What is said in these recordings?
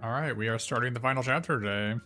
All right, we are starting the final chapter today.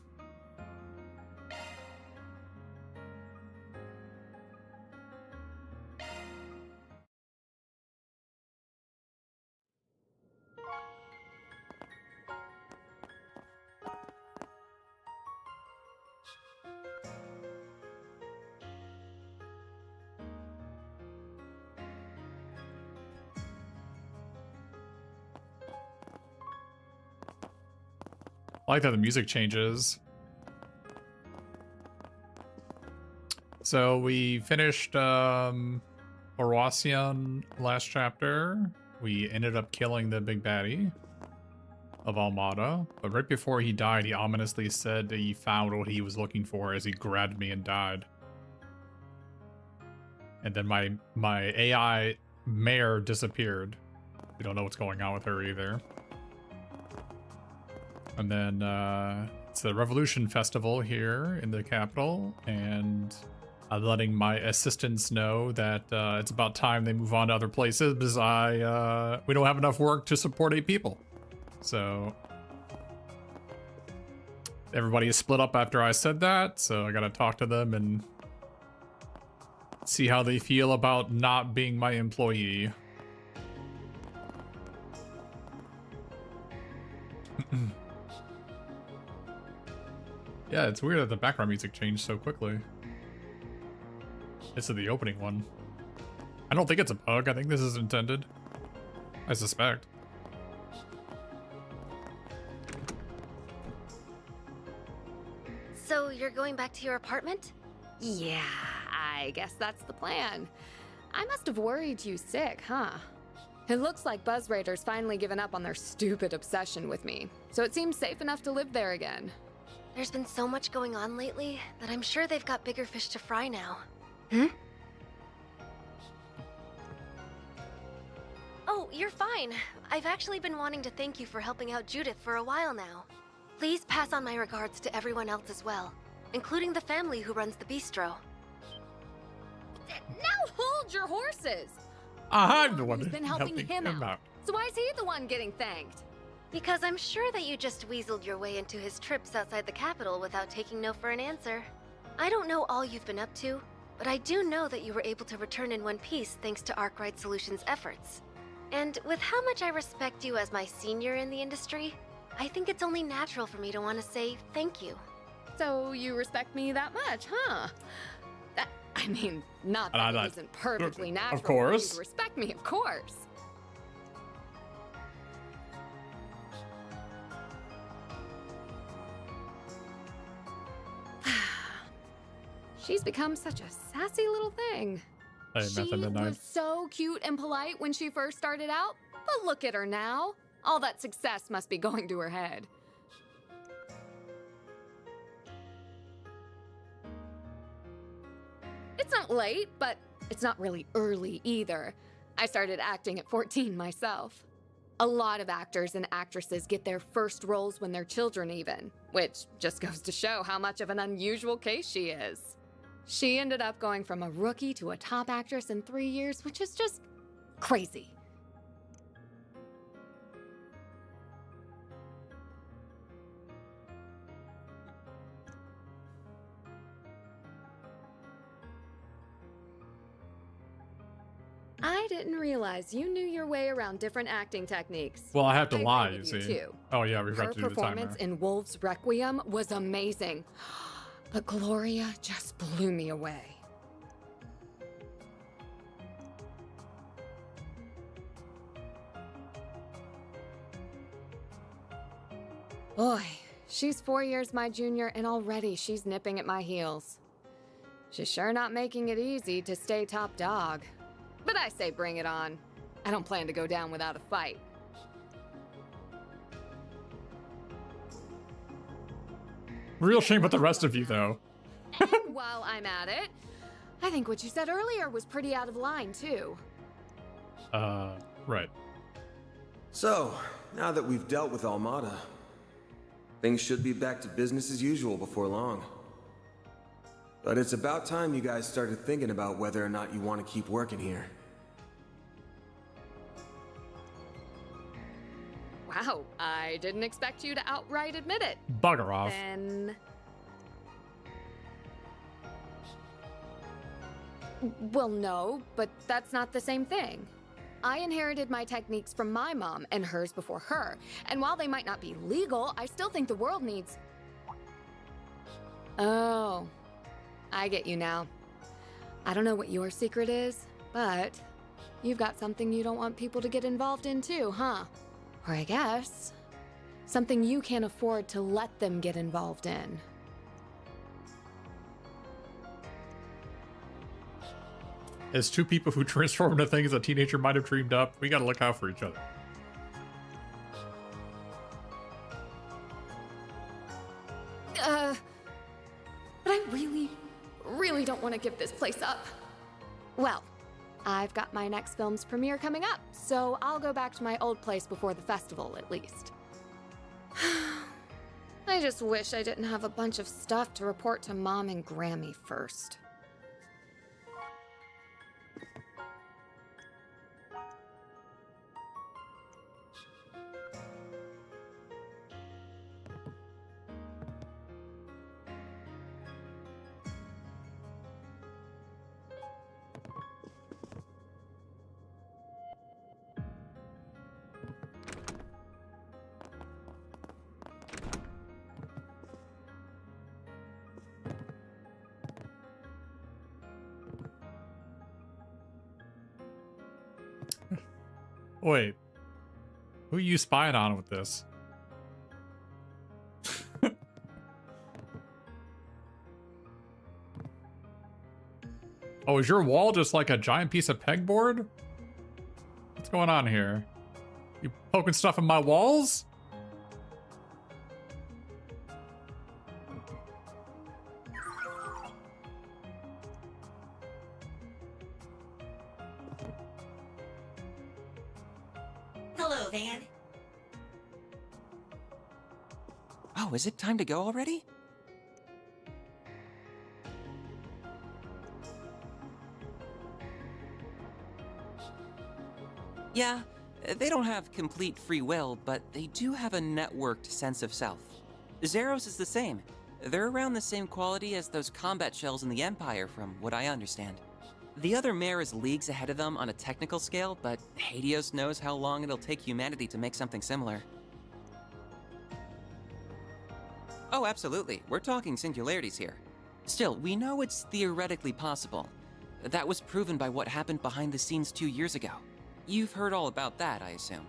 I like that the music changes. So we finished Orwasian last chapter. We ended up killing the big baddie of Almada, but right before he died, he ominously said that he found what he was looking for as he grabbed me and died. And then my AI mare disappeared. We don't know what's going on with her either. And then it's the Revolution Festival here in the capital, and I'm letting my assistants know that it's about time they move on to other places because we don't have enough work to support 8 people. So everybody is split up after I said that, so I gotta talk to them and see how they feel about not being my employee. Yeah, it's weird that the background music changed so quickly. This is the opening one. I don't think it's a bug. I think this is intended. I suspect. So you're going back to your apartment? Yeah, I guess that's the plan. I must have worried you sick, huh? It looks like Buzz Raiders finally given up on their stupid obsession with me, so it seems safe enough to live there again. There's been so much going on lately that I'm sure they've got bigger fish to fry now. Oh, you're fine. I've actually been wanting to thank you for helping out Judith for a while now. Please pass on my regards to everyone else as well, including the family who runs the bistro. Now hold your horses! I'm the one who's who's been helping him out. So why is he the one getting thanked? Because I'm sure that you just weaseled your way into his trips outside the capital without taking no for an answer. I don't know all you've been up to, but I do know that you were able to return in one piece thanks to Arkwright Solutions' efforts. And with how much I respect you as my senior in the industry, I think it's only natural for me to want to say thank you. So you respect me that much, huh? I mean, not that it isn't perfectly natural of course. for you to respect me, of course. She's become such a sassy little thing. Hey, She was so cute and polite when she first started out, but look at her now. All that success must be going to her head. It's not late, but it's not really early either. I started acting at 14 myself. A lot of actors and actresses get their first roles when they're children even, which just goes to show how much of an unusual case she is. She ended up going from a rookie to a top actress in 3 years, which is just crazy. I didn't realize you knew your way around different acting techniques. Well, I have to lie, you rated see. too. Oh yeah, we Her have to do the timer. performance in Wolf's Requiem was amazing, but Gloria just blew me away. Boy, she's 4 years my junior and already she's nipping at my heels. She's sure not making it easy to stay top dog. But I say bring it on. I don't plan to go down without a fight. Real shame with the rest of you, though. And while I'm at it, I think what you said earlier was pretty out of line, too. Right. So, now that we've dealt with Almada, things should be back to business as usual before long. But it's about time you guys started thinking about whether or not you want to keep working here. Wow, I didn't expect you to outright admit it. Bugger off. Then... Well, no, but that's not the same thing. I inherited my techniques from my mom and hers before her. And while they might not be legal, I still think the world needs... Oh, I get you now. I don't know what your secret is, but you've got something you don't want people to get involved in too, huh? Or I guess, something you can't afford to let them get involved in. As two people who transform into things a teenager might have dreamed up, we gotta look out for each other. But I really don't want to give this place up. Well, I've got my next film's premiere coming up, so I'll go back to my old place before the festival, at least. I just wish I didn't have a bunch of stuff to report to Mom and Grammy first. Wait, who are you spying on with this? Oh, is your wall just like a giant piece of pegboard? What's going on here? You poking stuff in my walls? Hello, Van. Oh, is it time to go already? Yeah, they don't have complete free will, but they do have a networked sense of self. Zeros is the same. They're around the same quality as those combat shells in the Empire, from what I understand. The other mare is leagues ahead of them on a technical scale, but Hades knows how long it'll take humanity to make something similar. Oh, absolutely. We're talking singularities here. Still, we know it's theoretically possible. That was proven by what happened behind the scenes 2 years ago. You've heard all about that, I assume.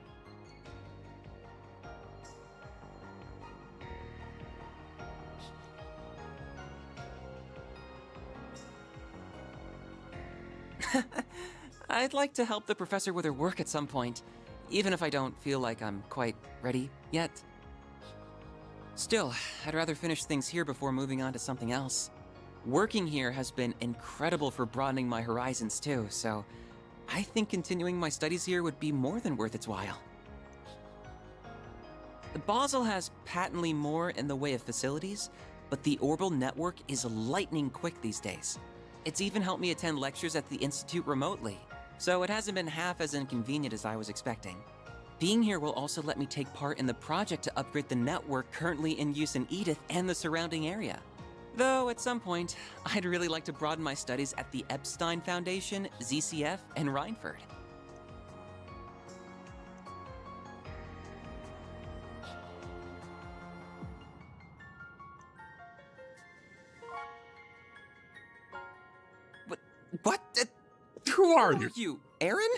I'd like to help the professor with her work at some point, even if I don't feel like I'm quite ready yet. Still, I'd rather finish things here before moving on to something else. Working here has been incredible for broadening my horizons too, so I think continuing my studies here would be more than worth its while. Basel has patently more in the way of facilities, but the orbital network is lightning quick these days. It's even helped me attend lectures at the Institute remotely, so it hasn't been half as inconvenient as I was expecting. Being here will also let me take part in the project to upgrade the network currently in use in Edith and the surrounding area. Though, at some point, I'd really like to broaden my studies at the Epstein Foundation, ZCF, and Rhineford. What? Who are Who you? are you, Aaron?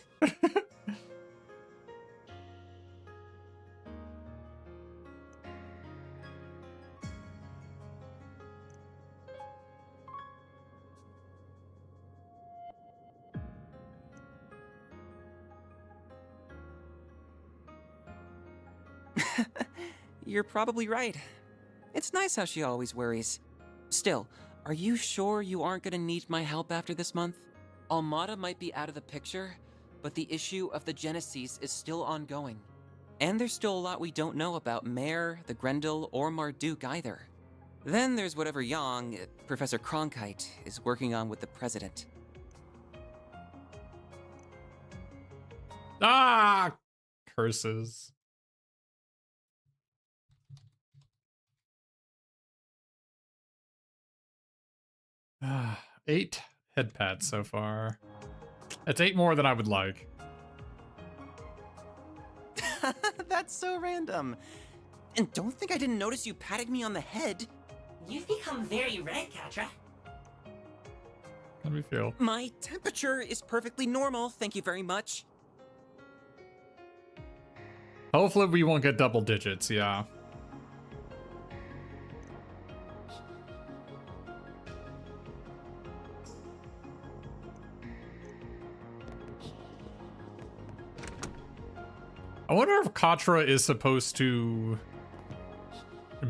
You're probably right. It's nice how she always worries. Still, are you sure you aren't gonna need my help after this month? Almada might be out of the picture, but the issue of the Genesis is still ongoing. And there's still a lot we don't know about Mare, the Grendel, or Marduk either. Then there's whatever Yang, Professor Cronkite, is working on with the President. Ah! Curses. 8 head pats so far. That's 8 more than I would like. That's so random. And don't think I didn't notice you patting me on the head. You've become very red, Katra. How do we feel? My temperature is perfectly normal, thank you very much. Hopefully we won't get double digits, yeah. I wonder if Katra is supposed to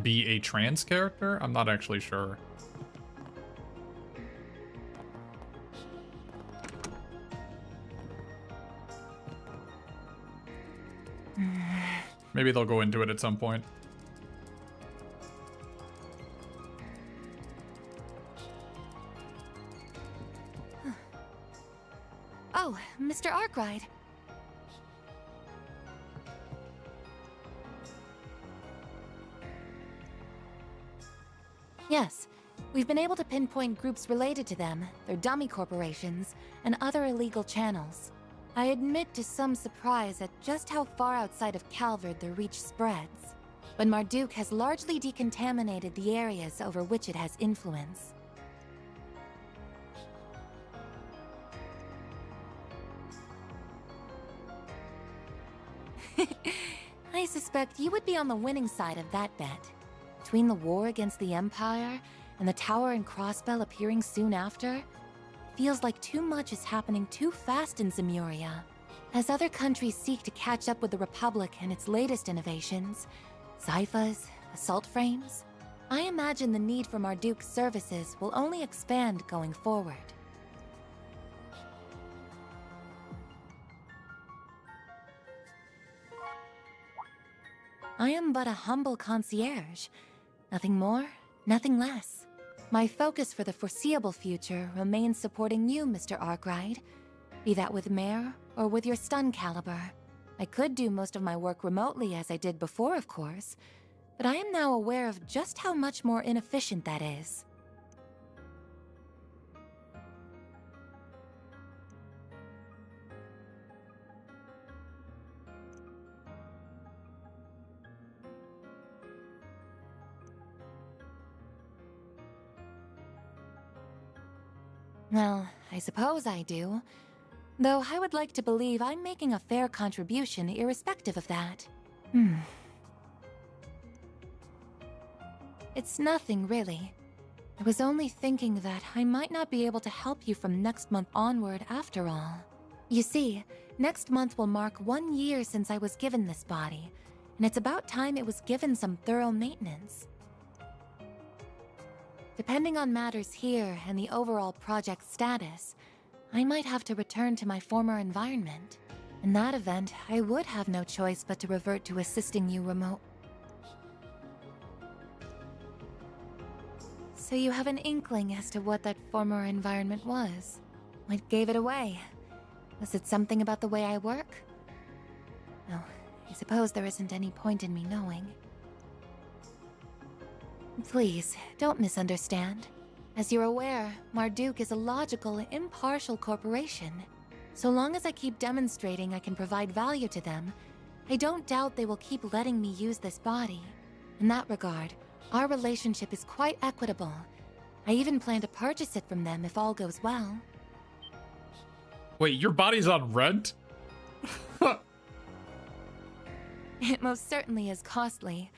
be a trans character? I'm not actually sure. Maybe they'll go into it at some point. Oh, Mr. Arkwright. Yes, we've been able to pinpoint groups related to them, their dummy corporations, and other illegal channels. I admit to some surprise at just how far outside of Calvard their reach spreads. But Marduk has largely decontaminated the areas over which it has influence. I suspect you would be on the winning side of that bet. Between the war against the Empire and the Tower and Crossbell appearing soon after, feels like too much is happening too fast in Zemuria. As other countries seek to catch up with the Republic and its latest innovations, Zyphas, assault frames, I imagine the need for Marduk's services will only expand going forward. I am but a humble concierge. Nothing more, nothing less. My focus for the foreseeable future remains supporting you, Mr. Arkwright. Be that with Mare or with your stun caliber. I could do most of my work remotely as I did before, of course, but I am now aware of just how much more inefficient that is. Well, I suppose I do. Though I would like to believe I'm making a fair contribution irrespective of that. It's nothing, really. I was only thinking that I might not be able to help you from next month onward after all. You see, next month will mark 1 year since I was given this body, and it's about time it was given some thorough maintenance. Depending on matters here and the overall project status, I might have to return to my former environment. In that event, I would have no choice but to revert to assisting you remote. So you have an inkling as to what that former environment was? What gave it away? Was it something about the way I work? No, I suppose there isn't any point in me knowing. Please, don't misunderstand. As you're aware, Marduk is a logical, impartial corporation. So long as I keep demonstrating I can provide value to them, I don't doubt they will keep letting me use this body. In that regard, our relationship is quite equitable. I even plan to purchase it from them if all goes well. Wait, your body's on rent? It most certainly is costly.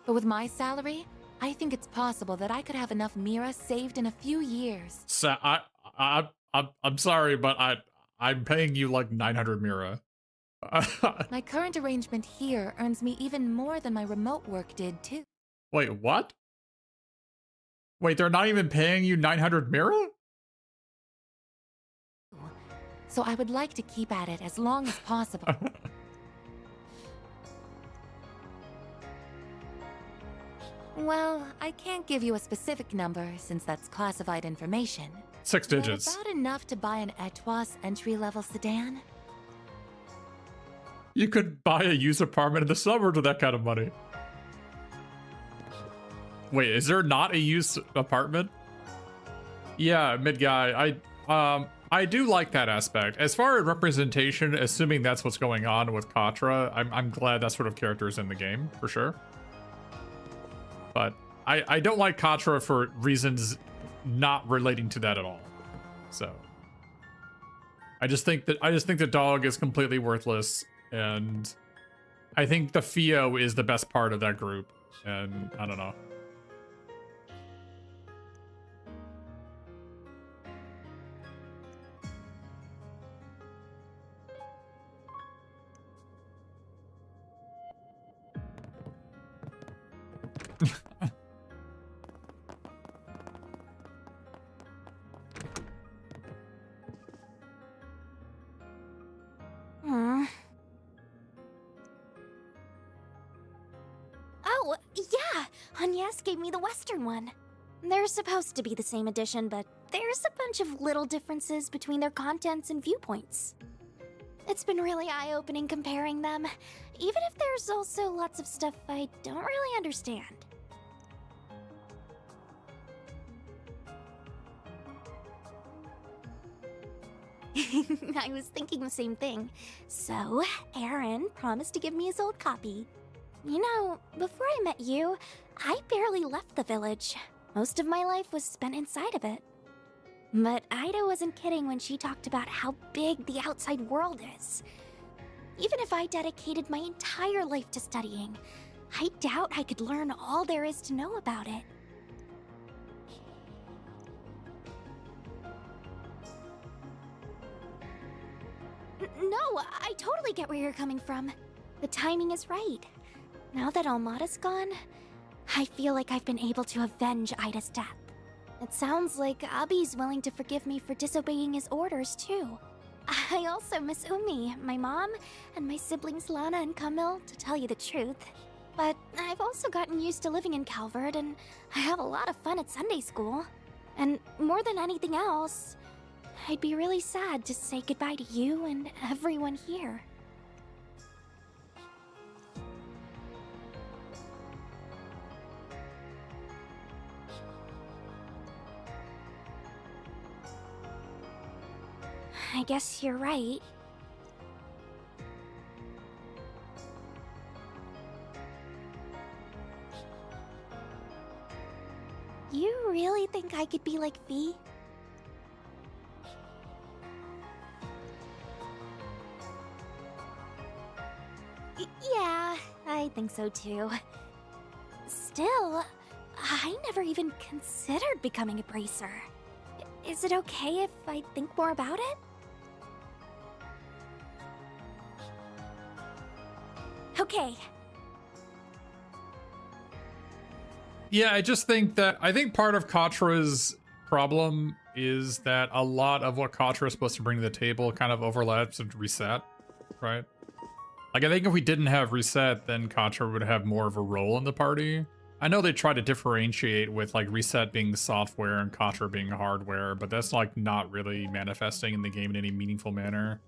But with my salary, I think it's possible that I could have enough Mira saved in a few years. So I'm sorry, but I'm paying you like 900 Mira. My current arrangement here earns me even more than my remote work did, too. Wait, what? Wait, they're not even paying you 900 Mira? So I would like to keep at it as long as possible. Well, I can't give you a specific number since that's classified information. 6 But digits. about enough to buy an Etoise entry-level sedan? You could buy a used apartment in the suburbs with that kind of money. Wait, is there not a used apartment? Yeah, mid guy. I do like that aspect. As far as representation, assuming that's what's going on with Katra, I'm glad that sort of character is in the game for sure. But I don't like Katra for reasons not relating to that at all. So I just think the dog is completely worthless, and I think the Fio is the best part of that group, and I don't know. Oh, yeah! Agnes gave me the Western one. They're supposed to be the same edition, but there's a bunch of little differences between their contents and viewpoints. It's been really eye-opening comparing them, even if there's also lots of stuff I don't really understand. I was thinking the same thing. So, Aaron promised to give me his old copy. You know, before I met you, I barely left the village. Most of my life was spent inside of it. But Ida wasn't kidding when she talked about how big the outside world is. Even if I dedicated my entire life to studying, I doubt I could learn all there is to know about it. No, I totally get where you're coming from. The timing is right. Now that Almada's gone, I feel like I've been able to avenge Ida's death. It sounds like Abi's willing to forgive me for disobeying his orders, too. I also miss Umi, my mom, and my siblings Lana and Camille, to tell you the truth. But I've also gotten used to living in Calvert, and I have a lot of fun at Sunday school. And more than anything else, I'd be really sad to say goodbye to you and everyone here. I guess you're right. You really think I could be like V? Yeah, I think so too. Still, I never even considered becoming a bracer. Is it okay if I think more about it? Okay. Yeah, I think part of Katra's problem is that a lot of what Katra is supposed to bring to the table kind of overlaps with Reset, right? Like, I think if we didn't have Reset, then Katra would have more of a role in the party. I know they try to differentiate with, like, Reset being software and Katra being hardware, but that's, like, not really manifesting in the game in any meaningful manner.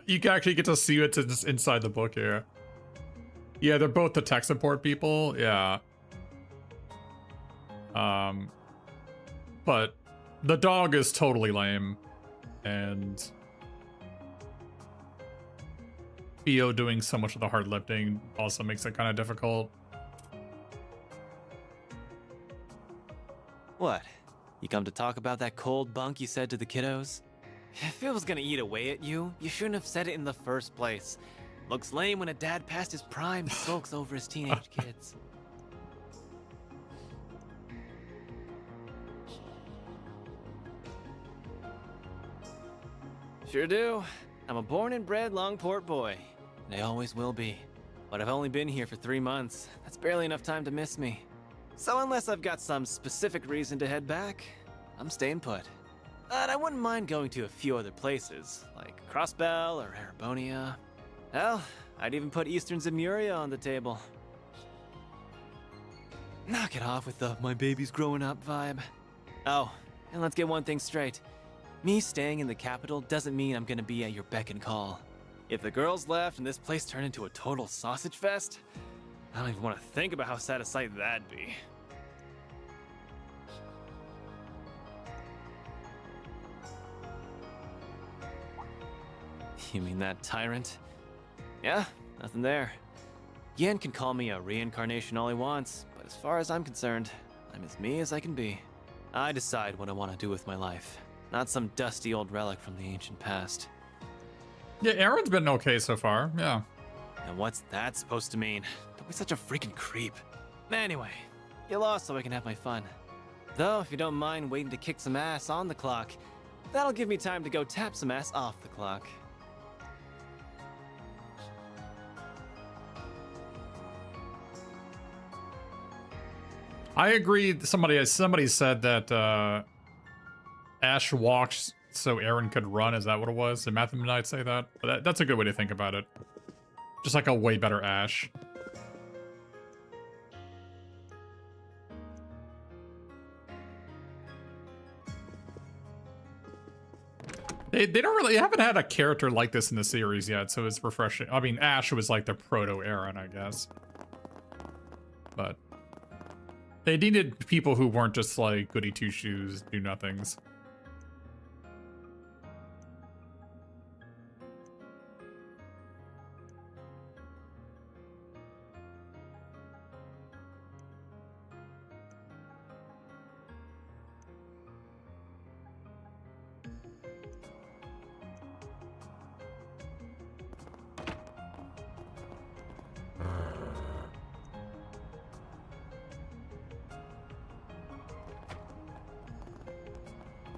You can actually get to see it inside the book here. Yeah, they're both the tech support people. Yeah. But the dog is totally lame, and Theo doing so much of the hard lifting also makes it kind of difficult. What? You come to talk about that cold bunk you said to the kiddos? If it was gonna eat away at you, you shouldn't have said it in the first place. Looks lame when a dad past his prime sulks over his teenage kids. Sure do. I'm a born and bred Longport boy, and I always will be. But I've only been here for 3 months. That's barely enough time to miss me. So unless I've got some specific reason to head back, I'm staying put. but I wouldn't mind going to a few other places, like Crossbell or Erebonia. Hell, I'd even put Eastern Zemuria on the table. Knock it off with the my baby's growing up vibe. Oh, and let's get one thing straight. Me staying in the capital doesn't mean I'm gonna be at your beck and call. If the girls left and this place turned into a total sausage fest, I don't even want to think about how sad a sight that'd be. You mean that tyrant? Yeah, nothing there. Yen can call me a reincarnation all he wants, but as far as I'm concerned, I'm as me as I can be. I decide what I want to do with my life, not some dusty old relic from the ancient past. Yeah, Aaron's been okay so far, yeah. And what's that supposed to mean? Don't be such a freaking creep. Anyway, you lost so I can have my fun. Though, if you don't mind waiting to kick some ass on the clock, that'll give me time to go tap some ass off the clock. I agree. Somebody said that Ash walks so Aaron could run. Is that what it was? Did Matthew Knight say that? But that's a good way to think about it. Just like a way better Ash. They haven't had a character like this in the series yet, so it's refreshing. I mean, Ash was like the proto Aaron, I guess. But they needed people who weren't just like goody two shoes, do nothings.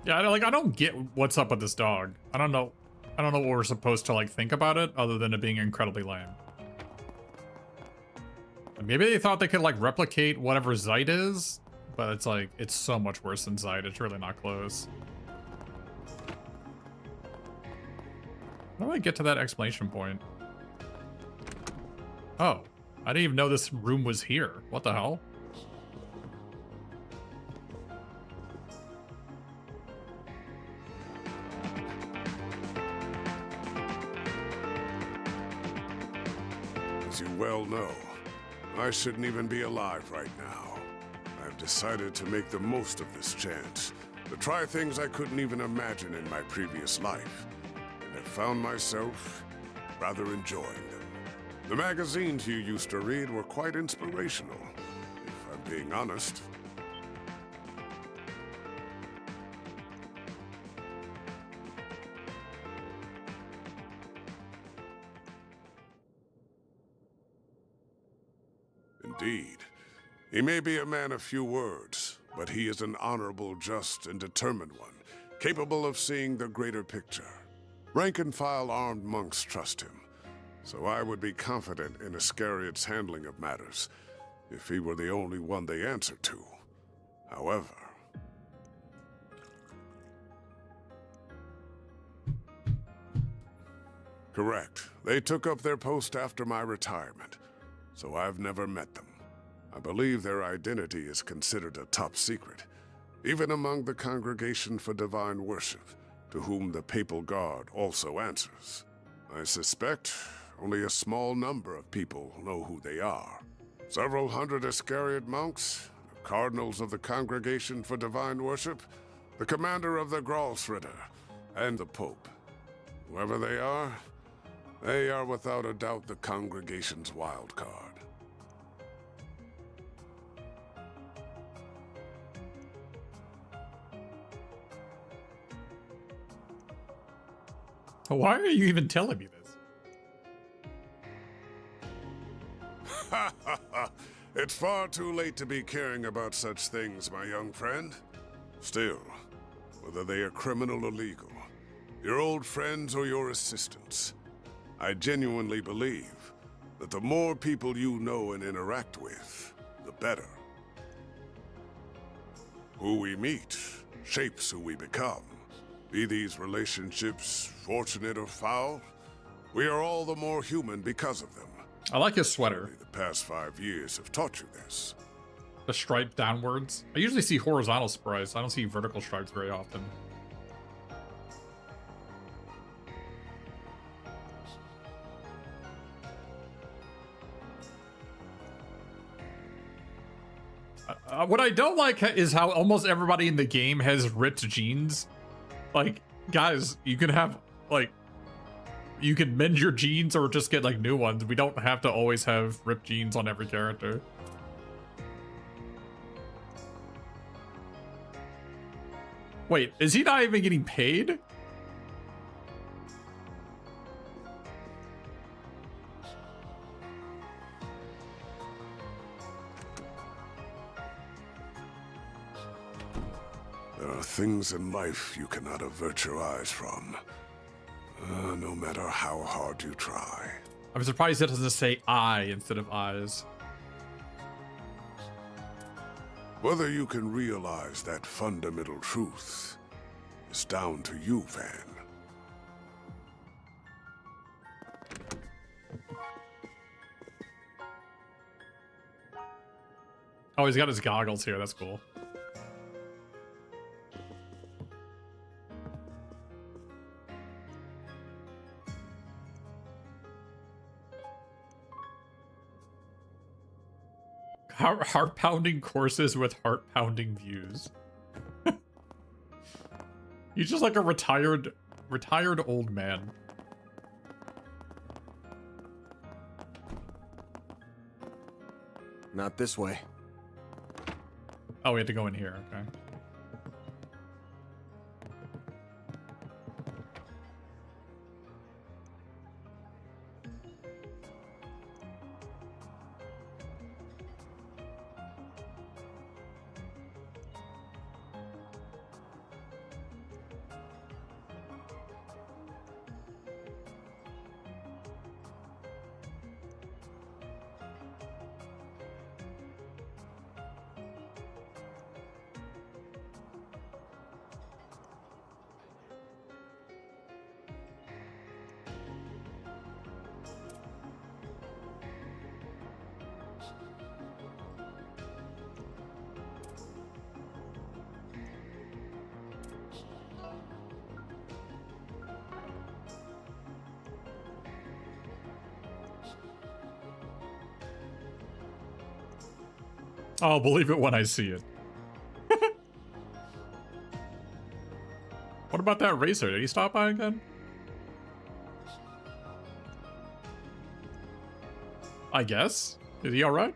Yeah, I don't get what's up with this dog. I don't know what we're supposed to like think about it other than it being incredibly lame. Maybe they thought they could like replicate whatever Zeit is, but it's like it's so much worse than Zeit. It's really not close. How do I get to that exclamation point? Oh, I didn't even know this room was here. What the hell? As you well know, I shouldn't even be alive right now. I've decided to make the most of this chance, to try things I couldn't even imagine in my previous life, and have found myself rather enjoying them. The magazines you used to read were quite inspirational, if I'm being honest. Indeed. He may be a man of few words, but he is an honorable, just, and determined one, capable of seeing the greater picture. Rank-and-file armed monks trust him, so I would be confident in Iscariot's handling of matters, if he were the only one they answer to. However... Correct. They took up their post after my retirement, so I've never met them. I believe their identity is considered a top secret, even among the Congregation for Divine Worship, to whom the Papal Guard also answers. I suspect only a small number of people know who they are. Several hundred Iscariot monks, the cardinals of the Congregation for Divine Worship, the commander of the Gralsritter, and the Pope. Whoever they are without a doubt the Congregation's wild card. Why are you even telling me this? It's far too late to be caring about such things, my young friend. Still, whether they are criminal or legal, your old friends or your assistants, I genuinely believe that the more people you know and interact with, the better. Who we meet shapes who we become. Be these relationships fortunate or foul, we are all the more human because of them. I like his sweater. Only the past 5 years have taught you this. The stripe downwards. I usually see horizontal stripes. I don't see vertical stripes very often. What I don't like is how almost everybody in the game has ripped jeans. Like, guys, you can have, like, you can mend your jeans or just get, like, new ones. We don't have to always have ripped jeans on every character. Wait, is he not even getting paid? There are things in life you cannot avert your eyes from, no matter how hard you try. I'm surprised it doesn't say I instead of eyes. Whether you can realize that fundamental truth is down to you, Van. Oh, he's got his goggles here. That's cool. Heart-pounding courses with heart-pounding views. He's just like a retired old man. Not this way. Oh, we had to go in here. Okay. I'll believe it when I see it. What about that racer? Did he stop by again? I guess. Is he alright?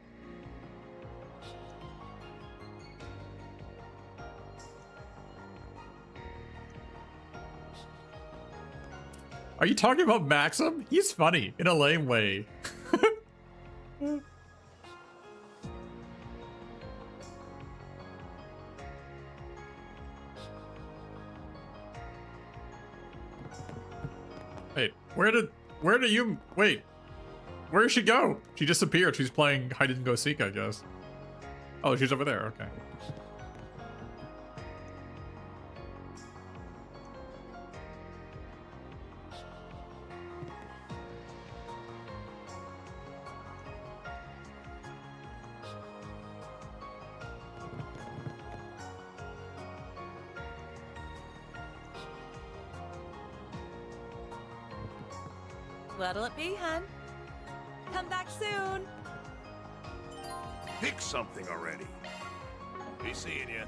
Are you talking about Maxim? He's funny in a lame way. Wait, where did you, wait, where did she go? She disappeared. She's playing hide and go seek, I guess. Oh, she's over there, okay. What'll it be, hun? Come back soon. Pick something already. Be seeing you.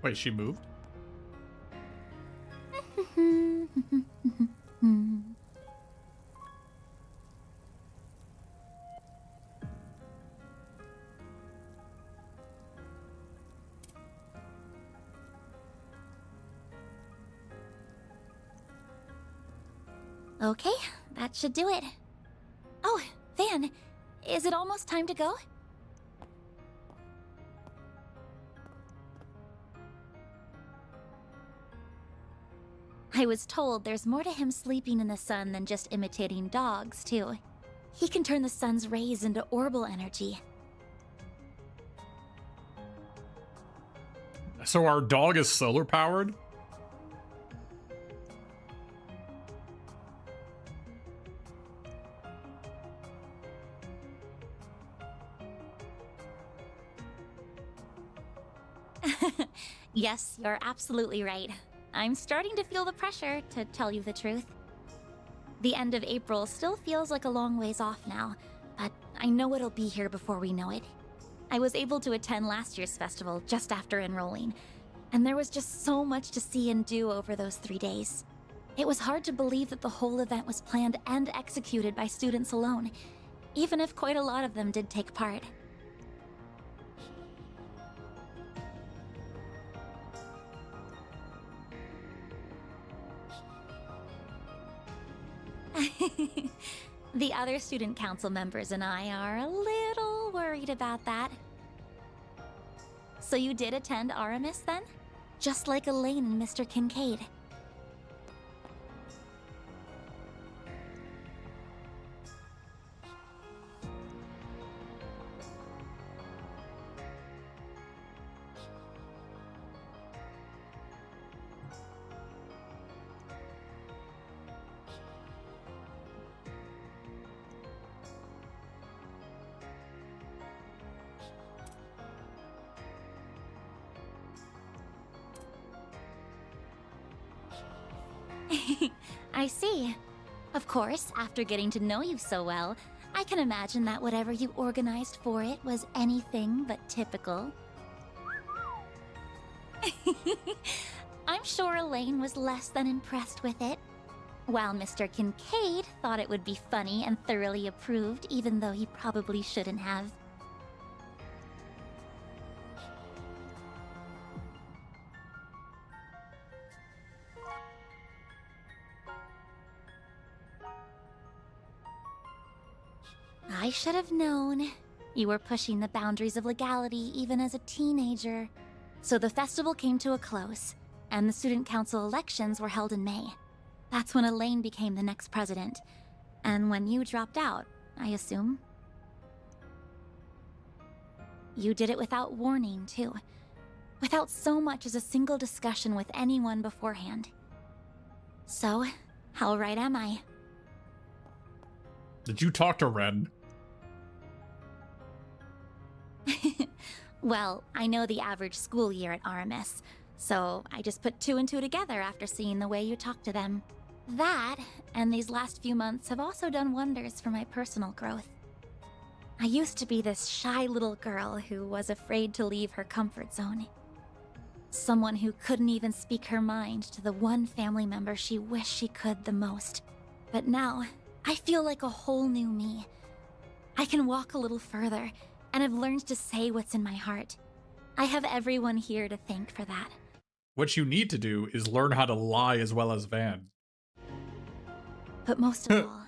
Wait, she moved? Okay, that should do it. Oh, Van, is it almost time to go? I was told there's more to him sleeping in the sun than just imitating dogs, too. He can turn the sun's rays into orbital energy. So our dog is solar powered? Yes, you're absolutely right. I'm starting to feel the pressure, to tell you the truth. The end of April still feels like a long ways off now, but I know it'll be here before we know it. I was able to attend last year's festival just after enrolling, and there was just so much to see and do over those 3 days. It was hard to believe that the whole event was planned and executed by students alone, even if quite a lot of them did take part. The other student council members and I are a little worried about that. So you did attend Aramis then? Just like Elaine and Mr. Kincaid. I see. Of course, after getting to know you so well, I can imagine that whatever you organized for it was anything but typical. I'm sure Elaine was less than impressed with it. While Mr. Kincaid thought it would be funny and thoroughly approved, even though he probably shouldn't have. I should have known. You were pushing the boundaries of legality even as a teenager. So the festival came to a close, and the student council elections were held in May. That's when Elaine became the next president. And when you dropped out, I assume. You did it without warning, too. Without so much as a single discussion with anyone beforehand. So, how right am I? Did you talk to Ren? Well, I know the average school year at Aramis, so I just put 2 and 2 together after seeing the way you talk to them. That, and these last few months have also done wonders for my personal growth. I used to be this shy little girl who was afraid to leave her comfort zone. Someone who couldn't even speak her mind to the one family member she wished she could the most. But now, I feel like a whole new me. I can walk a little further, and have learned to say what's in my heart. I have everyone here to thank for that. What you need to do is learn how to lie as well as Van. But most of all,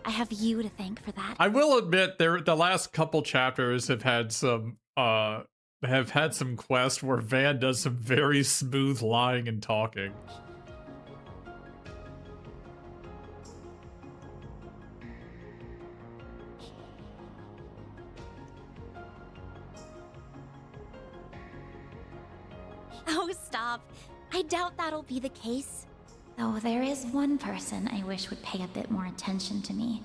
I have you to thank for that. I will admit, the last couple chapters have had some quests where Van does some very smooth lying and talking. Oh, stop. I doubt that'll be the case. Though there is one person I wish would pay a bit more attention to me.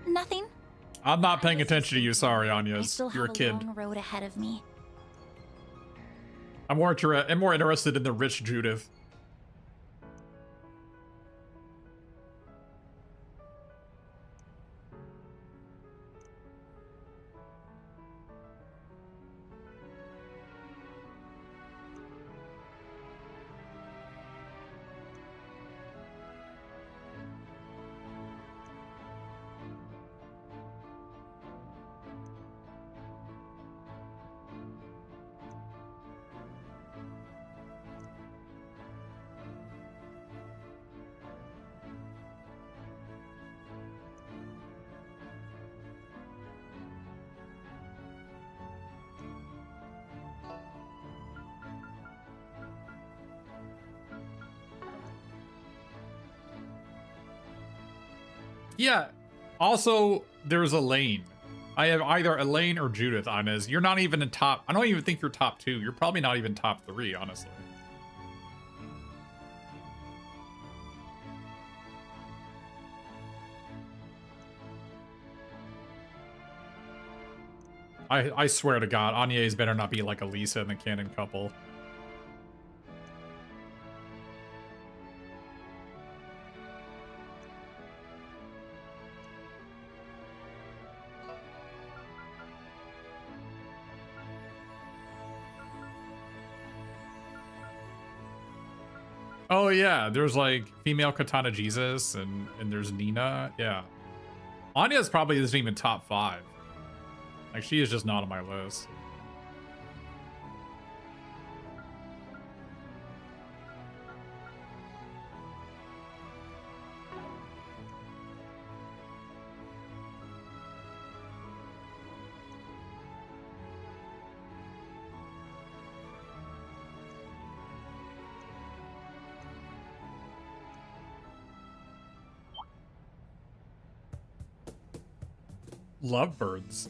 Nothing. I'm not paying attention to you, sorry, I Anya. still You're a have kid. long road ahead of me. I'm more interested in the rich Judith. Yeah. Also, there's Elaine. I have either Elaine or Judith on as you're not even in top. I don't even think you're top 2. You're probably not even top 3, honestly. I swear to God, Anya's better not be like Elisa in the canon couple. Oh yeah, there's like female Katana Jesus and there's Nina. Yeah. Anya's probably isn't even top 5. Like she is just not on my list. Lovebirds.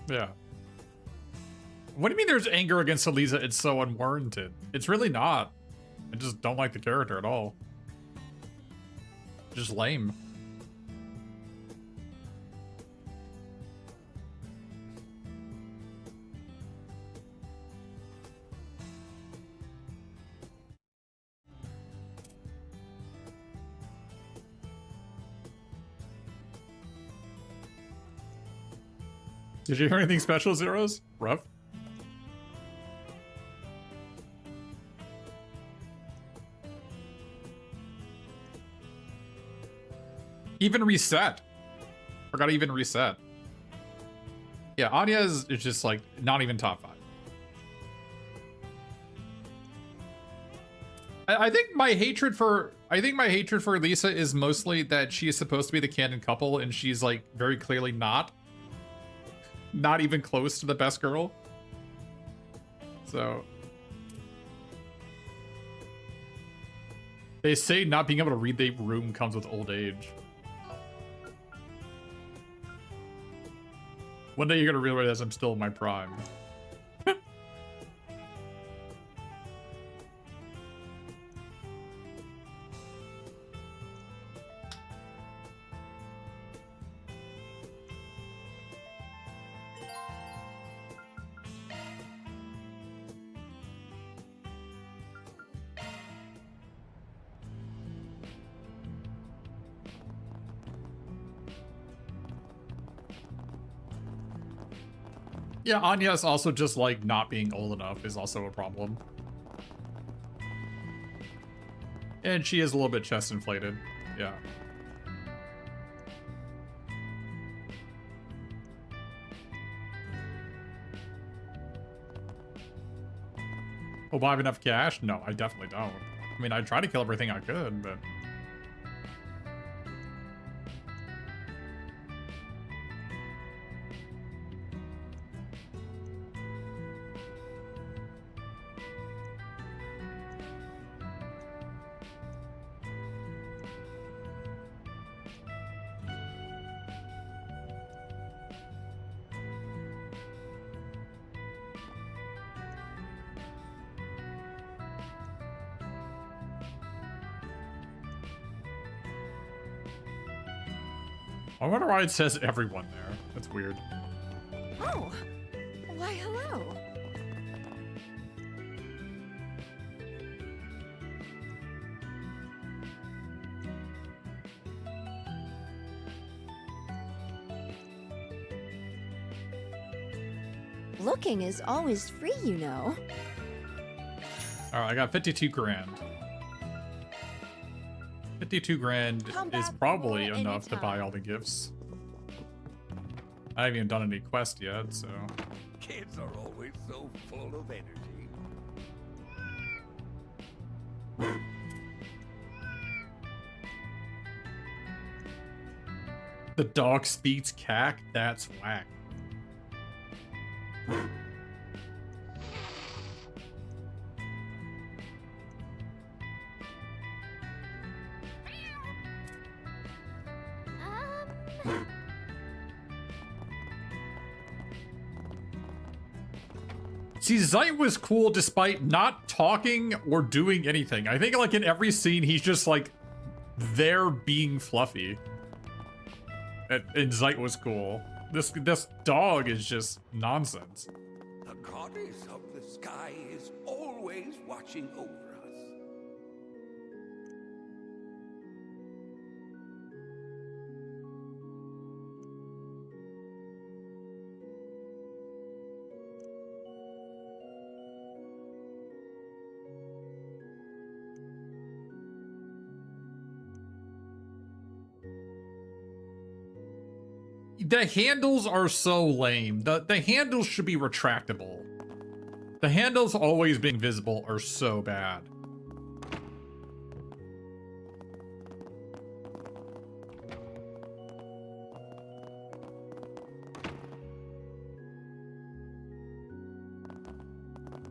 Yeah. What do you mean there's anger against Elisa? It's so unwarranted. It's really not. I just don't like the character at all. Just lame. Did you hear anything special, Zeros? Rough? Even reset. Forgot to even reset. Yeah, Anya's is just like not even top 5. I think my hatred for Lisa is mostly that she is supposed to be the canon couple and she's like very clearly not. Not even close to the best girl. So they say not being able to read the room comes with old age. One day you're gonna realize I'm still in my prime. Yeah, Anya's also just like not being old enough is also a problem. And she is a little bit chest inflated. Yeah. Oh, do I have enough cash? No, I definitely don't. I mean, I try to kill everything I could, but... I wonder why it says everyone there. That's weird. Oh, why hello. Looking is always free, you know. All right, I got 52 grand. 52 grand is probably enough to buy all the gifts. I haven't even done any quest yet, so... Kids are always so full of energy. The dog speaks cack? That's whack. See, Zeit was cool despite not talking or doing anything. I think like in every scene, he's just like there being fluffy. And Zeit was cool. This dog is just nonsense. The goddess of the sky is always watching over us. The handles are so lame. The handles should be retractable. The handles always being visible are so bad.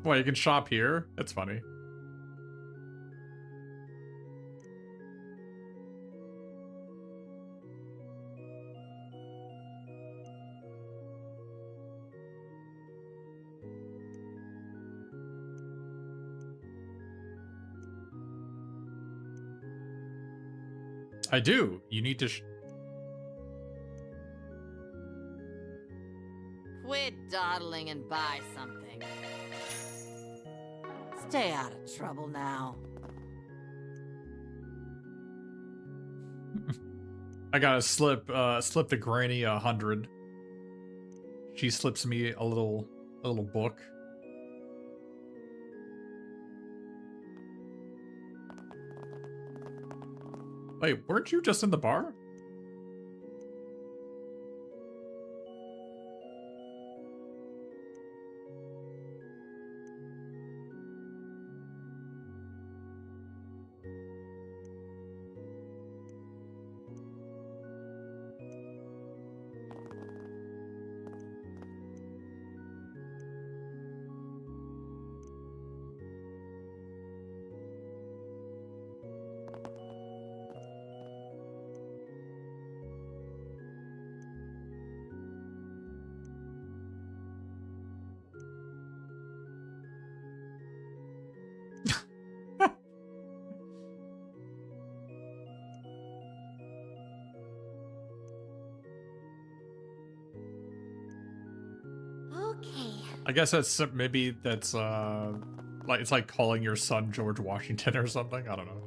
Well, you can shop here? That's funny. I do. You need to Quit dawdling and buy something. Stay out of trouble now. I gotta slip the granny 100. She slips me a little book. Wait, weren't you just in the bar? I guess that's maybe that's like it's like calling your son George Washington or something. I don't know.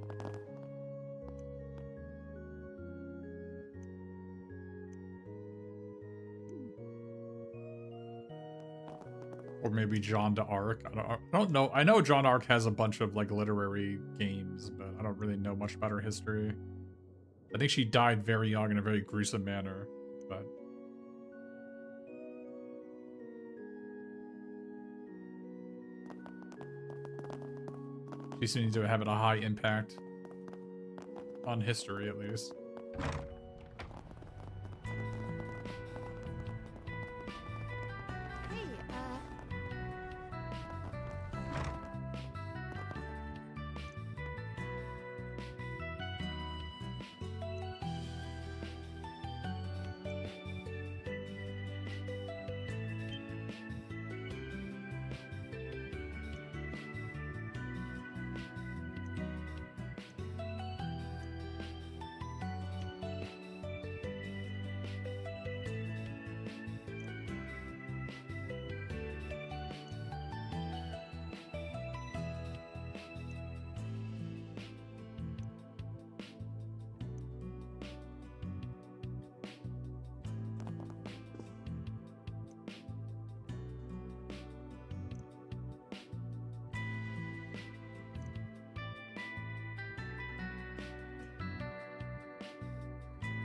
Or maybe John d'Arc. I don't know. I know John d'Arc has a bunch of like literary games, but I don't really know much about her history. I think she died very young in a very gruesome manner, but. She seems to have a high impact on history, at least.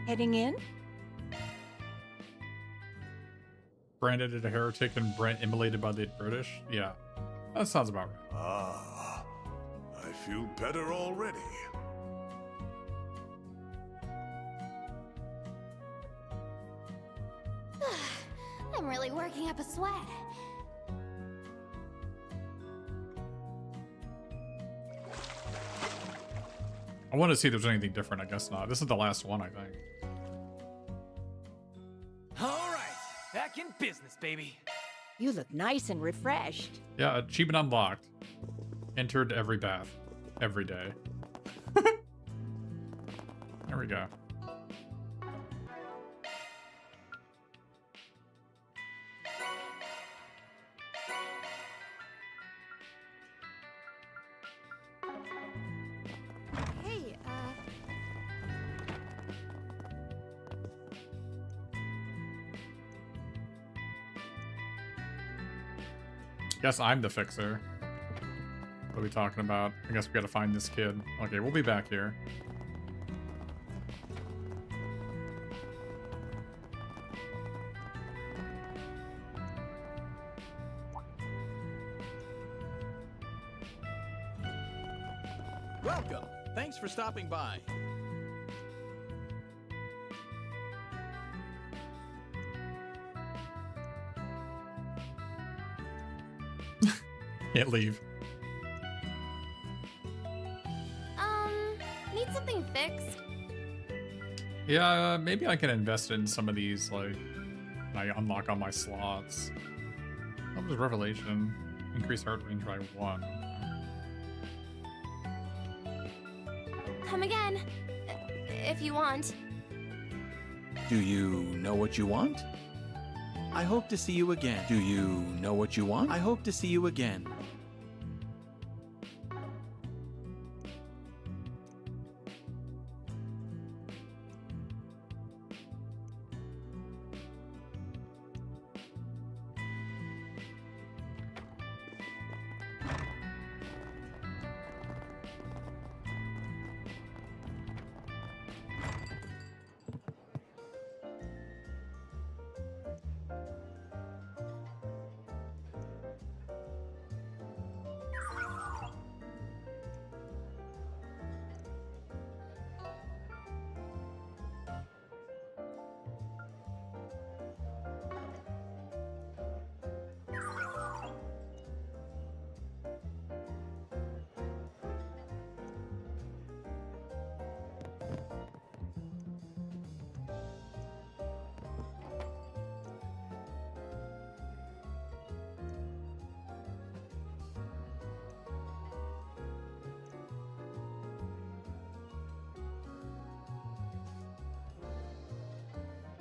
Heading in? Branded a heretic and Brent immolated by the British? Yeah, that sounds about right. Ah, I feel better already. I'm really working up a sweat. I want to see if there's anything different. I guess not. This is the last one, I think. All right, back in business, baby. You look nice and refreshed. Yeah, achievement unlocked. Entered every bath. Every day. There we go. Hey, Guess I'm the fixer. What are we talking about? I guess we gotta find this kid. Okay, we'll be back here. Welcome. Thanks for stopping by. Can't leave. Need something fixed? Yeah, maybe I can invest in some of these, like, I unlock all my slots. What was Revelation? Increase heart range by 1. Come again. If you want. Do you know what you want? I hope to see you again. Do you know what you want? I hope to see you again.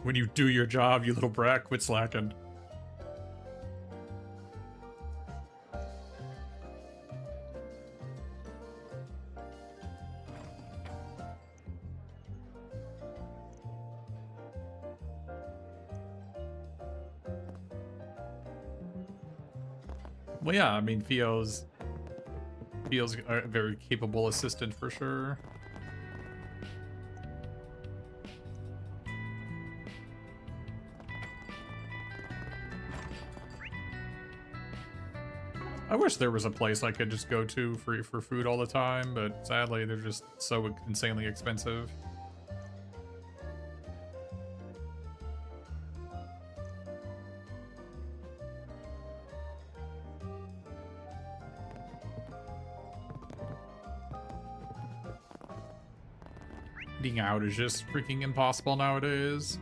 When you do your job, you little brat, quit slacking. Well, yeah, I mean, Theo's a very capable assistant for sure. I wish there was a place I could just go to for food all the time, but sadly they're just so insanely expensive. Eating out is just freaking impossible nowadays.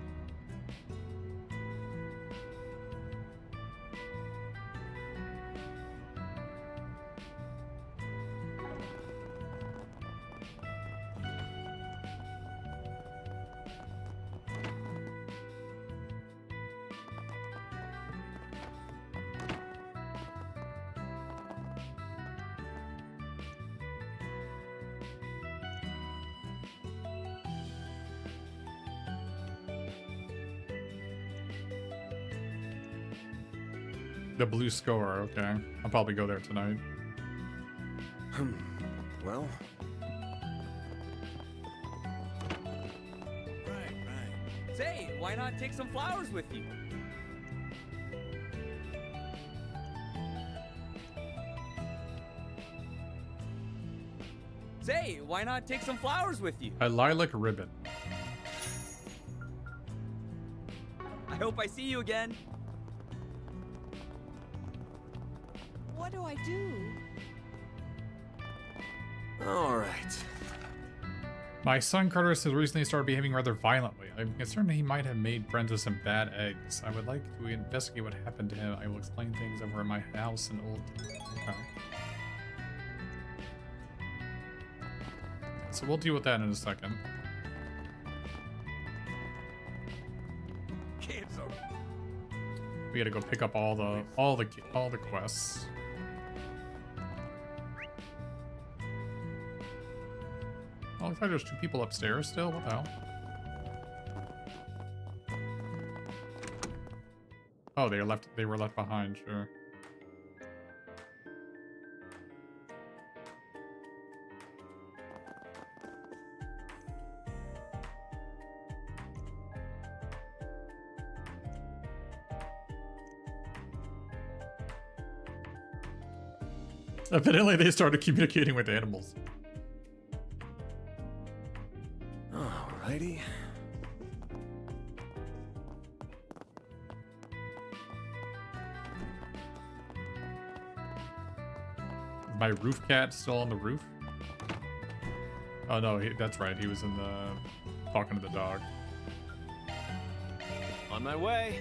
The blue score, okay. I'll probably go there tonight. Well. Right. Say, why not take some flowers with you? Say, why not take some flowers with you? A lilac ribbon. I hope I see you again. What do I do? All right. My son Carter has recently started behaving rather violently. I'm concerned he might have made friends with some bad eggs. I would like to investigate what happened to him. I will explain things over at my house in Old... Okay. So we'll deal with that in a second. We gotta go pick up all the quests. Oh, looks like there's 2 people upstairs still. What the hell? Oh, they were left behind, sure. Evidently they started communicating with animals. Alrighty. My roof cat still on the roof? Oh no, that's right. He was in the... talking to the dog. On my way.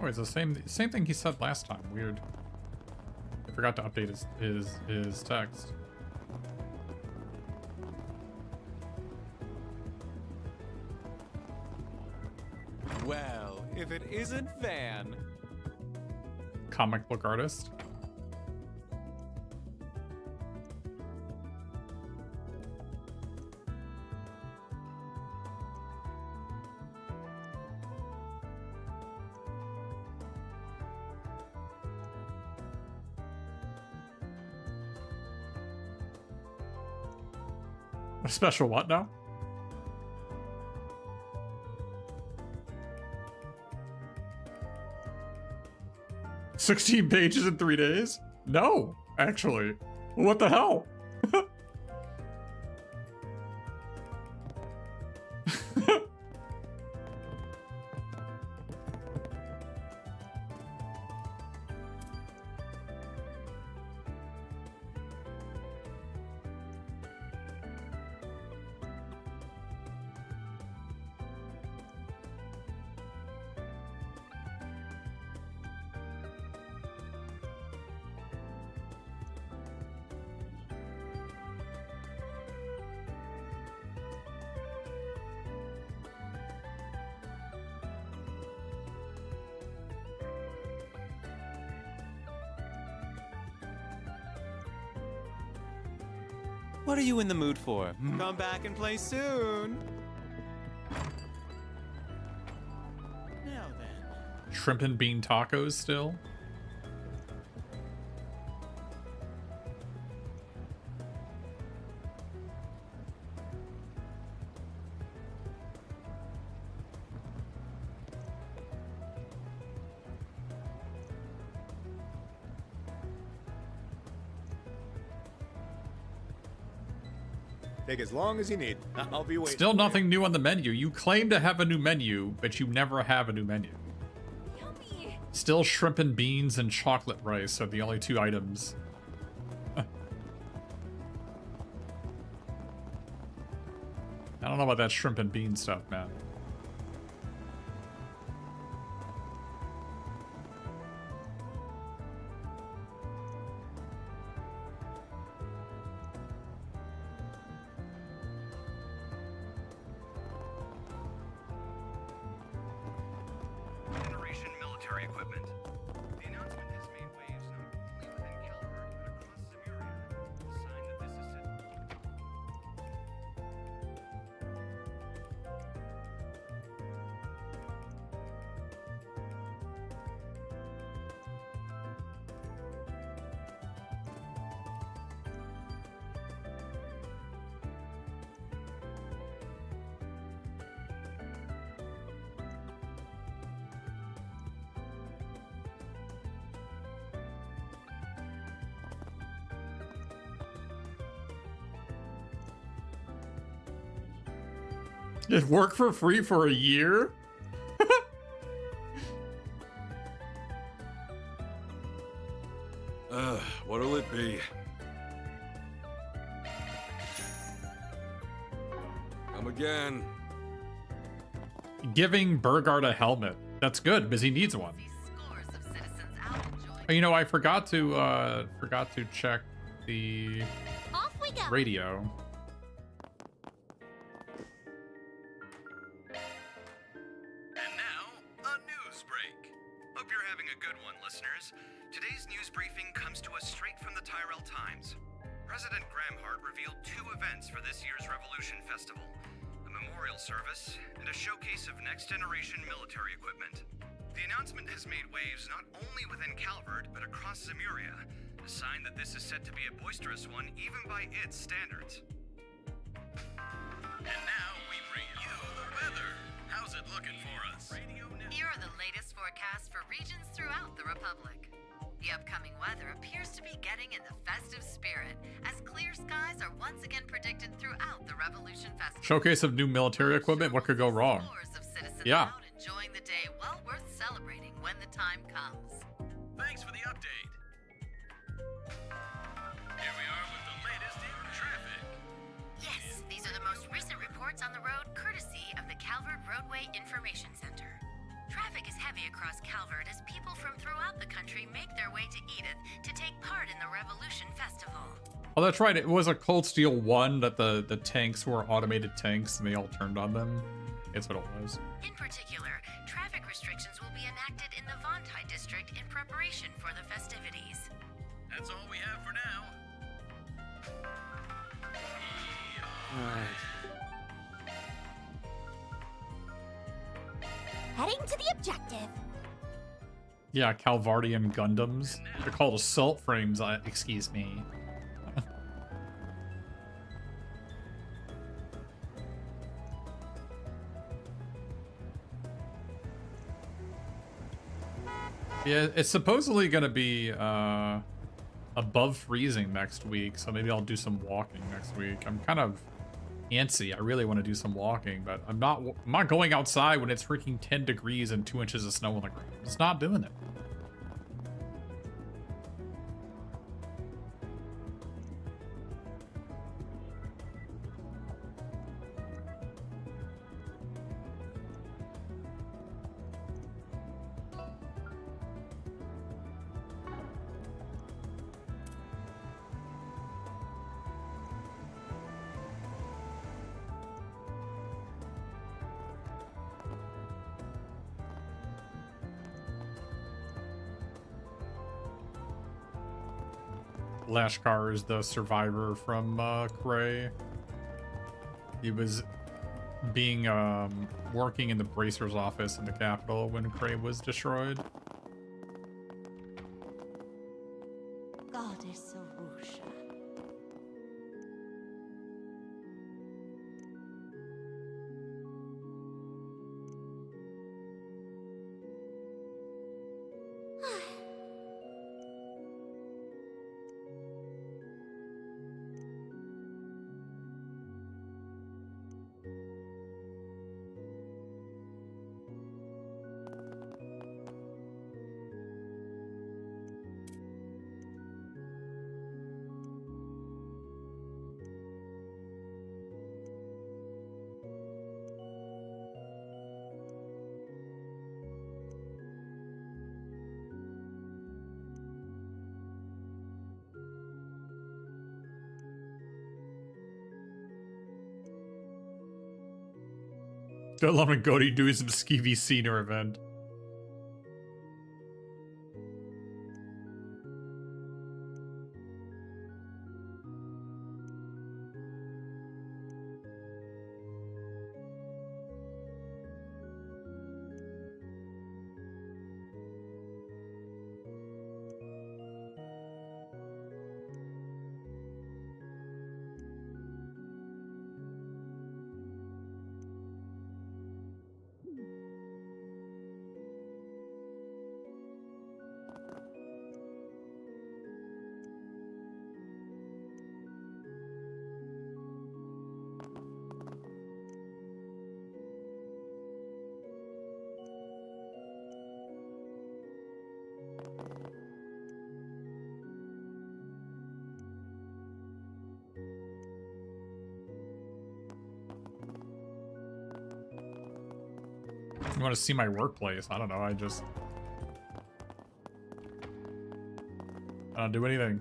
Oh, it's the same thing he said last time. Weird. I forgot to update his text. Well, if it isn't Van. Comic book artist. A special what now? "16 pages in 3 days? No, actually. What the hell?" What are you in the mood for? Come back and play soon. Now then. Shrimp and bean tacos still? Take as long as you need. I'll be waiting. Still nothing new on the menu. You claim to have a new menu, but you never have a new menu. Yummy. Still shrimp and beans and chocolate rice are the only 2 items. I don't know about that shrimp and bean stuff, man. Generation military equipment. The announcement has made waves not only within Calvert, but across Samaria. A sign that this is Did work for free for a year? What'll it be? Come again. Giving Burgard a helmet. That's good because he needs one. Oh, you know, I forgot to check the Off we go. radio. And now, a news break. Hope you're having a good one, listeners. Today's news briefing comes to us straight from the Tyrell Times. President Gramhart revealed 2 events for this year's Revolution Festival: a memorial service and a showcase of next-generation military equipment. The announcement has made waves not only within Calvert, but across Zemuria, a sign that this is set to be a boisterous one even by its standards. And now we bring you the weather. How's it looking for us? Here are the latest forecasts for regions throughout the Republic. The upcoming weather appears to be getting in the festive spirit, as clear skies are once again predicted throughout the Revolution Festival. Showcase of new military equipment. What could go wrong? Yeah. Out enjoying the day well worth celebrating when the time comes. Thanks for the update. Here we are with the latest in traffic. Yes, these are the most recent reports on the road, courtesy of the Calvert Roadway Information Center. Traffic is heavy across Calvert as people from throughout the country make their way to Edith to take part in the Revolution Festival. Oh, that's right. It was a Cold Steel 1 that the tanks were automated tanks and they all turned on them. That's what it was. In particular, traffic restrictions will be enacted in the Vontai district in preparation for the festivities. That's all we have for now. Alright. Heading to the objective. Yeah, Calvardian Gundams. They're called assault frames, excuse me. Yeah, it's supposedly gonna be above freezing next week, so maybe I'll do some walking next week. I'm kind of antsy. I really want to do some walking, but I'm not going outside when it's freaking 10 degrees and 2 inches of snow on the ground. It's not doing it. Lashkar is the survivor from Cray. He was being working in the Bracer's office in the capital when Cray was destroyed. Goddess Arusha. Still loving Cody doing some skeevy senior event. You want to see my workplace? I don't know. I don't do anything.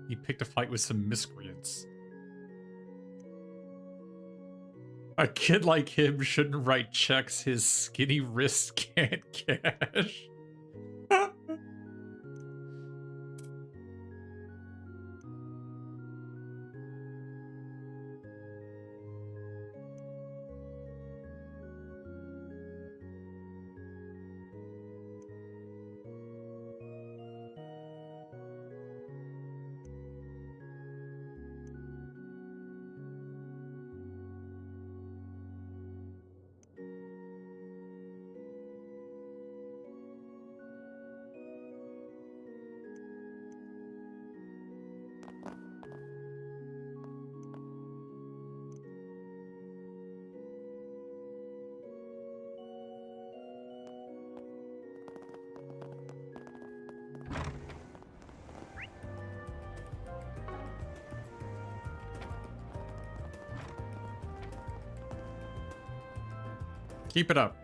He picked a fight with some miscreants. A kid like him shouldn't write checks his skinny wrists can't cash. Keep it up.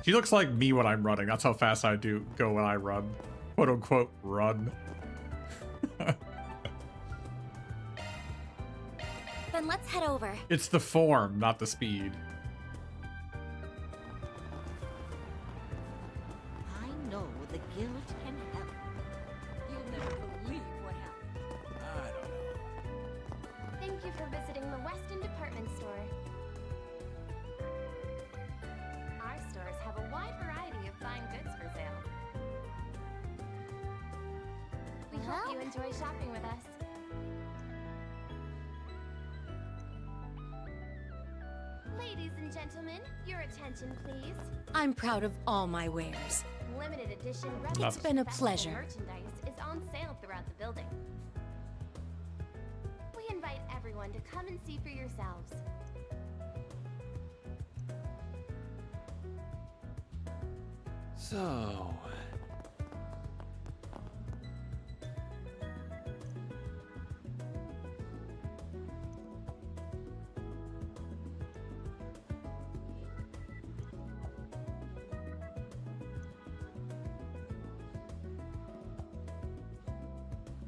She looks like me when I'm running. That's how fast I do go when I run. Quote unquote run. Then let's head over. It's the form, not the speed. I know the guild can help. You'll never believe what happened. I don't know. Thank you for visiting the Weston Department Store. Our stores have a wide variety of fine goods for sale. We hope you enjoy shopping with us. Ladies and gentlemen, your attention please. I'm proud of all my wares. Limited edition It's been a festival pleasure. merchandise is on sale throughout the building. We invite everyone to come and see for yourselves. So...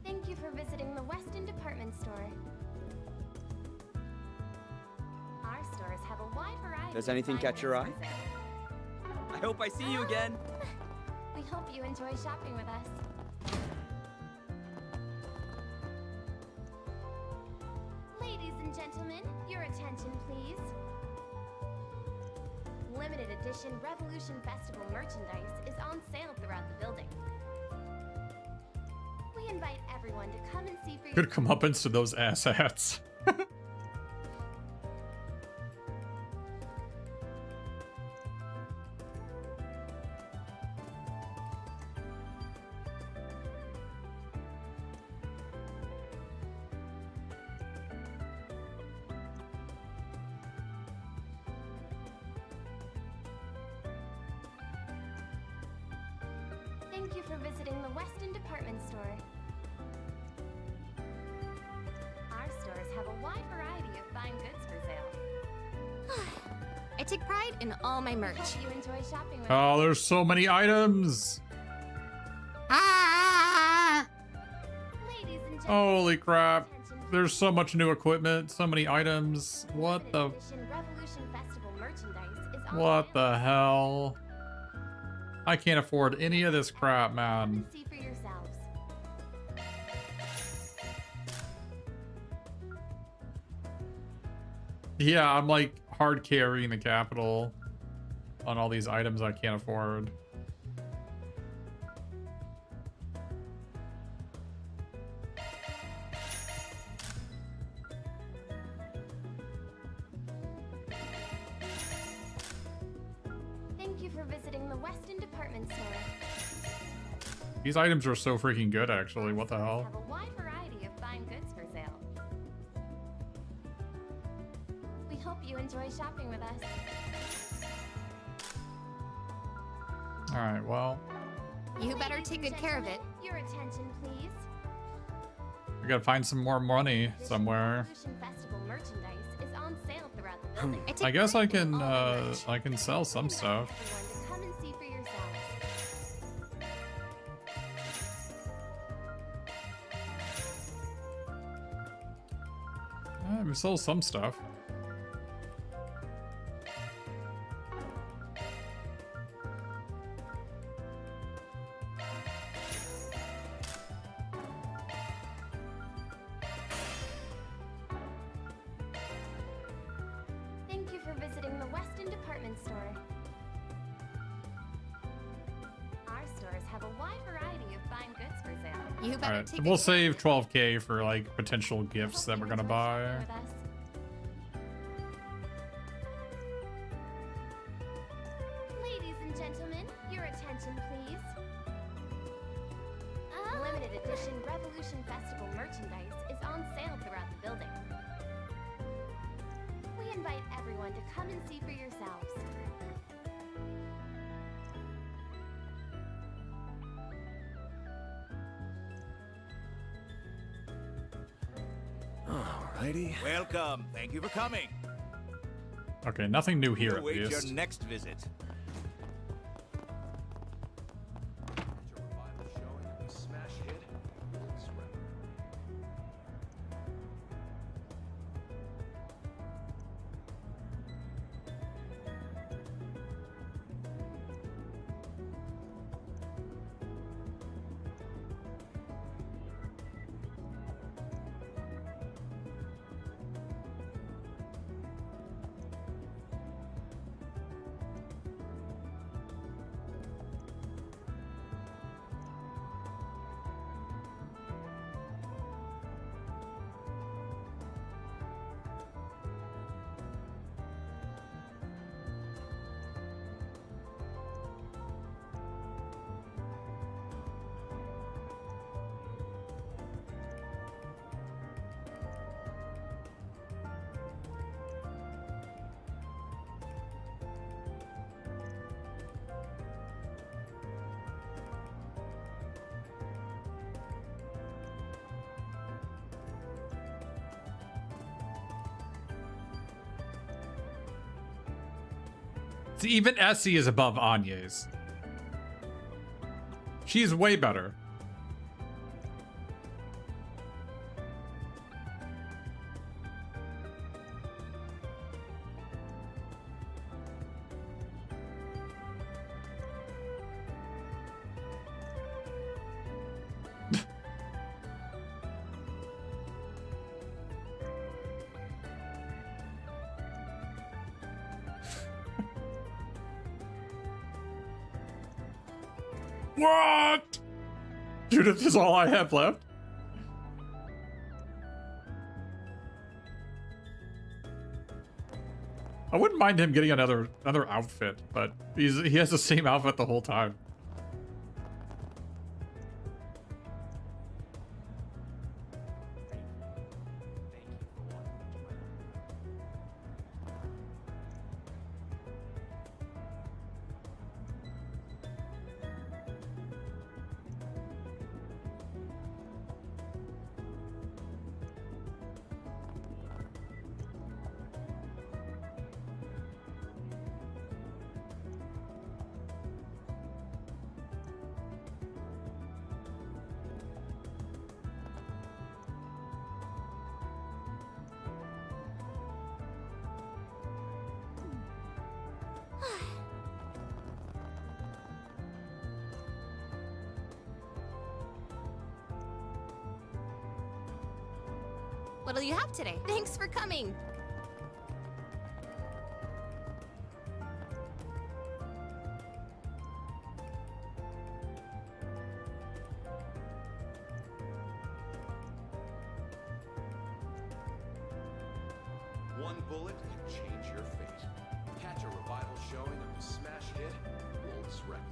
Thank you for visiting the Weston Department Store. Our stores have a wide variety. Does of anything fine catch your goods eye? for sale. I hope I see you again. We hope you enjoy shopping with us. Ladies and gentlemen, your attention please. Limited edition Revolution Festival merchandise is on sale throughout the building. We invite everyone to come and see for Good comeuppance to those asshats. Thank you for visiting the Weston Department Store. Our stores have a wide variety of fine goods for sale. I take pride in all my merch. Hope you enjoy shopping with Oh, there's so many items. Ah! Ladies and gentlemen, Holy crap. There's so much new equipment, so many items. What the edition Revolution Festival merchandise is on what the hell? I can't afford any of this crap, man. see for yourselves. Yeah, I'm like hard carrying the capital on all these items I can't afford. Thank you for visiting the Weston Department Store. These items are so freaking good, actually. What the hell? Have a wide variety of fine goods for sale. you enjoy shopping with us. All right, well, You better take good care of it. Your attention, please. we gotta find some more money somewhere. Revolution Festival merchandise is on sale throughout the building. I guess I can sell some stuff. Everyone to come and see for yourselves. We sell some stuff. Thank you for visiting the Weston Department Store. Our stores have a wide variety of fine goods for sale. You All better right, take we'll save 12K for like potential gifts that we're gonna buy. with us. Ladies and gentlemen, your attention, please. Limited edition Revolution Festival merchandise is on sale throughout the building. We invite everyone to come and see for yourselves. Alrighty. Welcome. Thank you for coming. Okay, nothing new here at Await your least. next visit. See, even Essie is above Anya's. She's way better. What? Judith is all I have left. I wouldn't mind him getting another outfit, but he has the same outfit the whole time. What'll you have today? Thanks for coming. One bullet can change your fate. Catch a revival showing of the smash hit, Wolf's Requiem.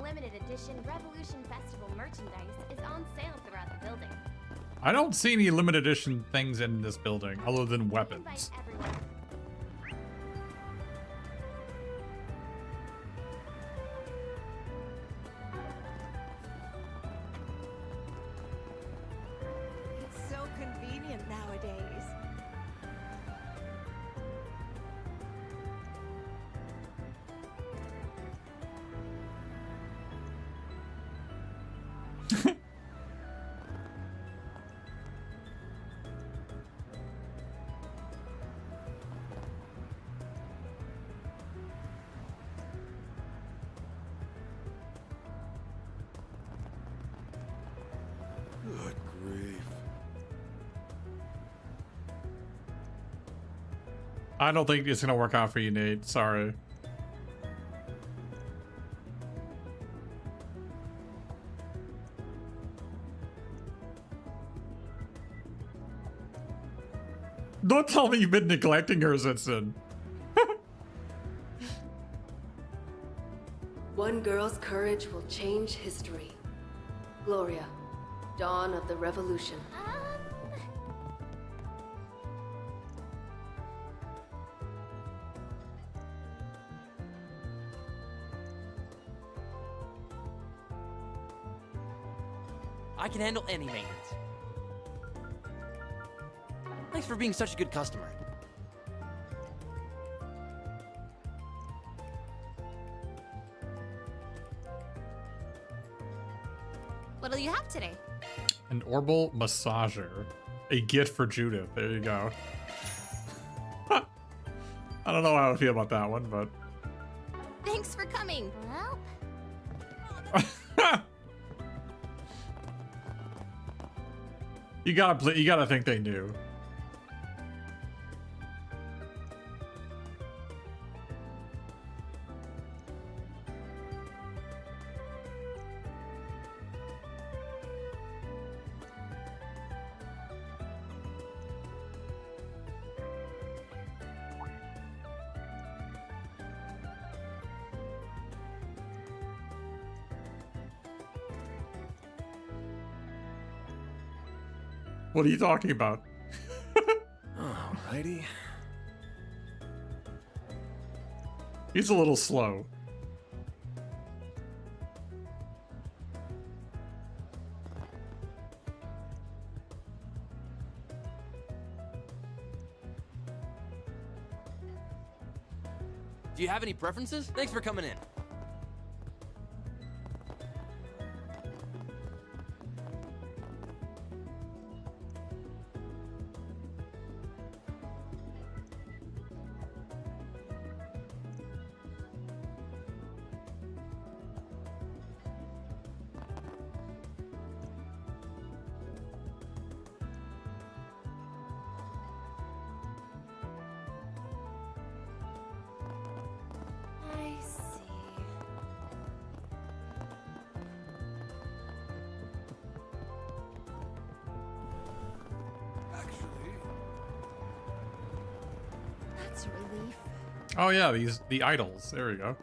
Limited limited edition Revolution Festival merchandise is on sale throughout the building. I don't see any limited edition things in this building other than weapons. It's so convenient nowadays. Good grief. I don't think it's gonna work out for you, Nate. Sorry. Don't tell me you've been neglecting her since then. One girl's courage will change history. Gloria, dawn of the revolution. I can handle any maintenance. Thanks for being such a good customer. What'll you have today? An orbal massager. A gift for Judith. There you go. I don't know how I feel about that one, but... Thanks for coming. Well, You gotta think they knew. What are you talking about? Alrighty. He's a little slow. Do you have any preferences? Thanks for coming in. I see. that's a relief. Oh yeah, the idols. There we go.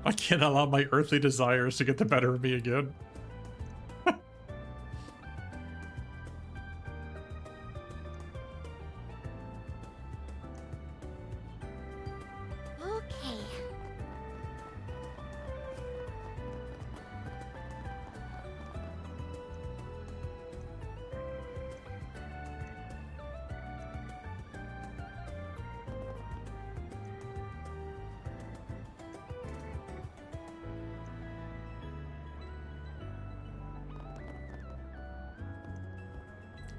I can't allow my earthly desires to get the better of me again. Okay.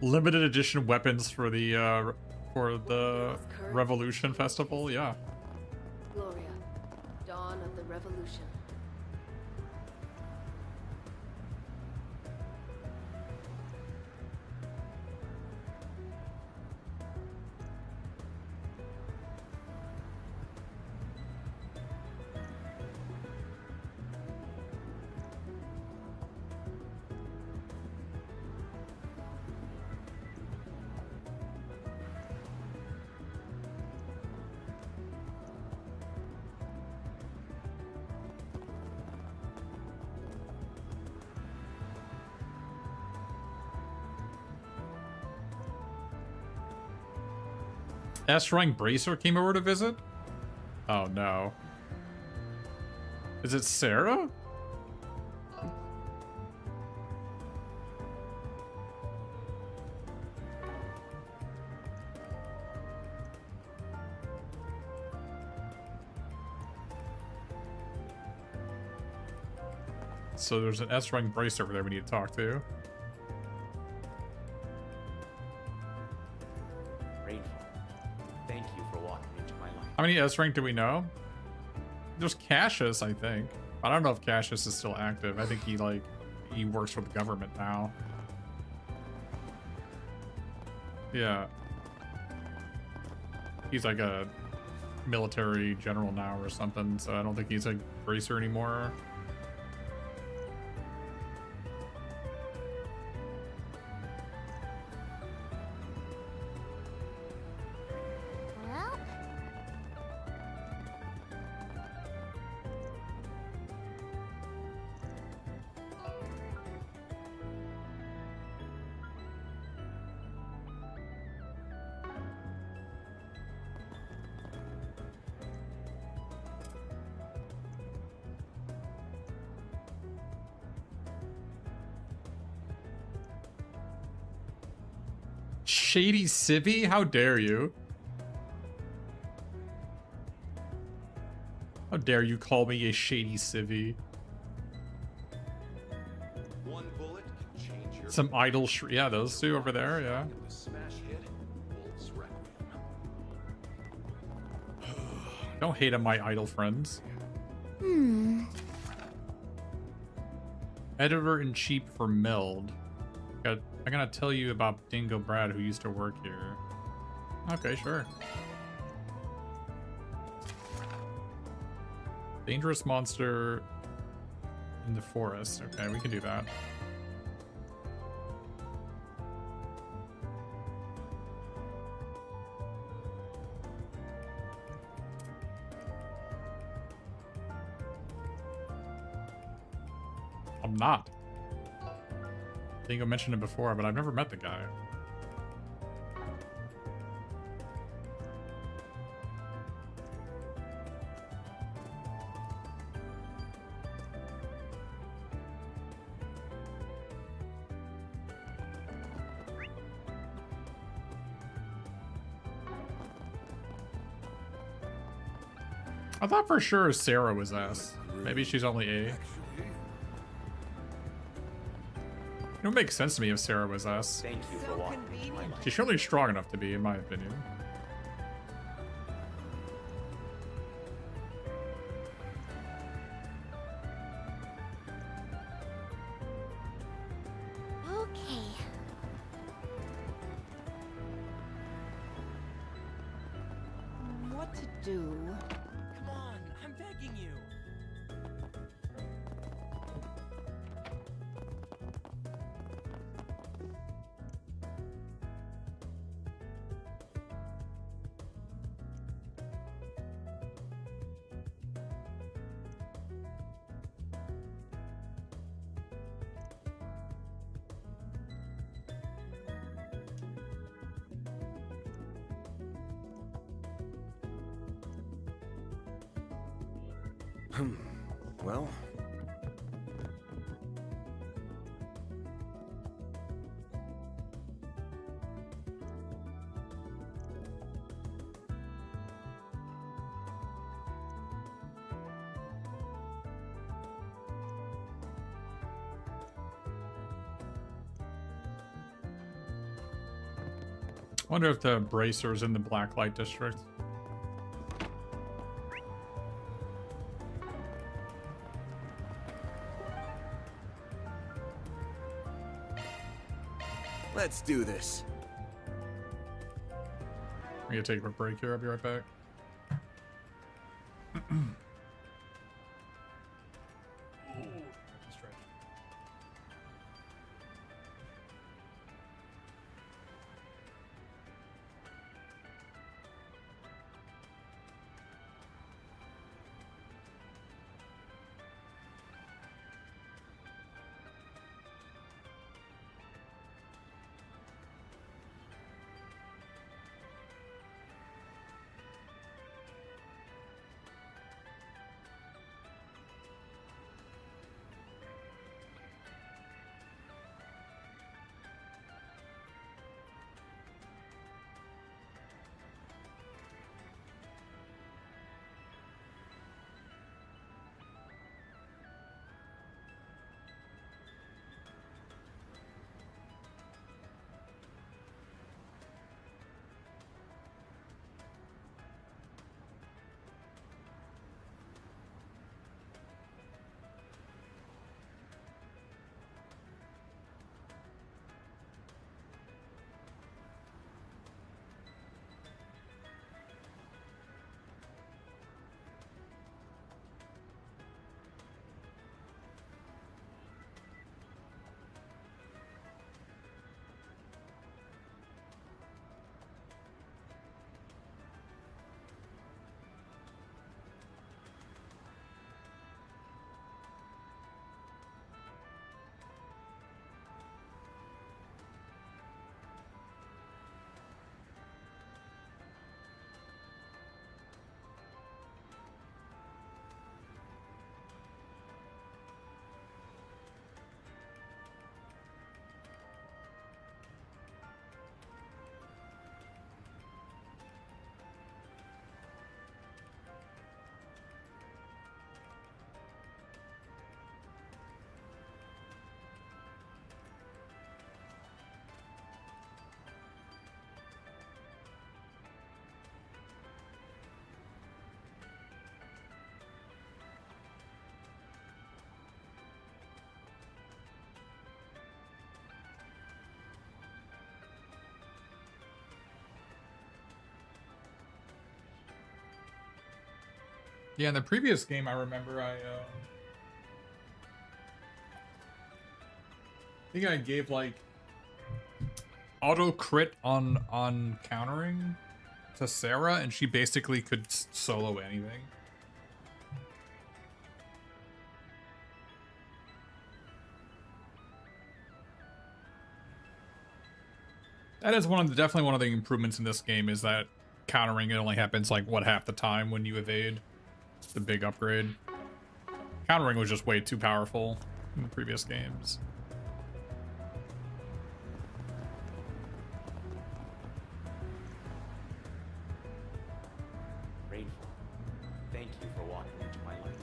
Limited edition weapons for the Revolution Festival, yeah. Gloria, dawn of the revolution. S-Rank Bracer came over to visit? Oh no. Is it Sarah? So there's an S-Rank Bracer over there we need to talk to. Thank you for walking into my life. How many S-Rank do we know? There's Cassius, I think. I don't know if Cassius is still active. I think he works for the government now. Yeah. He's like a military general now or something, so I don't think he's a bracer anymore. Well, Shady Civvy? How dare you? How dare you call me a shady civvy? One bullet can change your Some idle yeah, those two over there, yeah. the smash hit, Wolf's Requiem. Don't hate on my idle friends. Editor-in-chief for Meld. I'm gonna tell you about Dingo Brad, who used to work here. Okay, sure. Dangerous monster in the forest. Okay, we can do that. I'm not. Dingo mentioned it before, but I've never met the guy. I thought for sure Sarah was S. Maybe she's only A. It would make sense to me if Sarah was S. Thank you for walking into my life. She's surely strong enough to be, in my opinion. okay. What to do? Come on, I'm begging you. Well, Wonder if the bracer's in the Blacklight district. let's do this. I'm gonna take a break here. I'll be right back. Yeah, in the previous game, I remember I think I gave like auto crit on countering to Sarah, and she basically could solo anything. That is definitely one of the improvements in this game, is that countering, it only happens like what, half the time when you evade. It's the big upgrade. Countering was just way too powerful in the previous games. Grateful. Thank you for walking into my life.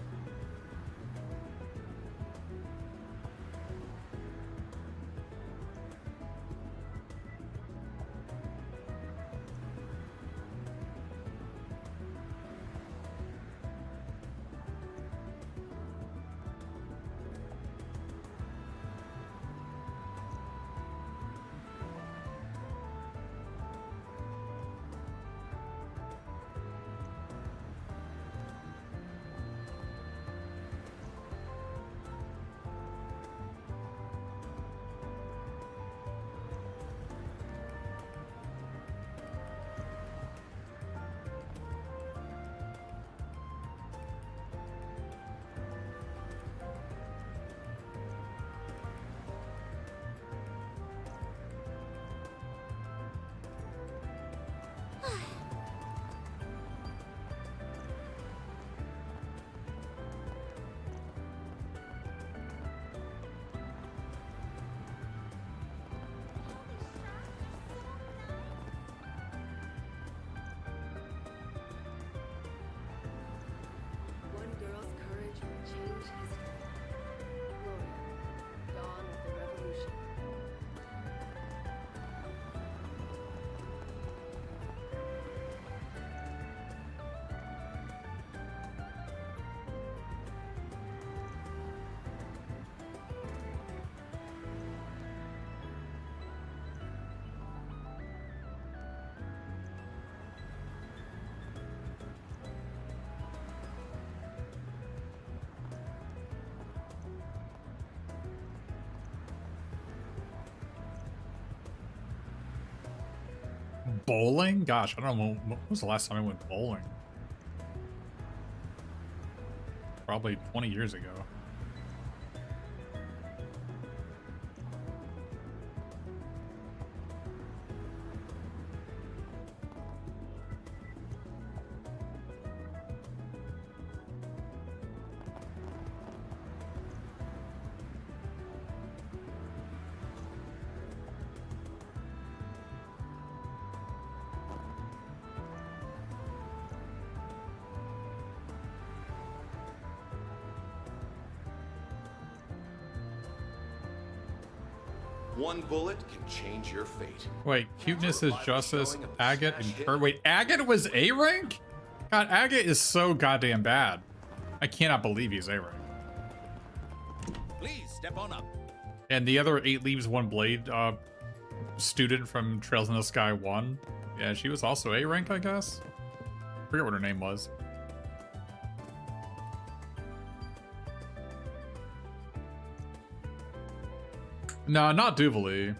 One girl's courage will change history. Gloria, dawn of the revolution. Bowling? Gosh, I don't know. When was the last time I went bowling? Probably 20 years ago. One bullet can change your fate. Wait, cuteness is justice. Agate and wait, Agate was A rank? God, Agate is so goddamn bad. I cannot believe he's A rank. Please step on up. And the other 8 Leaves, 1 Blade student from Trails in the Sky 1. Yeah, she was also A rank, I guess. I forget what her name was. No, not Duvalie.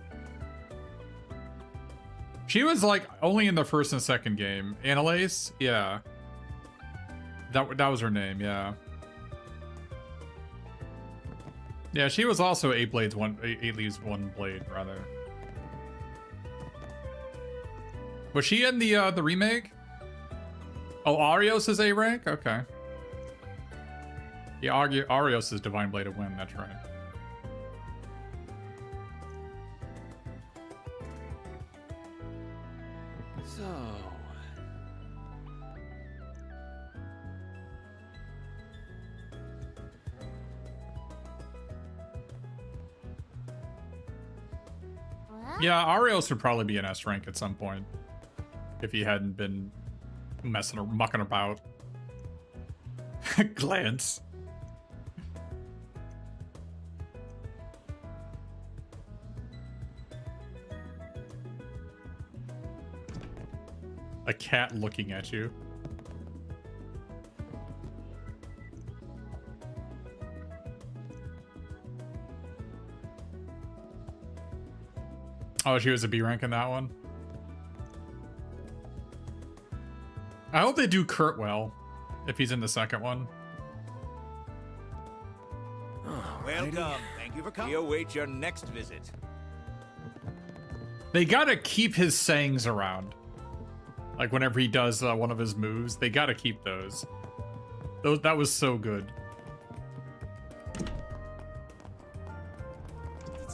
She was like only in the first and second game. Annalise? Yeah. That was her name, yeah. Yeah, she was also 8 Leaves, 1 Blade, rather. Was she in the remake? Oh, Arios is A rank? Okay. Yeah, Arios is Divine Blade of Wind, that's right. So... Yeah, Arios would probably be an S rank at some point. If he hadn't been mucking about. Glance. A cat looking at you. Oh, she was a B rank in that one. I hope they do Kurt well, if he's in the second one. Welcome. Thank you for coming. We await your next visit. They gotta keep his sayings around. Like whenever he does one of his moves, they gotta keep those. That was so good. Did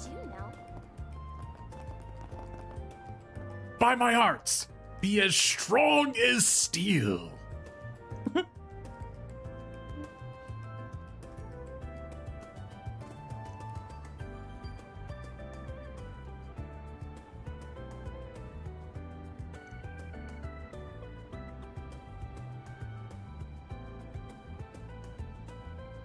you know? By my hearts, be as strong as steel.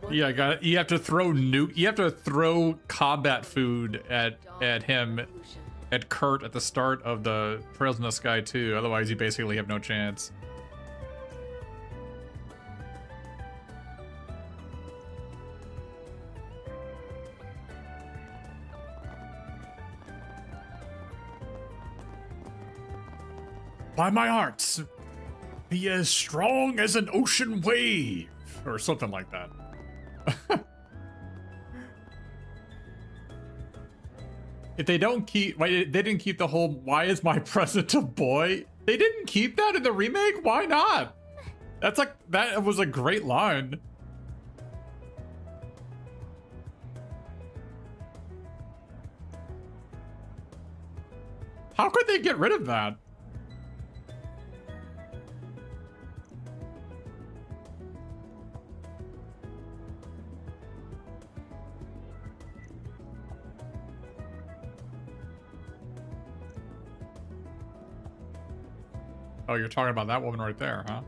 Yeah, you have to throw you have to throw combat food at him, at Kurt at the start of the Trails in the Sky too. Otherwise, you basically have no chance. By my hearts, be as strong as an ocean wave, or something like that. If they don't keep, they didn't keep the whole "why is my present a boy"? They didn't keep that in the remake. Why not? That's like, that was a great line. How could they get rid of that? Oh, you're talking about that woman right there, huh?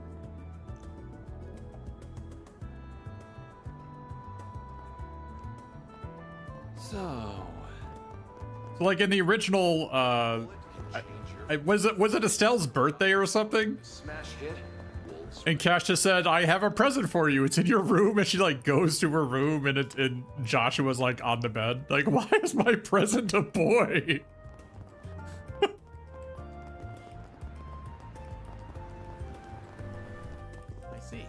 So like in the original, was it Estelle's birthday or something? And Cash just said, "I have a present for you. It's in your room." And she like goes to her room, and Joshua's like on the bed. Like, why is my present a boy? I see.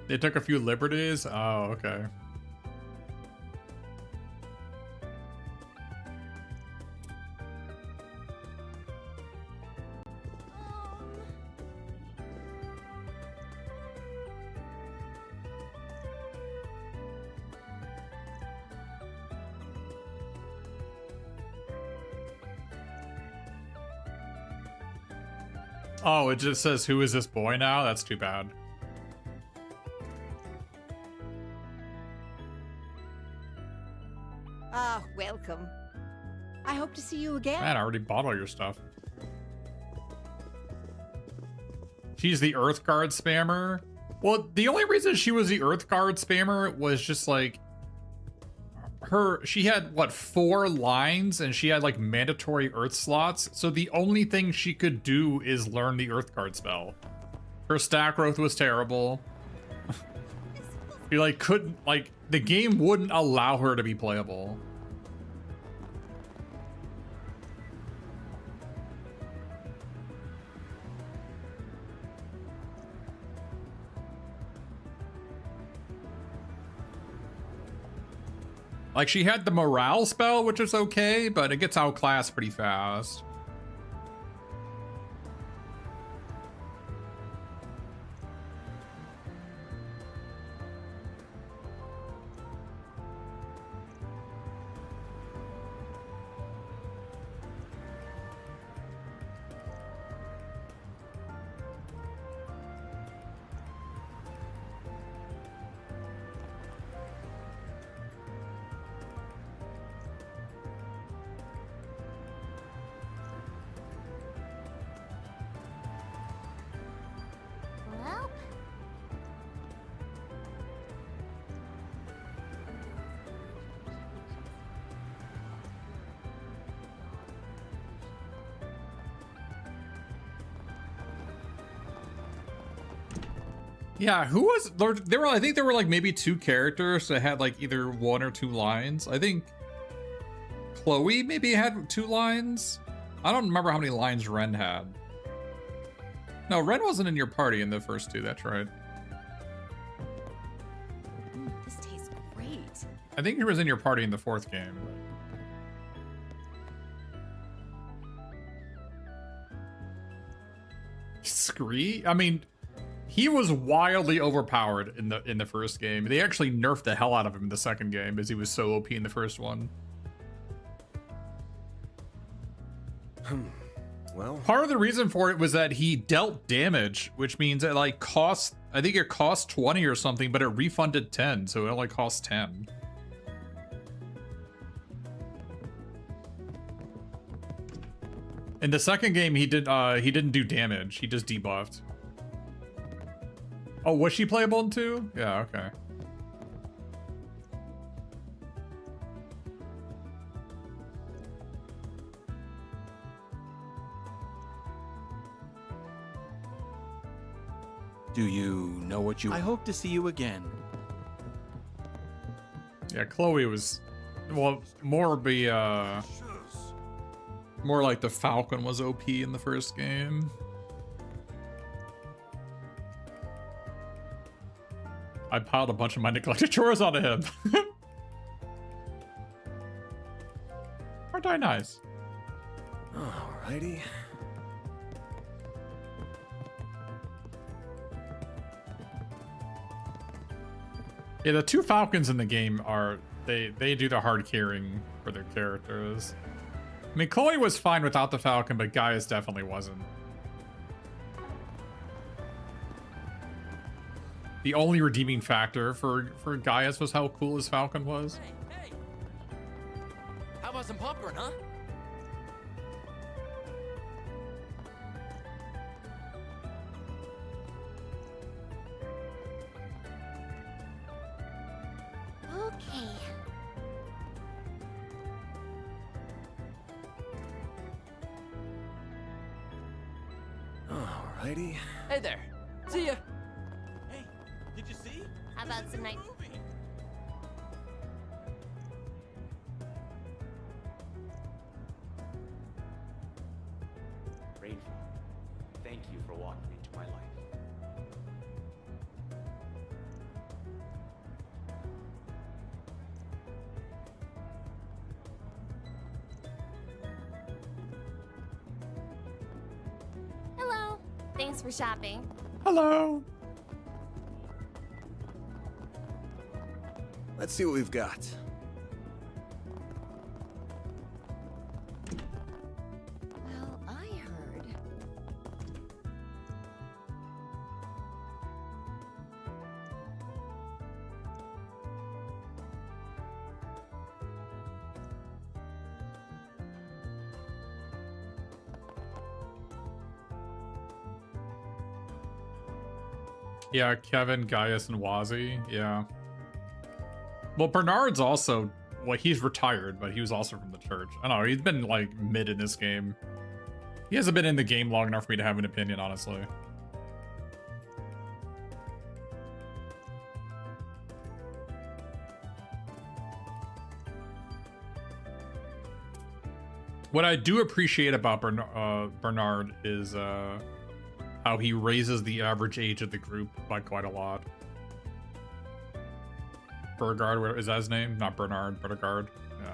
They took a few liberties? Oh, okay. Oh, it just says, "Who is this boy now?" That's too bad. Ah, welcome. I hope to see you again. Man, I already bought all your stuff. She's the Earth Guard spammer. Well, the only reason she was the Earth Guard spammer was just like she had what, 4 lines, and she had like mandatory Earth slots. So the only thing she could do is learn the Earth Guard spell. Her stack growth was terrible. She like couldn't, like, the game wouldn't allow her to be playable. Like, she had the morale spell, which is okay, but it gets outclassed pretty fast. Yeah, who was there were I think there were like maybe 2 characters that had like either 1 or 2 lines. I think Chloe maybe had 2 lines. I don't remember how many lines Ren had. No, Ren wasn't in your party in the first 2, that's right. This tastes great. I think he was in your party in the 4th game. Scree? I mean, he was wildly overpowered in the first game. They actually nerfed the hell out of him in the 2nd game as he was so OP in the first one. Well, part of the reason for it was that he dealt damage, which means it like cost, I think it cost 20 or something, but it refunded 10, so it only cost 10. In the 2nd game, he didn't do damage. He just debuffed. Oh, was she playable in 2? Yeah, okay. Do you know what you... I hope to see you again. Yeah, Chloe was... Well, more like the Falcon was OP in the first game. I piled a bunch of my neglected chores onto him. Aren't I nice? Alrighty. Yeah, the 2 Falcons in the game are... They do the hard carrying for their characters. I mean, Chloe was fine without the Falcon, but Gaius definitely wasn't. The only redeeming factor for Gaius was how cool his Falcon was. Hey! How about some popcorn, huh? Okay. Alrighty. Hey there. See ya. Hey, did you see? How about some night? Rainfall, thank you for walking into my life. Hello. Thanks for shopping. Hello. Let's see what we've got. Well, I heard. Yeah, Kevin, Gaius, and Wazi. Yeah. Well, Bernard's also... Well, he's retired, but he was also from the church. I don't know, he's been, like, mid in this game. He hasn't been in the game long enough for me to have an opinion, honestly. What I do appreciate about Bernard is how he raises the average age of the group by quite a lot. Bergard, is that his name? Not Bernard, Bergard. Yeah.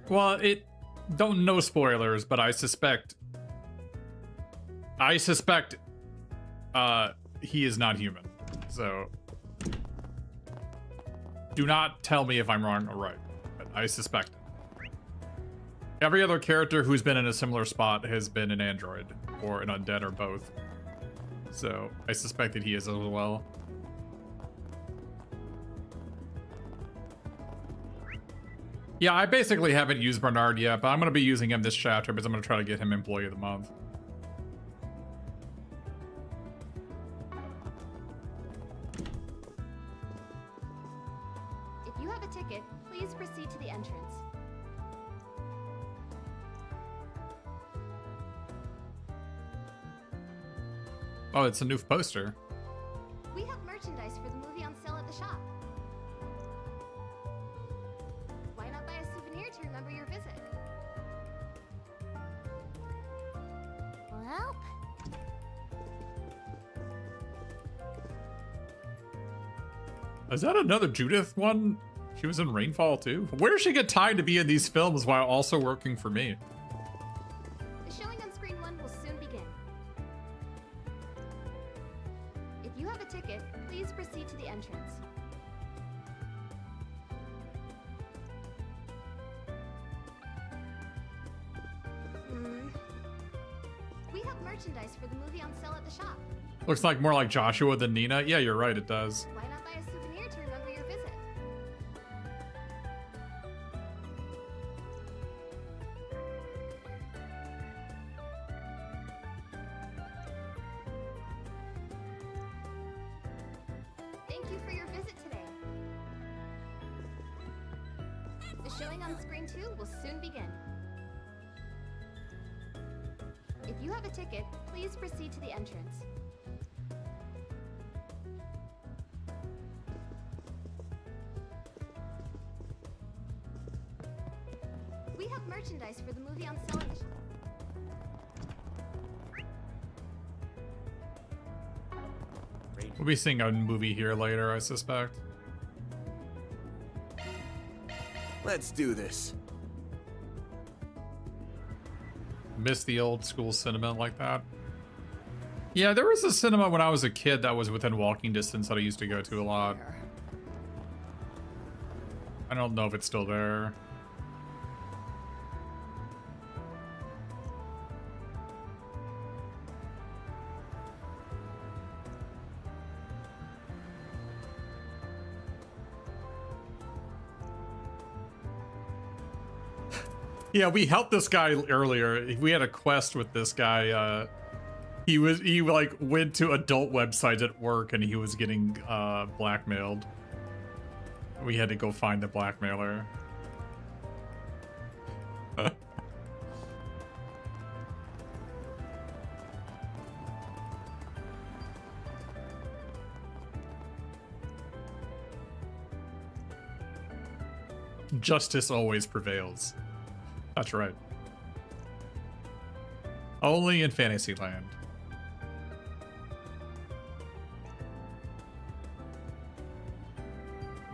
Well, don't know spoilers, but I suspect he is not human. So do not tell me if I'm wrong or right, but I suspect it. Every other character who's been in a similar spot has been an android or an undead or both. So I suspect that he is as well. Yeah, I basically haven't used Bernard yet, but I'm going to be using him this chapter because I'm going to try to get him Employee of the Month. If you have a ticket, please proceed to the entrance. Oh, it's a new poster. We have merchandise for the movie on sale at the shop. Why not buy a souvenir to remember your visit? Well, Is that another Judith one? She was in Rainfall too? Where does she get time to be in these films while also working for me? The showing on screen 1 will soon begin. If you have a ticket, please proceed to the entrance. We have merchandise for the movie on sale at the shop. Looks like more like Joshua than Nina. Yeah, you're right, it does. Why not buy a souvenir to remember your visit? Thank you for your visit today. The showing on screen 2 will soon begin. If you have a ticket, please proceed to the entrance. We have merchandise for the movie on sale at the shop. We'll be seeing a movie here later, I suspect. Let's do this. Miss the old school cinema like that. Yeah, there was a cinema when I was a kid that was within walking distance that I used to go to a lot. I don't know if it's still there. Yeah, we helped this guy earlier. We had a quest with this guy. He like went to adult websites at work and he was getting blackmailed. We had to go find the blackmailer. Justice always prevails. That's right. Only in Fantasyland.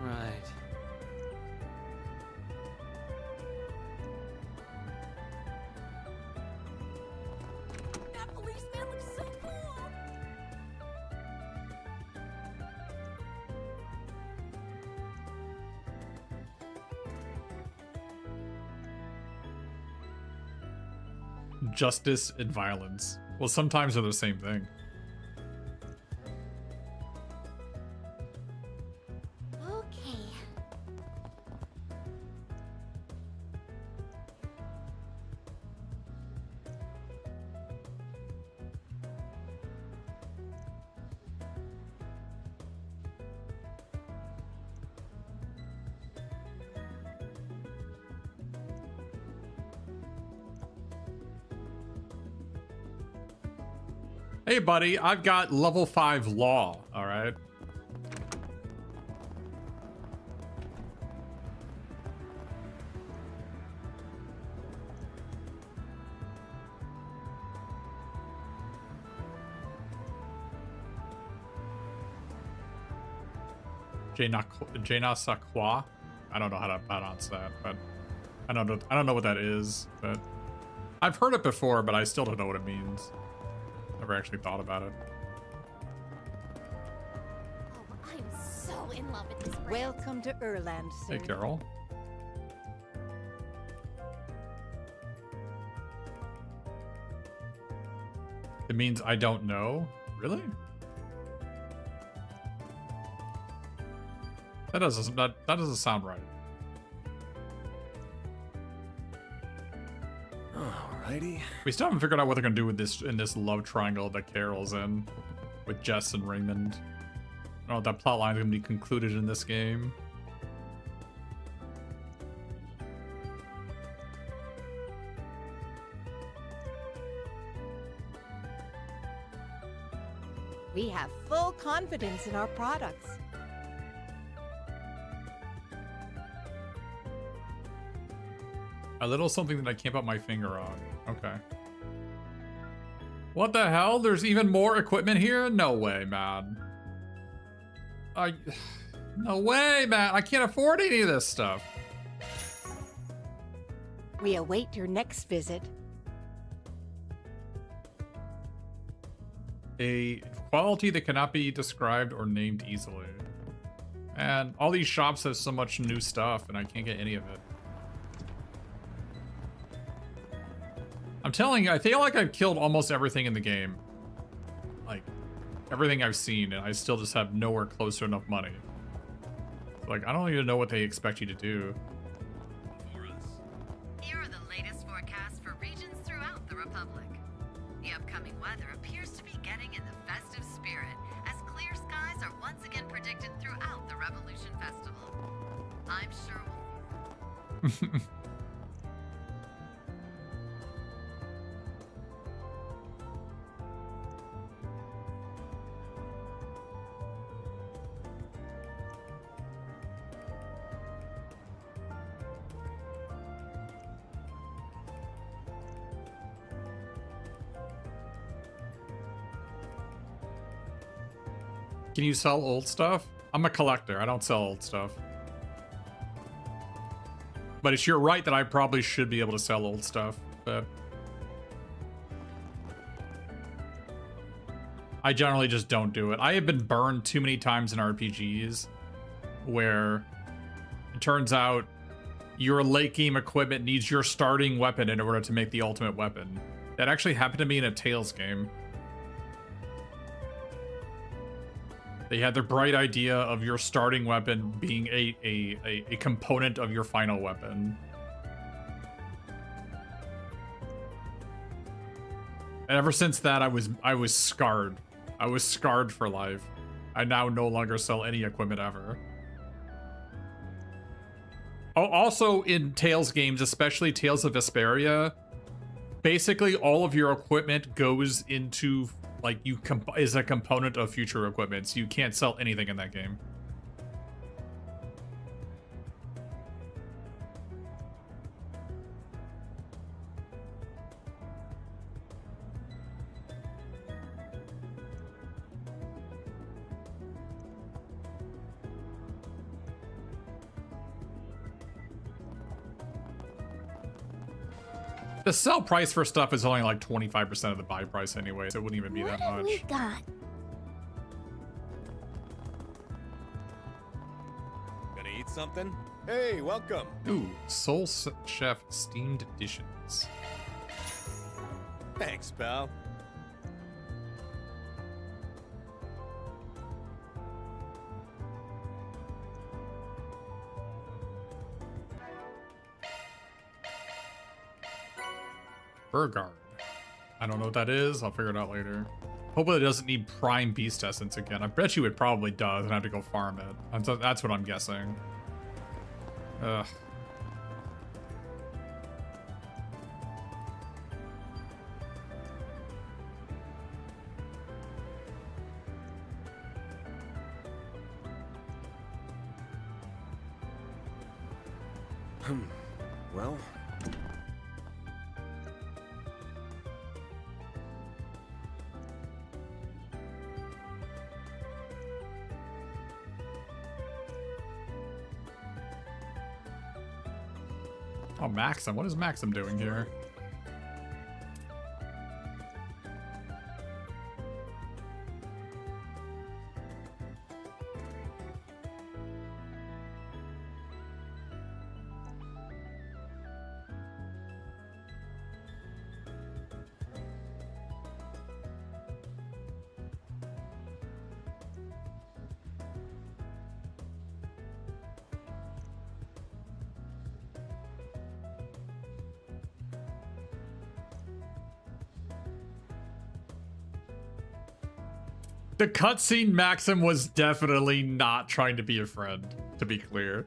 Right. That policeman looks so cool. Justice and violence. Well, sometimes they're the same thing. okay. Hey, buddy, I've got level 5 law, all right? Jaina Sakwa? I don't know how to pronounce that, but I don't know what that is, but I've heard it before, but I still don't know what it means. Never actually thought about it. Oh, I'm so in love with this brand. Welcome to Erland, sir. Hey, Carol. It means I don't know? Really? That doesn't sound right. Alrighty. We still haven't figured out what they're gonna do with this in this love triangle that Carol's in with Jess and Raymond. I don't know if that plot line is gonna be concluded in this game. We have full confidence in our products. A little something that I can't put my finger on. Okay. What the hell? There's even more equipment here? No way, man. No way, man. I can't afford any of this stuff. We await your next visit. A quality that cannot be described or named easily. And all these shops have so much new stuff and I can't get any of it. I'm telling you, I feel like I've killed almost everything in the game. Like, everything I've seen, and I still just have nowhere close to enough money. Like, I don't even know what they expect you to do. Here are the latest forecasts for regions throughout the Republic. The upcoming weather appears to be getting in the festive spirit, as clear skies are once again predicted throughout the Revolution Festival. I'm sure we'll... Can you sell old stuff? I'm a collector. I don't sell old stuff. But you're right that I probably should be able to sell old stuff, but I generally just don't do it. I have been burned too many times in RPGs where it turns out your late game equipment needs your starting weapon in order to make the ultimate weapon. That actually happened to me in a Tales game. They had the bright idea of your starting weapon being a component of your final weapon. And ever since that, I was scarred. I was scarred for life. I now no longer sell any equipment ever. Oh, also in Tales games, especially Tales of Vesperia, basically all of your equipment goes into, like, is a component of future equipment, so you can't sell anything in that game. The sell price for stuff is only like 25% of the buy price anyway, so it wouldn't even be that much. What have we got? Gonna eat something? Hey, welcome. Ooh, Soul Chef Steamed Dishes. Thanks, pal. Burgard. I don't know what that is. I'll figure it out later. Hopefully it doesn't need prime beast essence again. I bet you it probably does, and I have to go farm it. That's what I'm guessing. Ugh. Well... Oh, Maxim. What is Maxim doing here? The cutscene Maxim was definitely not trying to be a friend, to be clear.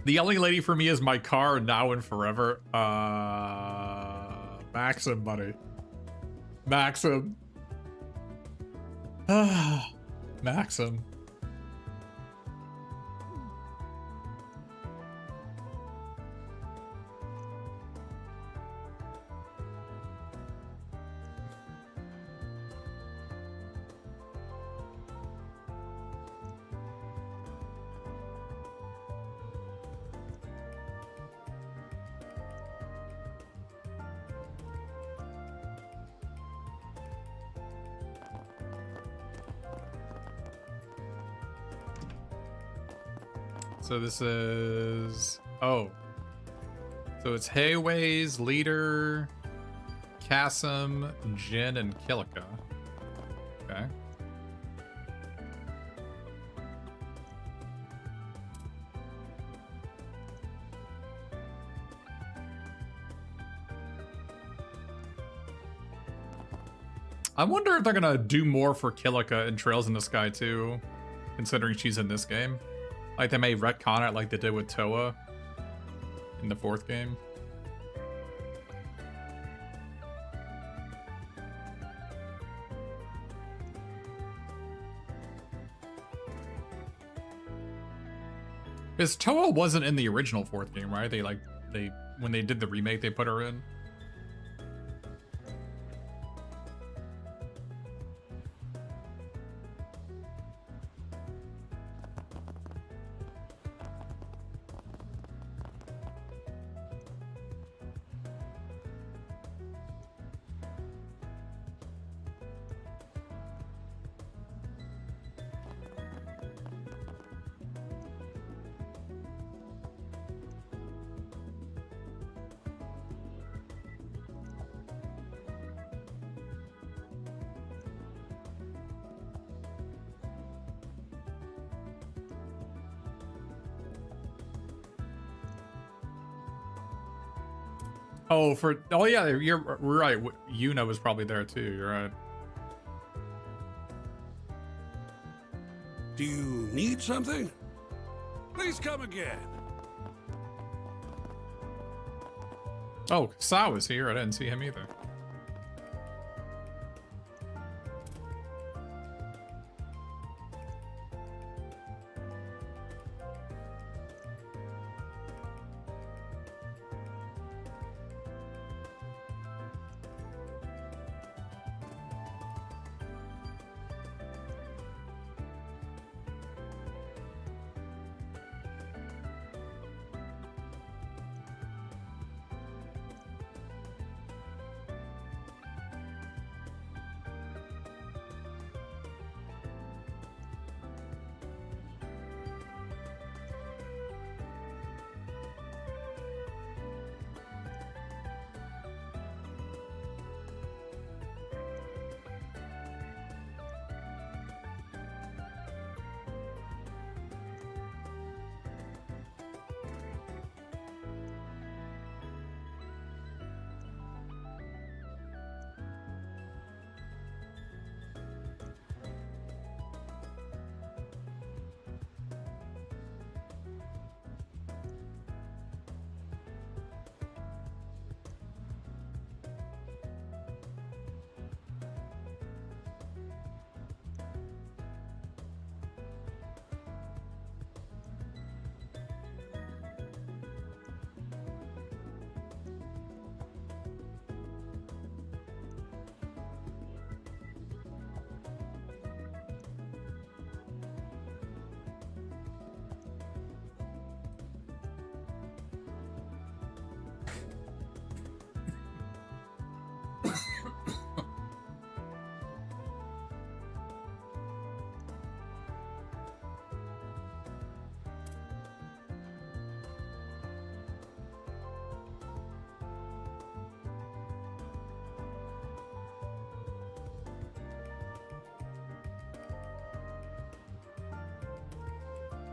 The only lady for me is my car now and forever. Maxim, buddy. Maxim. Maxim. So this is... Oh. So it's Hayway's, Leader, Kasim, Jin, and Kilika. Okay. I wonder if they're gonna do more for Kilika in Trails in the Sky too, considering she's in this game. Like they may retcon it like they did with Toa in the 4th game. Because Toa wasn't in the original 4th game, right? When they did the remake, they put her in. Oh yeah, you're right. Yuna was probably there too. You're right. Do you need something? Please come again. Oh, Sao is here. I didn't see him either.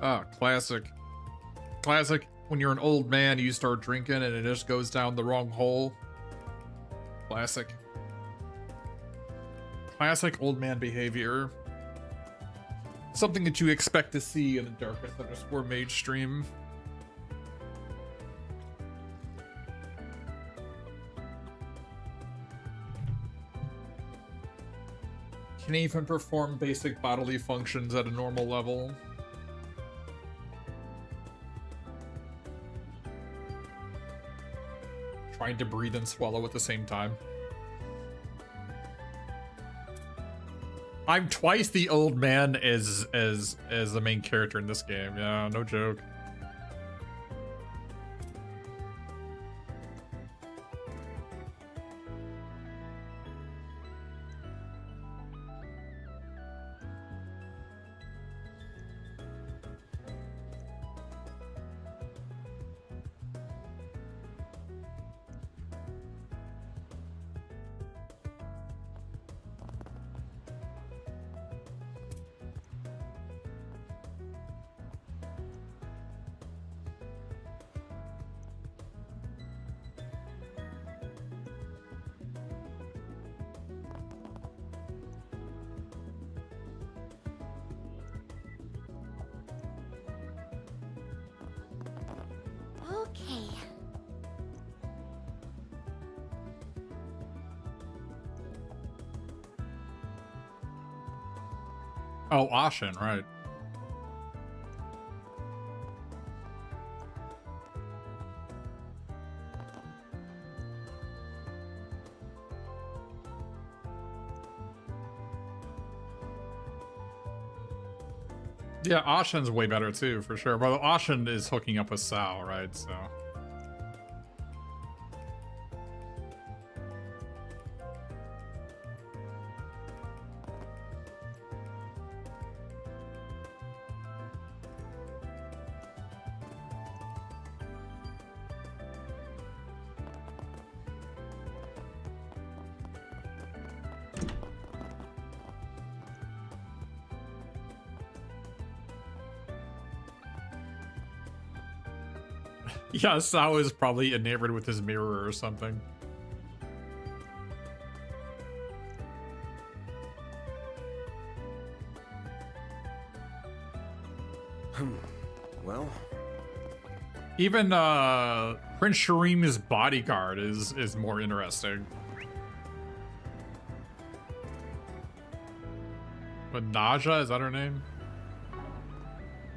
Oh, classic. Classic. When you're an old man, you start drinking and it just goes down the wrong hole. Classic. Classic old man behavior. Something that you expect to see in the Darkest_Mage stream. Can even perform basic bodily functions at a normal level. Trying to breathe and swallow at the same time. I'm twice the old man as the main character in this game. Yeah, no joke. Okay. Oh, Ashen, right. Yeah, Ashen's way better too, for sure. But Ashen is hooking up with Sal, right? So. Yeah, Sal is probably enamored with his mirror or something. Well, even Prince Shireen's bodyguard is more interesting. But Naja, is that her name?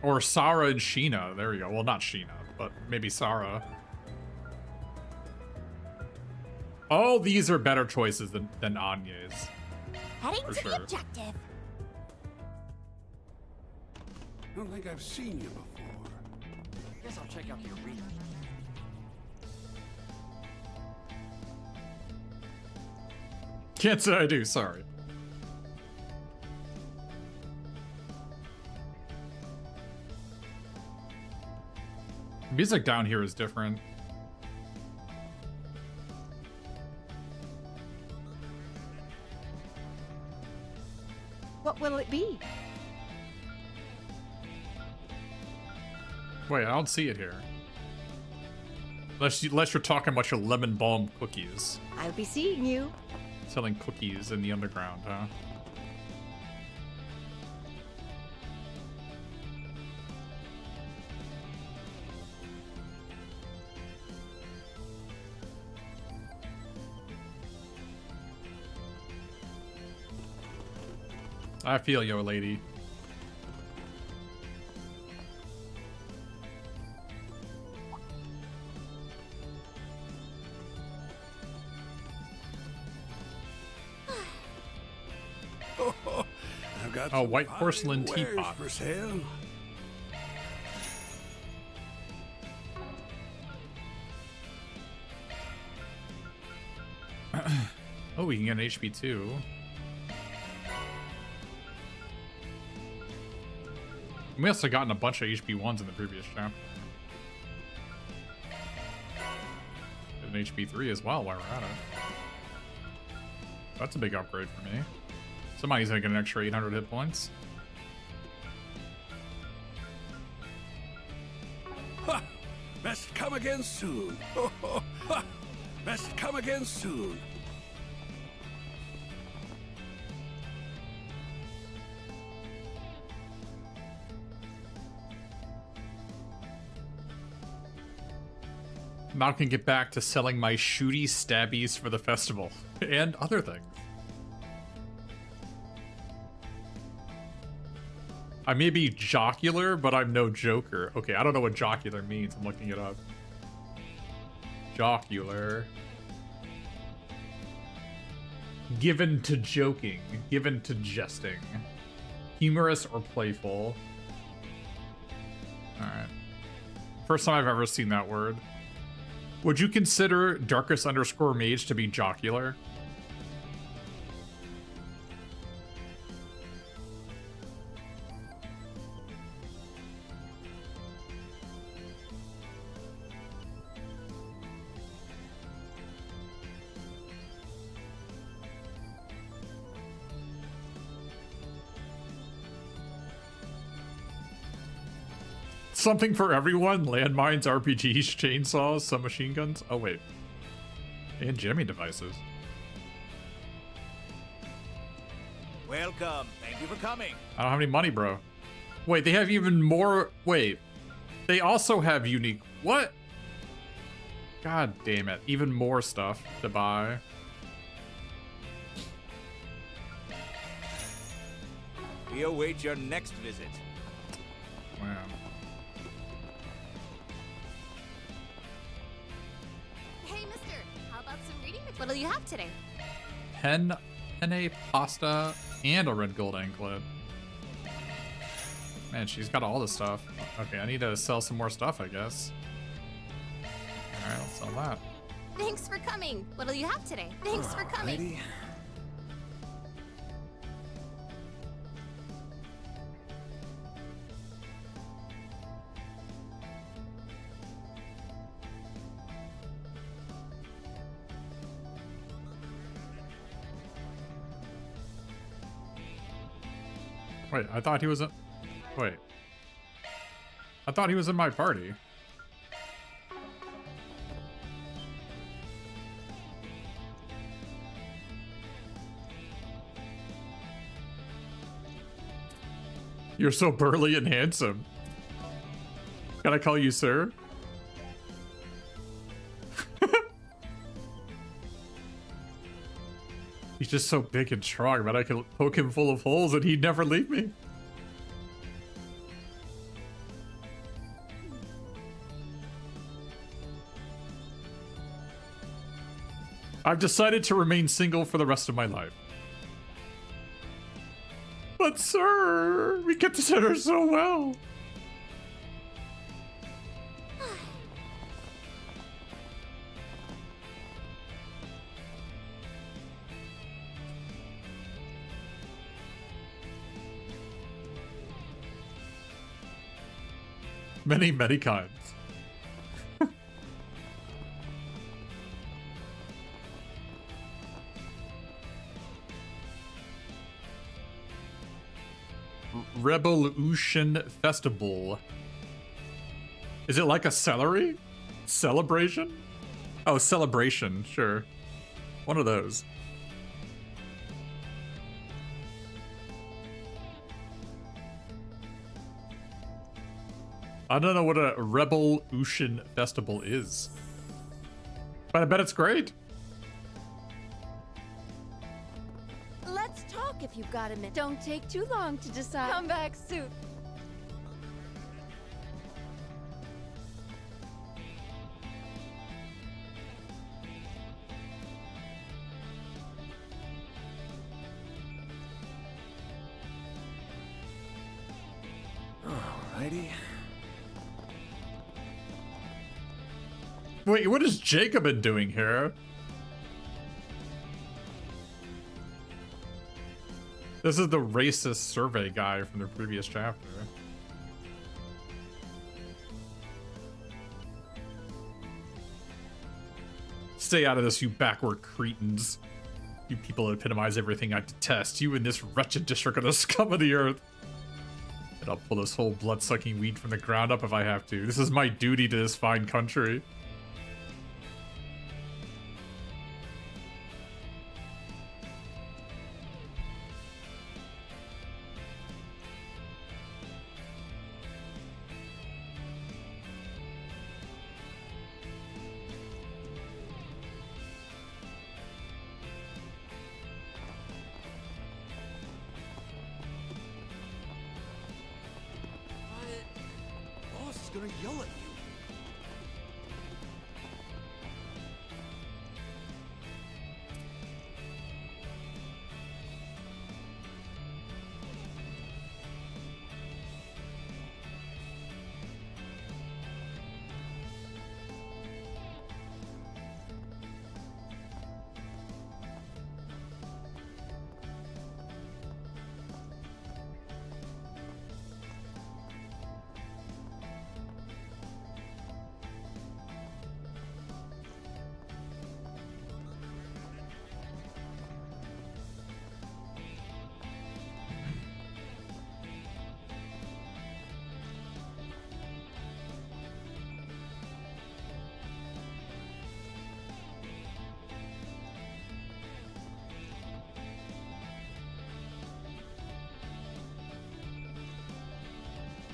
Or Sarah and Sheena. There we go. Well, not Sheena, but maybe Sarah. All these are better choices than Anya's. Heading For to sure. the objective. I don't think I've seen you before. Guess I'll check out the arena. Can't say I do, sorry. Music down here is different. What will it be? Wait, I don't see it here. Unless you're talking about your lemon balm cookies. I'll be seeing you. Selling cookies in the underground, huh? I feel you, lady. I've got Oh, some white fine porcelain wares teapot. for sale. Oh, we can get an HP too. We must have gotten a bunch of HP 1s in the previous chapter. An HP 3 as well while we're at it. That's a big upgrade for me. Somebody's gonna get an extra 800 hit points. Ha! Best come again soon. Ha! Best come again soon. Now I can get back to selling my shooty stabbies for the festival and other things. I may be jocular, but I'm no joker. Okay, I don't know what jocular means. I'm looking it up. Jocular. Given to joking. Given to jesting. Humorous or playful. Alright. First time I've ever seen that word. Would you consider Darkus_Mage to be jocular? Something for everyone? Landmines, RPGs, chainsaws, some machine guns? Oh, wait. And jamming devices. Welcome. Thank you for coming. I don't have any money, bro. Wait, they have even more... Wait. They also have unique... What? God damn it. Even more stuff to buy. We await your next visit. Wow. Hey, mister, how about some reading? What'll you have today? Penne, pasta, and a red gold anklet. Man, she's got all the stuff. Okay, I need to sell some more stuff, I guess. Alright, I'll sell that. Thanks for coming. What'll you have today? Thanks for coming. Wait, I thought he was in... Wait. I thought he was in my party. You're so burly and handsome. Can I call you sir? He's just so big and strong, but I can poke him full of holes and he'd never leave me. I've decided to remain single for the rest of my life. But sir, we get together so well. Many, many kinds. Revolution Festival. Is it like a celery? Celebration? Oh, celebration, sure. One of those. I don't know what a Revolution Festival is. But I bet it's great. Let's talk if you've got a minute. Don't take too long to decide. Come back soon. Alrighty. Wait, what has Jacob been doing here? This is the racist survey guy from the previous chapter. Stay out of this, you backward cretins. You people epitomize everything I detest. You in this wretched district are the scum of the earth. And I'll pull this whole blood-sucking weed from the ground up if I have to. This is my duty to this fine country. He's gonna yell at you.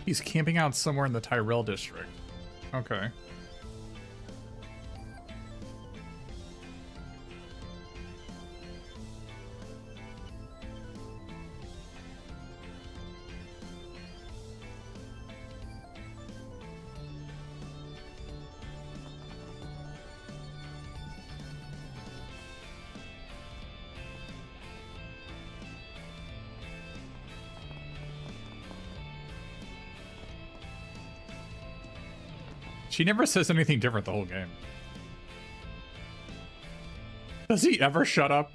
He's camping out somewhere in the Tyrell district. Okay. She never says anything different the whole game. Does he ever shut up?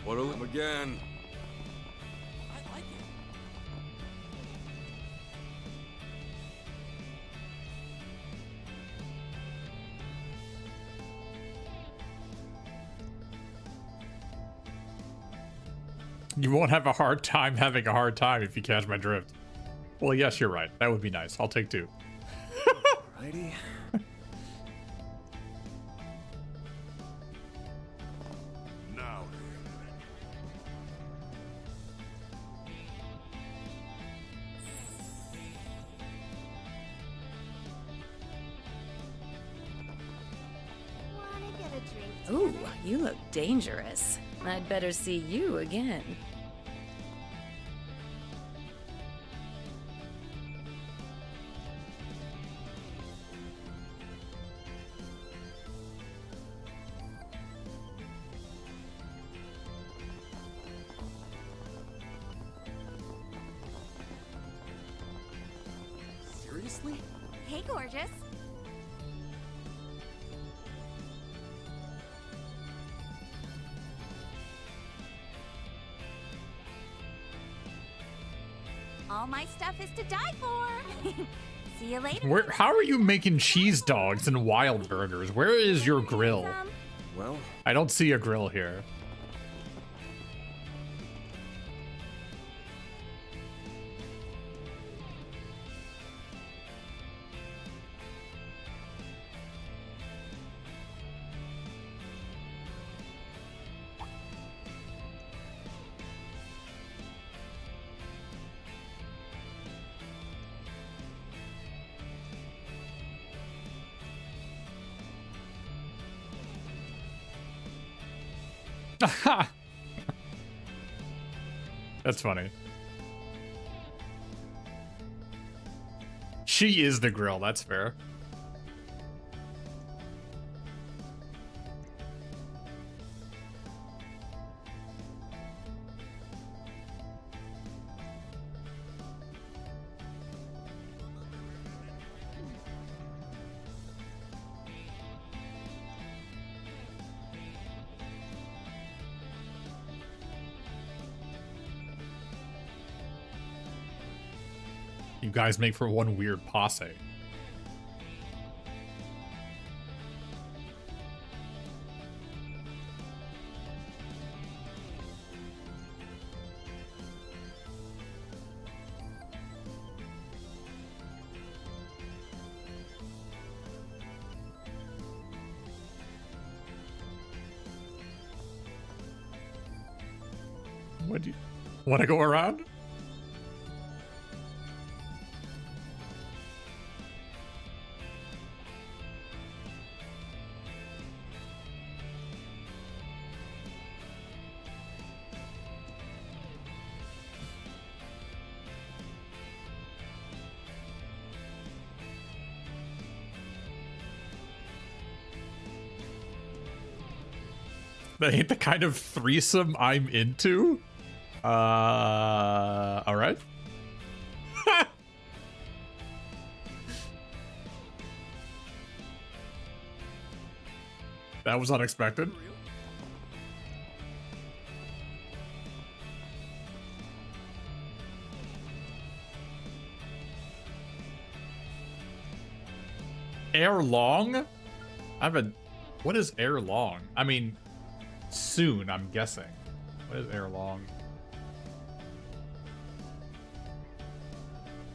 What'll him again? I like it. You won't have a hard time having a hard time if you catch my drift. Well, yes, you're right. That would be nice. I'll take 2. Righty. Now Wanna get a drink? Ooh, you look dangerous. I'd better see you again. Seriously? Hey, gorgeous. All my stuff is to die for. See you later. Where? How are you making cheese dogs and wild burgers? Where is your grill? Well, I don't see a grill here. That's funny. She is the grill, that's fair. You guys make for one weird posse. What do you... Want to go around? That ain't the kind of threesome I'm into. All right. That was unexpected. Ere long? What is ere long? I mean, soon, I'm guessing. What is ere long?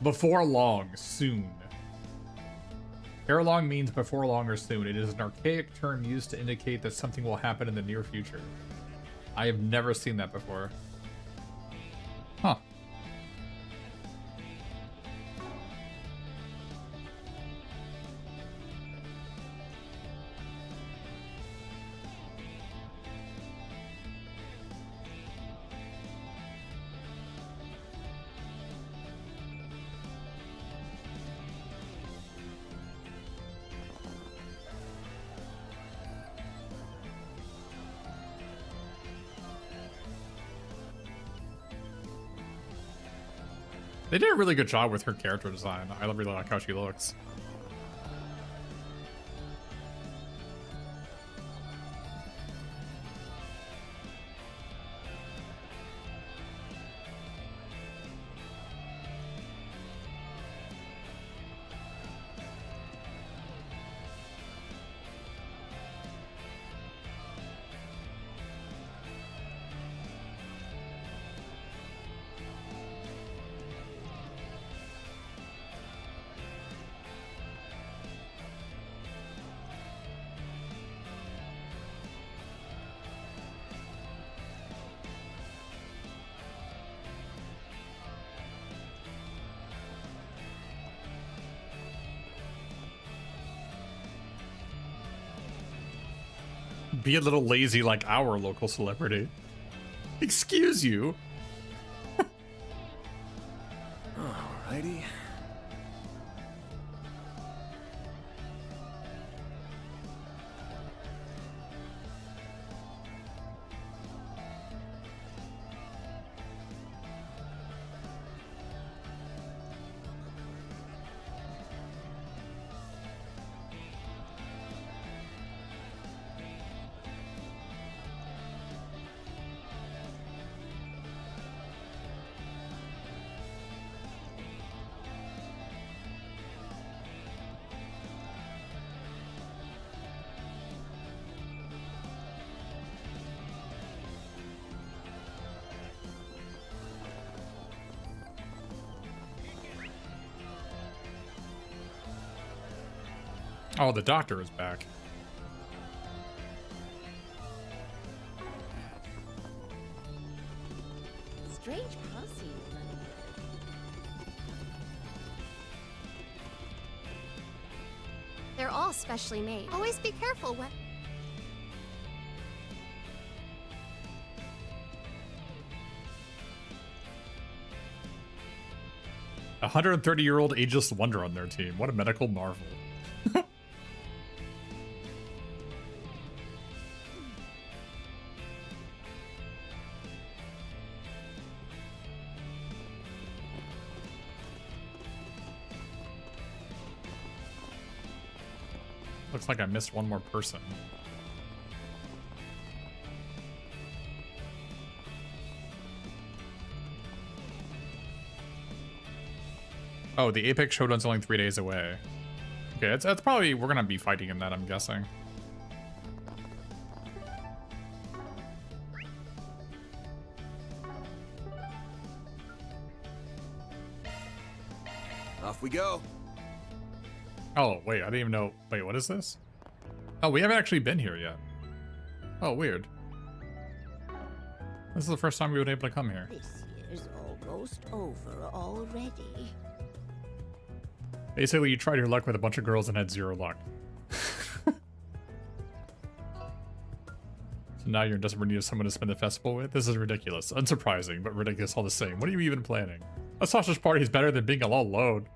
Before long, soon. Ere long means before long or soon. It is an archaic term used to indicate that something will happen in the near future. I have never seen that before. Huh. They did a really good job with her character design. I really like how she looks. Be a little lazy like our local celebrity. Excuse you. Alrighty. Oh, the doctor is back. Strange posse. They're all specially made. Always be careful when... A 130-year-old ageless wonder on their team. What a medical marvel. Looks like I missed one more person. Oh, the Apex Showdown's only 3 days away. Okay, that's probably, we're gonna be fighting in that, I'm guessing. Off we go. Oh, wait, I didn't even know. Wait, what is this? Oh, we haven't actually been here yet. Oh, weird. This is the first time we were able to come here. This is almost over already. Basically, you tried your luck with a bunch of girls and had 0 luck. So now you're in desperate need of someone to spend the festival with? This is ridiculous. Unsurprising, but ridiculous all the same. What are you even planning? A sausage party is better than being all alone.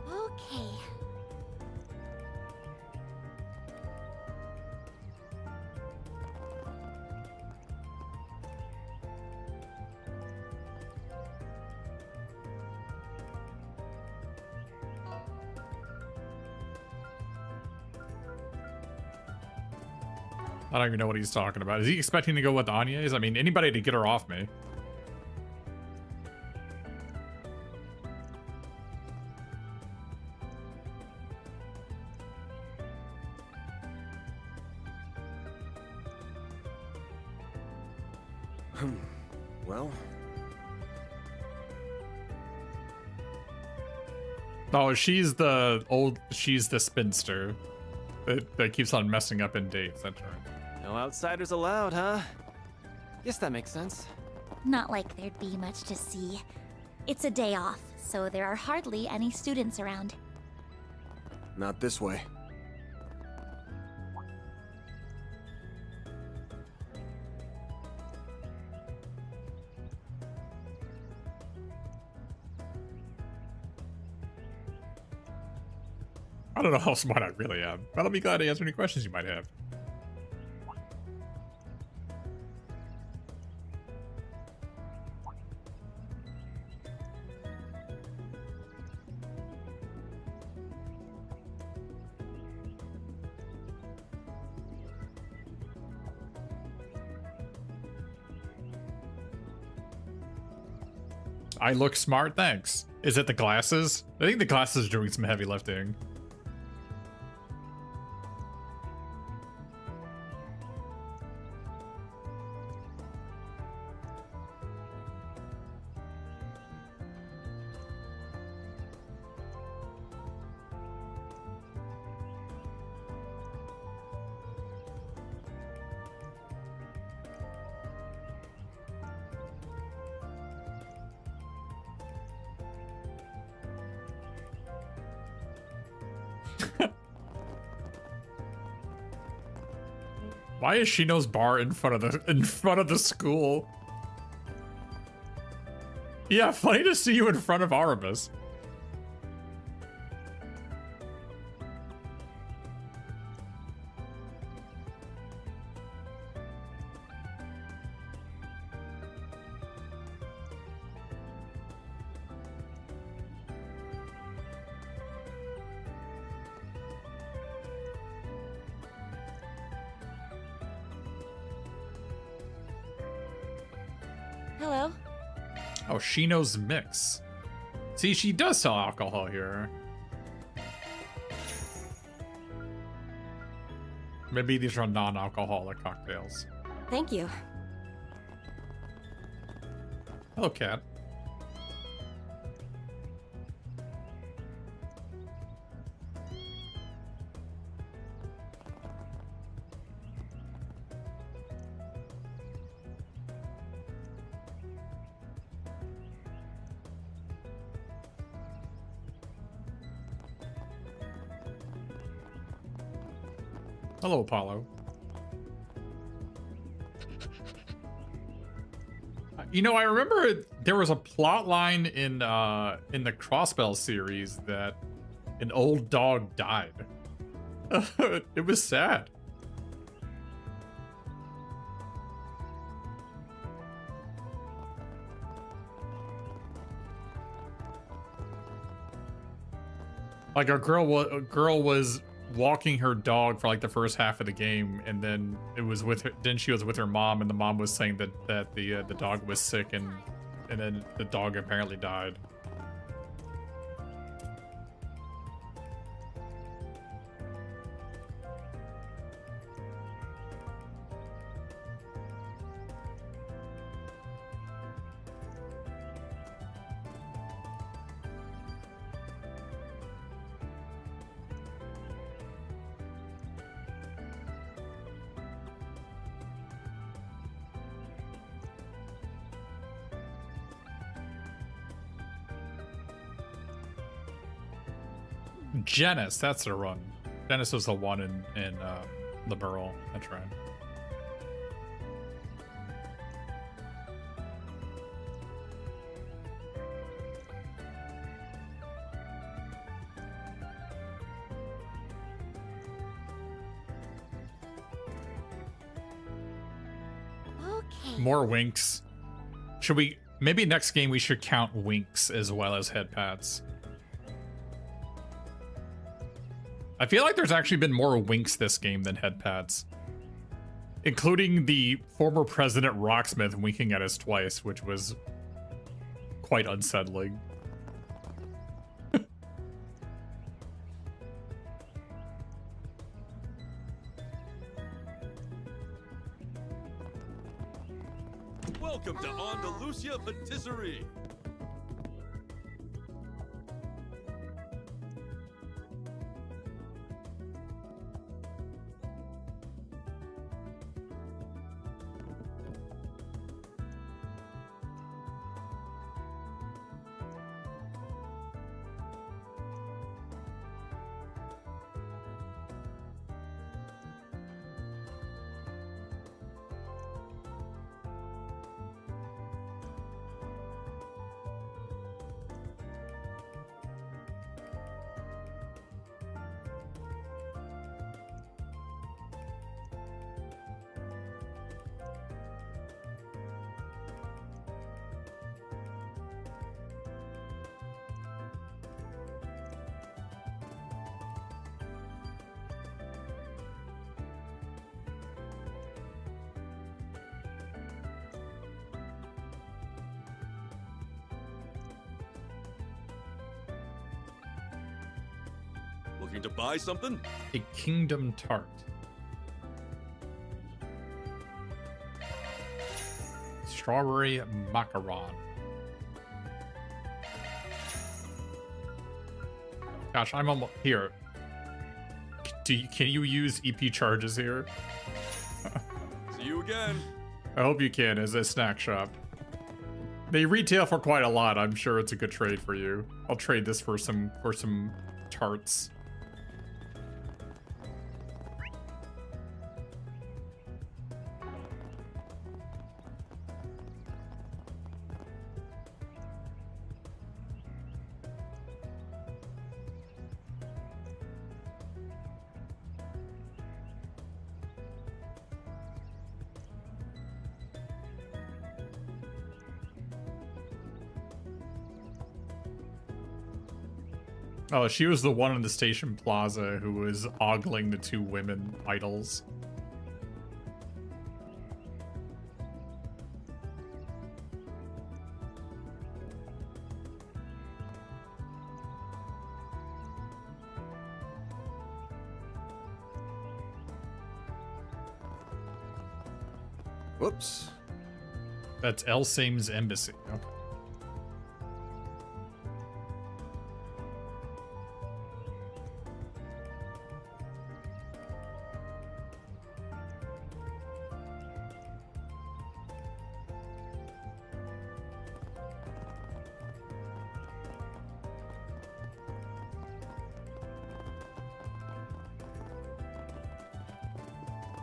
Okay. I don't even know what he's talking about. Is he expecting to go with Anya's? I mean, anybody to get her off me. Well, oh, she's the spinster that keeps on messing up in dates. That's right. No outsiders allowed, huh? Guess that makes sense. Not like there'd be much to see. It's a day off, so there are hardly any students around. not this way. I don't know how smart I really am, but I'll be glad to answer any questions you might have. I look smart, thanks. Is it the glasses? I think the glasses are doing some heavy lifting. Why is Shino's bar in front of the school? Yeah, funny to see you in front of Arabus. Hello. Oh, Shino's Mix. See, she does sell alcohol here. Maybe these are non-alcoholic cocktails. Thank you. Hello, cat. Hello, Apollo. You know, I remember there was a plot line in the Crossbell series that an old dog died. It was sad. Like a girl was walking her dog for like the first half of the game, and then it was with her. Then she was with her mom, and the mom was saying that the dog was sick, and then the dog apparently died. Janice, that's the run. Janice was the one in the Burl. That's right. Okay. More winks. Should we, maybe next game we should count winks as well as head pats. I feel like there's actually been more winks this game than head pats. Including the former President Rocksmith winking at us twice, which was quite unsettling. Welcome to Andalusia Patisserie. Looking to buy something? A Kingdom Tart. Strawberry macaron. Gosh, I'm almost here. Can you use EP charges here? See you again. I hope you can, as a snack shop. They retail for quite a lot. I'm sure it's a good trade for you. I'll trade this for some tarts. Oh, she was the one in the station plaza who was ogling the two women idols. Whoops. That's El Same's embassy. Okay.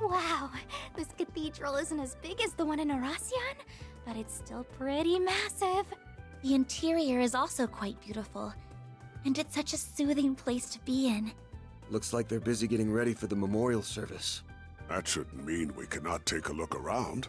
Wow, this cathedral isn't as big as the one in Aracion, but it's still pretty massive. The interior is also quite beautiful, and it's such a soothing place to be in. Looks like they're busy getting ready for the memorial service. That shouldn't mean we cannot take a look around.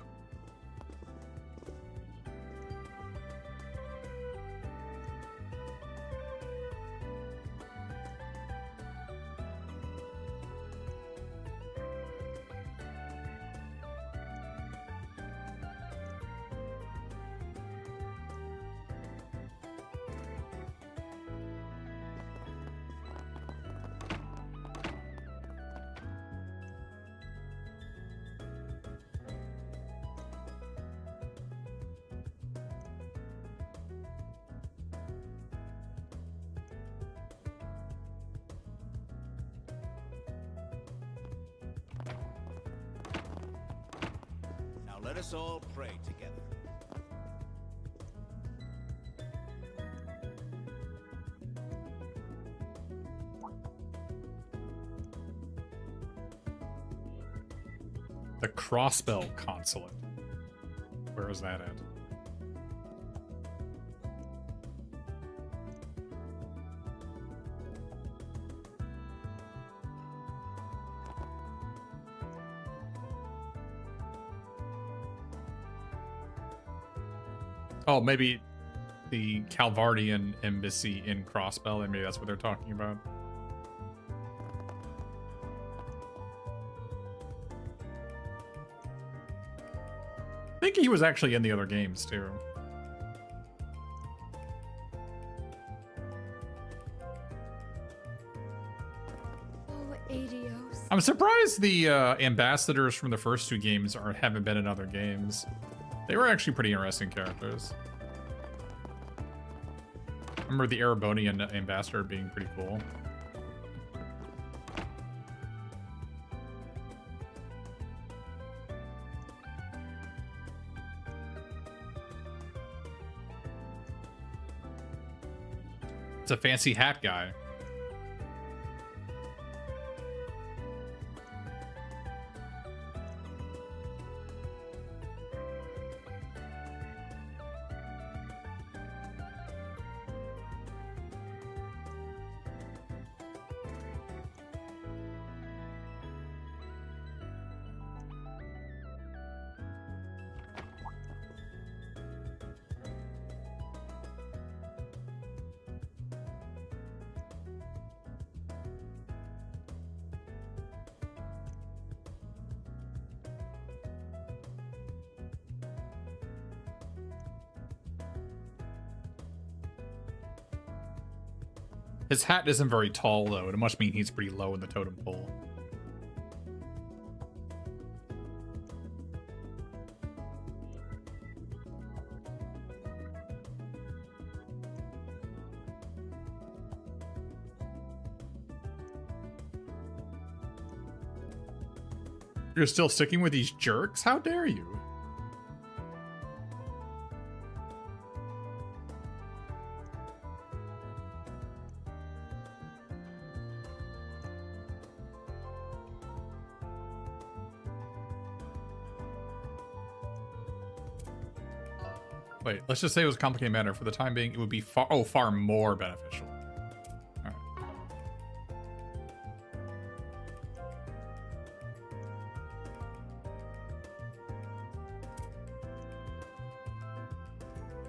us all pray together. The Crossbell Consulate. Where is that at? Oh, maybe the Calvardian embassy in Crossbell, and maybe that's what they're talking about. I think he was actually in the other games too. Oh, Adios. I'm surprised the ambassadors from the first two games haven't been in other games. They were actually pretty interesting characters. I remember the Erebonian ambassador being pretty cool. It's a fancy hat guy. His hat isn't very tall, though. It must mean he's pretty low in the totem pole. You're still sticking with these jerks? How dare you? Wait, let's just say it was a complicated matter. For the time being, it would be far more beneficial. All right.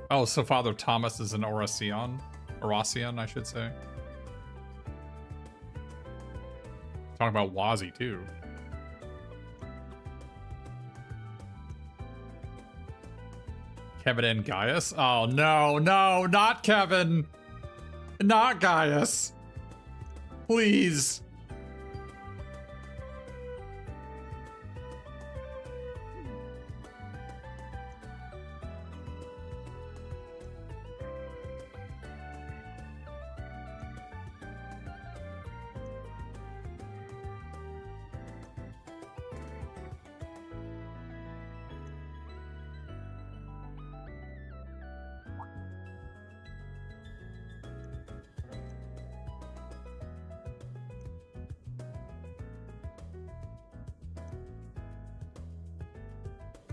Oh, so Father Thomas is an Oracion? Oracion, I should say. Talking about Wazi, too. Kevin and Gaius? Oh, no, no, not Kevin. Not Gaius. Please.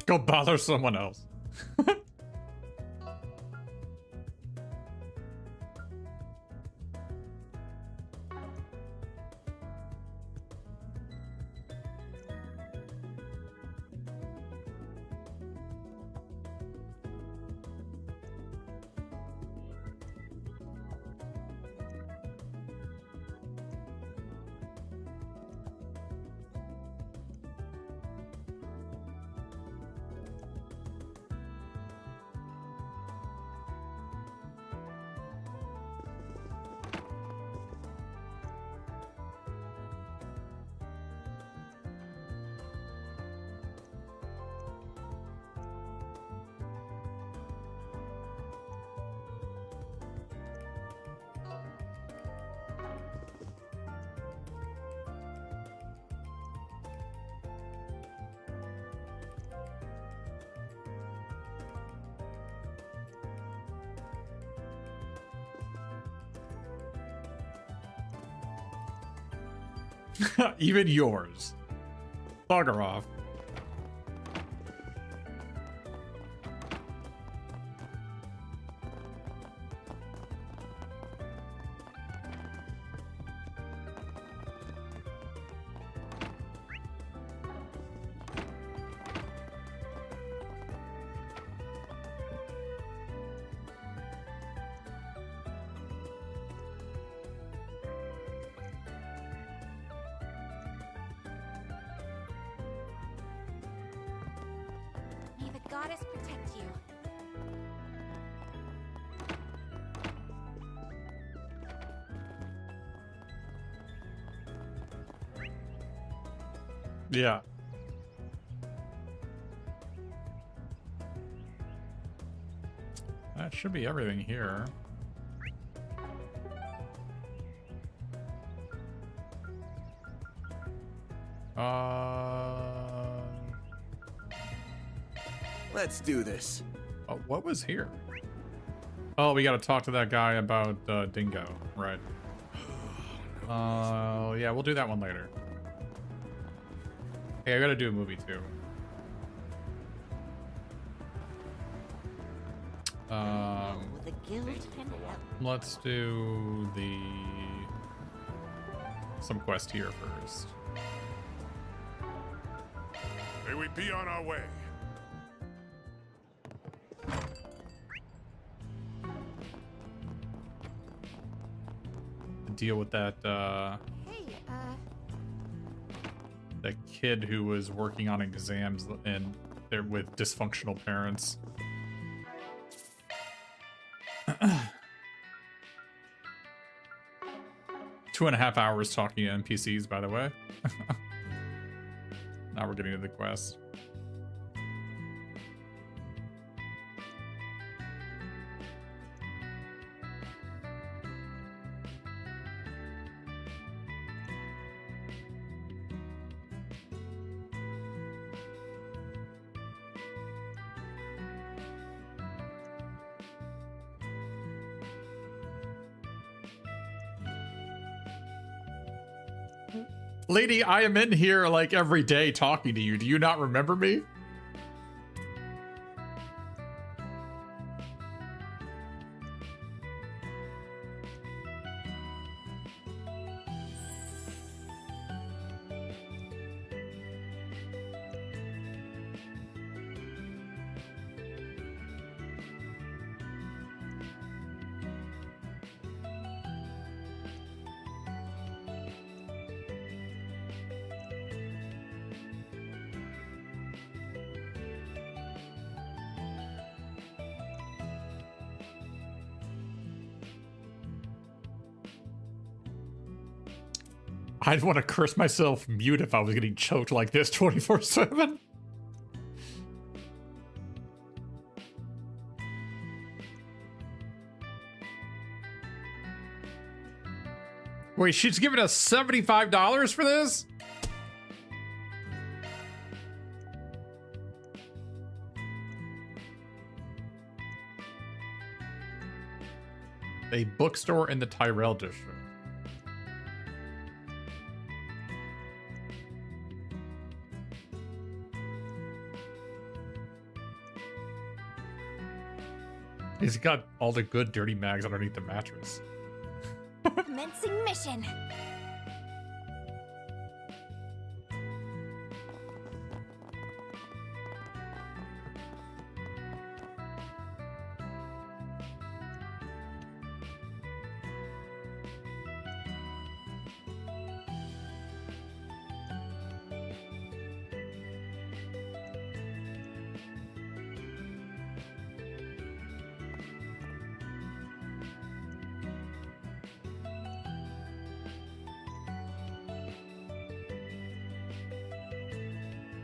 Go bother someone else. Even yours. Bugger off. May the goddess protect you. Yeah. That should be everything here. Let's do this. Oh, what was here? Oh, we gotta talk to that guy about Dingo, right? Yeah, we'll do that one later. Hey, I gotta do a movie too. The guild can help. Let's do some quest here first. May we be on our way. Deal with that that kid who was working on exams and they're with dysfunctional parents. 2.5 hours talking to NPCs, by the way. Now we're getting to the quest. Lady, I am in here like every day talking to you. Do you not remember me? I'd want to curse myself mute if I was getting choked like this 24/7. Wait, she's giving us $75 for this? A bookstore in the Tyrell district. He's got all the good dirty mags underneath the mattress. Commencing mission.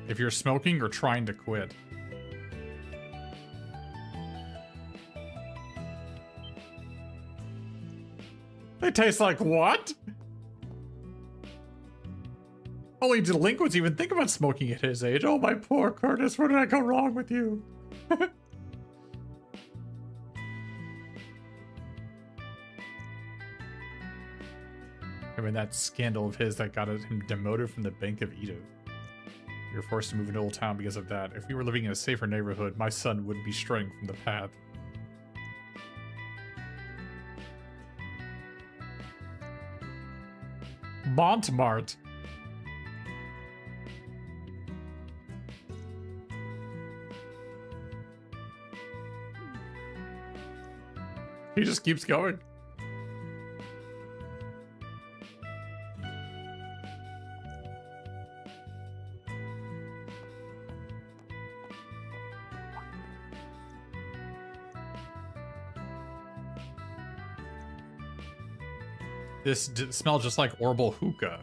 If you're smoking or trying to quit. They taste like what? Only delinquents even think about smoking at his age. Oh, my poor Curtis, where did I go wrong with you? I mean, that scandal of his that got him demoted from the Bank of Edith. We were forced to move into Old Town because of that. If we were living in a safer neighborhood, my son wouldn't be straying from the path. Montmart. He just keeps going. This smells just like Orbital hookah.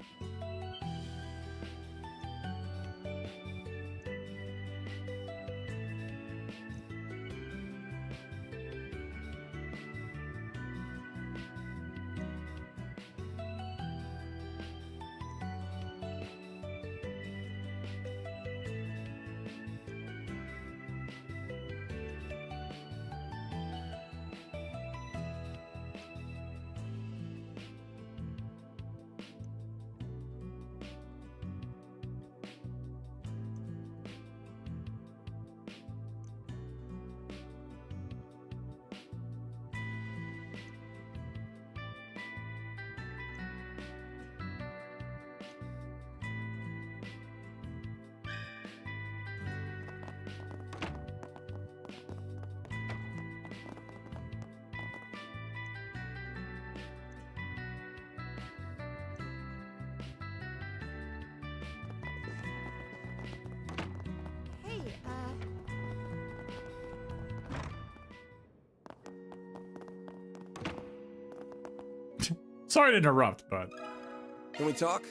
Sorry to interrupt, but... Can we talk?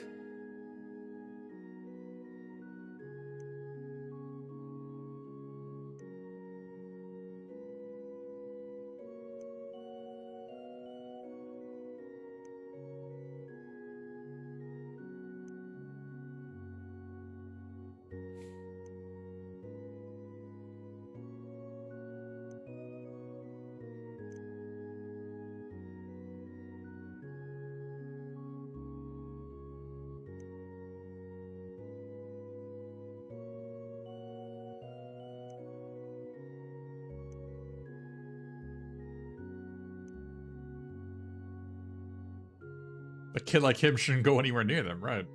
A kid like him shouldn't go anywhere near them, right?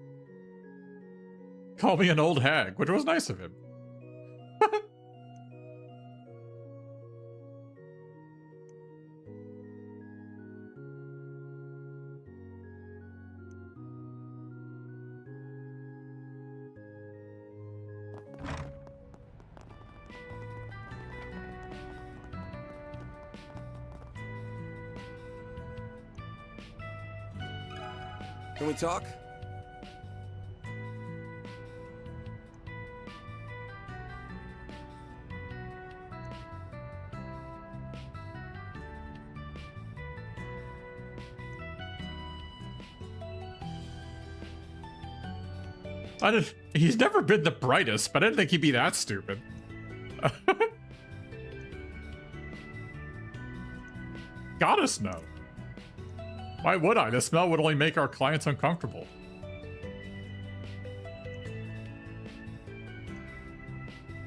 Call me an old hag, which was nice of him. Can we talk? He's never been the brightest, but I didn't think he'd be that stupid. Goddess, no. Why would I? The smell would only make our clients uncomfortable.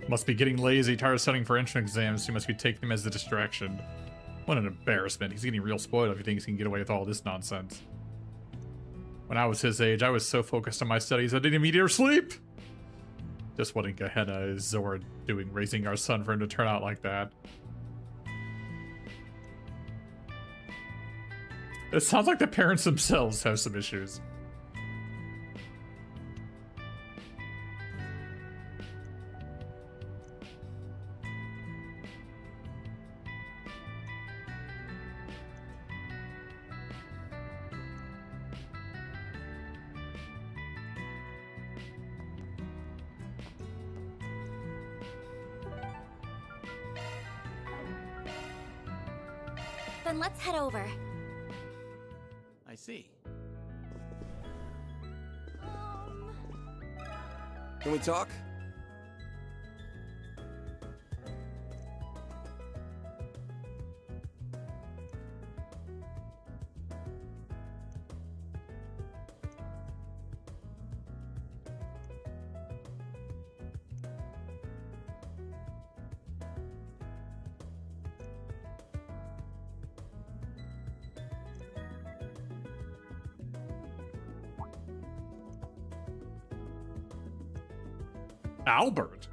Must be getting lazy, tired of studying for entrance exams. He must be taking them as a distraction. What an embarrassment. He's getting real spoiled if he thinks he can get away with all this nonsense. When I was his age, I was so focused on my studies I didn't even eat or sleep. Just what Gehenna is Zora doing, raising our son for him to turn out like that. It sounds like the parents themselves have some issues. Then let's head over. I see. Can we talk? Albert.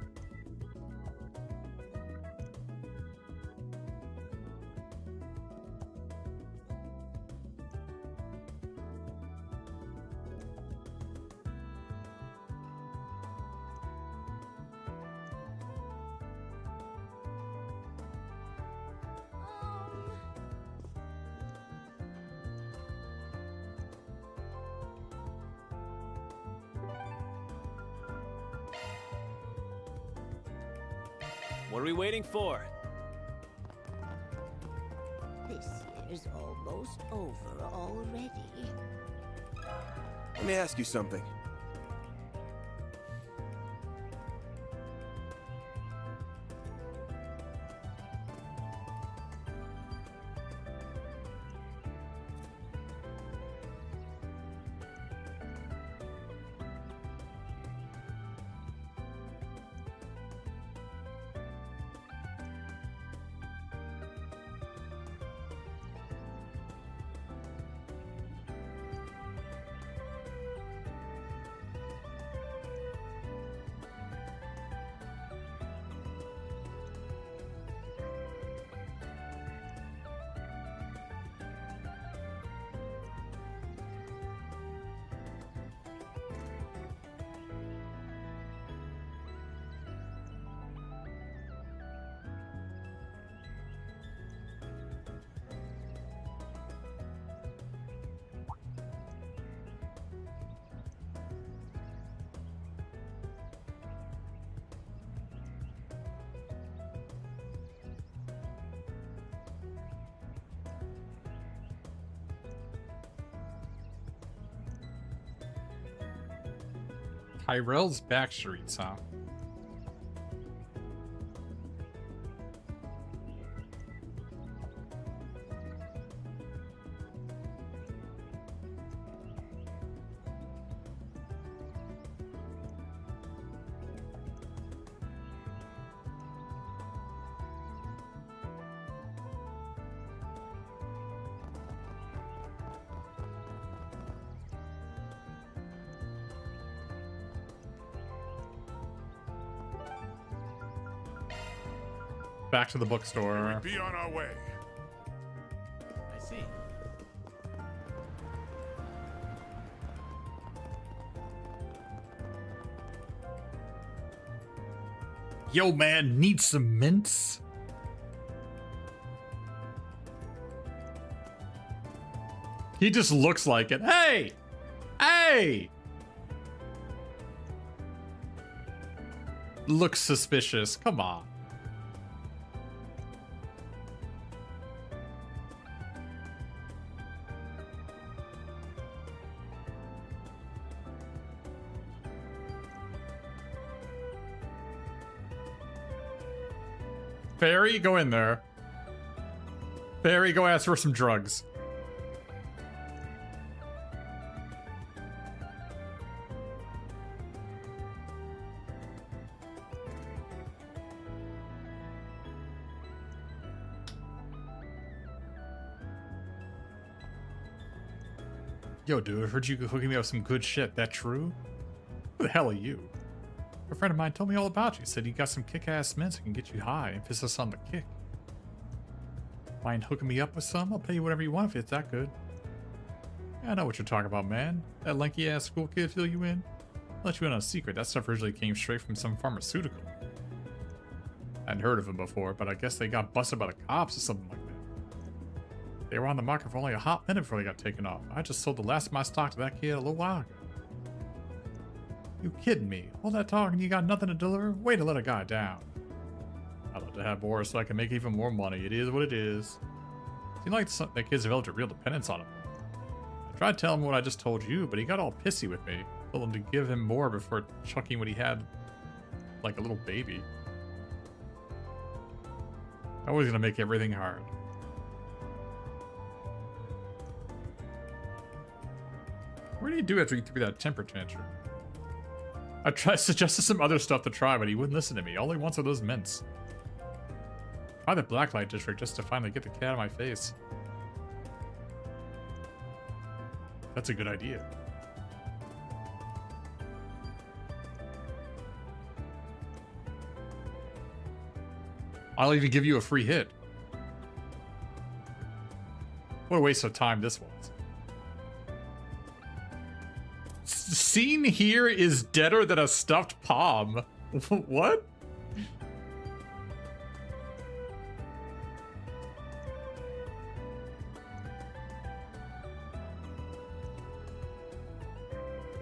What are we waiting for? This year's almost over already. Let me ask you something. Tyrell's back streets, huh? Back to the bookstore. Be on our way. I see. Yo, man, need some mints? He just looks like it. Hey! Hey! Looks suspicious. Come on. Fairy, go in there. Fairy, go ask for some drugs. Yo, dude, I heard you hooking me up with some good shit. That true? Who the hell are you? A friend of mine told me all about you. Said you got some kick-ass mints that can get you high. Emphasis on the kick. Mind hooking me up with some? I'll pay you whatever you want if it's that good. Yeah, I know what you're talking about, man. That lanky-ass school kid fill you in? I'll let you in on a secret. That stuff originally came straight from some pharmaceutical. I hadn't heard of them before, but I guess they got busted by the cops or something like that. They were on the market for only a hot minute before they got taken off. I just sold the last of my stock to that kid a little while ago. You kidding me? All that talk and you got nothing to deliver? Way to let a guy down. I'd love to have more so I can make even more money. It is what it is. Seems like that kid's developed a real dependence on him. I tried telling him what I just told you, but he got all pissy with me. Told him to give him more before chucking what he had like a little baby. I was gonna make everything hard. What did he do after he threw that temper tantrum? I suggested some other stuff to try, but he wouldn't listen to me. All he wants are those mints. Try the Blacklight District just to finally get the cat out of my face. That's a good idea. I'll even give you a free hit. What a waste of time this was. Scene here is deader than a stuffed palm. What?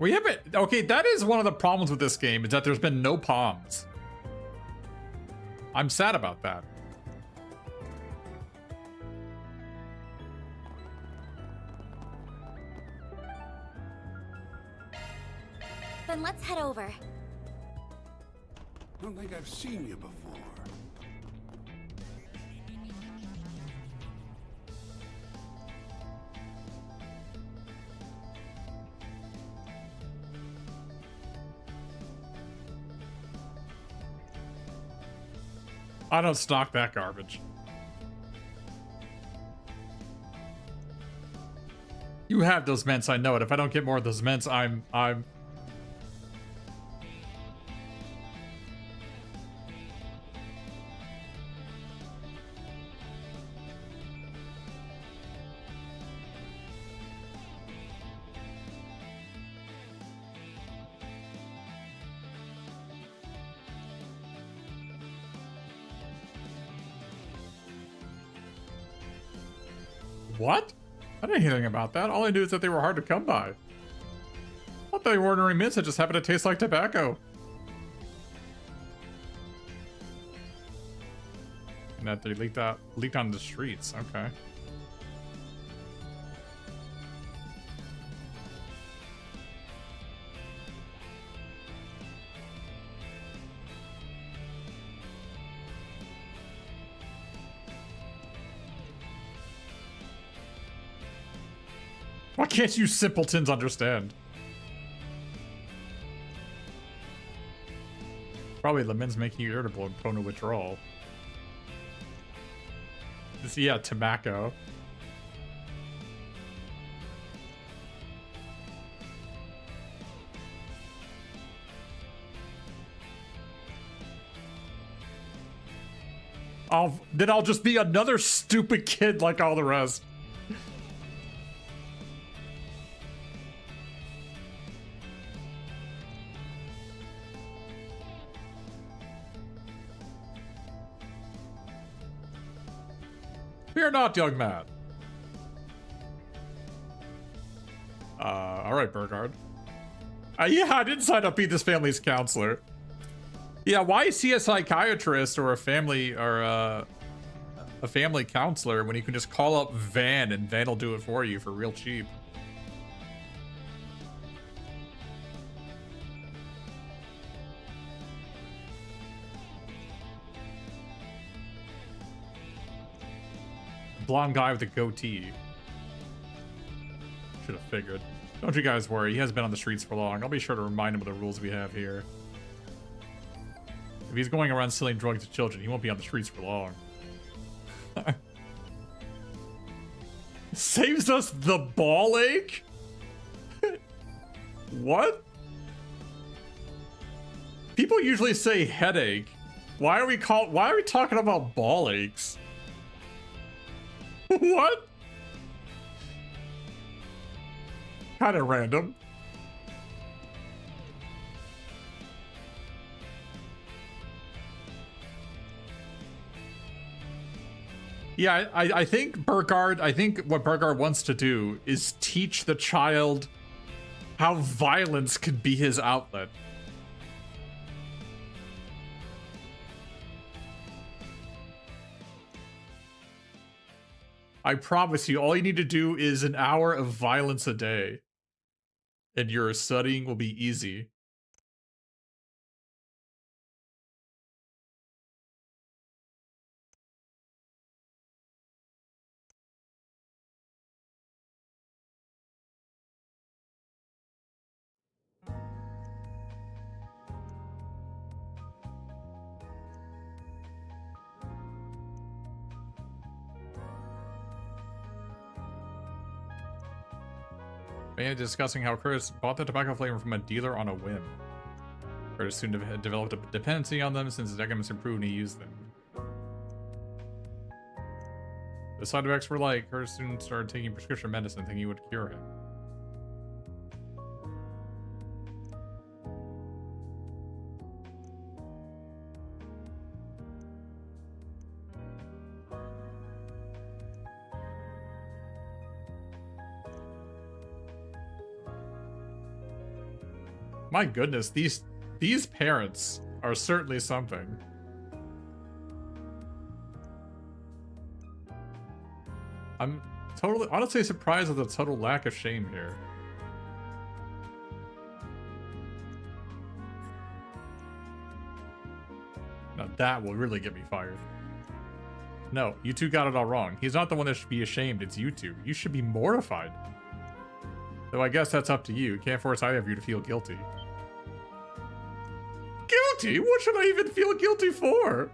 We haven't... Okay, that is one of the problems with this game, is that there's been no palms. I'm sad about that. Then let's head over. Don't think I've seen you before. I don't stock that garbage. You have those mints, I know it. If I don't get more of those mints, I'm... What? I didn't hear anything about that. All I knew is that they were hard to come by. I thought they were ordinary mints that just happened to taste like tobacco. And that they leaked on the streets. Okay. Why can't you simpletons understand? Probably the mints making you irritable and prone to withdrawal. Yeah, tobacco. Then I'll just be another stupid kid like all the rest. Fear not, young man. Alright, Burgard. Yeah, I didn't sign up to be this family's counselor. Yeah, why see a psychiatrist or a family counselor when you can just call up Van and Van will do it for you for real cheap? Blonde guy with a goatee. Should have figured. Don't you guys worry, he hasn't been on the streets for long. I'll be sure to remind him of the rules we have here. If he's going around selling drugs to children, he won't be on the streets for long. Saves us the ball ache? What? People usually say headache. Why are we talking about ball aches? What? Kind of random. Yeah, I think Burgard, what Burgard wants to do is teach the child how violence could be his outlet. I promise you, all you need to do is an hour of violence a day, and your studying will be easy. They discussing how Curtis bought the tobacco flavor from a dealer on a whim. Curtis soon developed a dependency on them since his economics improved and he used them. The side effects were like, Curtis soon started taking prescription medicine thinking it would cure him. My goodness, these parents are certainly something. I'm totally, honestly surprised at the total lack of shame here. Now that will really get me fired. No, you two got it all wrong. He's not the one that should be ashamed, it's you two. You should be mortified. Though I guess that's up to you. Can't force either of you to feel guilty. Guilty? What should I even feel guilty for?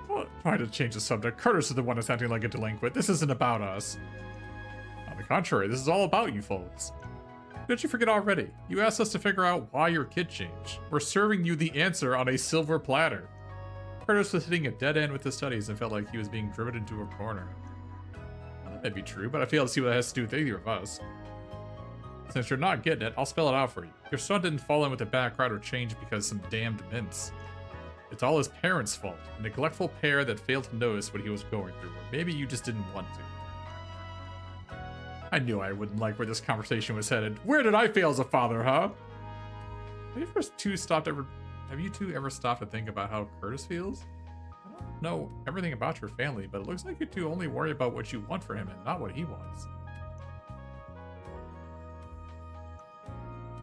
Well, trying to change the subject. Curtis is the one that's acting like a delinquent. This isn't about us. On the contrary, this is all about you folks. Did you forget already? You asked us to figure out why your kid changed. We're serving you the answer on a silver platter. Curtis was hitting a dead end with his studies and felt like he was being driven into a corner. Well, that may be true, but I fail to see what that has to do with either of us. Since you're not getting it, I'll spell it out for you. Your son didn't fall in with the bad crowd or change because some damned mints. It's all his parents' fault. A neglectful pair that failed to notice what he was going through, or maybe you just didn't want to. I knew I wouldn't like where this conversation was headed. Where did I fail as a father, huh? Have you two ever stopped to think about how Curtis feels? I don't know everything about your family, but it looks like you two only worry about what you want for him and not what he wants.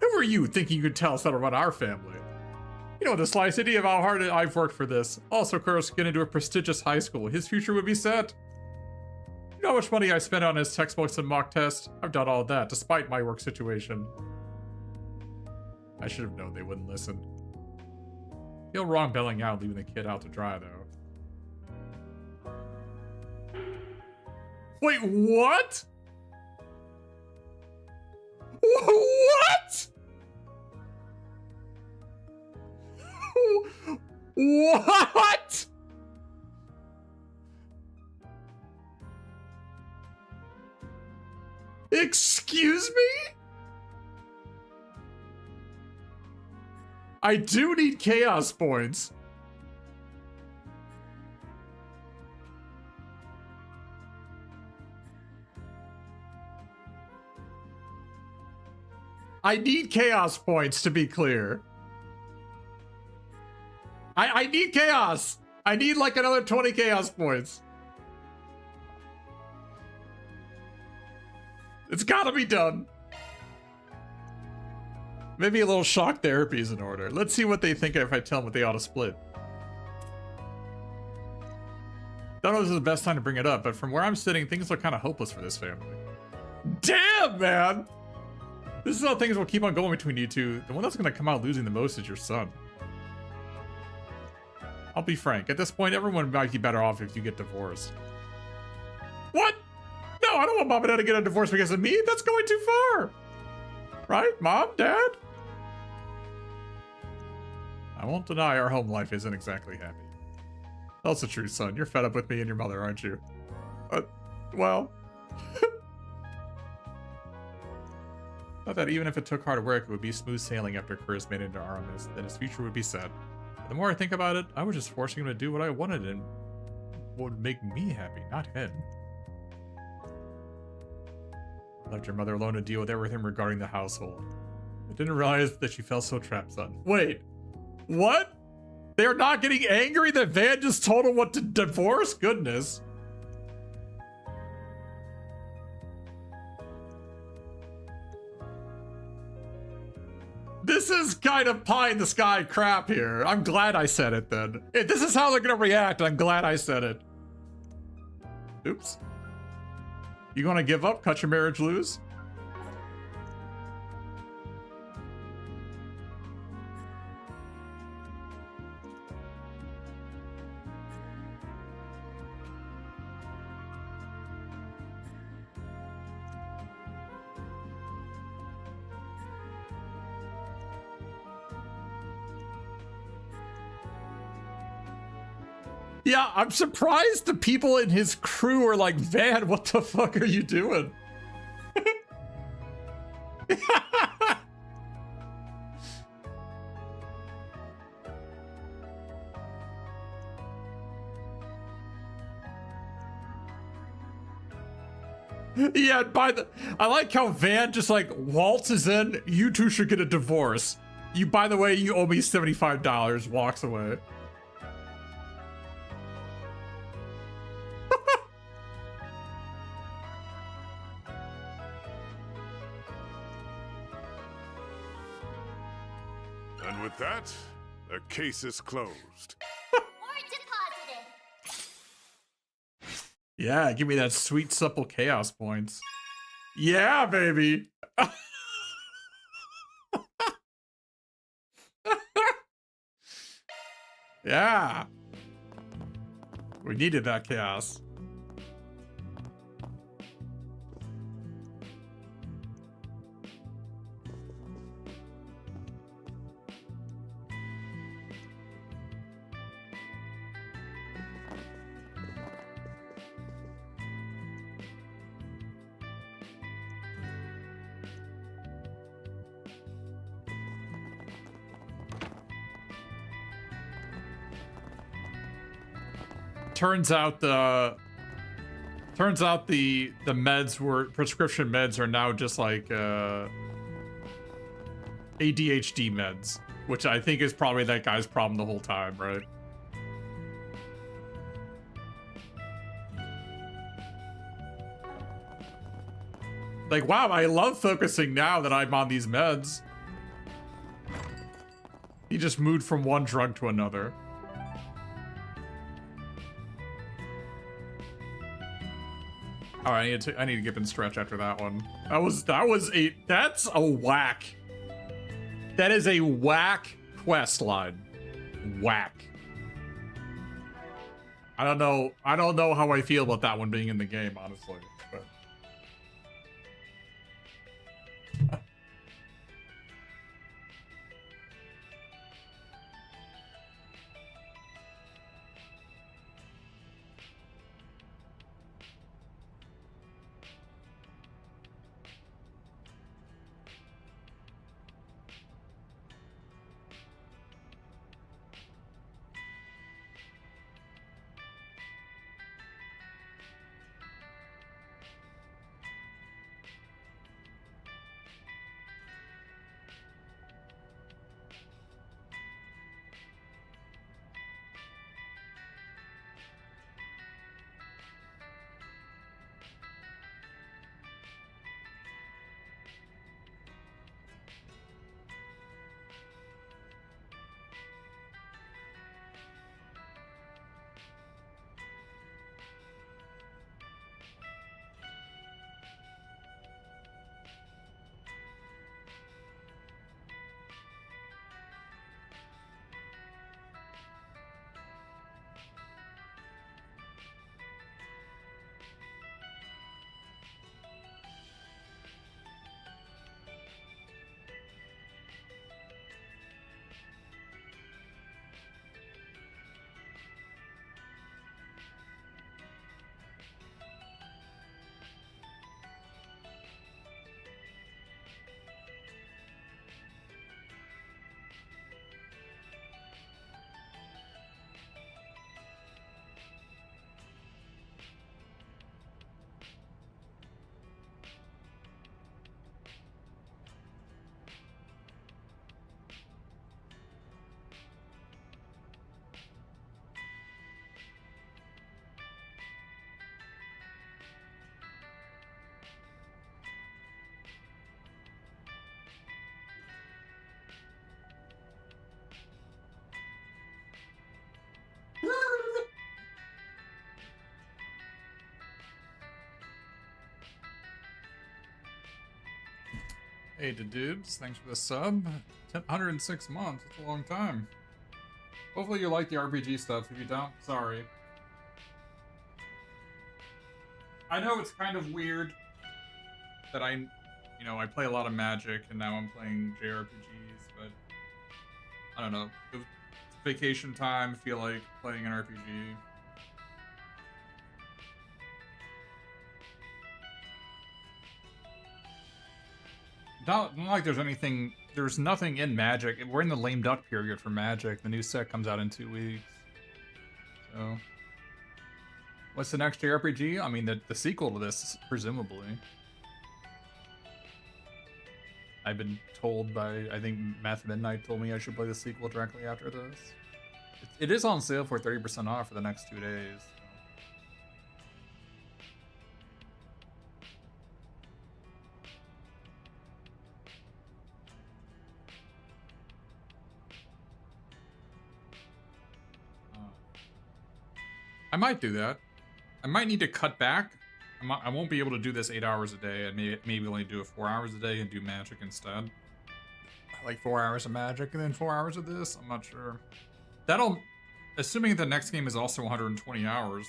Who are you thinking you could tell us that about our family? You know the slightest idea of how hard I've worked for this. Also, Curtis get into a prestigious high school. His future would be set. You know how much money I spent on his textbooks and mock tests? I've done all that, despite my work situation. I should have known they wouldn't listen. Feel wrong bailing out, leaving the kid out to dry, though. Wait, what? What? What? Excuse me? I do need chaos points. I need chaos points, to be clear. I need chaos. I need like another 20 chaos points. It's gotta be done. Maybe a little shock therapy is in order. Let's see what they think if I tell them what they ought to split. Don't know if this is the best time to bring it up, but from where I'm sitting, things look kind of hopeless for this family. Damn, man! This is how things will keep on going between you two. The one that's going to come out losing the most is your son. I'll be frank. At this point, everyone might be better off if you get divorced. What? No, I don't want Mom and Dad to get a divorce because of me. That's going too far. Right, Mom? Dad? I won't deny our home life isn't exactly happy. That's the truth, son. You're fed up with me and your mother, aren't you? Well... Thought that even if it took hard work, it would be smooth sailing after Curtis made it into Aramis, then his future would be set. But the more I think about it, I was just forcing him to do what I wanted and what would make me happy, not him. Left your mother alone to deal with everything regarding the household. I didn't realize that she felt so trapped, son. Wait, what? They're not getting angry that Van just told him what to divorce? Goodness. This is kind of pie in the sky crap here. I'm glad I said it then. If this is how they're gonna react, I'm glad I said it. Oops. You gonna give up? Cut your marriage loose? Yeah, I'm surprised the people in his crew are like, Van, what the fuck are you doing? Yeah, I like how Van just like waltzes in. You two should get a divorce. By the way, you owe me $75. Walks away. And with that, the case is closed. Yeah, give me that sweet supple chaos points. Yeah, baby. Yeah. We needed that chaos. Turns out the meds were prescription meds are now just like ADHD meds, which I think is probably that guy's problem the whole time, right? Like, wow, I love focusing now that I'm on these meds. He just moved from one drug to another. All right, I need to give him stretch after that one. That's a whack. That is a whack quest line. Whack. I don't know how I feel about that one being in the game, honestly. But hey, the dudes, thanks for the sub. 106 months, it's a long time. Hopefully you like the RPG stuff. If you don't, sorry. I know it's kind of weird that I play a lot of Magic and now I'm playing JRPGs, but I don't know. It's vacation time, feel like playing an RPG. not like there's anything. There's nothing in Magic. We're in the lame duck period for Magic. The new set comes out in 2 weeks. So, what's the next JRPG? I mean, the sequel to this, presumably. I've been told by, I think Math Midnight told me I should play the sequel directly after this. It is on sale for 30% off for the next 2 days. I might do that. I might need to cut back. I won't be able to do this 8 hours a day. I maybe only do it 4 hours a day and do Magic instead. Like 4 hours of Magic and then 4 hours of this. I'm not sure. That'll, assuming the next game is also 120 hours,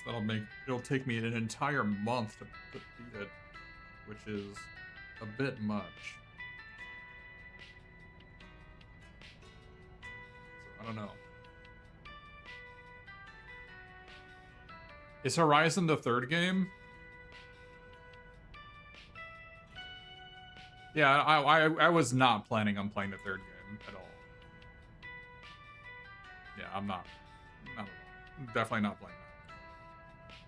it'll take me an entire month to beat it, which is a bit much. So I don't know. Is Horizon the third game? Yeah, I was not planning on playing the third game at all. Yeah, I'm not definitely not playing that.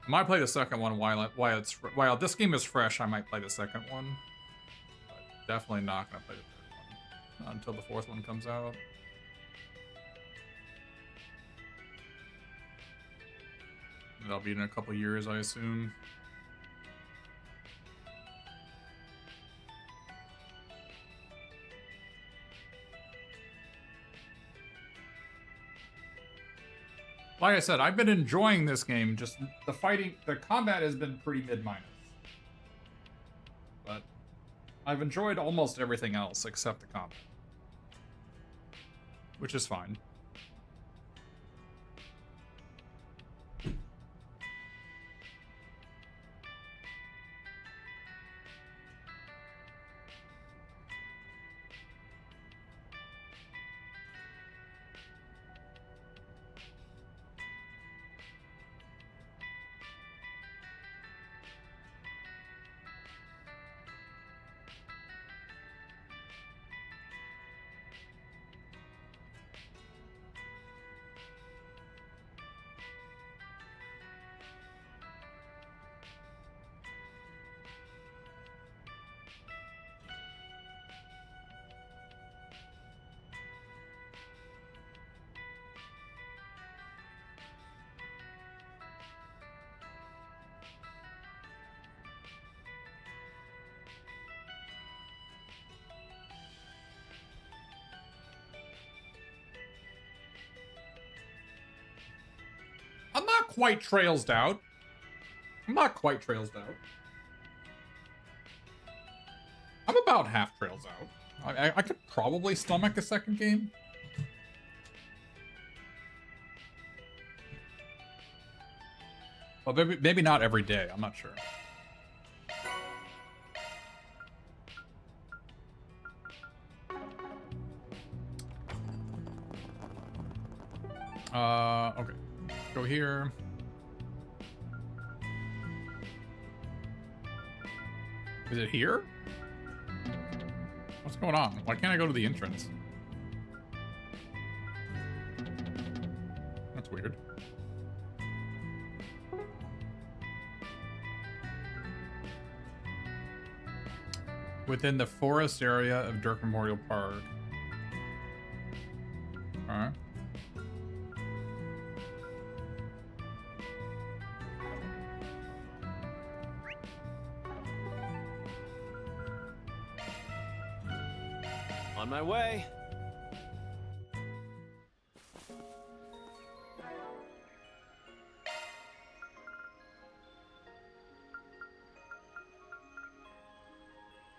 I might play the second one while this game is fresh. I might play the second one, but definitely not gonna play the third one, not until the fourth one comes out. That'll be in a couple years, I assume. Like I said, I've been enjoying this game. Just the combat has been pretty mid-minus. But I've enjoyed almost everything else except the combat, which is fine. I'm not quite trailsed out. I'm about half trails out. I could probably stomach a second game. Well, maybe not every day. I'm not sure. Okay. Go here. Is it here? What's going on? Why can't I go to the entrance? That's weird. Within the forest area of Dirk Memorial Park. Alright. On my way.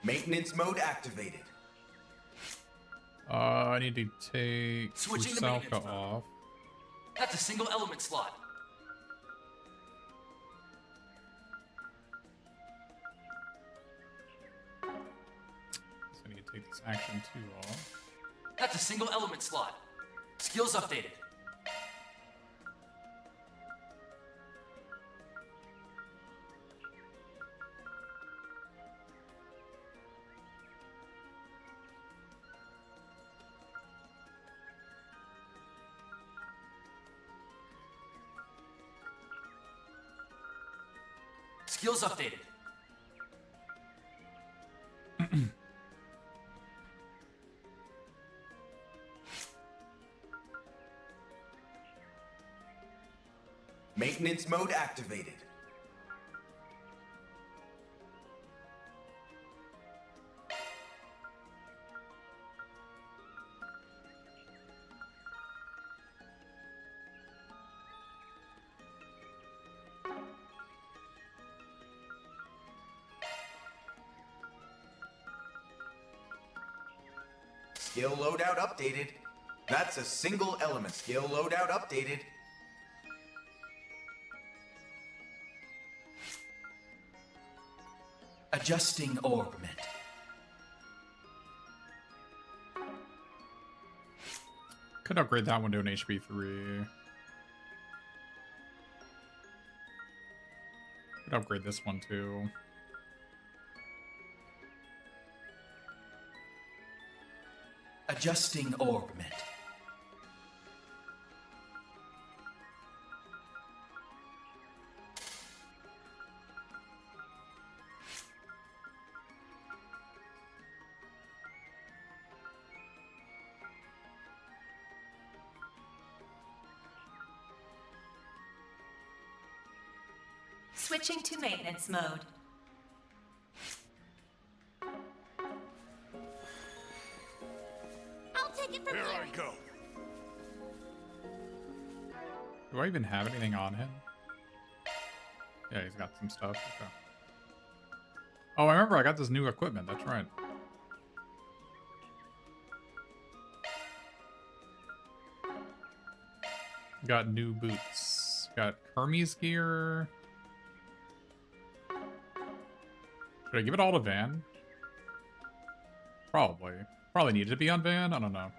Maintenance mode activated. I need to take Switching to Usalka maintenance mode. off. That's a single element slot. So I need to take this action 2 off. That's a single element slot. Skills updated. Skills updated. Maintenance mode activated. Skill loadout updated. That's a single element. Skill loadout updated. Adjusting orbment. Could upgrade that one to an HP 3. Could upgrade this one too. Adjusting orbment. Switching to maintenance mode. I'll take it from Here here. I go. Do I even have anything on him? Yeah, he's got some stuff. Okay. Oh, I remember I got this new equipment. That's right. Got new boots. Got Hermes gear. Should I give it all to Van? Probably. Probably needed to be on Van. I don't know.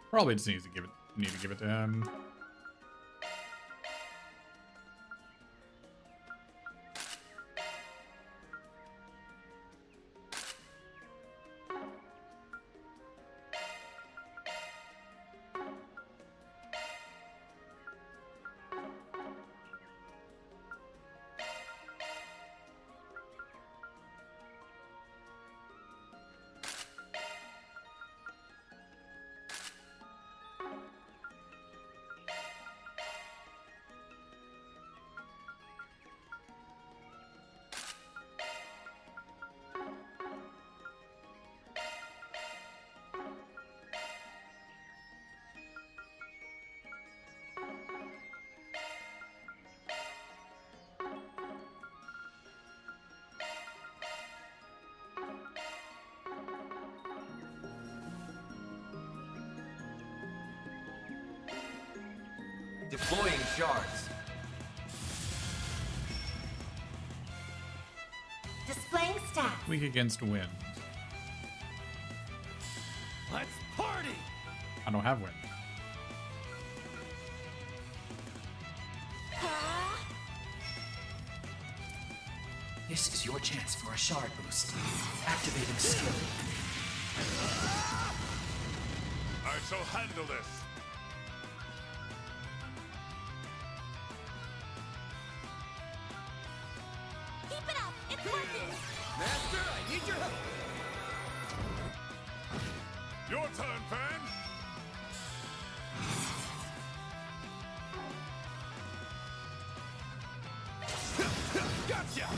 Probably just need to give it to him. Deploying shards. Displaying stats. Weak against wind. Let's party! I don't have wind. This is your chance for a shard boost. Activating skill. I shall handle this. Keep it up. It's working. Master, I need your help. Your turn, Fan. Gotcha!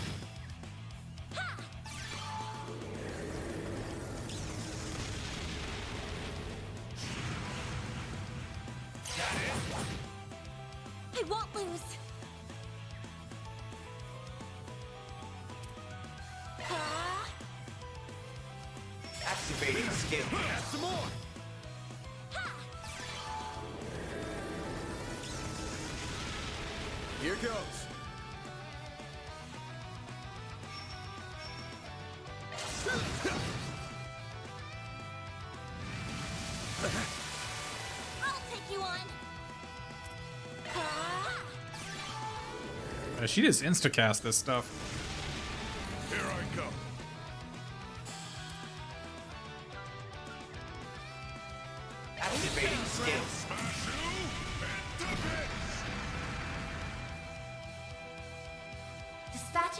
I won't lose. Activating skill. Some more! Here goes. I'll take you on. She just insta-cast this stuff. Here I go.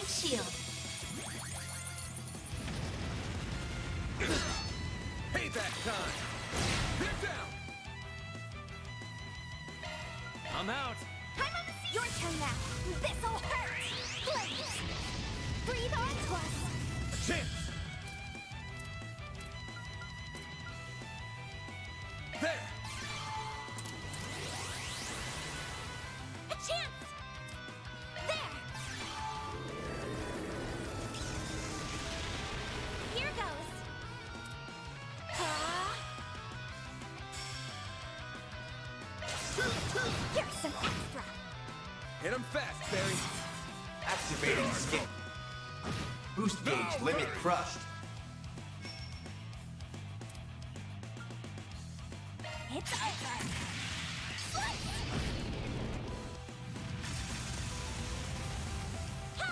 shield. Payback time! Get down! I'm out! I'm on the sea. Your turn now. This'll hurt. Blaze. Breathe on to us. A chance! There! A chance. There. Here goes. Here's some extra. Hit him fast, Barry! Activating skill. Boost gauge limit crushed. It's over. Slice. Ha!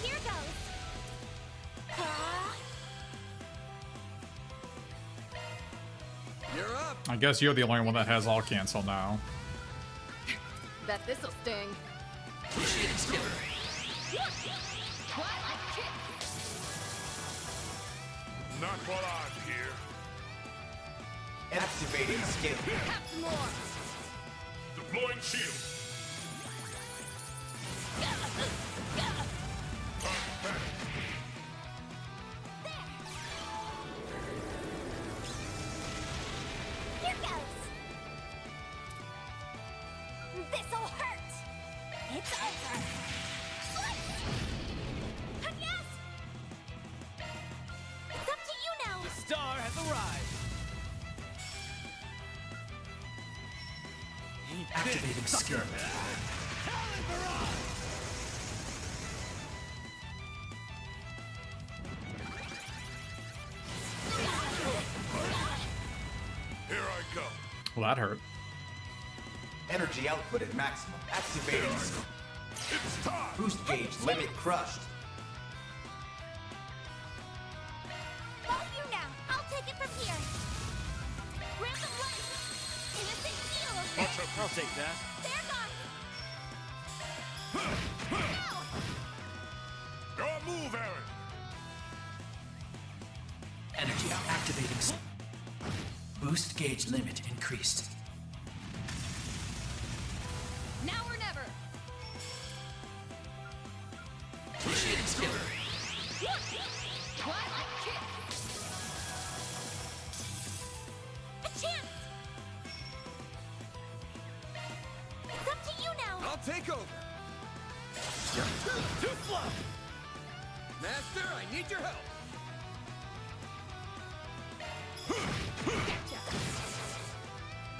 Here goes. You're up! I guess you're the only one that has all cancel now. Bet this'll sting. Initiating skill. Not while I'm here. Activating skill. Have some more. Deploying shield. Here goes. This'll hurt. It's over. Slice. Yes. It's up to you now. The star has arrived! Activating skill. Here I go. Well, that hurt. Energy output at maximum. Activating skill. It's time. Boost gauge limit crushed. All you now. I'll take it from here. Grant of light. Innocent heal. Watch out. I'll take that. They're gone. No. Your move, Aaron. Energy activating. Boost gauge limit increased. Now or never. Initiating skill. Twilight kick. A chance. It's up to you now. I'll take over! Too slow! Master, I need your help!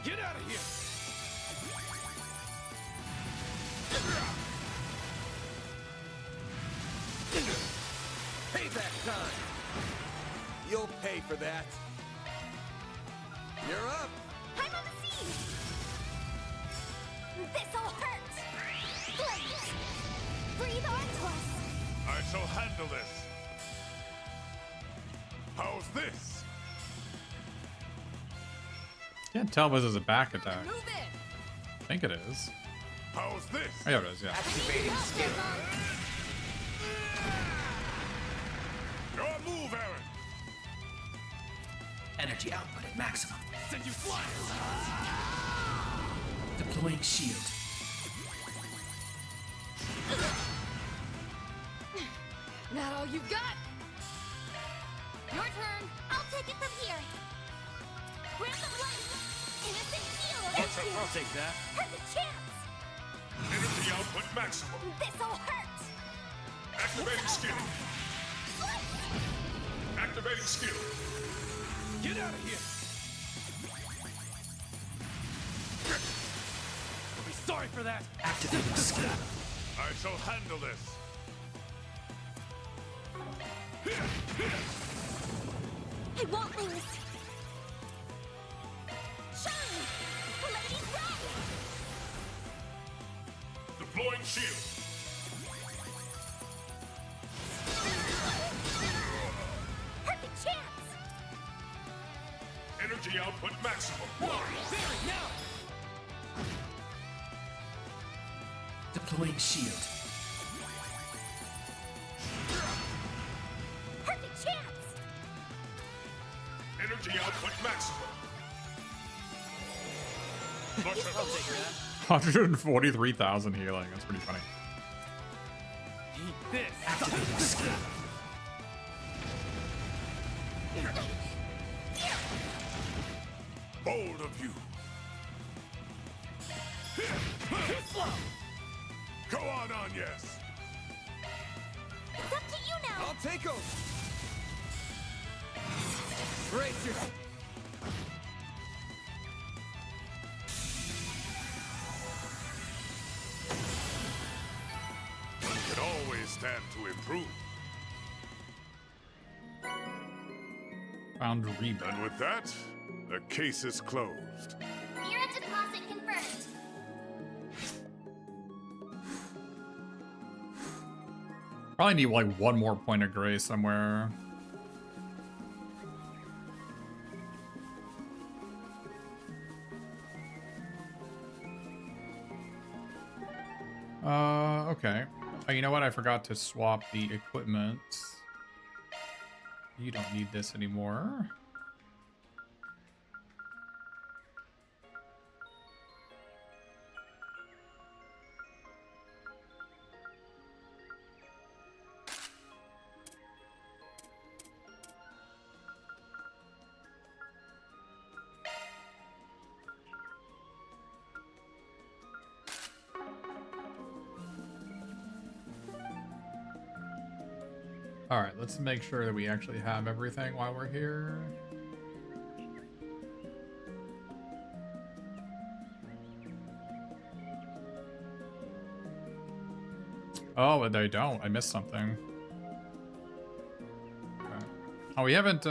Get out of here! Payback time! You'll pay for that. You're up! I'm on the sea. This'll hurt. Blaze. Breathe on to us. I shall handle this. How's this? Can't tell if this is a back attack. Move in. I think it is. How's this? Oh, yeah, it is, yeah. Activating skill. Your move, Aaron. Energy output at maximum. Send you flying! Deploying shield. That all you've got? Your turn. I'll take it from here. Grant of light. Innocent heal. I'll take that. Here's a chance. Energy output maximum. This'll hurt. Activating skill. Slice. Activating skill. Get out of here! You'll be sorry for that! Activating skill. I shall handle this. I won't lose. Shine. Ladies run. Deploying shield. Perfect chance. Energy output maximum. Barry, now! Deploying shield. Perfect chance! Energy output maximum. I'll take that. 143,000 healing. That's pretty funny. Eat this. Activating skill. Bold of you. Go on, yes. It's up to you now! I'll take him. Brace yourself. One can always stand to improve. Found Reba. And with that, the case is closed. Mira deposit confirmed. Probably need like one more point of grace somewhere. Okay. Oh, you know what? I forgot to swap the equipment. You don't need this anymore. All right, let's make sure that we actually have everything while we're here. Oh, but they don't. I missed something. Okay. Oh, we haven't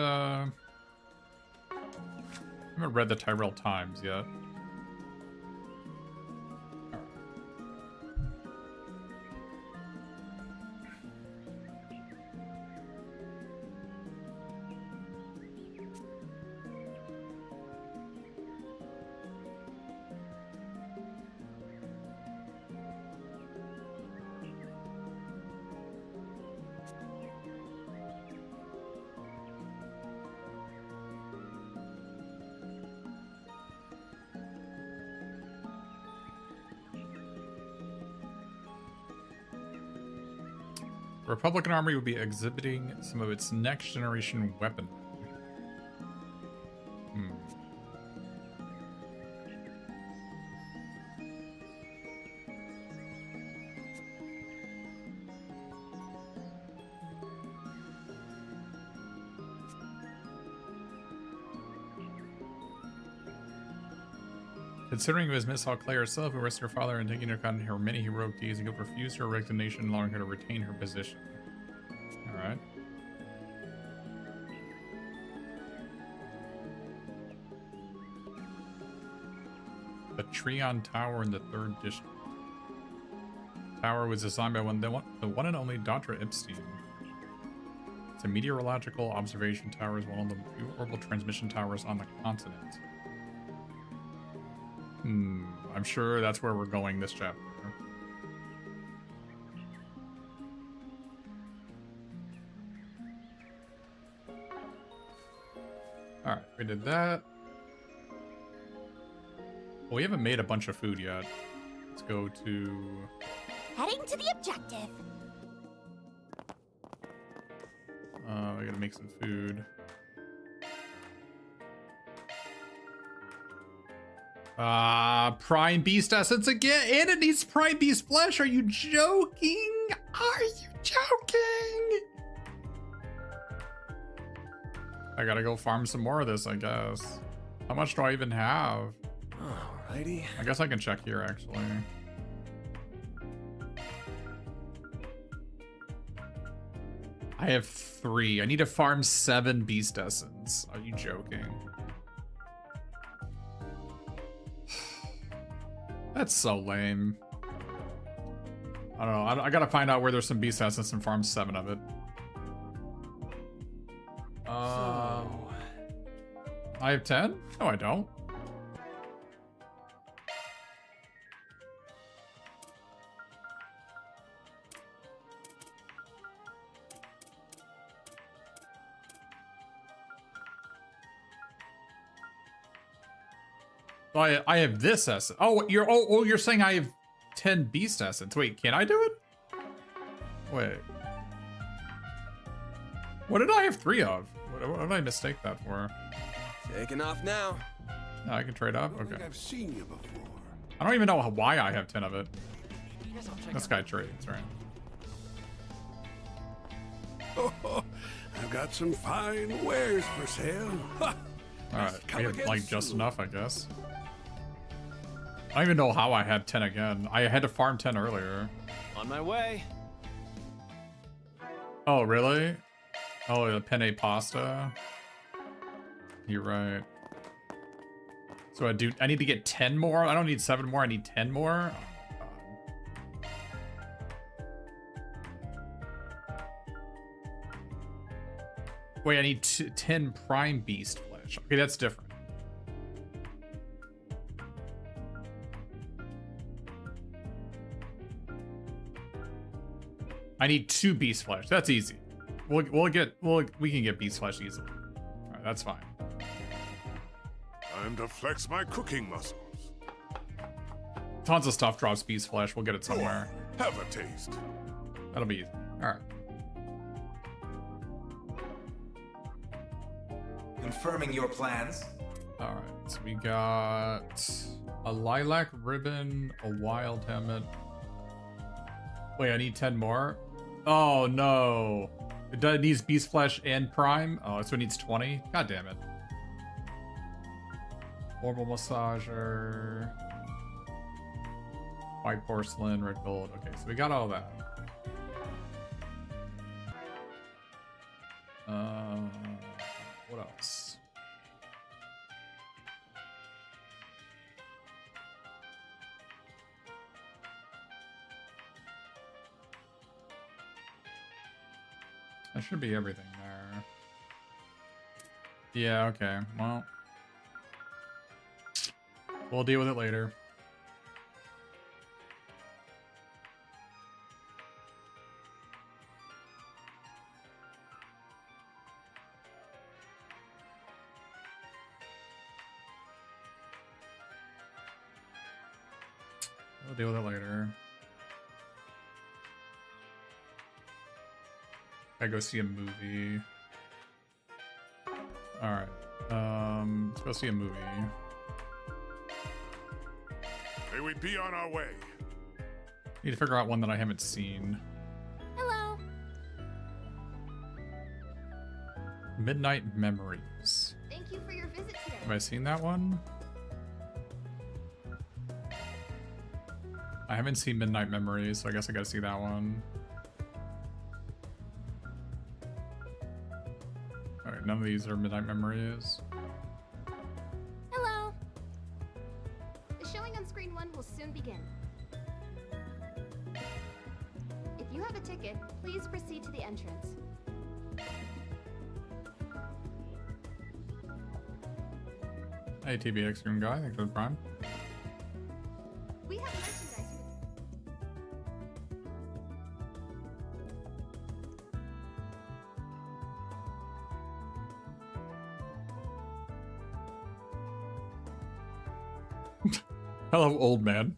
read the Tyrell Times yet. The Republican Army would be exhibiting some of its next generation weaponry. Considering it was Miss Claire herself who arrested her father and taking into account her many heroic deeds, and refused her resignation, allowing her to retain her position. Alright. The Treon Tower in the 3rd District. Tower was designed by the one and only Dr. Epstein. It's a meteorological observation tower, is one of the few orbital transmission towers on the continent. I'm sure that's where we're going this chapter. Alright, we did that. Well, we haven't made a bunch of food yet. Let's go to... Heading to the objective. We gotta make some food. Prime Beast Essence again, and it needs Prime Beast Flesh. Are you joking? Are you joking? I gotta go farm some more of this, I guess. How much do I even have? Alrighty. I guess I can check here, actually. I have 3. I need to farm 7 Beast Essence. Are you joking? That's so lame. I don't know. I gotta find out where there's some Beast Essence and farm 7 of it. I have 10? No, I don't. I have this essence. Oh, you're saying I have 10 beast essence. Wait, can I do it? Wait. What did I have 3 of? What did I mistake that for? Taking off now. No, I can trade up? I don't think Okay. I've seen you before. I don't even know why I have 10 of it. This guy trades, right? Oh, I've got some fine wares for sale. Alright, we have like just enough, I guess. I don't even know how I had 10 again. I had to farm 10 earlier. On my way. Oh, really? Oh, the penne pasta. You're right. So I need to get 10 more? I don't need 7 more, I need 10 more? Oh, God. Wait, I need 10 prime beast flesh. Okay, that's different. I need 2 beast flesh. That's easy. We can get beast flesh easily. All right, that's fine. Time to flex my cooking muscles. Tons of stuff drops beast flesh. We'll get it Go somewhere. on, have a taste. That'll be easy. All right. Confirming your plans. All right. So we got a lilac ribbon, a wild helmet. Wait, I need 10 more. Oh no. It needs beast flesh and prime. Oh, so it needs 20. God damn it. Orbital massager. White porcelain, red gold. Okay, so we got all that. What else? That should be everything there. Yeah, okay. Well, we'll deal with it later. We'll deal with it later. I go see a movie. Alright. Let's go see a movie. May we be on our way. Need to figure out one that I haven't seen. Hello. Midnight Memories. Thank you for your visit today. Have I seen that one? I haven't seen Midnight Memories, so I guess I gotta see that one. Alright, none of these are Midnight Memories. Hello. The showing on screen 1 will soon begin. If you have a ticket, please proceed to the entrance. Hey, TBX Room Guy, thanks for the prime. We have merchandise. Hello, old man.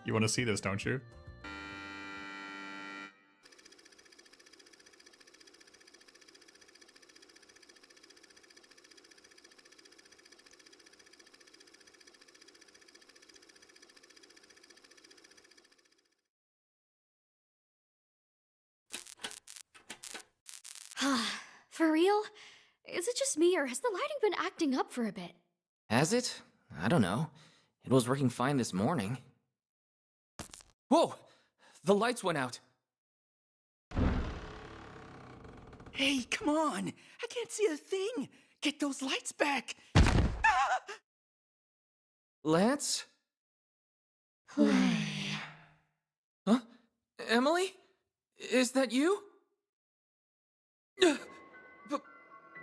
You want to see this, don't you? For real? Is it just me, or has the lighting been acting up for a bit? Has it? I don't know. It was working fine this morning. Whoa! The lights went out. Hey, come on! I can't see a thing! Get those lights back! Lance? Play. Huh? Emily? Is that you?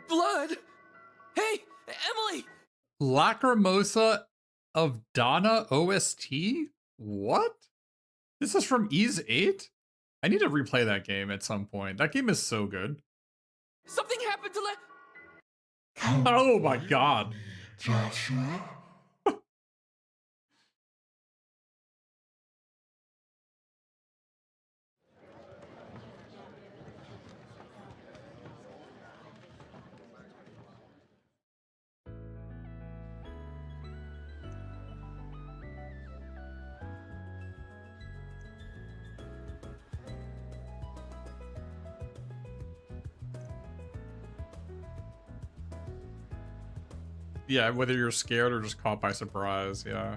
Blood! Hey, Emily! Lacrimosa of Donna OST? What? This is from Ease 8? I need to replay that game at some point. That game is so good. Something happened to Oh my god. Joshua? Yeah, whether you're scared or just caught by surprise, yeah.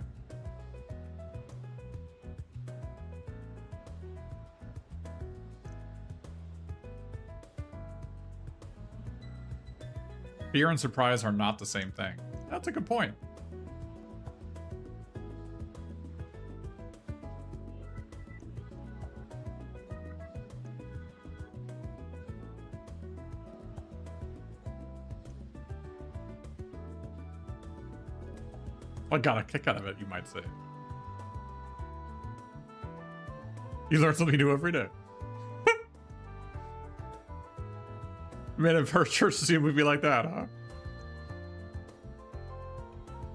Fear and surprise are not the same thing. That's a good point. I got a kick out of it, you might say. You learn something new every day. Man, I've heard church to see a movie like that, huh?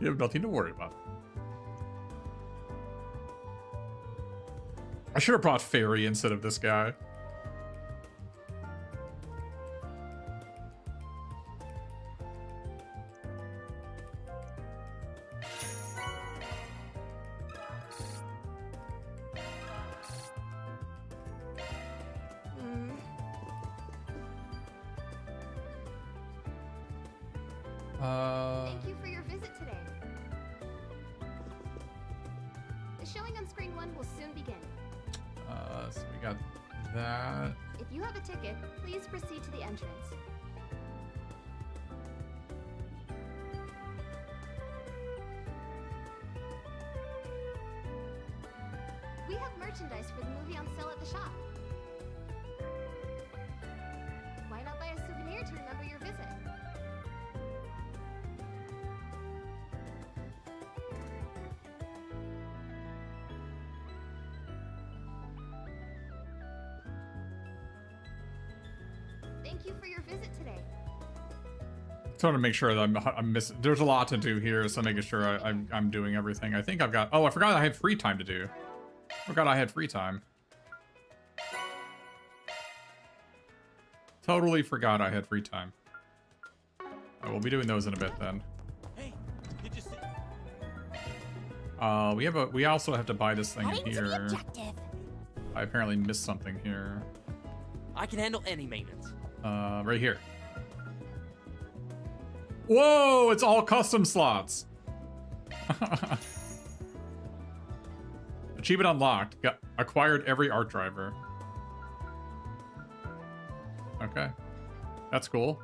You have nothing to worry about. I should have brought Fairy instead of this guy. Thank you for your visit today. The showing on screen 1 will soon begin. So we got that. If you have a ticket, please proceed to the entrance. We have merchandise for the movie on sale at the shop. Why not buy a souvenir to remember your visit? Thank you for your visit today. Trying to make sure that I'm missing. There's a lot to do here, so making sure I'm doing everything. I think I've got. Oh, I forgot I had free time to do. Forgot I had free time. Totally forgot I had free time. I will be doing those in a bit then. Hey, did you see? We also have to buy this thing Heading in to the here. objective. I apparently missed something here. I can handle any maintenance. Right here. Whoa, it's all custom slots. Achievement unlocked. Got acquired every art driver. Okay. That's cool.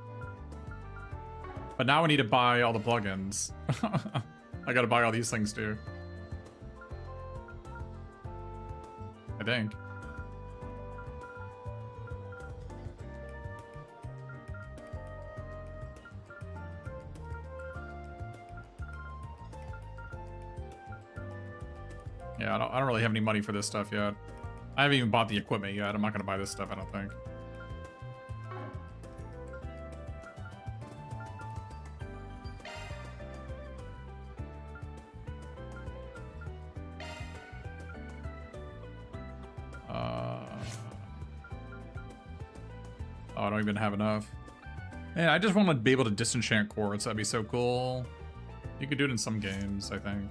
But now I need to buy all the plugins. I gotta buy all these things too. I think. Yeah, I don't really have any money for this stuff yet. I haven't even bought the equipment yet. I'm not gonna buy this stuff, I don't think. Oh, I don't even have enough. Man, I just want to be able to disenchant quartz. That'd be so cool. You could do it in some games, I think.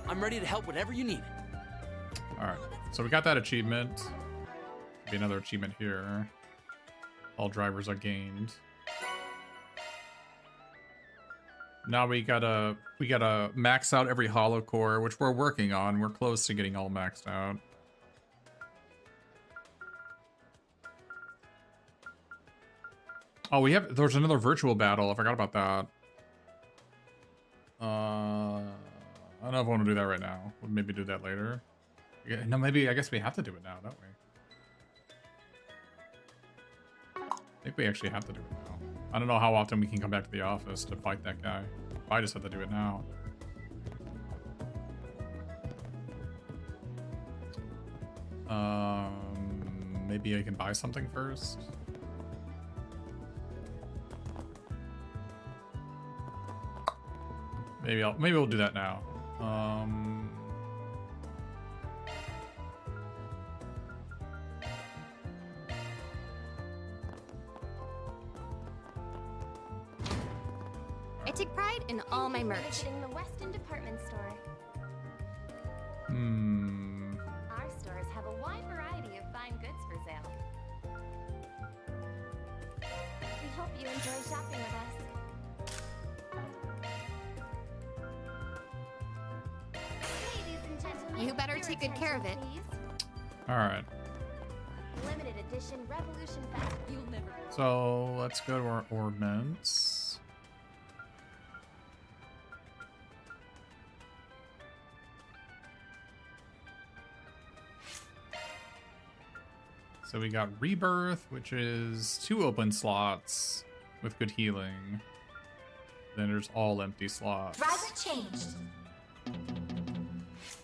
I'm ready to help whatever you need. Alright, so we got that achievement. Be another achievement here. All drivers are gained. Now we gotta max out every hollow core, which we're working on. We're close to getting all maxed out. Oh, there's another virtual battle. I forgot about that. I don't know if I want to do that right now. We'll maybe do that later. Yeah, no, maybe, I guess we have to do it now, don't we? I think we actually have to do it now. I don't know how often we can come back to the office to fight that guy. I just have to do it now. Maybe I can buy something first. Maybe we'll do that now. I take pride in all my merch. In the Weston department store. Our stores have a wide variety of fine goods for sale. We hope you enjoy shopping with us. Ladies and gentlemen, You better your take good care of it. attention, please. All right. Limited edition Revolution Fest. You'll never. So let's go to our ordnance. So we got Rebirth, which is 2 open slots with good healing. Then there's all empty slots. Driver changed. Oh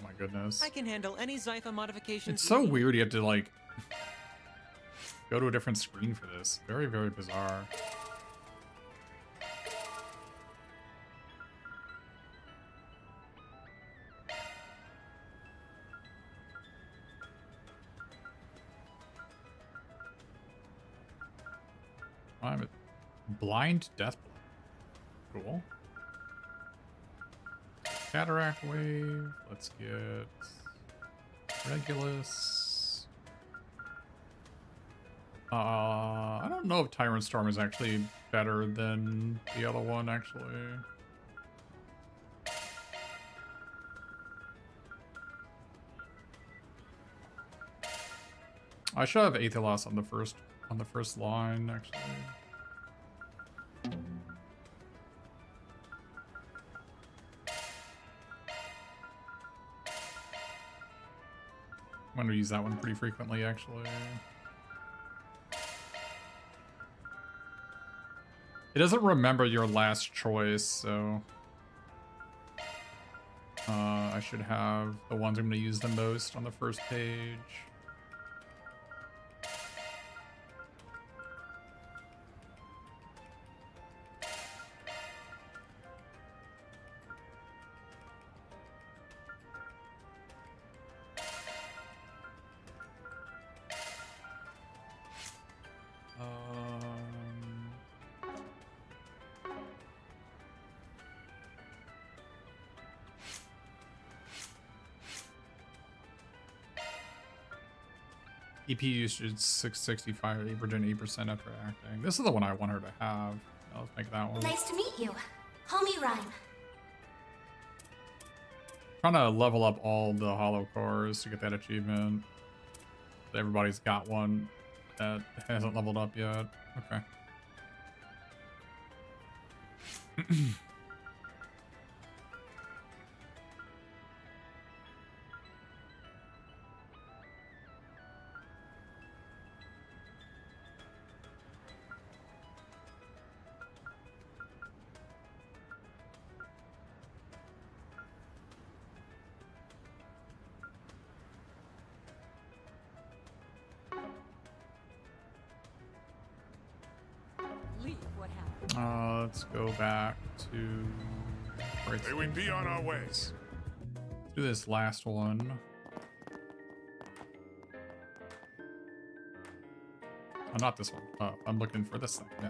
my goodness. I can handle any Zypha modifications. It's so weird you have to like go to a different screen for this. Very, very bizarre. I'm a blind death blow. Cool. Cataract wave. Let's get Regulus. I don't know if Tyrant Storm is actually better than the other one, actually. I should have Aethelos on the first line, actually. I'm gonna use that one pretty frequently, actually. It doesn't remember your last choice, so I should have the ones I'm gonna use the most on the first page. EP usage 665, averaging 8% after acting. This is the one I want her to have. Let's make that one. Nice to meet you. Homie Rhyme. Trying to level up all the hollow cores to get that achievement. Everybody's got one that hasn't leveled up yet. Okay. Let's go back to. May we be on our way. Let's do this last one. Oh, not this one. Oh, I'm looking for this thing. Yeah.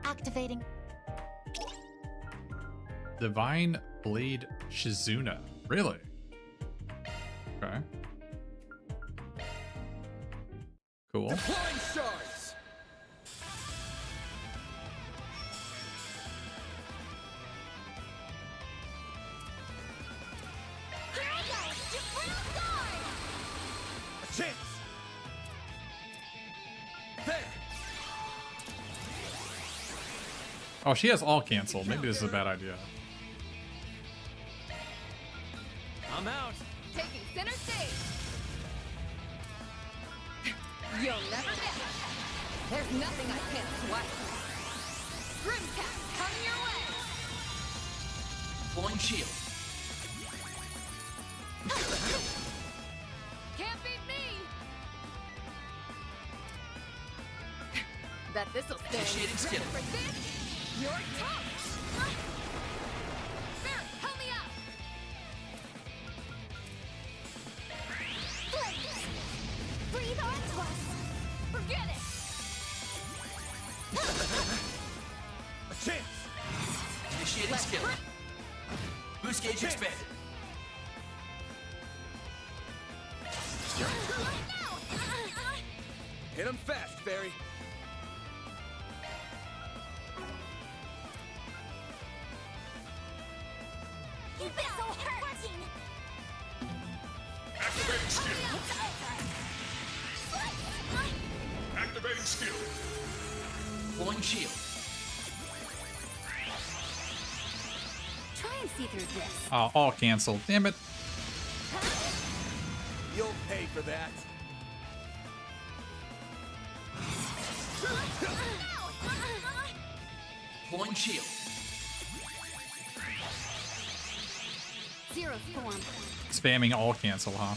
Activating. Divine Blade Shizuna. Really? Okay. Cool. Deploying shards. A chance. There. Oh, she has all canceled. Maybe this is a bad idea. I'm out. Taking center stage. You'll never get. There's nothing I can't swipe. Grim Cat, coming your way. Deploying shield. Can't beat me. Bet this'll stay. Initiating skill. Ready for this? Your touch. Spirit, help me out. Breathe onto us. Forget it. A chance. Initiating skill. Boost gauge expanded. Hit him fast, Fairy. You've been so hurting. Activating skill. Activating skill. Pulling shield. Try and see through this. Oh, all canceled. Damn it. You'll pay for that. Pulling shield. Zero form. Spamming all cancel, huh?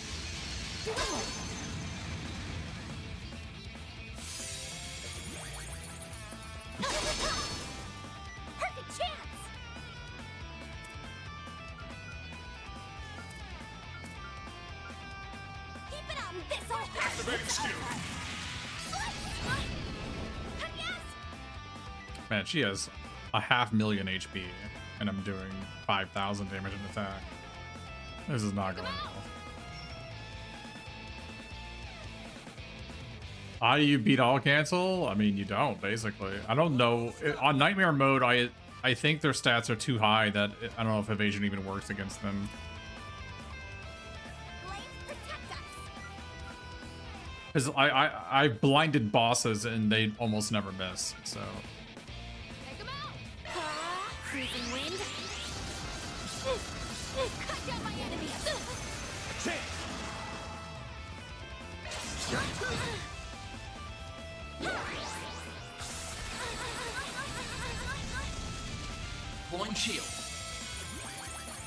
Perfect chance. Keep it up. This'll hurt. Activating skill. Man, she has a 500,000 HP, and I'm doing 5,000 damage in attack. This is not going well. How do you beat all cancel? I mean, you don't, basically. I don't know. On Nightmare mode, I think their stats are too high that I don't know if evasion even works against them. Because I blinded bosses and they almost never miss, so... Freezing wind. Cut down my enemy. Pulling shield.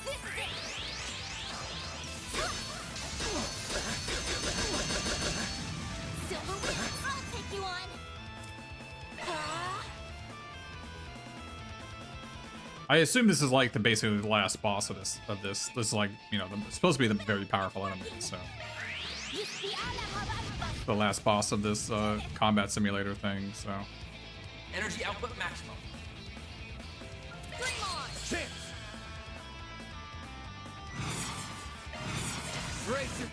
This is it. Silver wind. I'll take you on. I assume this is like basically the last boss of this. This is like, you know, it's supposed to be the very powerful enemy, so. The last boss of this combat simulator thing, so. Energy output maximum. Chance. Brace it.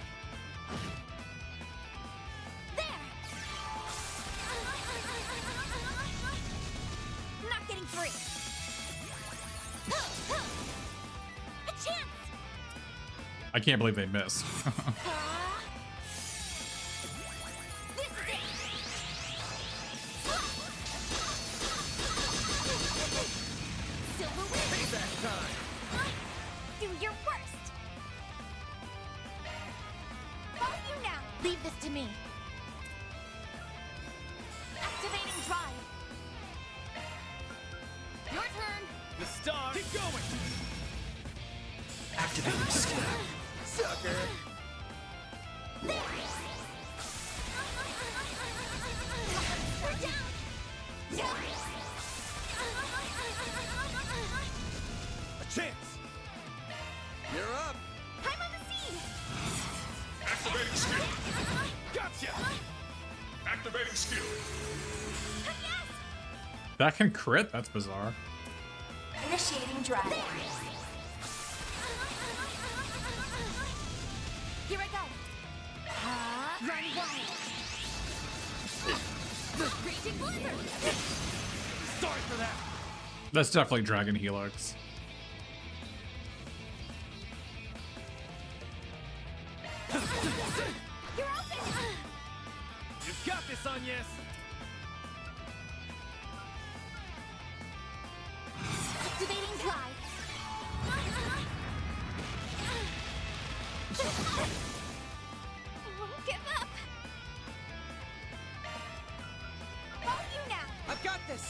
Not getting free. A chance. I can't believe they missed. This is it. Silver wind. Payback time. Do your worst. Follow you now. Leave this to me. Activating drive. Your turn. The star. Keep going. Activating skill. Sucker. We're down. A chance. You're up. I'm on the scene. Activating skill. Gotcha. Activating skill. That can crit? That's bizarre. Initiating drive. Here I go. Run wild. Raging blizzard. Sorry for that. That's definitely Dragon Helix. You're open. You've got this, Agnes. Activating drive. Won't give up. Follow you now. I've got this.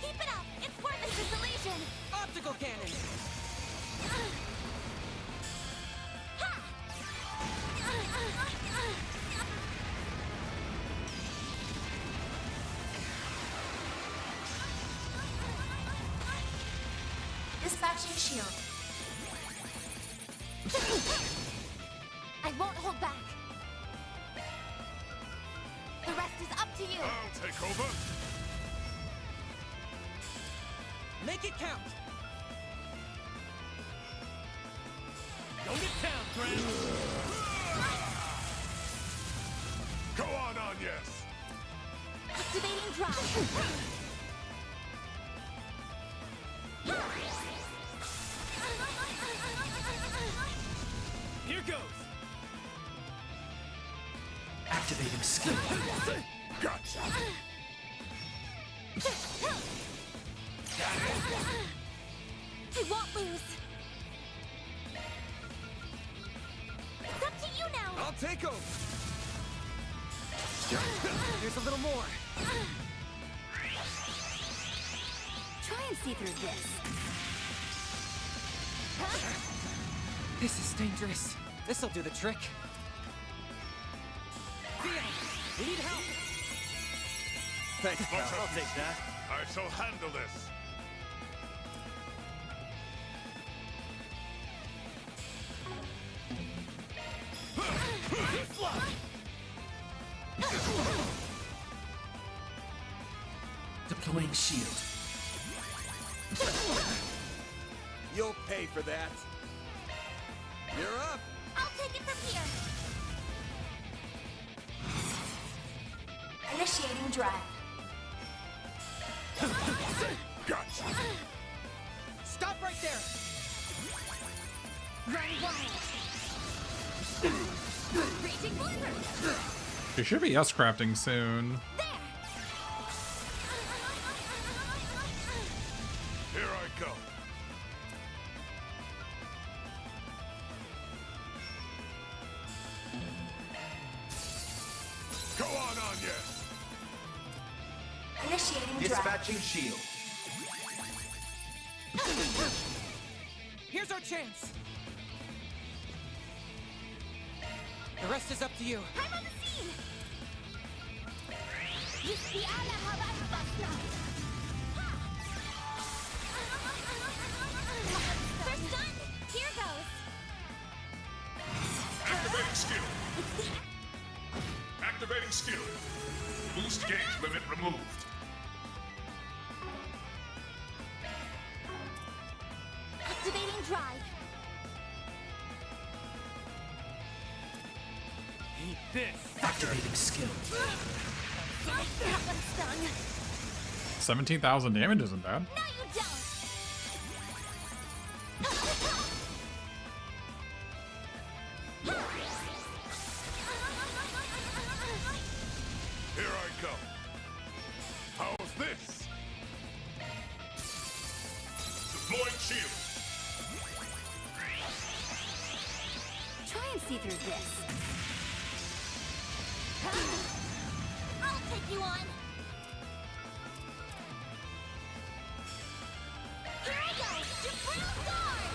Keep it up. It's worth this illusion. Optical cannon. Dispatching shield. I won't hold back. The rest is up to you. I'll take over. Make it count. Go to town, friend. Go on, yes. Activating drive. Here goes. Activating skill. Gotcha. I won't lose. It's up to you now. I'll take over. Here's a little more. Try and see through this. This is dangerous. This'll do the trick. Theo, we need help. Thanks, pal. I'll take that. I shall handle this. Deploying shield. You'll pay for that. You're up. I'll take it from here. Initiating drive. Gotcha. Stop right there. Run wild. Raging blizzard. She should be S-crafting soon. Here I go. Go on, yes. Initiating drive. Dispatching shield. Here's our chance. The rest is up to you. I'm on the scene. First done. Here goes. Activating skill. Activating skill. Boost gauge limit removed. Activating drive. Eat this. Activating skill. That one stung. 17,000 damage isn't bad. No, you don't. Here I go. How's this? Deploying shield. Try and see through this. I'll take you on. Here I go. Supreme Guard.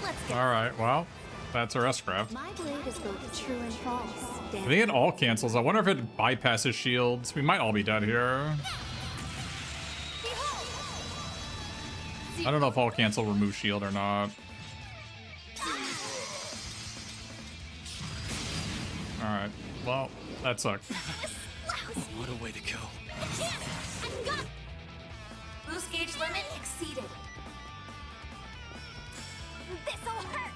Let's go. All right, well, that's our S-craft. My blade is both true and false. I think it all cancels. I wonder if it bypasses shields. We might all be dead here. I don't know if all cancel remove shield or not. Alright, well, that sucked. What a way to go. Boost gauge limit exceeded. This'll hurt.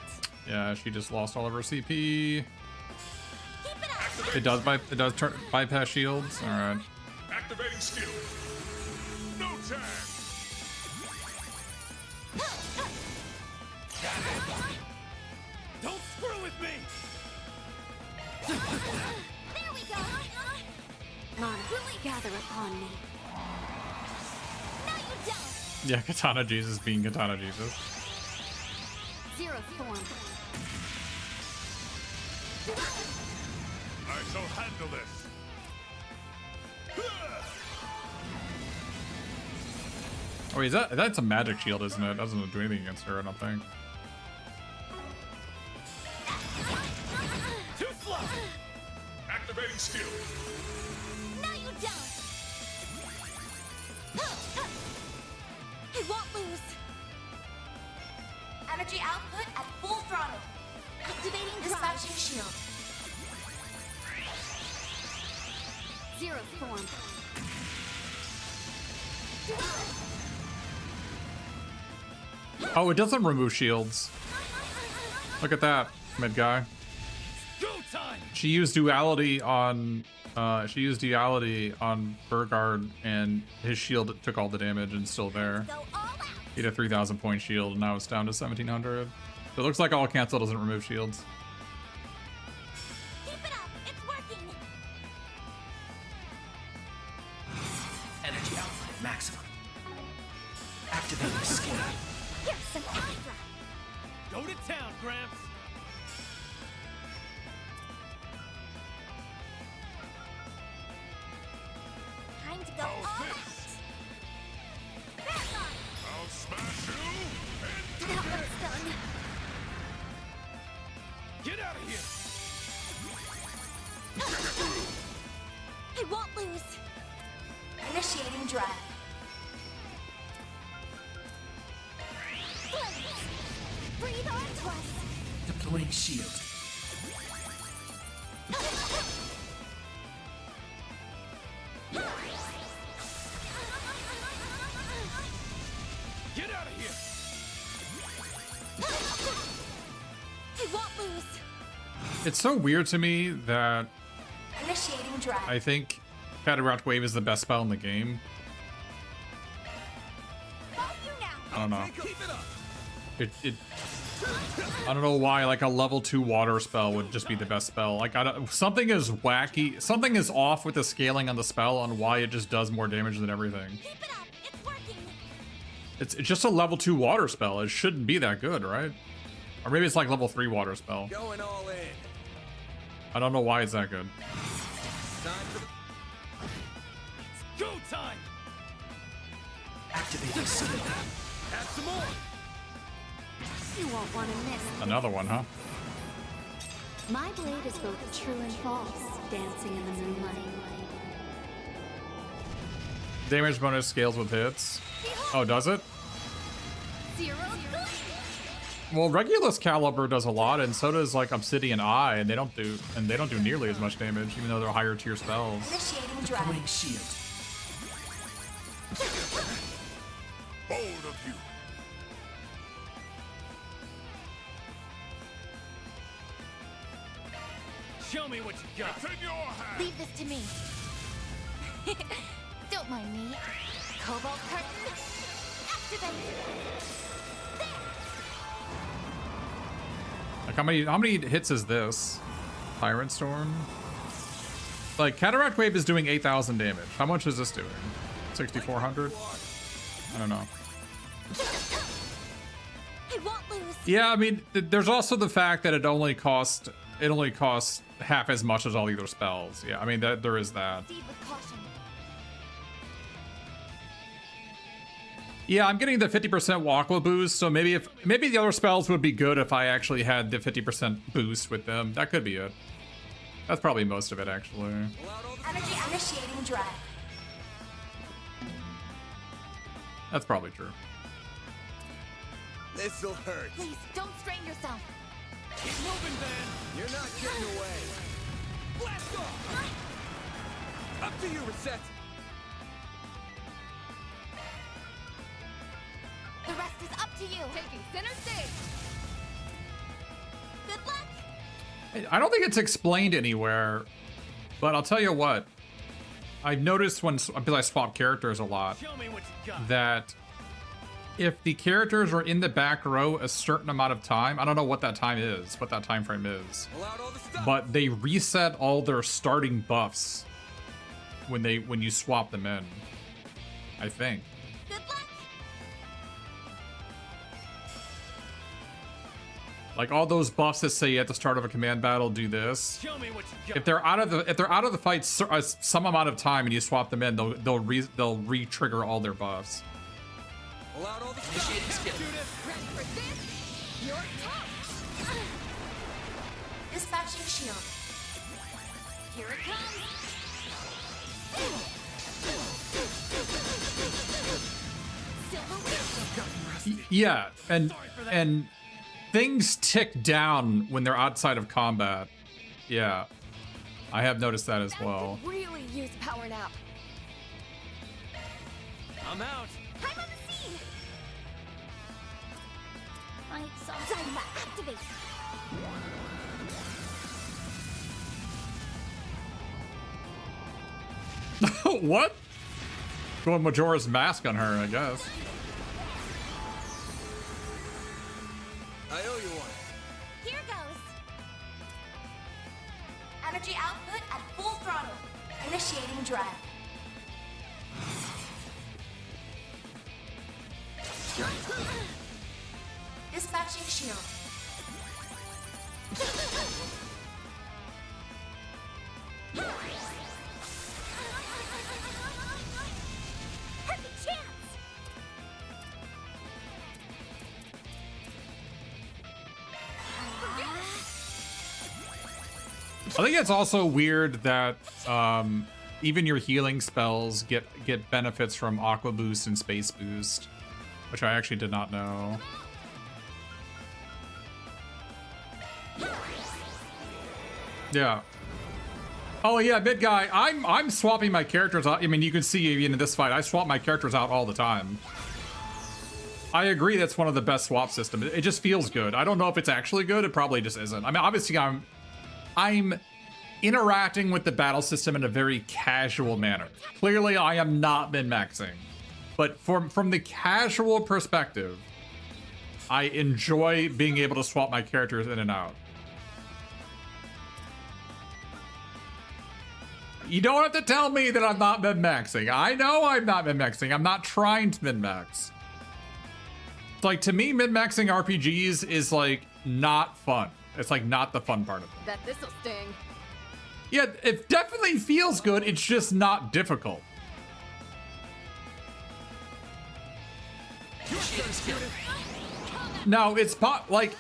Yeah, she just lost all of her CP. Keep it up. It does bypass shields. Alright. Activating skill. No time. Don't screw with me. There we go. Mana, really gather upon me. No, you don't. Yeah, Katana Jesus being Katana Jesus. Zero form. I shall handle this. Oh, wait, that's a magic shield, isn't it? It doesn't do anything against her, I don't think. Too slow. Activating skill. No, you don't. I won't lose. Energy output at full throttle. Activating dispatching shield. Zero form. Oh, it doesn't remove shields. Look at that, mid guy. She used duality on Burgard, and his shield took all the damage and still there. He had a 3,000 point shield, and now it's down to 1,700. So it looks like all cancel doesn't remove shields. Keep it up. It's working. Energy output at maximum. Activating skill. Here's some Hydra. Go to town, Gramps. Time to go all out. I'll smash you. That one's done. Get out of here. I won't lose. Initiating drive. Breathe on to us. Deploying shield. Get out of here. I won't lose. It's so weird to me that Initiating drive. I think Cataract Wave is the best spell in the game. I don't know. I don't know why like a level 2 water spell would just be the best spell. Like something is wacky, something is off with the scaling on the spell on why it just does more damage than everything. Keep it up. It's working. It's just a level 2 water spell. It shouldn't be that good, right? Or maybe it's like level 3 water spell. Going all in. I don't know why it's that good. Go time. Activating skill. Add some more. You won't want to miss. Another one, huh? My blade is both true and false, dancing in the moonlight. Damage bonus scales with hits. Oh, does it? Zero. Well, Regulus Caliber does a lot, and so does like Obsidian Eye, and they don't do nearly as much damage, even though they're higher tier spells. Initiating Deploying drive. shield. Bold of you. Show me what you got. It's in your hand. Leave this to me. Don't mind me. Cobalt curtain. Activate. Like how many hits is this? Tyrant Storm? Like Cataract Wave is doing 8,000 damage. How much is this doing? 6,400? I don't know. I won't lose. Yeah, I mean, there's also the fact that it only costs half as much as all the other spells. Yeah, I mean there is that. Proceed with caution. Yeah, I'm getting the 50% Wakwa boost, so maybe the other spells would be good if I actually had the 50% boost with them. That could be it. That's probably most of it, actually. Energy initiating drive. That's probably true. This'll hurt. Please don't strain yourself. Keep moving, Van. You're not getting away. Blast off. Up to you, Reset. The rest is up to you. Taking center stage. Good luck. I don't think it's explained anywhere, but I'll tell you what. I've noticed because I swap characters a lot, Show me what you got. that if the characters are in the back row a certain amount of time, I don't know what that time is, what that time frame is, but they reset all their starting buffs when you swap them in, I think. Good luck. Like all those buffs that say at the start of a command battle do this. Show me what you got. If they're out of the fight some amount of time and you swap them in, they'll re-trigger all their buffs. Pull out all the initiating skill. Ready for this? You're top. Dispatching shield. Here it comes. Silver wheel. Yeah, and things tick down when they're outside of combat. Yeah, I have noticed that as well. Really use power nap. I'm out. I'm on the scene! Zyma, activate! What? Going Majora's Mask on her, I guess. I owe you one. Here goes. Energy output at full throttle. Initiating drive. Dispatching shield. Perfect chance! I think it's also weird that even your healing spells get benefits from Aqua Boost and Space Boost, which I actually did not know. Yeah. Oh yeah, mid guy. I'm swapping my characters out. I mean, you can see even in this fight, I swap my characters out all the time. I agree that's one of the best swap systems. It just feels good. I don't know if it's actually good. It probably just isn't. I mean, obviously I'm interacting with the battle system in a very casual manner. Clearly, I am not min-maxing. But from the casual perspective, I enjoy being able to swap my characters in and out. You don't have to tell me that I'm not min-maxing. I know I'm not min-maxing. I'm not trying to min-max. Like, to me, min-maxing RPGs is, like, not fun. It's, like, not the fun part of it. Bet this'll sting. Yeah, it definitely feels good. It's just not difficult. No, it's like,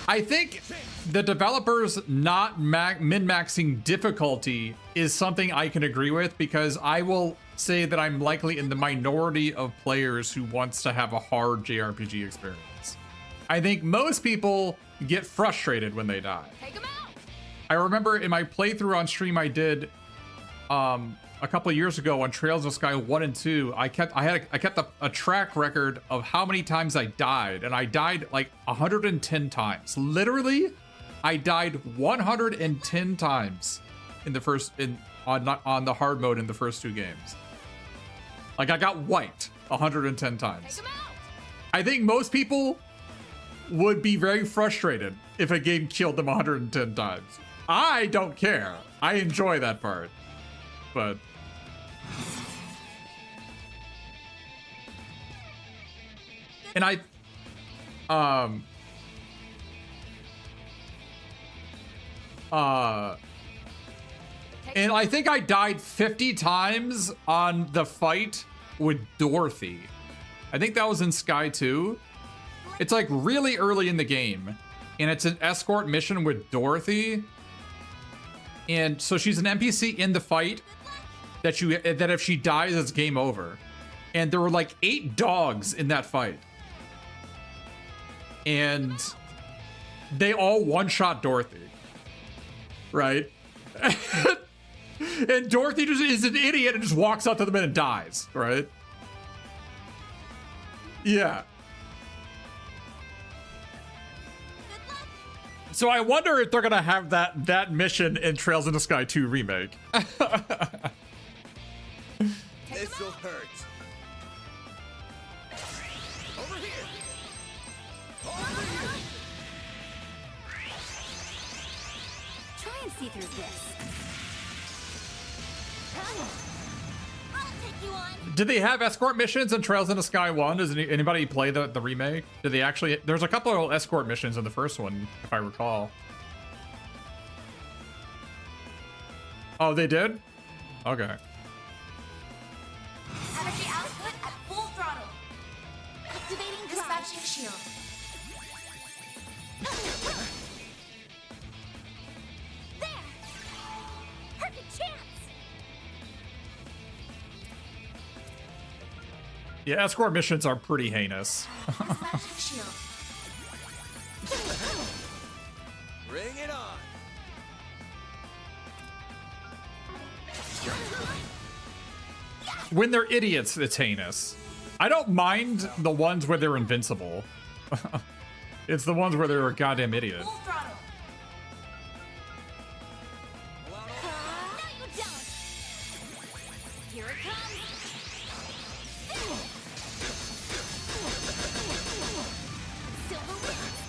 I think the developers not min-maxing difficulty is something I can agree with, because I will say that I'm likely in the minority of players who wants to have a hard JRPG experience. I think most people get frustrated when they die. Take 'em out. I remember in my playthrough on stream I did a couple of years ago on Trails of Sky 1 and 2, I kept a track record of how many times I died, and I died like 110 times. Literally, I died 110 times in the on the hard mode in the first 2 games. Like, I got wiped 110 times. I think most people would be very frustrated if a game killed them 110 times. I don't care. I enjoy that part. But and I think I died 50 times on the fight with Dorothy. I think that was in Sky 2. It's like really early in the game, and it's an escort mission with Dorothy. And so she's an NPC in the fight that if she dies, it's game over. And there were like 8 dogs in that fight. And they all one-shot Dorothy. Right? And Dorothy just is an idiot and just walks up to them and dies, right? Yeah. So I wonder if they're gonna have that mission in Trails in the Sky 2 remake. This'll hurt. Over here. Try and see through this. I'll take you on. Did they have escort missions in Trails in the Sky 1? Does anybody play the remake? Did they actually? There's a couple of escort missions in the first one, if I recall. Oh, they did? Okay. Energy output at full throttle. Activating dispatching shield. There! Perfect chance! Yeah, escort missions are pretty heinous. Dispatching shield. Bring it on. Yes! When they're idiots, it's heinous. I don't mind the ones where they're invincible. It's the ones where they're a goddamn idiot. Full throttle. Here it comes. Silver wings.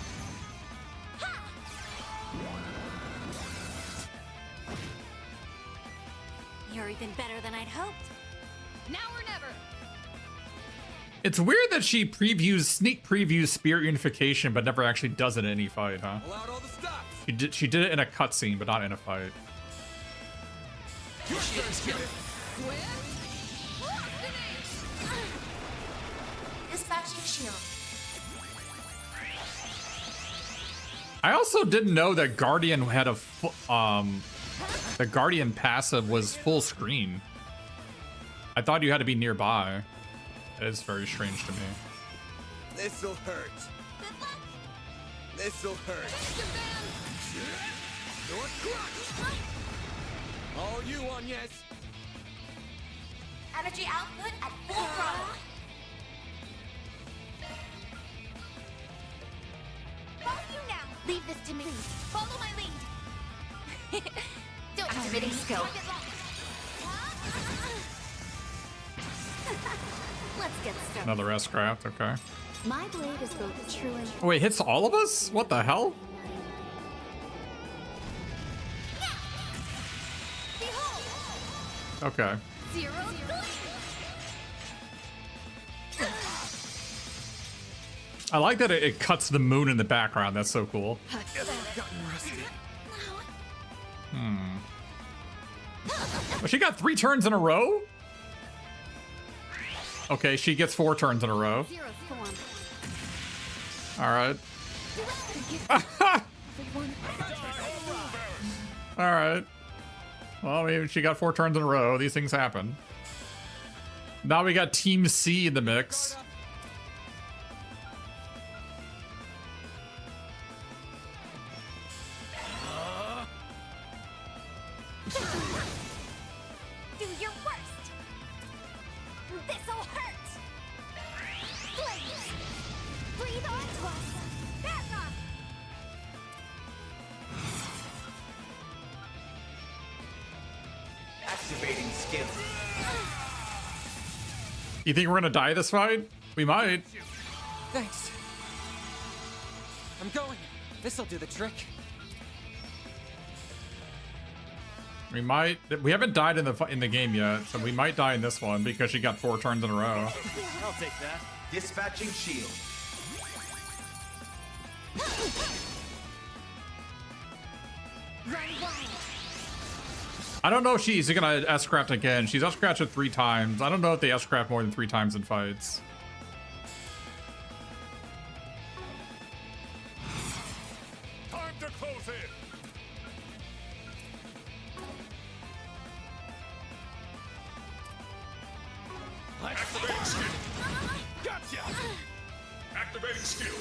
Ha! You're even better than I'd hoped. Now or never. It's weird that she sneak previews Spirit Unification, but never actually does it in any fight, huh? She did it in a cutscene, but not in a fight. Dispatching shield. I also didn't know that Guardian had a the Guardian passive was full screen. I thought you had to be nearby. That is very strange to me. This'll hurt. This'll hurt. All you on, yes. Energy output at full throttle. Follow you now. Leave this to me. Follow my lead. Don't activating skill. Let's get started. Another S-craft, okay. My blade is both true and Oh, wait, hits all of us? What the hell? Okay. Zero. I like that it cuts the moon in the background. That's so cool. Well, she got 3 turns in a row? Okay, she gets 4 turns in a row. Alright. Alright. Well, maybe she got 4 turns in a row. These things happen. Now we got Team C in the mix. Do your worst. This'll hurt. Flames. Breathe onto us. Back off. Activating skill. You think we're gonna die this fight? We might. Thanks. I'm going. This'll do the trick. We might. We haven't died in the game yet, so we might die in this one because she got 4 turns in a row. I'll take that. Dispatching shield. Run wild. I don't know if she's gonna S-craft again. She's S-crafted 3 times. I don't know if they S-craft more than 3 times in fights. Time to close in. Activating skill. Gotcha. Activating skill.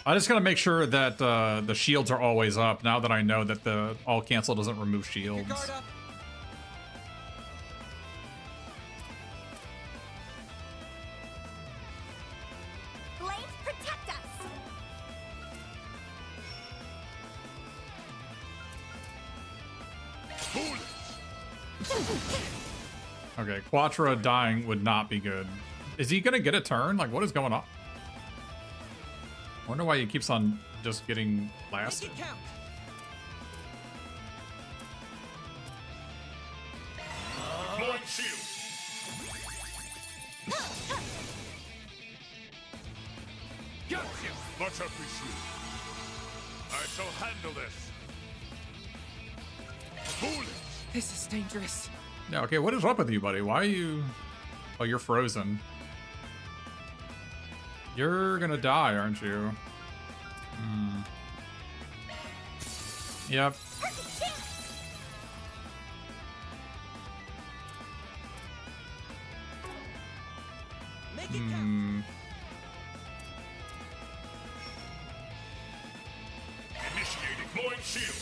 I just gotta make sure that the shields are always up now that I know that the all cancel doesn't remove shields. Blades protect us. Okay, Quattro dying would not be good. Is he gonna get a turn? Like, what is going on? I wonder why he keeps on just getting blasted. Deploying shield. Gotcha. Much appreciated. I shall handle this. Foolish. This is dangerous. Yeah, okay, what is up with you, buddy? Why are you... Oh, you're frozen. You're gonna die, aren't you? Hmm. Yep. Hmm. Initiating deploying shield.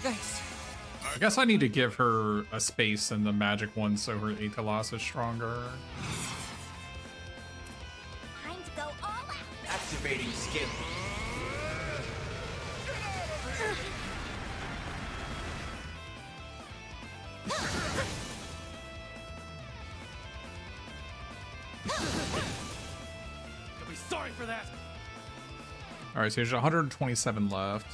Thanks. I guess I need to give her a space in the magic one so her Aether is stronger. Time to go all out. Activating skill. You'll be sorry for that. Alright, so there's 127 left.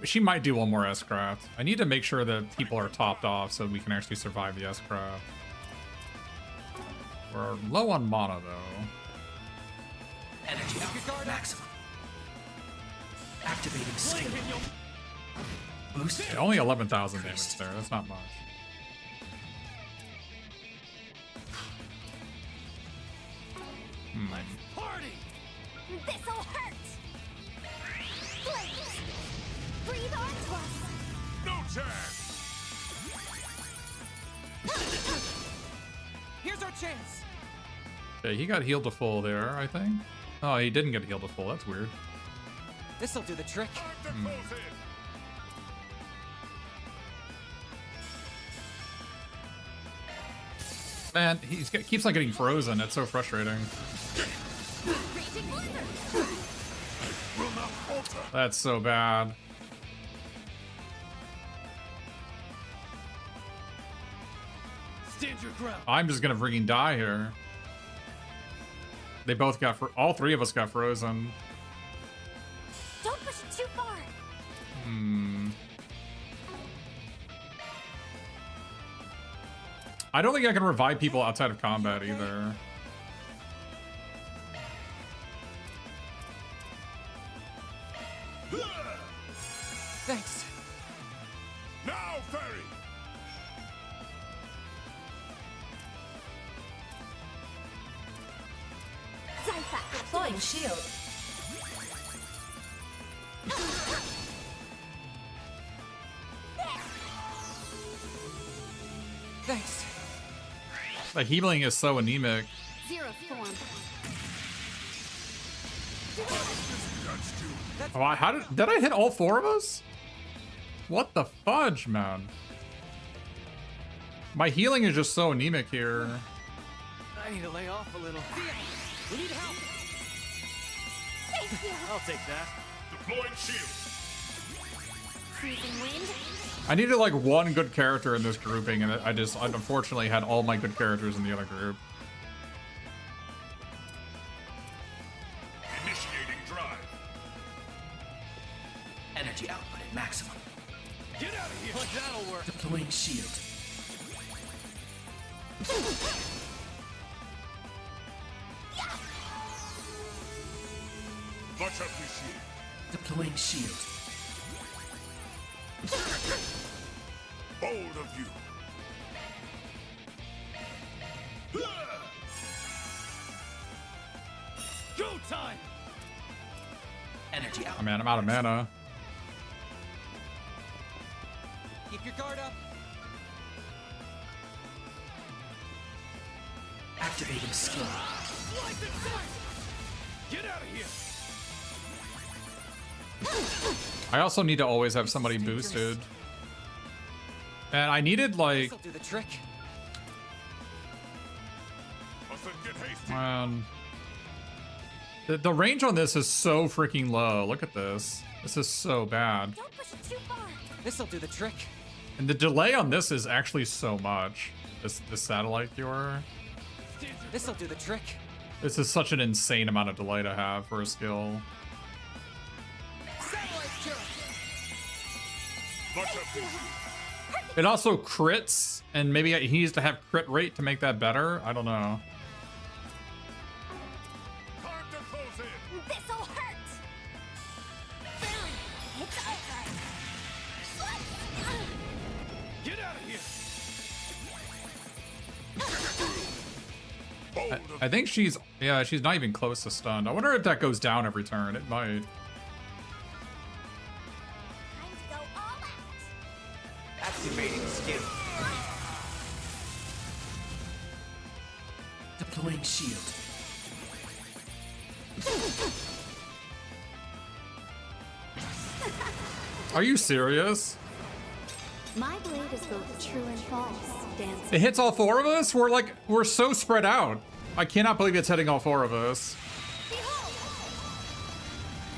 She might do one more S-Craft. I need to make sure that people are topped off so we can actually survive the S-Craft. We're low on mana, though. Energy out. Maximum. Activating skill. Boost. Yeah, only 11,000 damage there. That's not much. Party! This'll hurt. Flames. Breathe onto us. No chance! Here's our chance. Okay, he got healed to full there, I think. Oh, he didn't get healed to full. That's weird. This'll do the trick. Man, he keeps on getting frozen. It's so frustrating. That's so bad. Stand your ground. I'm just gonna freaking die here. They both got all three of us got frozen. Don't push it too far. I don't think I can revive people outside of combat either. Thanks. Now, Fairy! Deploying shield. Thanks. The healing is so anemic. Zero form. Oh, how did I hit all four of us? What the fudge, man? My healing is just so anemic here. I need to lay off a little. We need help. Thank you. I'll take that. Deploying shield. Freezing wind. I needed like one good character in this grouping, and I unfortunately had all my good characters in the other group. Initiating drive. Energy output at maximum. Get out of here. Like that'll work. Deploying shield. Much appreciated. Deploying shield. Bold of you. Go time. Energy out. Oh man, I'm out of mana. Keep your guard up. Activating skill. Get out of here. I also need to always have somebody boosted. And I needed like, This'll do the trick. man, the range on this is so freaking low. Look at this. This is so bad. Don't push it too far. This'll do the trick. And the delay on this is actually so much. This satellite cure. This'll do the trick. This is such an insane amount of delay to have for a skill. Satellite cure. Much appreciated. It also crits, and maybe he needs to have crit rate to make that better. I don't know. Time to close in. This'll hurt. Barry, it's over. Get out of here. I think she's not even close to stunned. I wonder if that goes down every turn. It might. Time to go all out. Activating skill. Deploying shield. Are you serious? My blade is both true and false, dancing. It hits all four of us? We're so spread out. I cannot believe it's hitting all four of us.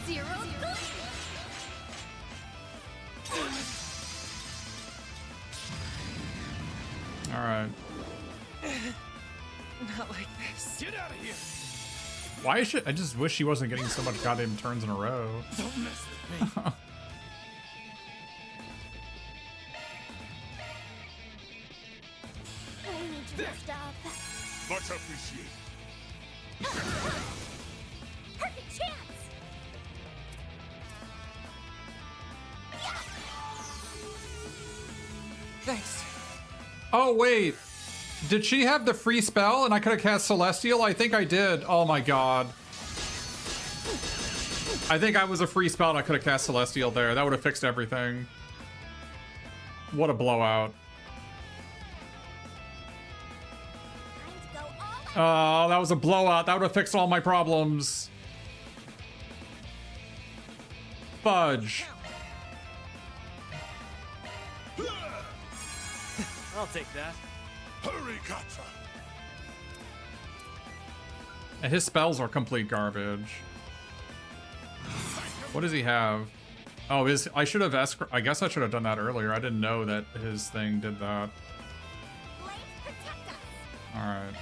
Zero. All right. Not like this. Get out of here. Why should I just wish she wasn't getting so much goddamn turns in a row. Don't mess with me. I need you to stop. Much appreciated. Perfect chance! Thanks. Oh, wait. Did she have the free spell and I could have cast Celestial? I think I did. Oh my god. I think I was a free spell and I could have cast Celestial there. That would have fixed everything. What a blowout. Oh, that was a blowout. That would have fixed all my problems. Fudge. I'll take that. Hurry, Katra. And his spells are complete garbage. What does he have? Oh, I should have I guess I should have done that earlier. I didn't know that his thing did that. All right.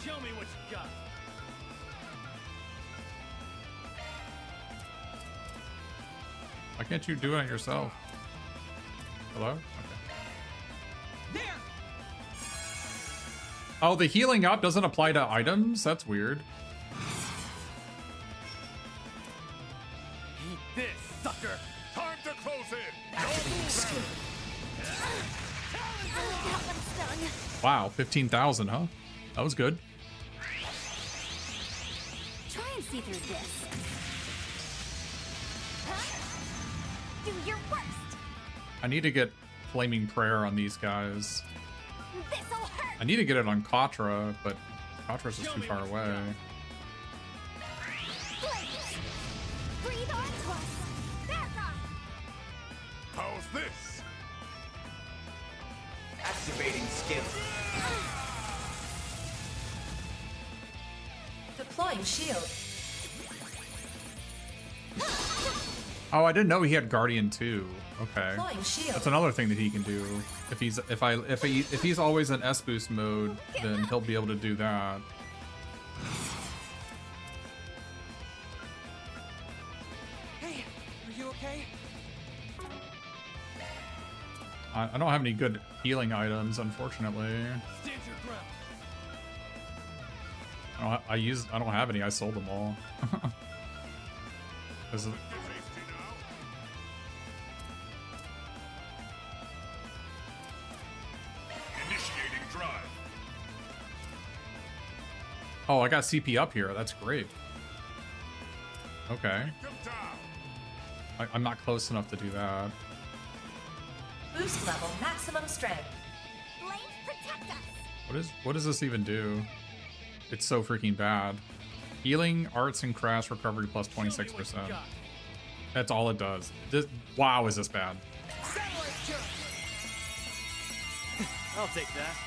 Show me what you got. Why can't you do it yourself? Hello? Okay. There. Oh, the healing up doesn't apply to items? That's weird. Eat this, sucker. Time to close in. Don't move, That one's done. Wow, 15,000, huh? That was good. Try and see through this. Do your worst. I need to get Flaming Prayer on these guys. This'll hurt. I need to get it on Katra, but Katra's just too far away. Breathe on to us. Back off. How's this? Activating skill. Deploying shield. Oh, I didn't know he had Guardian too. Okay. Deploying shield. That's another thing that he can do. If he's always in S boost mode, then he'll be able to do that. Hey, are you okay? I don't have any good healing items, unfortunately. Stand your ground. I don't have any. I sold them all. 'Cause of- Initiating drive. Oh, I got CP up here. That's great. Okay. I'm not close enough to do that. Boost level maximum strength. Blade, protect us. What does this even do? It's so freaking bad. Healing, arts, and crash recovery plus 26%. That's all it does. Wow, is this bad? I'll take that.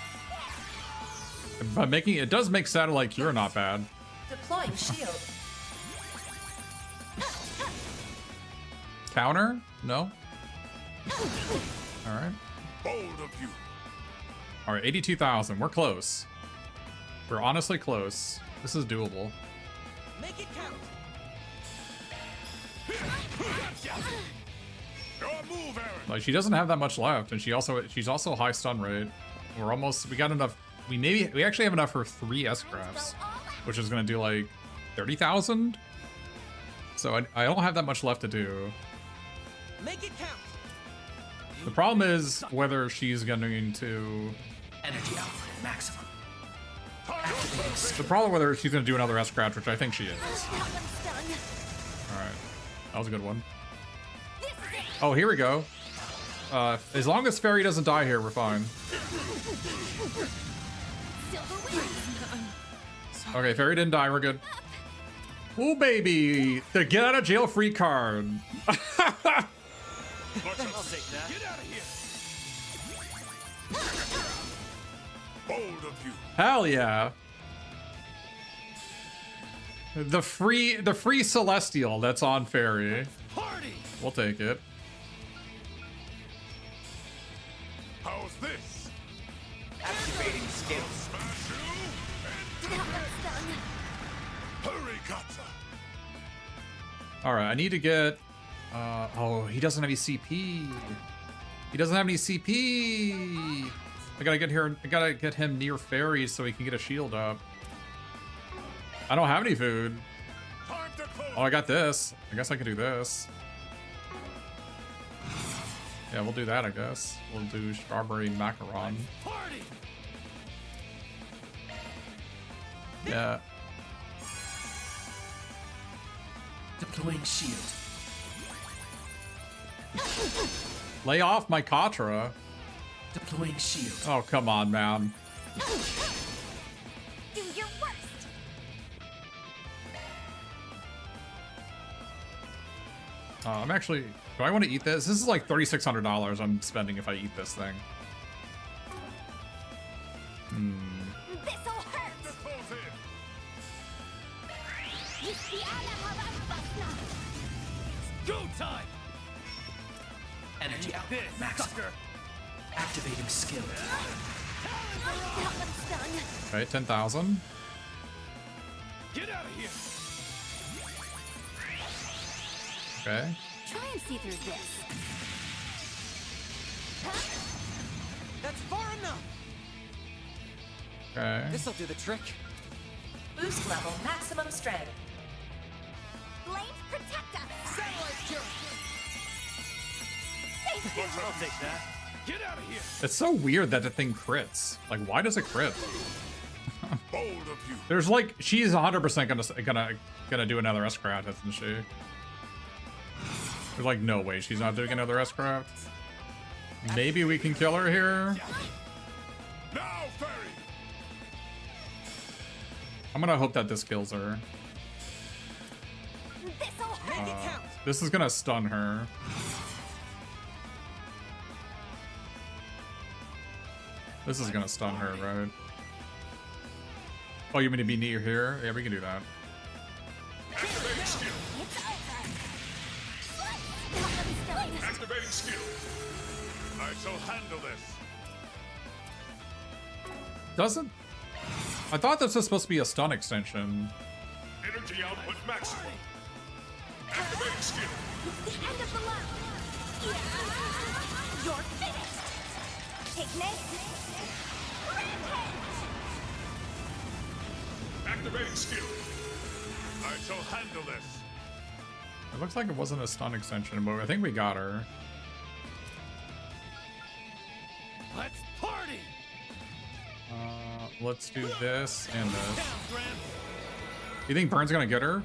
But it does make satellite cure not bad. Deploying shield. Counter? No? Alright. Bold of you. Alright, 82,000. We're close. We're honestly close. This is doable. Make it count. Your move, Aaron. Like, she doesn't have that much left, and she's also high stun rate. We got enough. We actually have enough for 3 S-crafts, which is gonna do like 30,000. So I don't have that much left to do. Make it count. The problem is whether she's going to. Energy output maximum. The problem whether she's gonna do another S-craft, which I think she is. That one's done. All right, that was a good one. Oh, here we go. As long as Fairy doesn't die here, we're fine. Okay, Fairy didn't die, we're good. Ooh, baby, the get out of jail free card. I'll take that. Get out of here! Bold of you. Hell yeah. The free celestial that's on ferry. Party! We'll take it. How's this? Activating skills. Hurry, Katza! All right, I need to get. Oh, he doesn't have any CP. He doesn't have any CP. I gotta get here. I gotta get him near ferries so he can get a shield up. I don't have any food. Oh, I got this. I guess I can do this. Yeah, we'll do that, I guess. We'll do strawberry macaron. Party! Yeah. Deploying shield. Lay off my Katra. Deploying shield. Oh, come on, man. Do your worst. I'm actually. Do I want to eat this? This is like $3,600 I'm spending if I eat this thing. This'll hurt. Go time! Energy out. This, Max. sucker! Activating skill. That one's done. Right, 10,000. Get out of here! Okay. Try and see through this. That's far enough! Okay. This'll do the trick. Boost level maximum strength. Flames protect us. Satellite cure! Thank you. I'll take that. Get out of here! It's so weird that the thing crits. Like, why does it crit? Bold of you. There's like, she's 100% gonna do another S-craft, isn't she? There's like no way she's not doing another S-craft. Maybe we can kill her here. Now, Ferry! I'm gonna hope that this kills her. This'll hurt. This is gonna stun her. This is gonna stun her, right? Oh, you mean to be near here? Yeah, we can do that. Activating skill. It's over. That one's done. Activating skill. I shall handle this. Doesn't... I thought this was supposed to be a stun extension. Energy output maximum. Activating skill. It's the end of the line. You're finished. Take next. Rampage. Activating skill. I shall handle this. It looks like it wasn't a stun extension, but I think we got her. Let's party! Let's do this and this. You think Burn's gonna get her?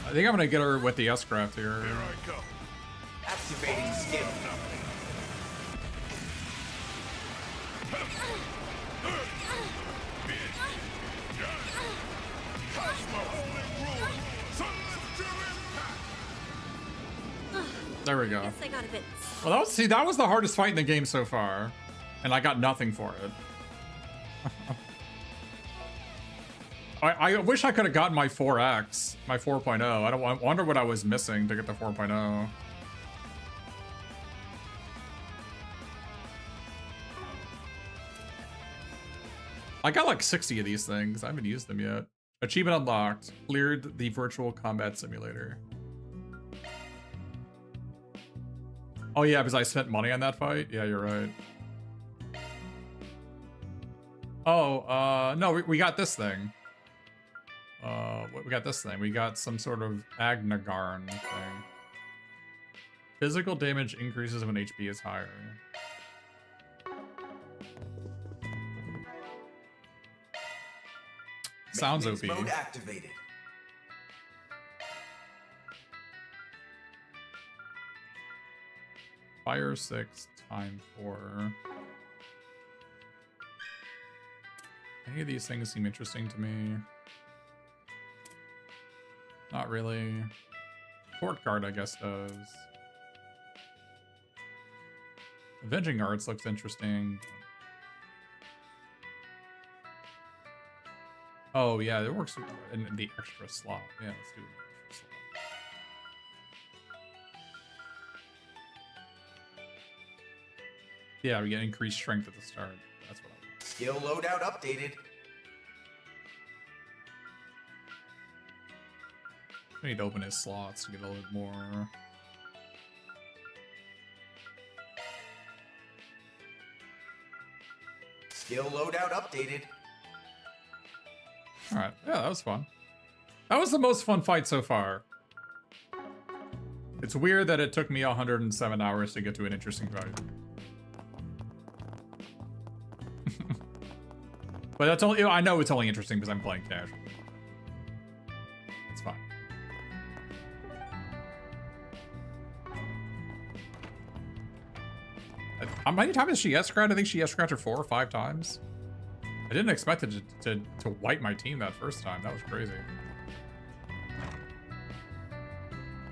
I think I'm gonna get her with the S-craft here. Here I go. Activating skill. There we go. Guess I got a bit. Well, that was the hardest fight in the game so far, and I got nothing for it. I wish I could have gotten my 4X, my 4.0. I wonder what I was missing to get the 4.0. I got like 60 of these things. I haven't used them yet. Achievement unlocked. Cleared the virtual combat simulator. Oh yeah, because I spent money on that fight? Yeah, you're right. Oh, no, we got this thing. We got this thing. We got some sort of Agnagarn thing. Physical damage increases when HP is higher. Sounds OP. Mode activated. Fire 6 times 4. Any of these things seem interesting to me? Not really. Court Guard, I guess, does. Avenging Arts looks interesting. Oh, yeah, it works in the extra slot. Yeah, let's do the extra slot. Yeah, we get increased strength at the start. That's what I want. Skill loadout updated. We need to open his slots to get a little bit more. Skill loadout updated. Alright, yeah, that was fun. That was the most fun fight so far. It's weird that it took me 107 hours to get to an interesting fight. But that's only, I know it's only interesting because I'm playing casual. It's fine. How many times has she S-Scratched? I think she S-Scratched her 4 or 5 times. I didn't expect it to wipe my team that first time. That was crazy.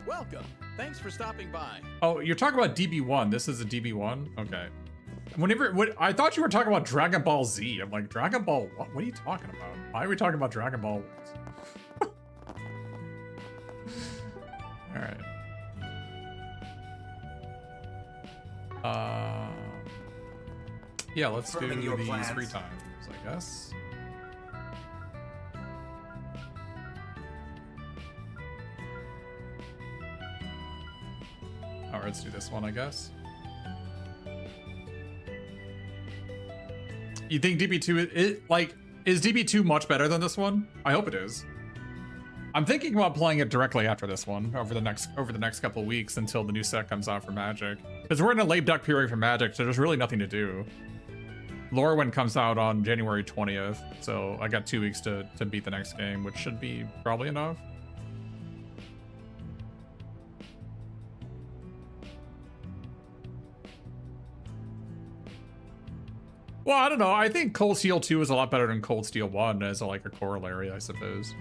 Welcome. Thanks for stopping by. Oh, you're talking about DB1. This is a DB1? Okay. I thought you were talking about Dragon Ball Z. I'm like, Dragon Ball what? What are you talking about? Why are we talking about Dragon Ball? Alright. Yeah, let's do Confirming your these plans. free times, I guess. Alright, let's do this one, I guess. You think DB2 is DB2 much better than this one? I hope it is. I'm thinking about playing it directly after this one over the next couple of weeks until the new set comes out for Magic. Because we're in a late duck period for Magic, so there's really nothing to do. Lorwyn comes out on January 20th, so I got 2 weeks to beat the next game, which should be probably enough. Well, I don't know. I think Cold Steel 2 is a lot better than Cold Steel 1 as like a corollary, I suppose.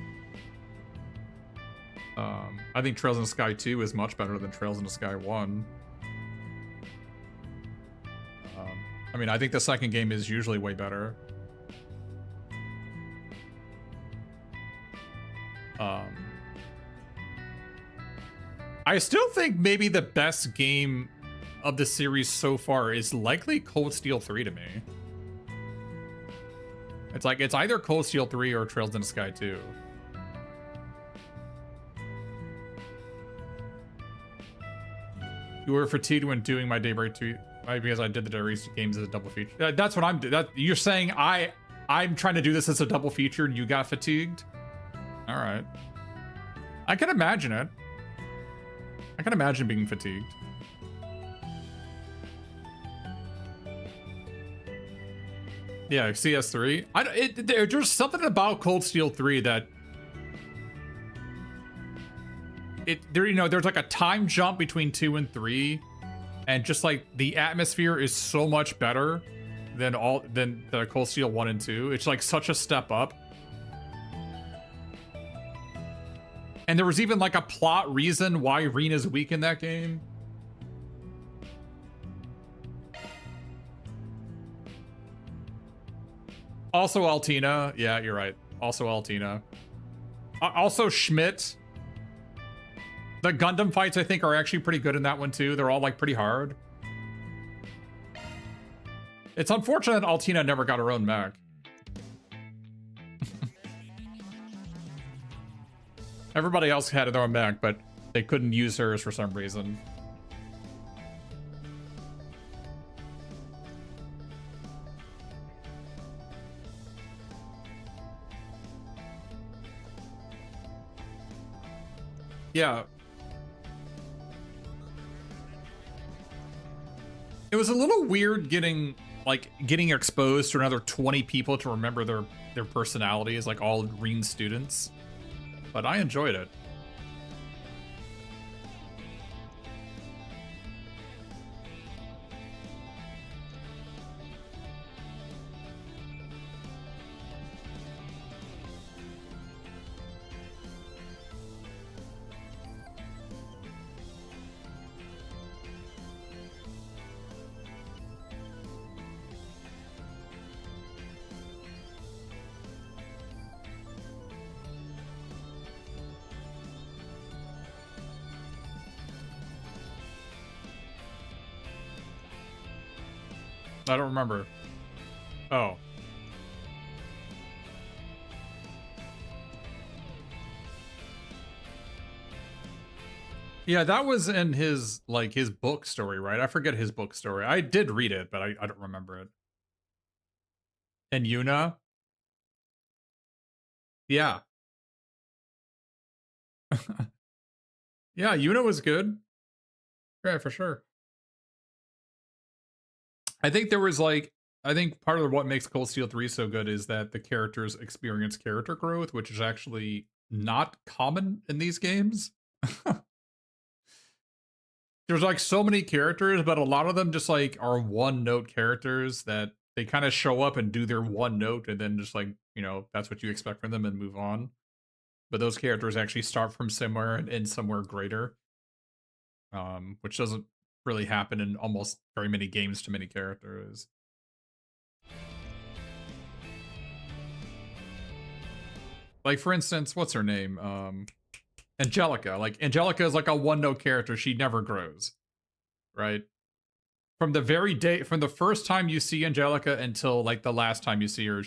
I think Trails in the Sky 2 is much better than Trails in the Sky 1. I mean, I think the second game is usually way better. I still think maybe the best game of the series so far is likely Cold Steel 3 to me. It's like, it's either Cold Steel 3 or Trails in the Sky 2. You were fatigued when doing my Daybreak 2 because I did the Dairies games as a double feature. That's what I'm doing. You're saying I'm trying to do this as a double feature and you got fatigued? All right. I can imagine it. I can imagine being fatigued. Yeah, CS3. There's something about Cold Steel 3 that there's like a time jump between 2 and 3, and just like the atmosphere is so much better than the Cold Steel 1 and 2. It's like such a step up. And there was even like a plot reason why Rena's weak in that game. Also Altina. Yeah, you're right. Also Altina. Also Schmidt. The Gundam fights, I think, are actually pretty good in that one, too. They're all, like, pretty hard. It's unfortunate Altina never got her own mech. Everybody else had their own mech, but they couldn't use hers for some reason. Yeah. It was a little weird getting exposed to another 20 people to remember their personalities, like all Reen students. But I enjoyed it. I don't remember. Oh. Yeah, that was in his, like, his book story, right? I forget his book story. I did read it, but I don't remember it. And Yuna? Yeah. Yeah, Yuna was good. Yeah, for sure. I think there was, like, I think part of what makes Cold Steel 3 so good is that the characters experience character growth, which is actually not common in these games. There's like so many characters, but a lot of them just like are one note characters that they kind of show up and do their one note and then just like, you know, that's what you expect from them and move on. But those characters actually start from somewhere and end somewhere greater. Which doesn't really happen in almost very many games to many characters. Like for instance, what's her name? Angelica. Like Angelica is like a one note character. She never grows. Right? From the very day, from the first time you see Angelica until like the last time you see her,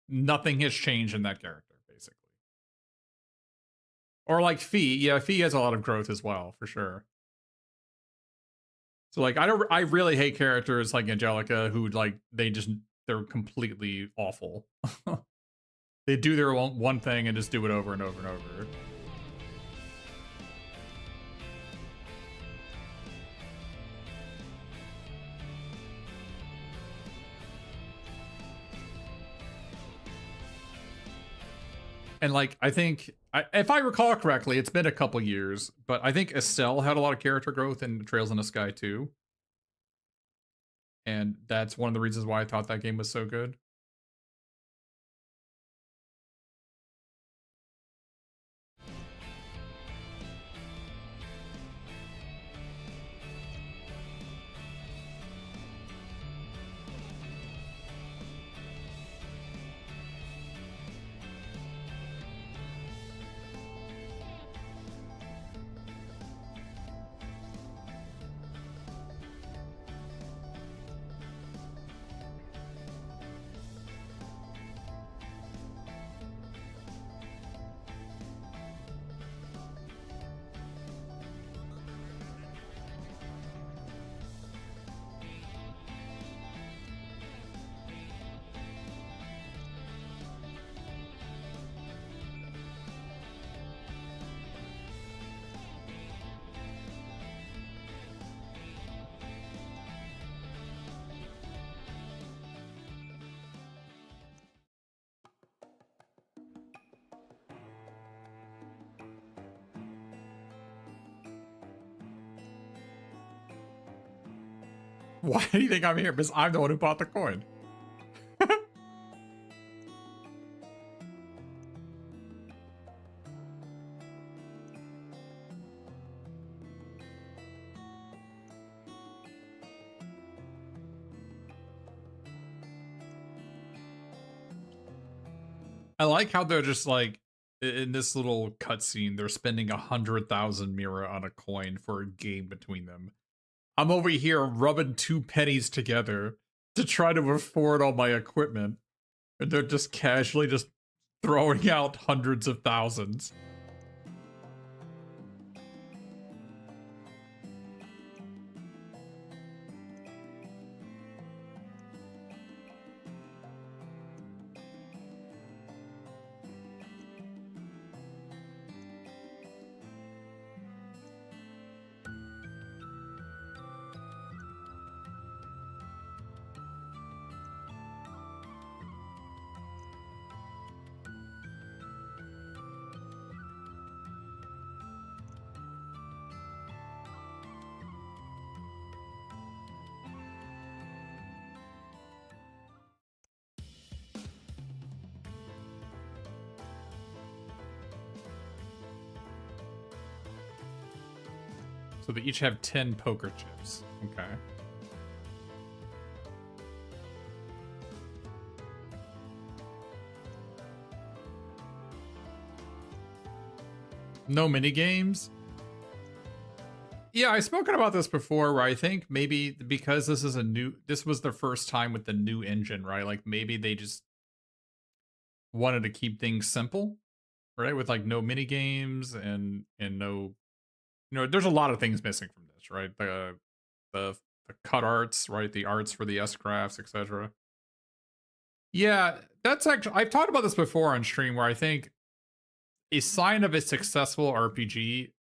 nothing has changed in that character, basically. Or like Fee, yeah, Fee has a lot of growth as well, for sure. So like, I really hate characters like Angelica who like, they're completely awful. They do their one thing and just do it over and over and over. And like, I think, if I recall correctly, it's been a couple years, but I think Estelle had a lot of character growth in Trails in the Sky too. And that's one of the reasons why I thought that game was so good. Why do you think I'm here? Because I'm the one who bought the coin. I like how they're just like, in this little cutscene, they're spending 100,000 Mira on a coin for a game between them. I'm over here rubbing 2 pennies together to try to afford all my equipment. And they're just casually just throwing out hundreds of thousands. So they each have 10 poker chips. Okay. No mini games? Yeah, I've spoken about this before where I think maybe because this was their first time with the new engine, right? Like maybe they just wanted to keep things simple, right? With like no mini games and no, there's a lot of things missing from this, right? The the cut arts, right? The arts for the S crafts, etc. Yeah, that's actually I've talked about this before on stream where I think a sign of a successful RPG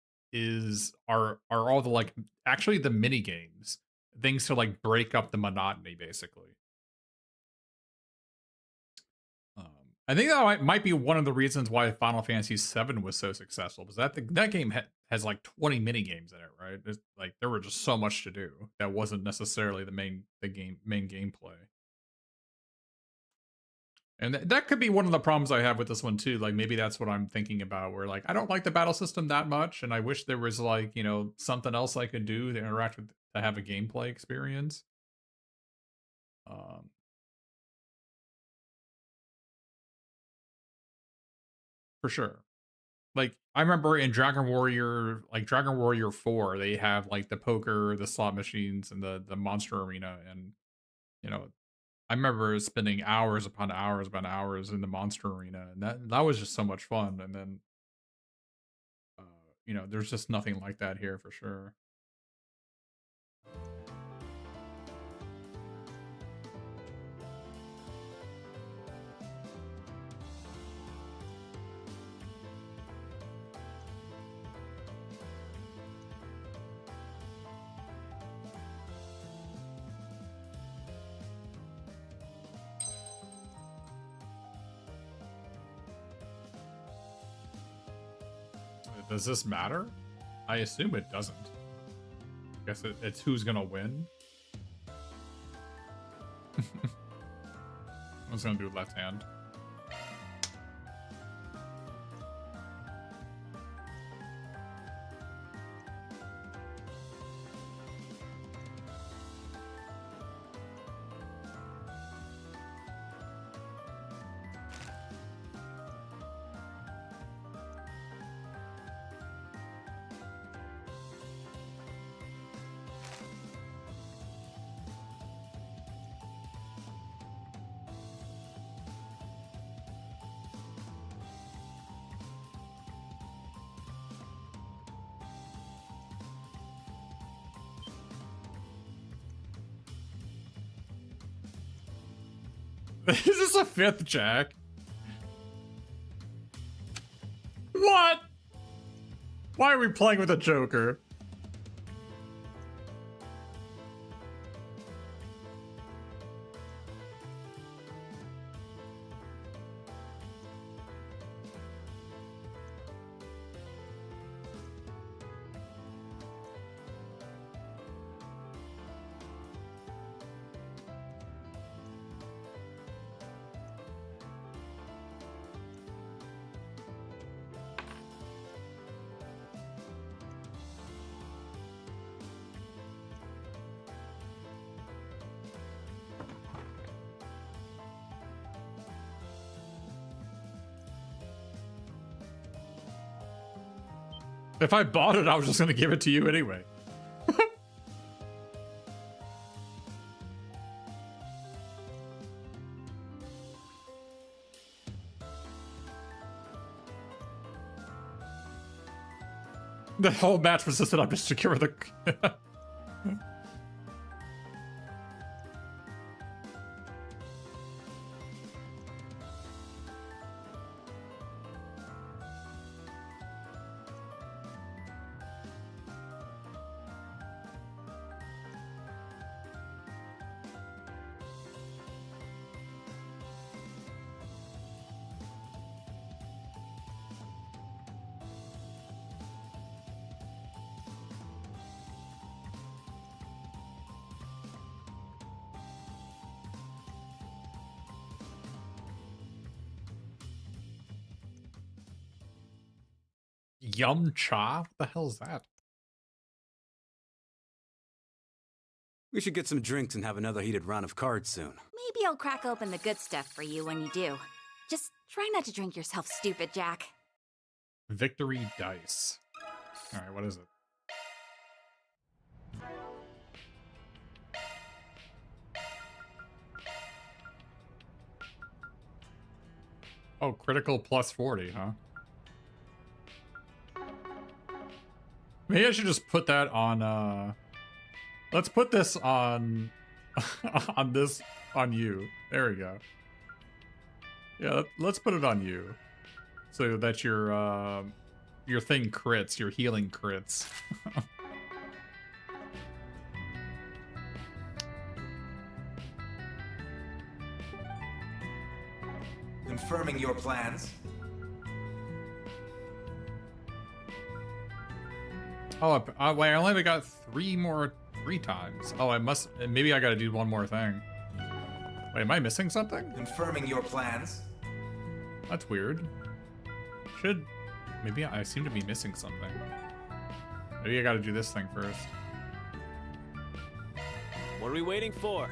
are all the like actually the mini games, things to like break up the monotony basically. I think that might be one of the reasons why Final Fantasy VII was so successful, because that game has like 20 mini games in it, right? Like there were just so much to do that wasn't necessarily the main gameplay. And that could be one of the problems I have with this one too. Like maybe that's what I'm thinking about, where like I don't like the battle system that much, and I wish there was like something else I could do to interact with to have a gameplay experience. For sure. Like I remember in Dragon Warrior 4, they have like the poker, the slot machines, and the monster arena, and you know I remember spending hours upon hours in the monster arena, and that was just so much fun. And then there's just nothing like that here for sure. Does this matter? I assume it doesn't. I guess it's who's gonna win. I was gonna do left hand. Is this a fifth jack? What? Why are we playing with a Joker? If I bought it, I was just gonna give it to you anyway. The whole match was just set up to secure the... Yum cha? What the hell is that? We should get some drinks and have another heated round of cards soon. Maybe I'll crack open the good stuff for you when you do. Just try not to drink yourself stupid, Jack. Victory dice. Alright, what is it? Oh, critical plus 40, huh? Maybe I should just put that on, let's put this on, on you. There we go. Yeah, let's put it on you. So that your thing crits, your healing crits. Confirming your plans. Oh, wait, I only got 3 times. Oh, maybe I gotta do one more thing. Wait, am I missing something? Confirming your plans. That's weird. Maybe I seem to be missing something. Maybe I gotta do this thing first. What are we waiting for?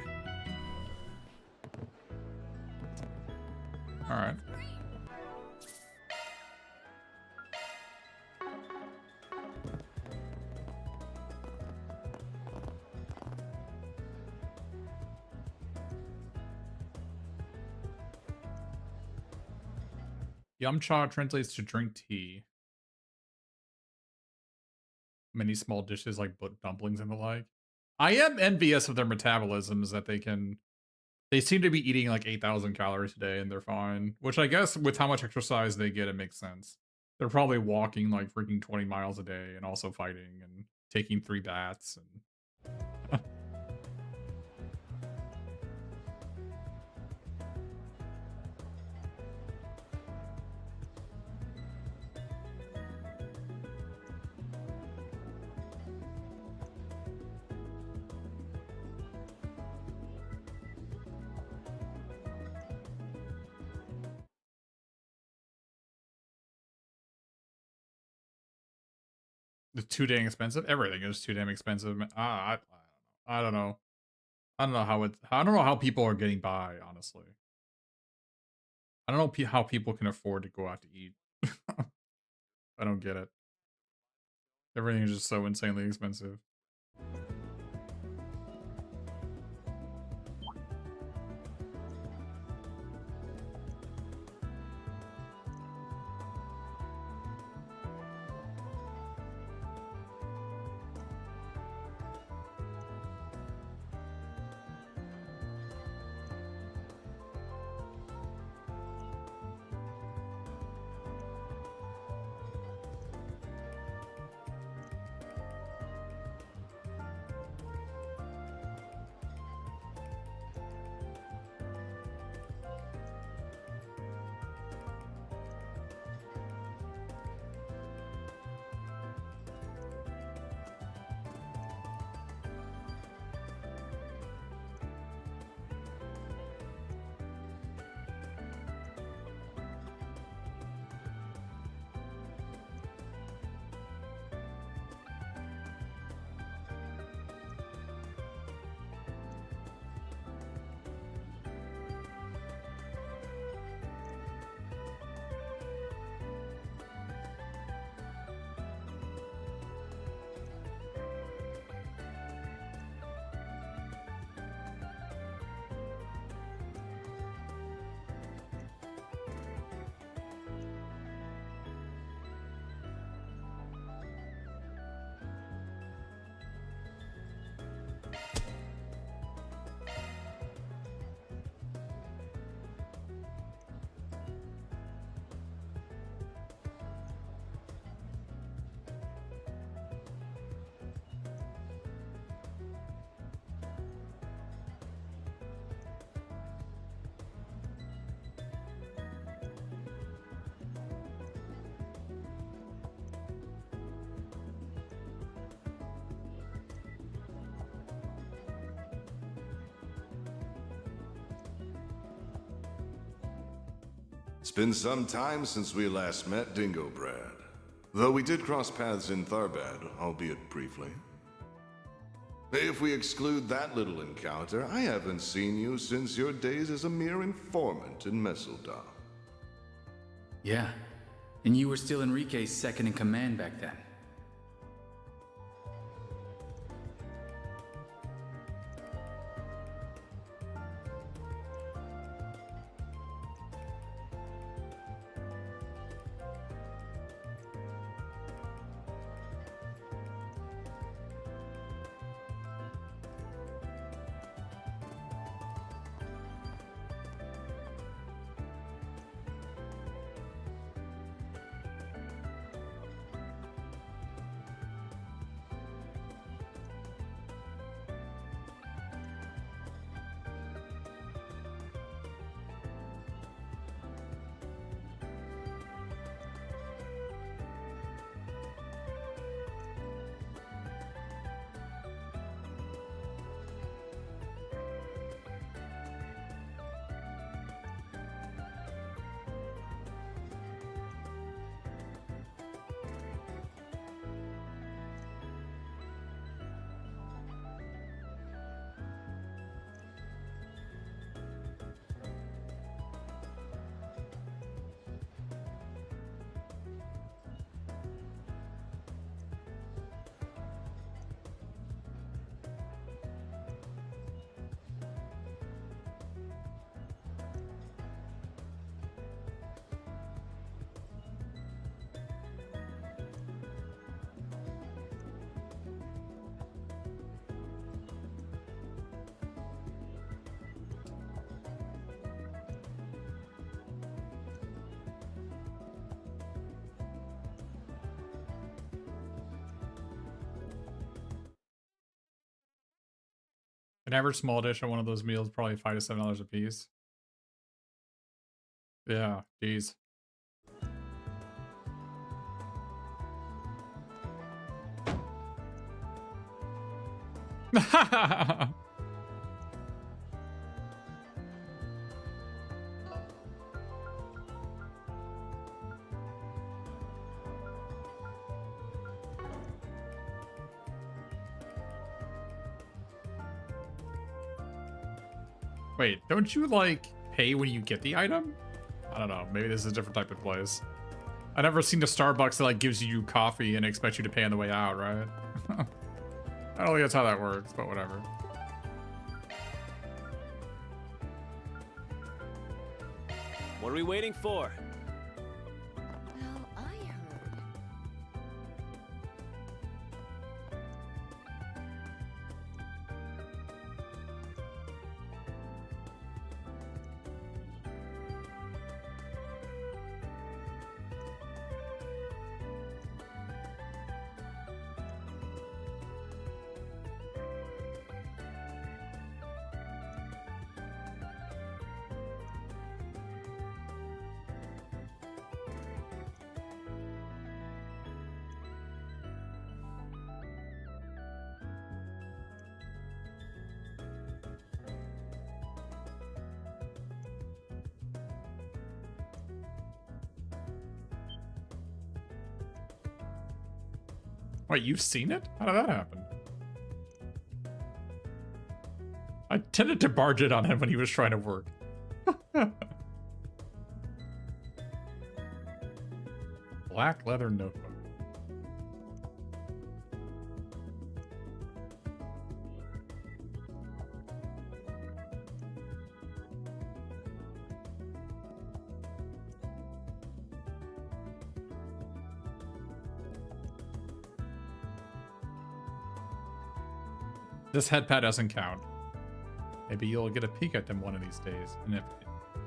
Alright. Yumcha translates to drink tea. Many small dishes like dumplings and the like. I am envious of their metabolisms that they seem to be eating like 8,000 calories a day and they're fine. Which I guess with how much exercise they get, it makes sense. They're probably walking like freaking 20 miles a day and also fighting and taking 3 baths and it's too dang expensive. Everything is too damn expensive. I don't know. I don't know how people are getting by, honestly. I don't know how people can afford to go out to eat. I don't get it. Everything is just so insanely expensive. It's been some time since we last met, Dingo Brad. Though we did cross paths in Tharbad, albeit briefly. If we exclude that little encounter, I haven't seen you since your days as a mere informant in Messeldom. Yeah, and you were still Enrique's second in command back then. An average small dish on one of those meals probably $5 to $7 a piece. Yeah, geez. Wait, don't you like pay when you get the item? I don't know. Maybe this is a different type of place. I've never seen a Starbucks that like gives you coffee and expects you to pay on the way out, right? I don't think that's how that works, but whatever. What are we waiting for? Well, I heard. Wait, you've seen it? How did that happen? I tended to barge it on him when he was trying to work. Black leather notebook. This headpad doesn't count. Maybe you'll get a peek at them one of these days. And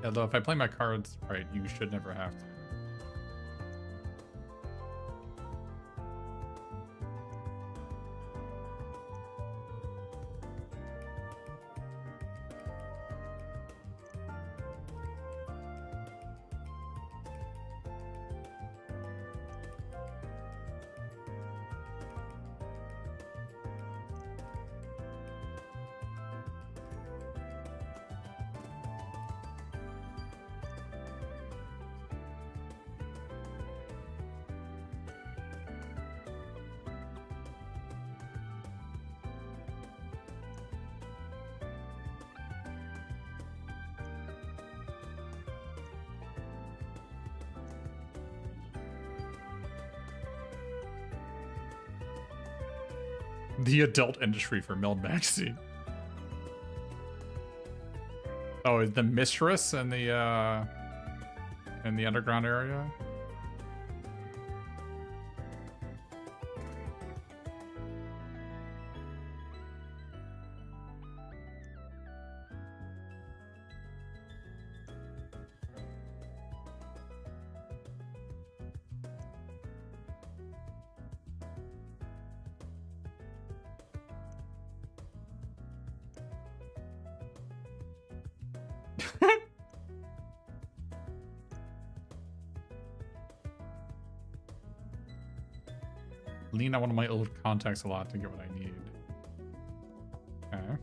although if I play my cards right, you should never have to. The adult industry for Meld Magazine. Oh, is the mistress in the underground area? Lean on one of my old contacts a lot to get what I need. Okay.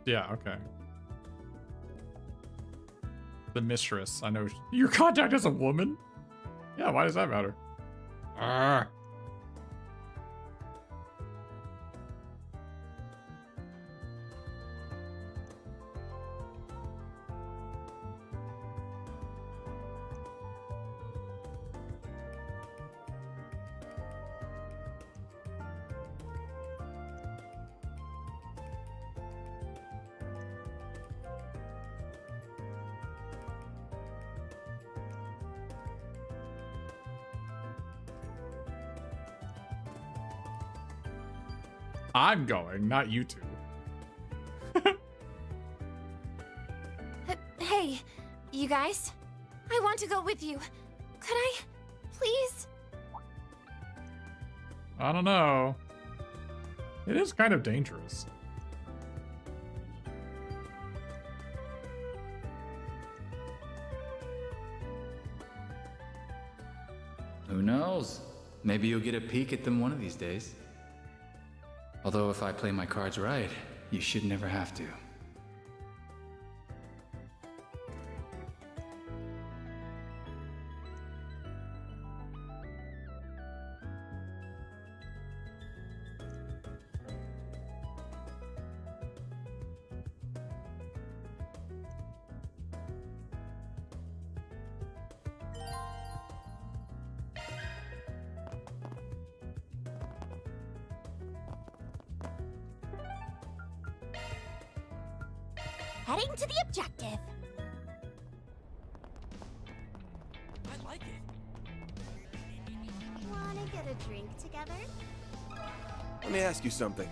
Yeah, okay. The mistress. I know. Your contact is a woman? Yeah, why does that matter? Arrgh. I'm going, not you two. Hey, you you guys. I want to go with you. Could I? Please? I don't know. It is kind of dangerous. Who knows? Maybe you'll get a peek at them one of these days. Although if I play my cards right, you should never have to. Heading to the objective. I like it. Wanna get a drink together? Let me ask you something.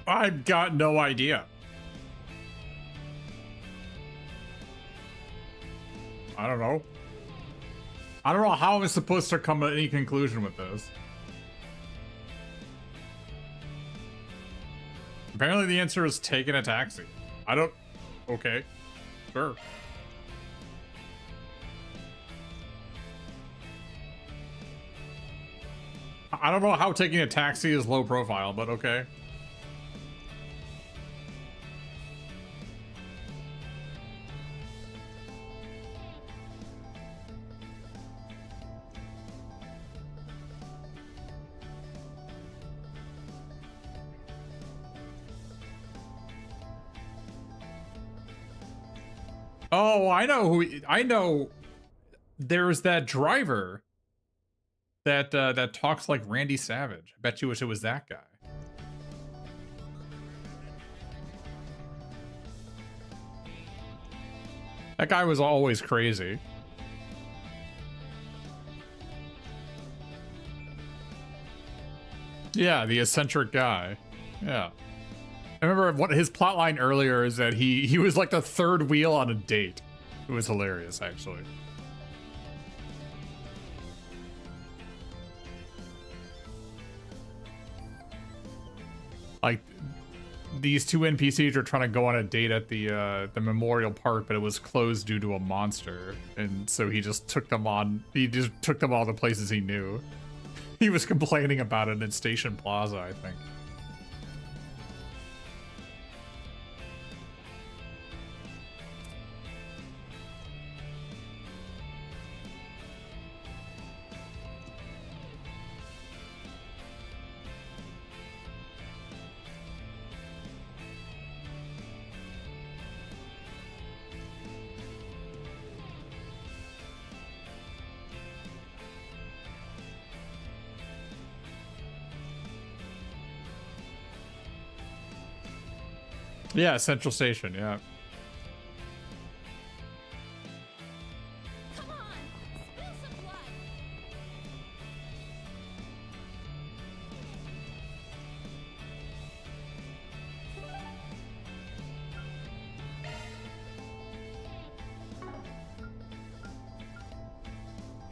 I've got no idea. I don't know. I don't know how I'm supposed to come to any conclusion with this. Apparently the answer is taking a taxi. I don't... Okay. Sure. I don't know how taking a taxi is low profile, but okay. Oh, I know I know. There's that driver that that talks like Randy Savage. I bet you wish it was that guy. That guy was always crazy. Yeah, the eccentric guy. Yeah. I remember what his plotline earlier is that he was like the third wheel on a date. It was hilarious, actually. Like, these two NPCs are trying to go on a date at the memorial park, but it was closed due to a monster, and so he just took them on. He just took them all the places he knew. He was complaining about it in Station Plaza, I think. Yeah, Central Station, yeah. Come on, spill some blood.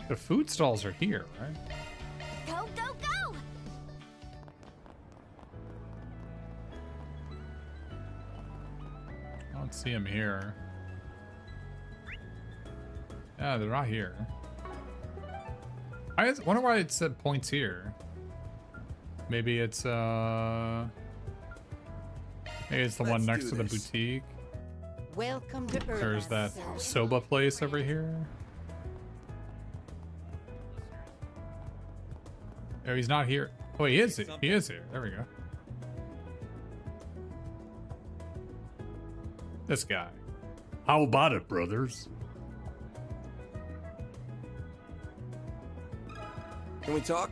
The food stalls are here, right? Go, go, go! I don't see him here. Yeah, they're not here. I wonder why it said points here. Maybe it's maybe it's the one next to the boutique. Welcome to Earth. There's that soba place over here. Oh, he's not here. Oh, he is. He is here. There we go. This guy. How about it, brothers? Can we talk?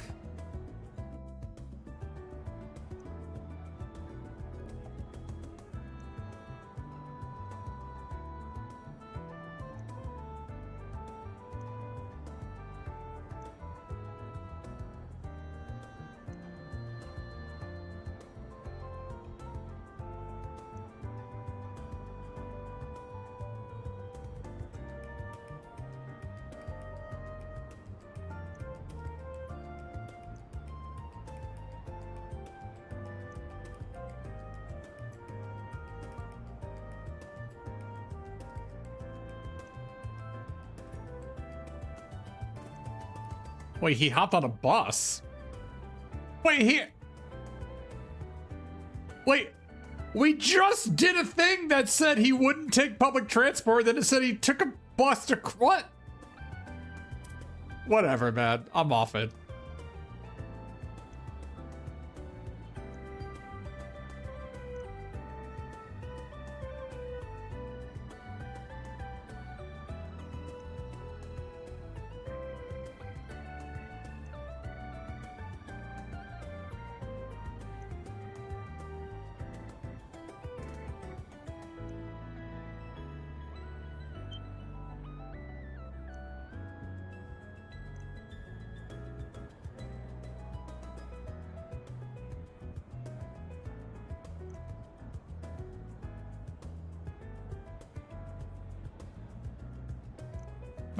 Wait, he hopped on a bus? Wait, Wait, we just did a thing that said he wouldn't take public transport, then it said he took a bus to... What? Whatever, man. I'm off it.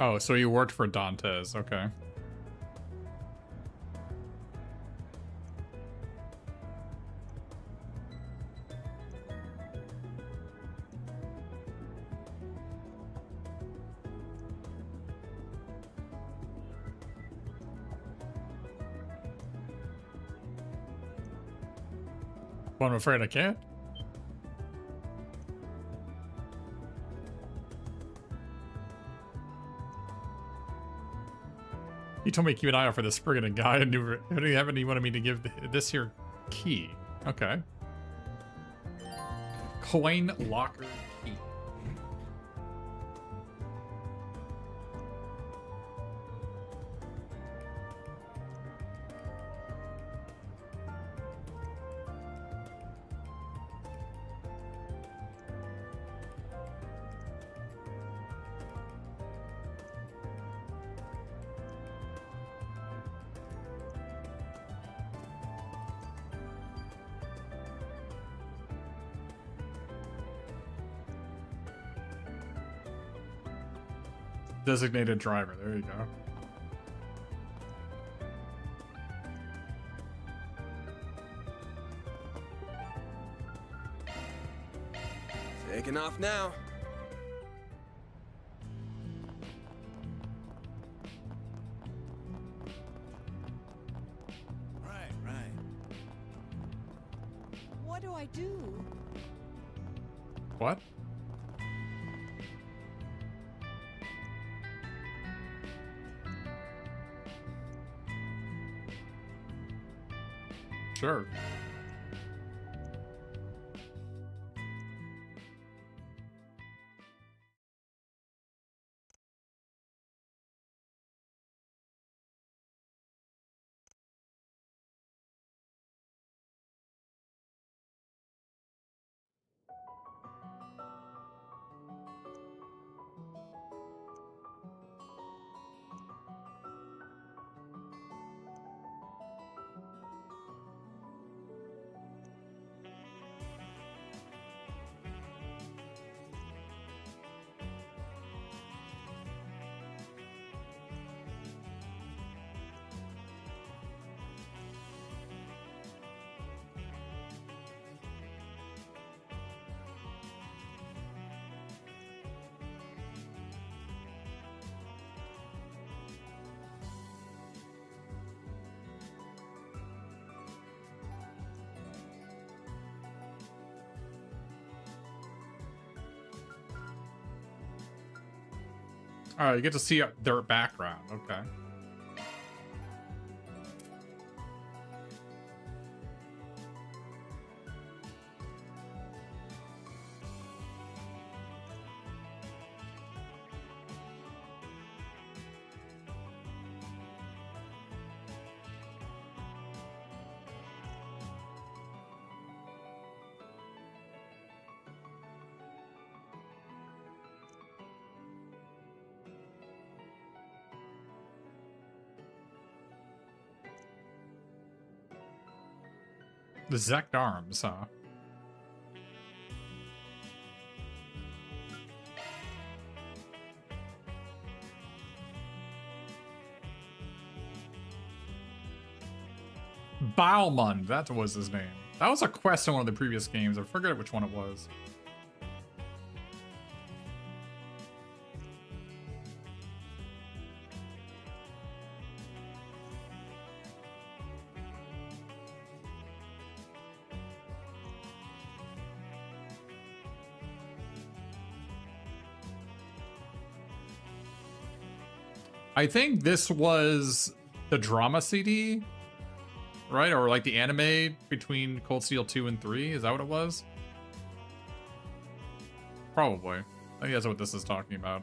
Oh, so you worked for Dantes, okay. Well, I'm afraid I can't. He told me to keep an eye out for the Spriggan guy and knew he wanted me to give this here key. Okay. Coin locker key. Designated driver. There you go. Taking off now. Right. What do I do? What? Sure. Oh, you get to see their background. Okay. The Zect arms, huh? Balmund, that was his name. That was a quest in one of the previous games. I forget which one it was. I think this was the drama CD, right? Or like the anime between Cold Steel 2 and 3. Is that what it was? Probably. I think that's what this is talking about.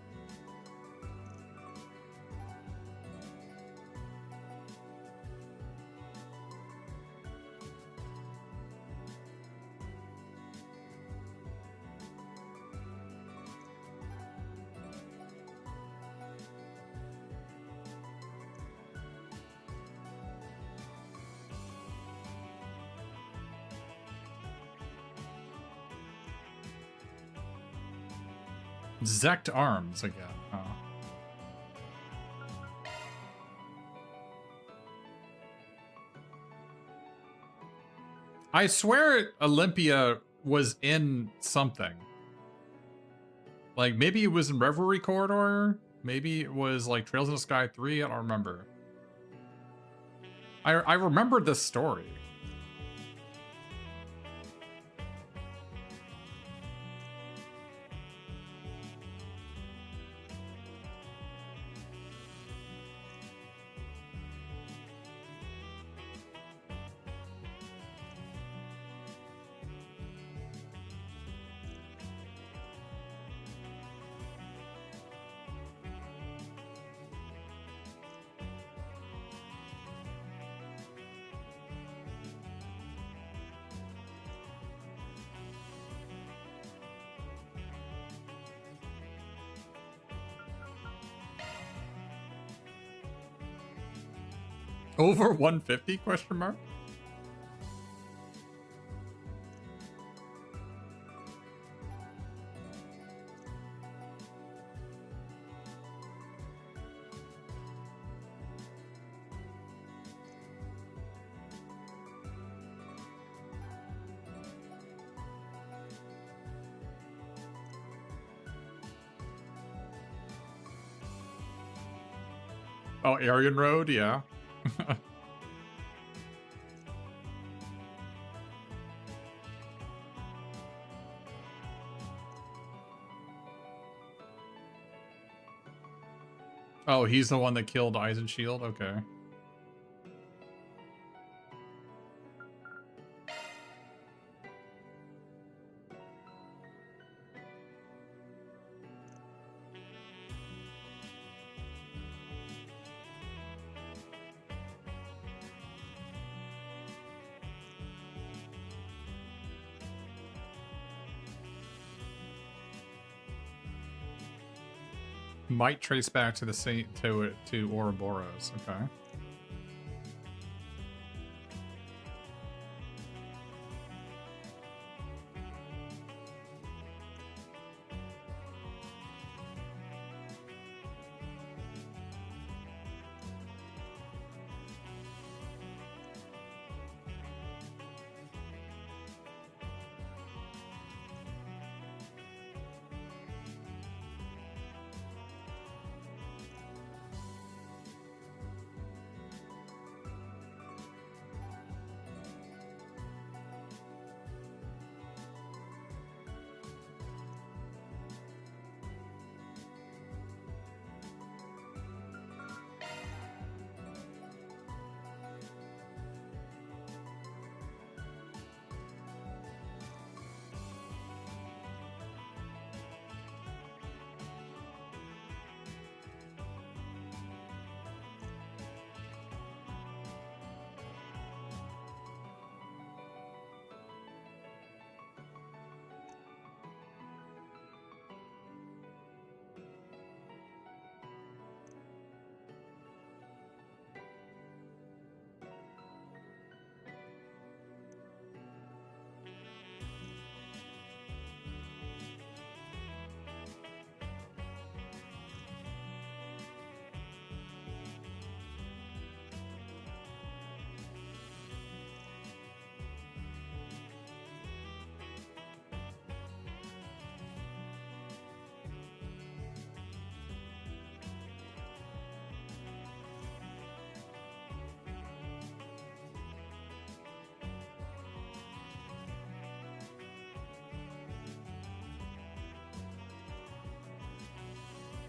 Zect arms again. Huh? I swear Olympia was in something. Like maybe it was in Revelry Corridor. Maybe it was like Trails in the Sky 3. I don't remember. I remembered this story. Over 150 question mark? Oh, Aryan Road, yeah. Oh, he's the one that killed Eisenshield? Okay. Might trace back to the to Ouroboros. Okay.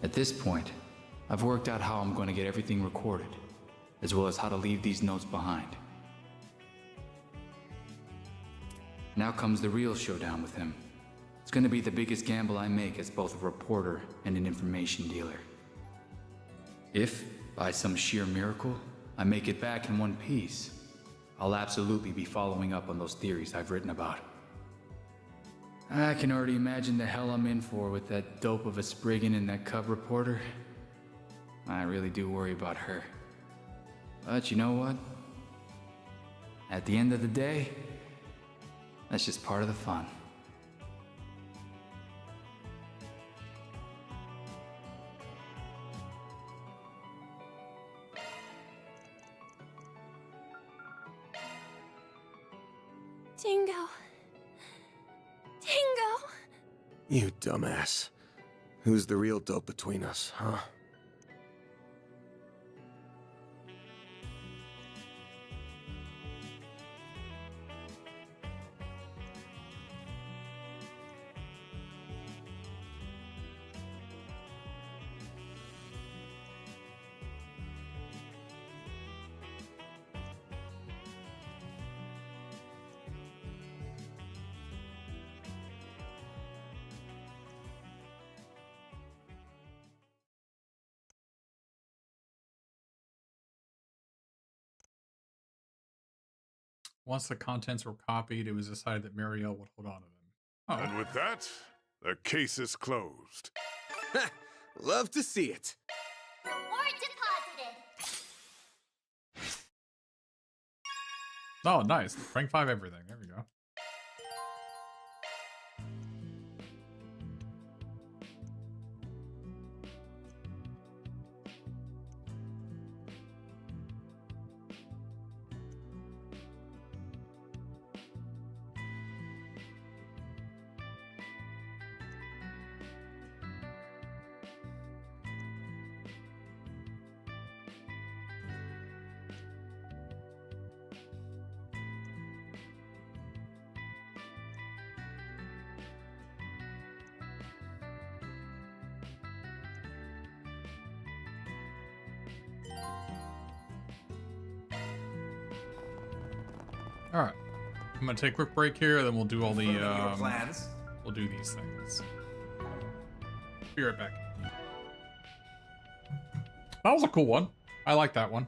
At this point, I've worked out how I'm going to get everything recorded, as well as how to leave these notes behind. Now comes the real showdown with him. It's going to be the biggest gamble I make as both a reporter and an information dealer. If, by some sheer miracle, I make it back in one piece, I'll absolutely be following up on those theories I've written about. I can already imagine the hell I'm in for with that dope of a Spriggan and that cub reporter. I really do worry about her. But you know what? At the end of the day, that's just part of the fun. Dingo. Dingo! You dumbass. Who's the real dope between us, huh? Once the contents were copied, it was decided that Mariel would hold on to them. Oh. And with that, the case is closed. Love to see it. Reward deposited. Oh, nice. Rank 5 everything. There we go. All right. I'm gonna take a quick break here, then we'll do all the Confirming your plans. we'll do these things. Be right back. That was a cool one. I like that one.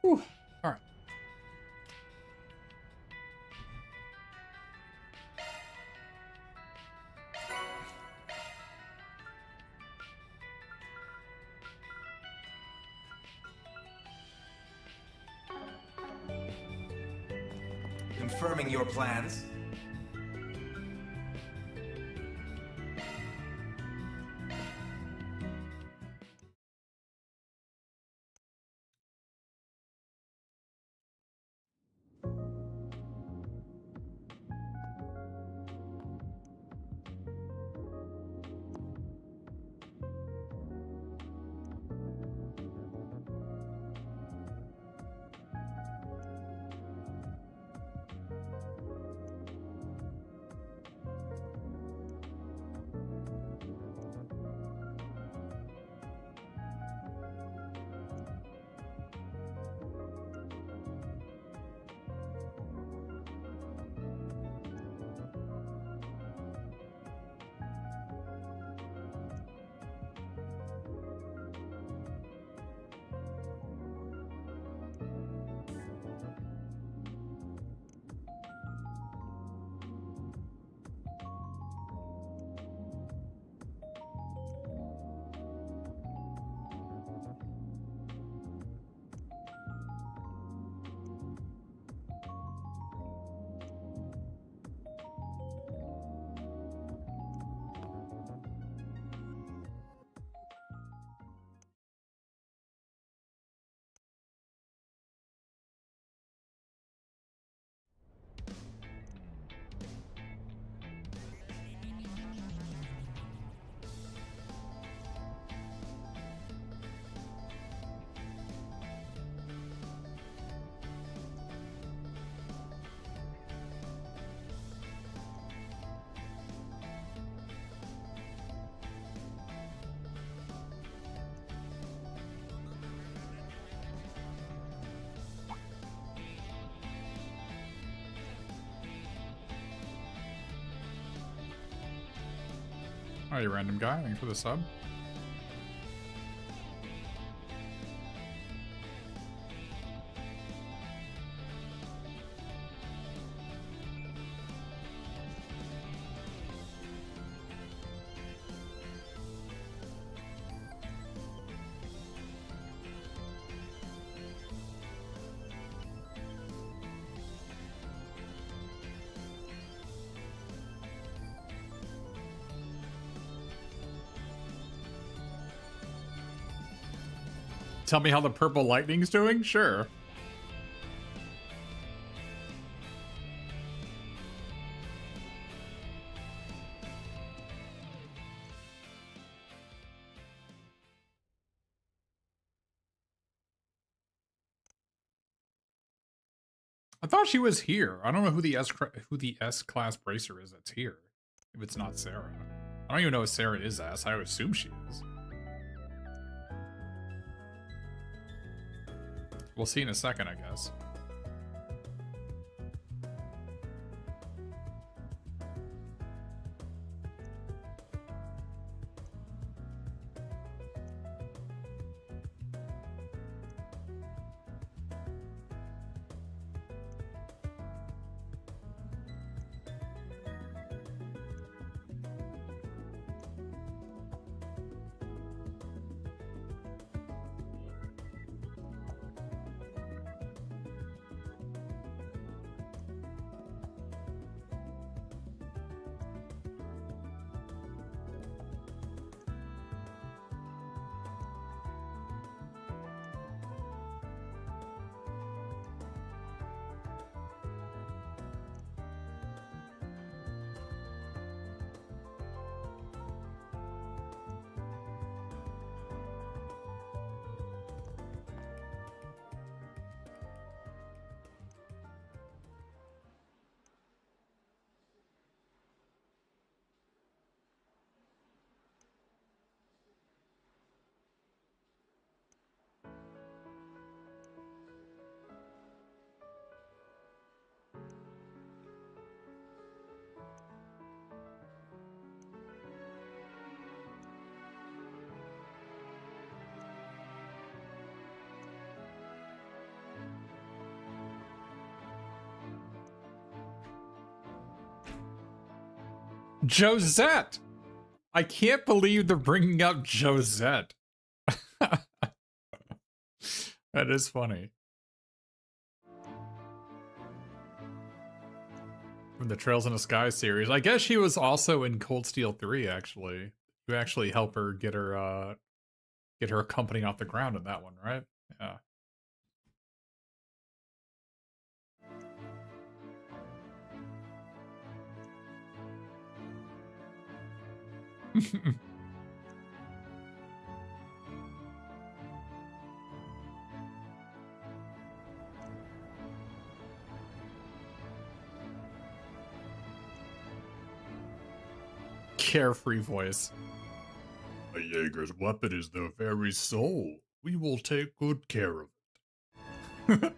Whew. All right. Confirming your plans. Hi, you random guy. Thanks for the sub. Tell me how the purple lightning's doing? Sure. I thought she was here. I don't know who the S class bracer is that's here. If it's not Sarah. I don't even know if Sarah is S. I would assume she is. We'll see in a second, I guess. Josette! I can't believe they're bringing up Josette. That is funny. From the Trails in the Sky series. I guess she was also in Cold Steel 3, actually. You actually help her get her company off the ground in that one, right? Yeah. Carefree voice. A Jaeger's weapon is their very soul. We will take good care of it.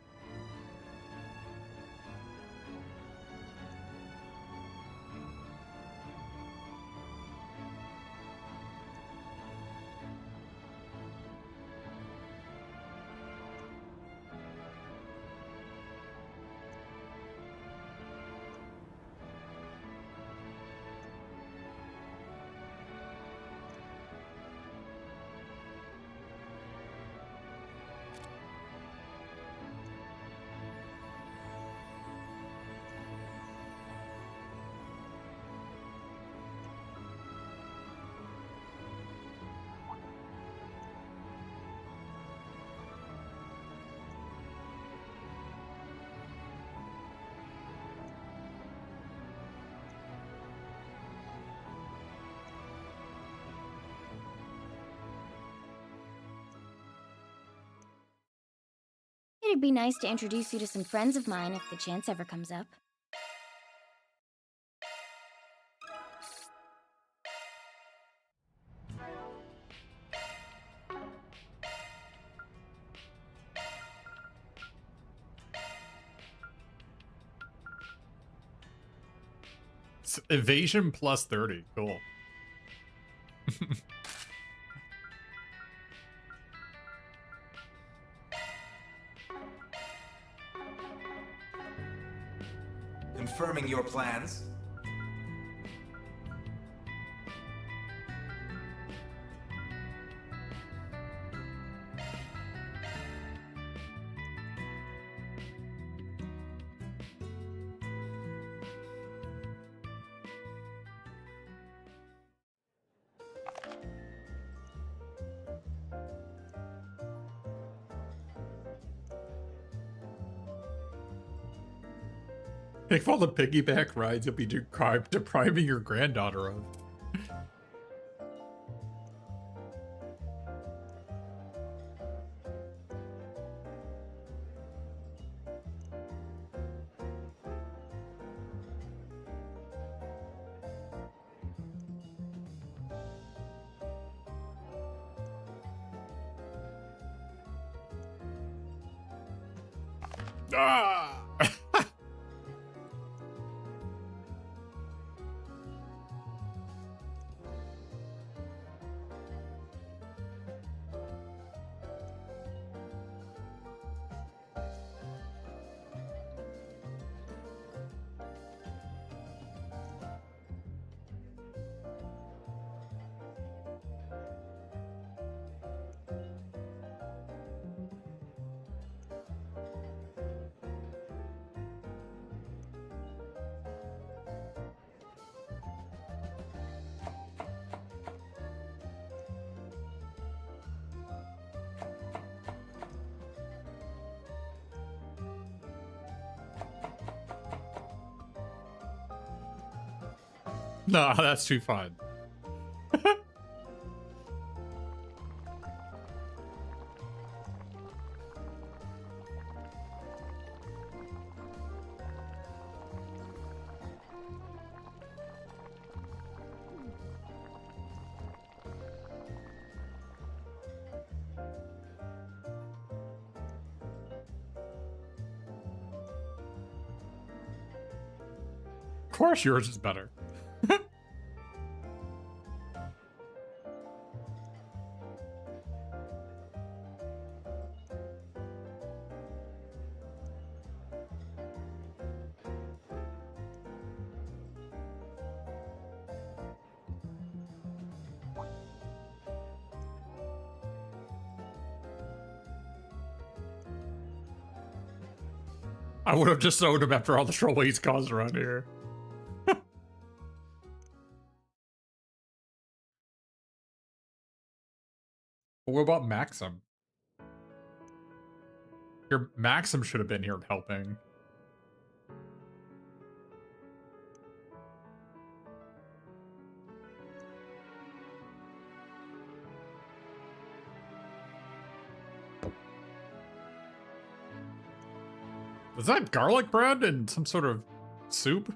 It'd be nice to introduce you to some friends of mine if the chance ever comes up. Evasion plus 30. Cool. Confirming your plans. Think of all the piggyback rides you'll be depriving your granddaughter of. Ah! No, that's too fun. Of course yours is better. I would have just owned him after all the trouble he's caused around here. What about Maxim? Your Maxim should have been here helping. Was that garlic bread and some sort of soup?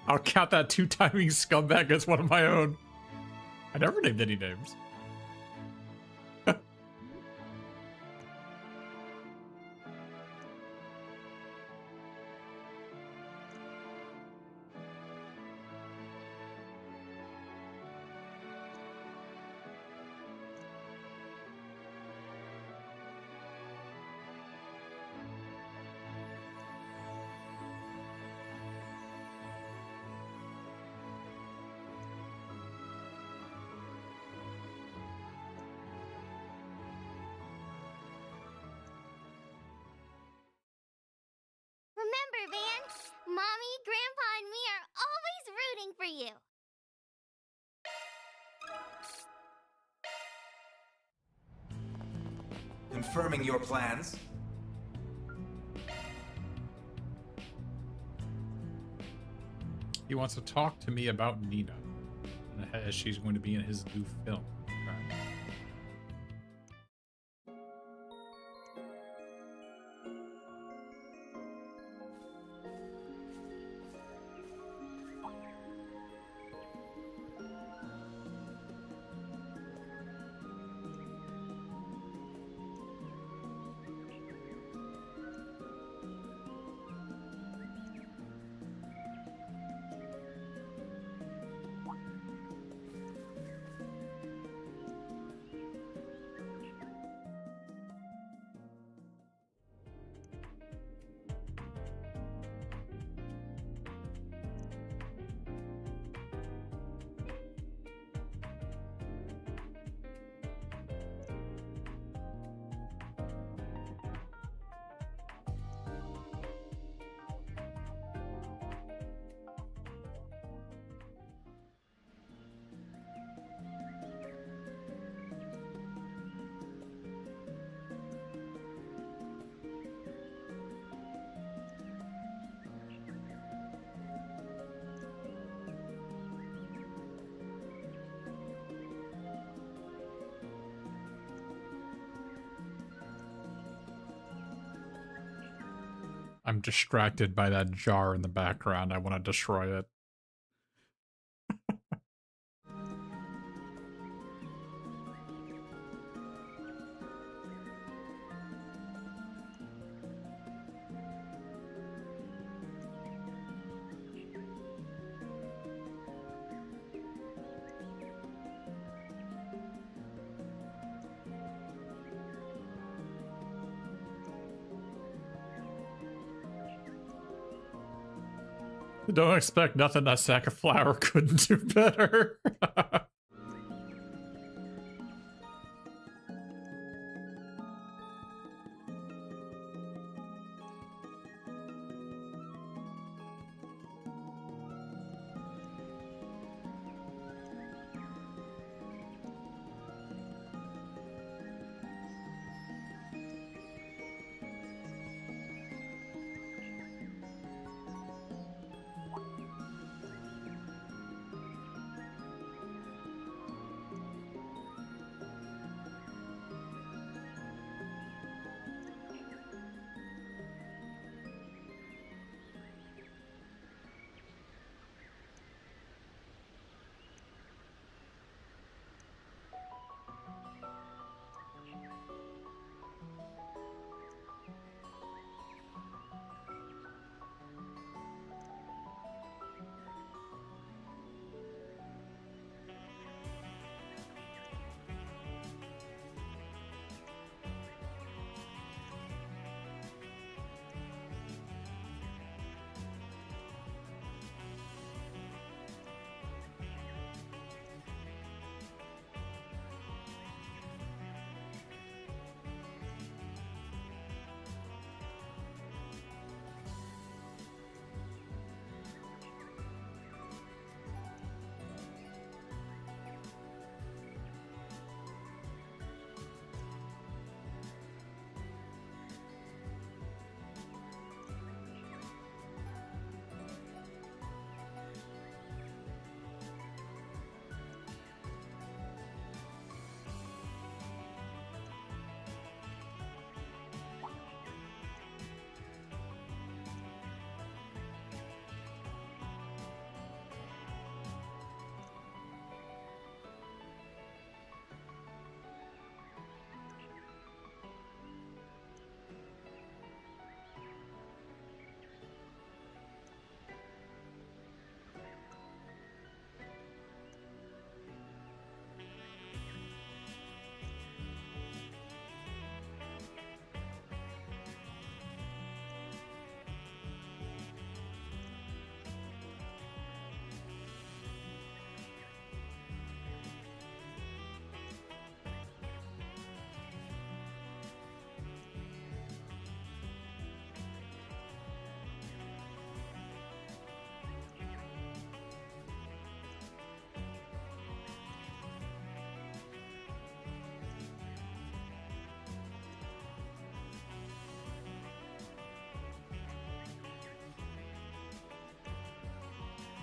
I'll count that two-timing scumbag as one of my own. I never named any names. Remember, Vance, Mommy, Grandpa, and me are always rooting for you. Confirming your plans. He wants to talk to me about Nina, as she's going to be in his new film. Okay. I'm distracted by that jar in the background. I want to destroy it. Don't expect nothing that sack of flour couldn't do better.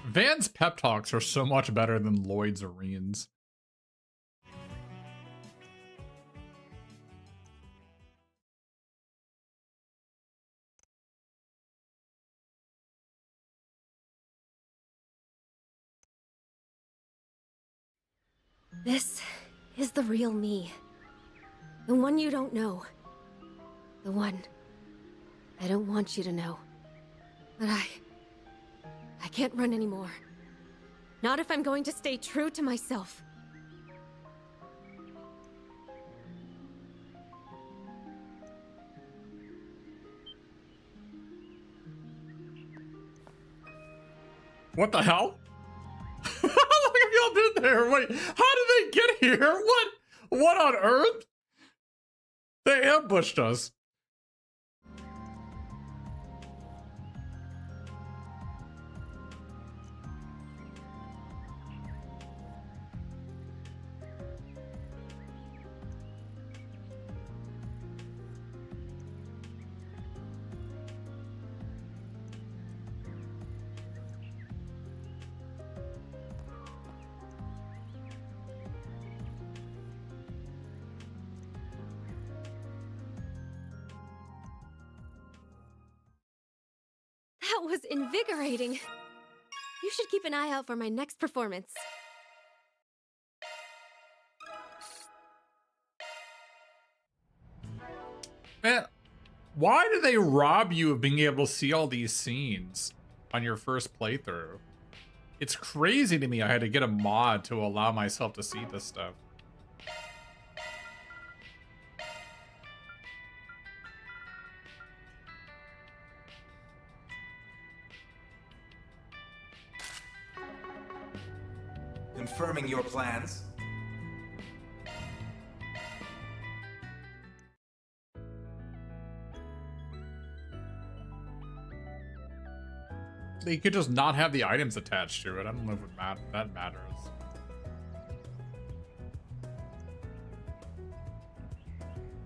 Van's pep talks are so much better than Lloyd's Arenes. This is the real me. The one you don't know. The one I don't want you to know. But I can't run anymore. Not if I'm going to stay true to myself. What the hell? How long have y'all been there? Wait, how did they get here? What on earth? They ambushed us. was invigorating. You should keep an eye out for my next performance. Man, why do they rob you of being able to see all these scenes on your first playthrough? It's crazy to me I had to get a mod to allow myself to see this stuff. Confirming your plans. They could just not have the items attached to it. I don't know if that matters.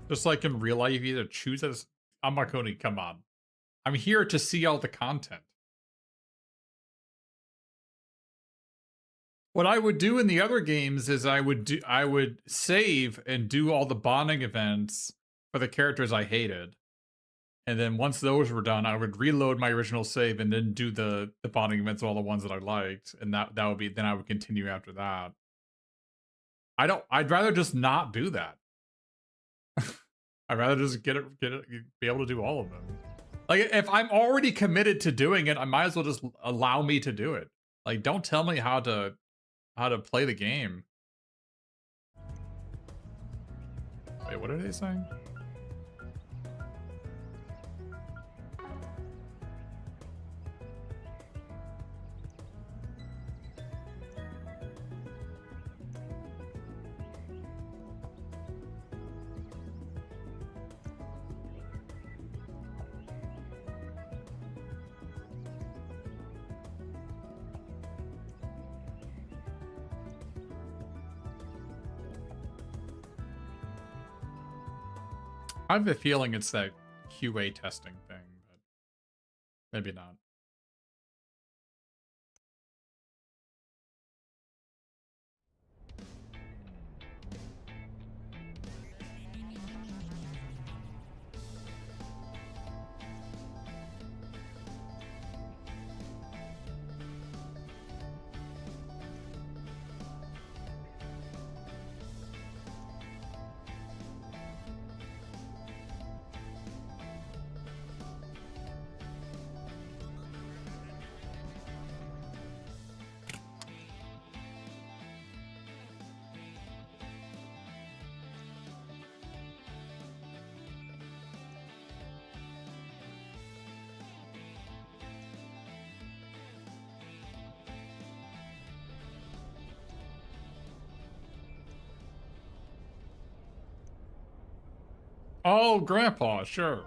Just like in real life, you either choose as Amakoni, come on. I'm here to see all the content. What I would do in the other games is I would save and do all the bonding events for the characters I hated. And then once those were done, I would reload my original save and then do the bonding events of all the ones that I liked. And that would be, then I would continue after that. I'd rather just not do that. I'd rather just be able to do all of them. Like, if I'm already committed to doing it, I might as well just allow me to do it. Like, don't tell me how to play the game. Wait, what are they saying? I have a feeling it's that QA testing thing, but maybe not. Oh, Grandpa, sure.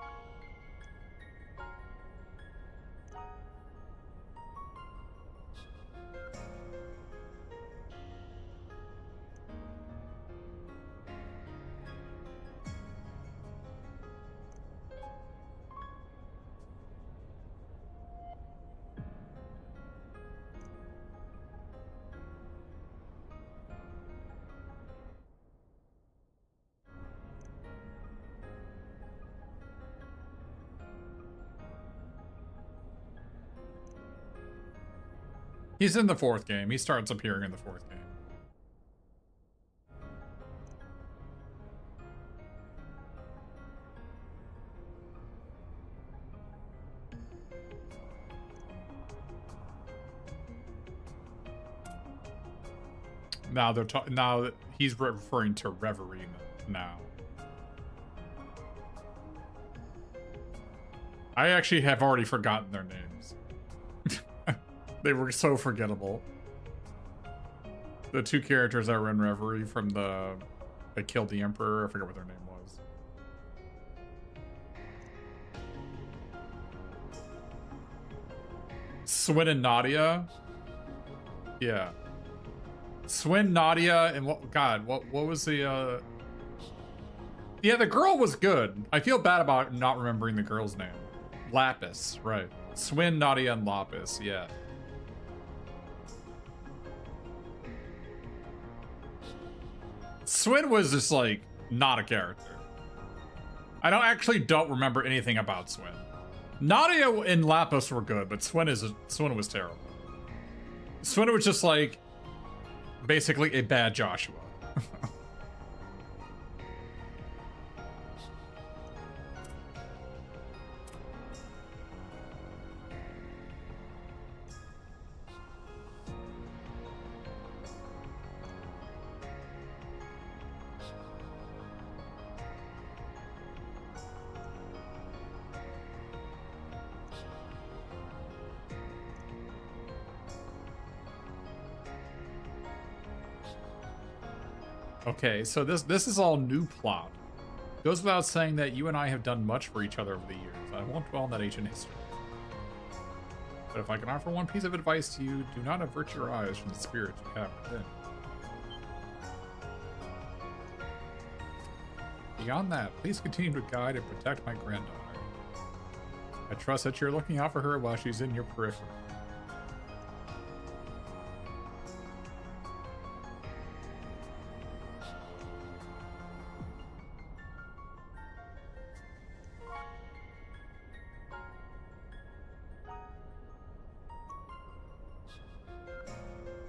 He's in the fourth game. He starts appearing in the fourth game. Now he's referring to Reverie now. I actually have already forgotten their names. They were so forgettable. The two characters that were in Reverie from that killed the Emperor, I forget what their name was. Swin and Nadia? Yeah. Swin, Nadia, and what was the, yeah, the girl was good. I feel bad about not remembering the girl's name. Lapis, right. Swin, Nadia, and Lapis, yeah. Swin was just like not a character. I don't remember anything about Swin. Nadia and Lapis were good, but Swin was terrible. Swin was just like basically a bad Joshua. Okay, so this is all new plot. Goes without saying that you and I have done much for each other over the years. I won't dwell on that ancient history. But if I can offer one piece of advice to you, do not avert your eyes from the spirit you have within. Beyond that, please continue to guide and protect my granddaughter. I trust that you're looking out for her while she's in your periphery.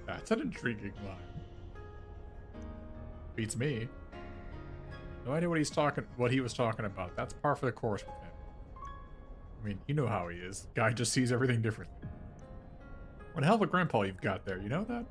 That's an intriguing line. Beats me. No idea what he was talking about. That's par for the course with him. I mean, you know how he is. Guy just sees everything differently. What a hell of a grandpa you've got there, you know that?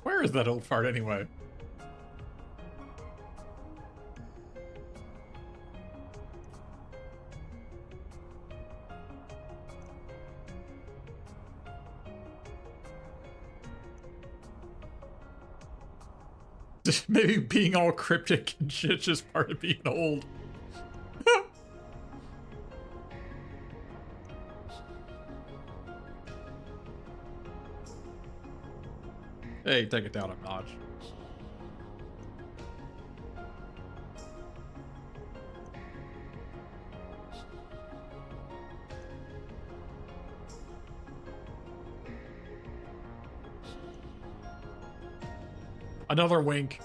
Where is that old fart anyway? Maybe being all cryptic and shit's just part of being old. Hey, take it down a notch. Another wink.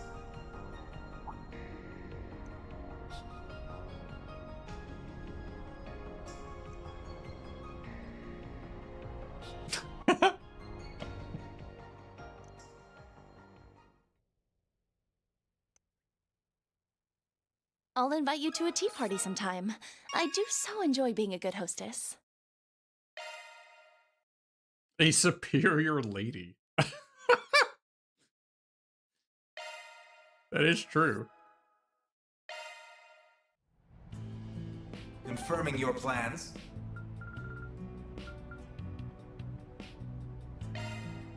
I'll invite you to a tea party sometime. I do so enjoy being a good hostess. A superior lady. That is true. Confirming your plans.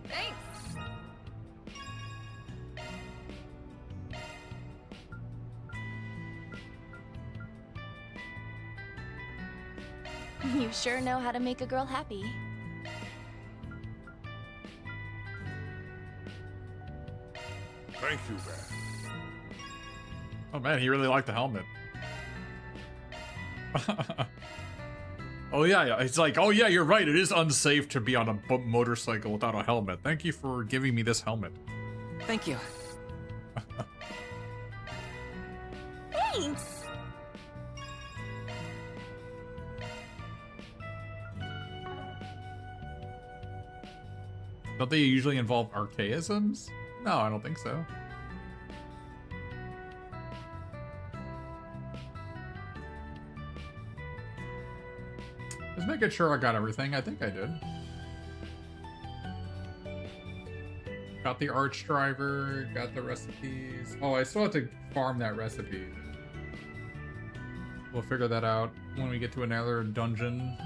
Thanks. You sure know how to make a girl happy. Thank you, man. Oh man, he really liked the helmet. Oh yeah, it's like, oh yeah, you're right. It is unsafe to be on a motorcycle without a helmet. Thank you for giving me this helmet. Thank you. Thanks! Don't they usually involve archaisms? No, I don't think so. Just making sure I got everything. I think I did. Got the arch driver, got the recipes. Oh, I still have to farm that recipe. We'll figure that out when we get to another dungeon.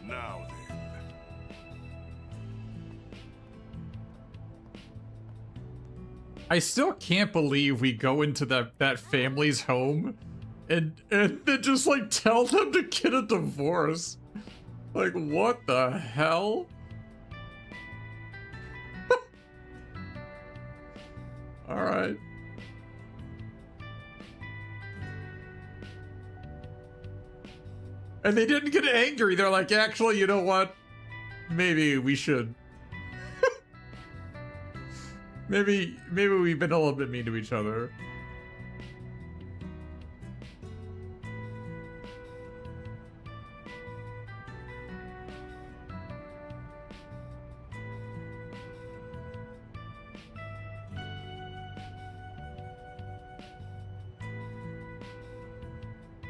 Now then. I still can't believe we go into that family's home and then just like tell them to get a divorce. Like, what the hell? All right. And they didn't get angry. They're like, actually, you know what? Maybe we should. maybe we've been a little bit mean to each other.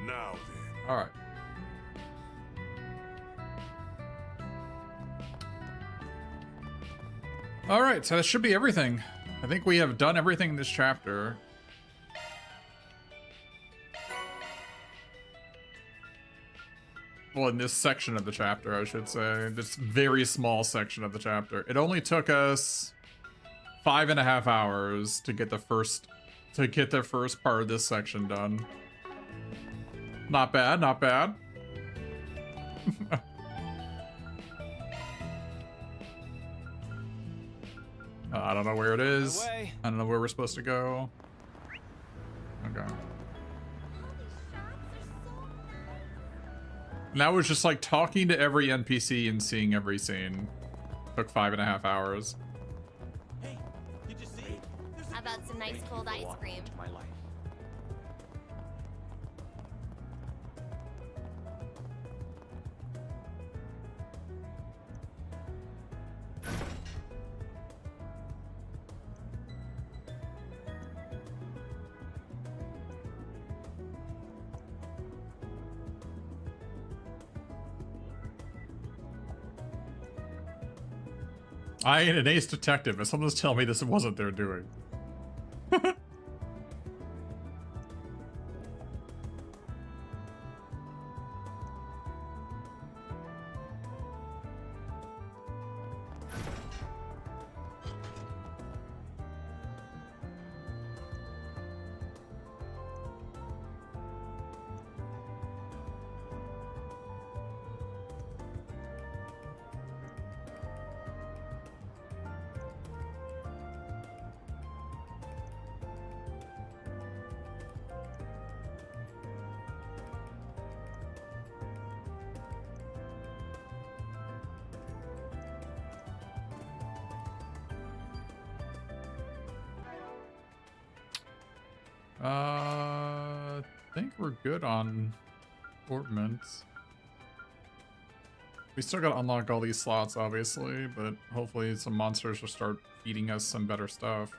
Now then. All right. All right, so that should be everything. I think we have done everything in this chapter. Well, in this section of the chapter, I should say. This very small section of the chapter. It only took us 5.5 hours to get the first part of this section done. Not bad, not bad. I don't know where it is. I don't know where we're supposed to go. Okay. Now it's just like talking to every NPC and seeing every scene. Took 5.5 hours. How about some nice cold ice cream? My life. I ain't an ace detective, but someone's telling me this wasn't their doing. I think we're good on ornaments. We still gotta unlock all these slots, obviously, but hopefully some monsters will start feeding us some better stuff.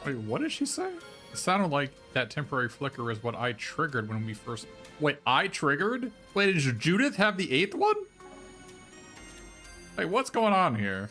Wait, what did she say? It sounded like that temporary flicker is what I triggered when we first... Wait, I triggered? Wait, did Judith have the 8th one? Wait, what's going on here?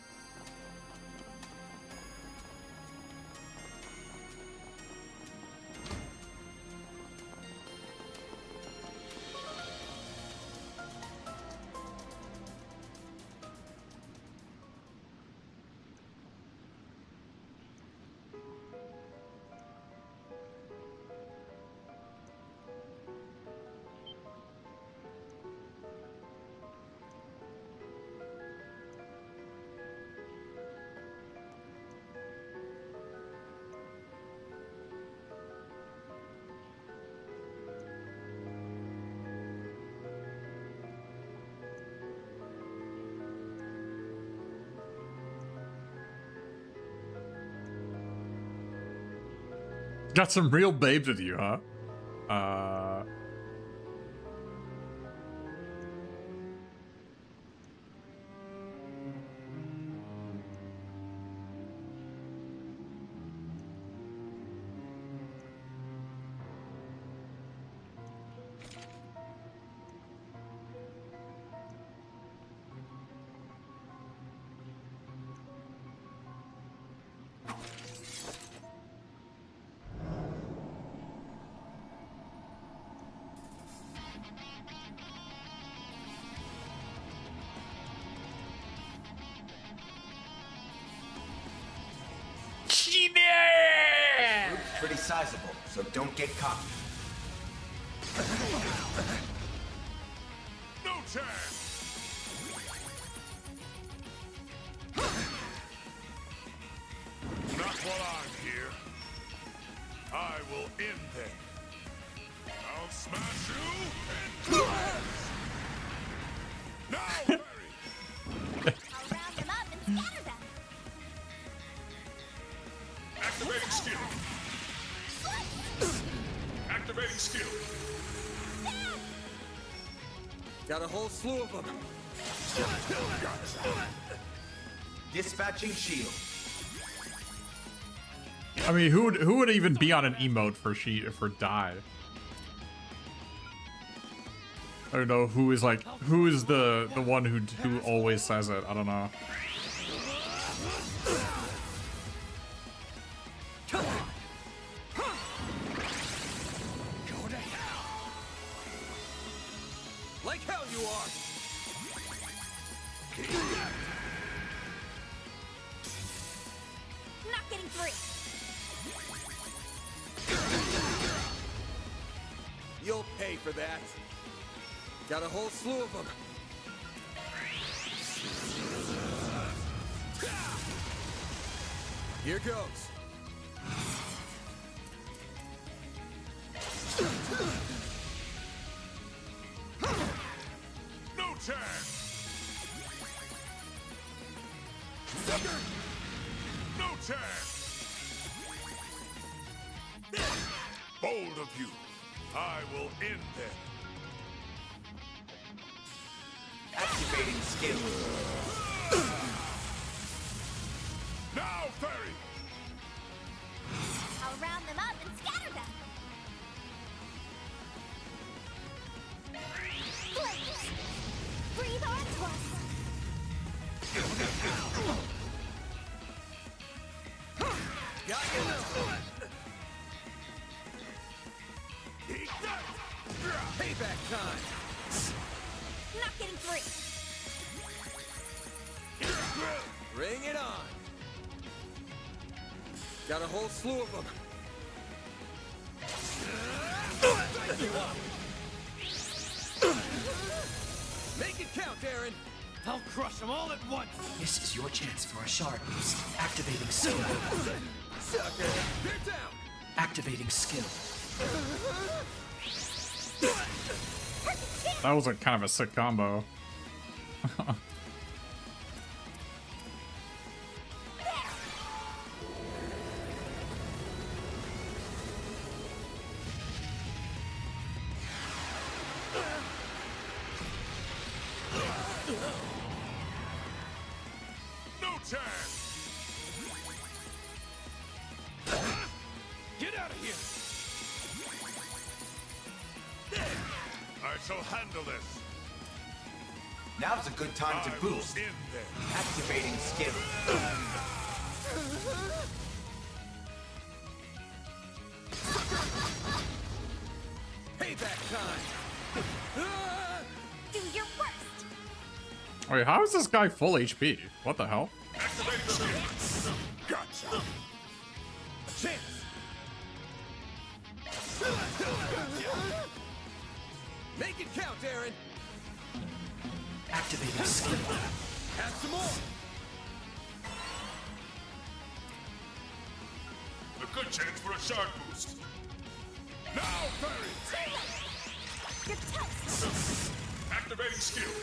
Got some real babes with you, huh? Group's pretty sizable, so don't get caught. No chance! Not while I'm here. I will end them. I'll smash you and now, Barry! I'll round them up and scatter them. Activating skill. Activating skill. Got a whole slew of them. Dispatching shield. I mean, who would even be on an emote for die? I don't know who is the one who always says it. I don't know. Go to hell. Like hell you are. Not getting free. You'll pay for that. Got a whole slew of them. Here goes. No chance! No chance! Bold of you. I will end them. Activating skill. Now, Fairy! I'll round them up and scatter them. Blaze! Breathe on to us. Got you. Payback time. Not getting free. Bring it on. Got a whole slew of them. Make it count, Aaron. I'll crush them all at once. This is your chance for a shard boost. Activating skill. Sucker. They're down. Activating skill. That was a kind of a sick combo. No chance! Get out of here! I shall handle this. Now's a good time to boost. Activating skill. Payback time. Do your worst. Wait, how is this guy full HP? What the hell? Activating skill. Gotcha. A chance. Make it count, Aaron. Activating skill. Have some more. A good chance for a shard boost. Now, Fairy! You're toast. Activating skill.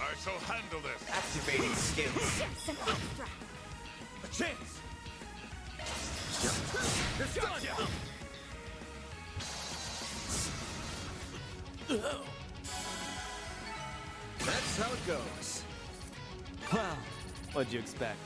I shall handle this. Activating skill. Just an extra. A chance! That's how it goes. Well, what'd you expect?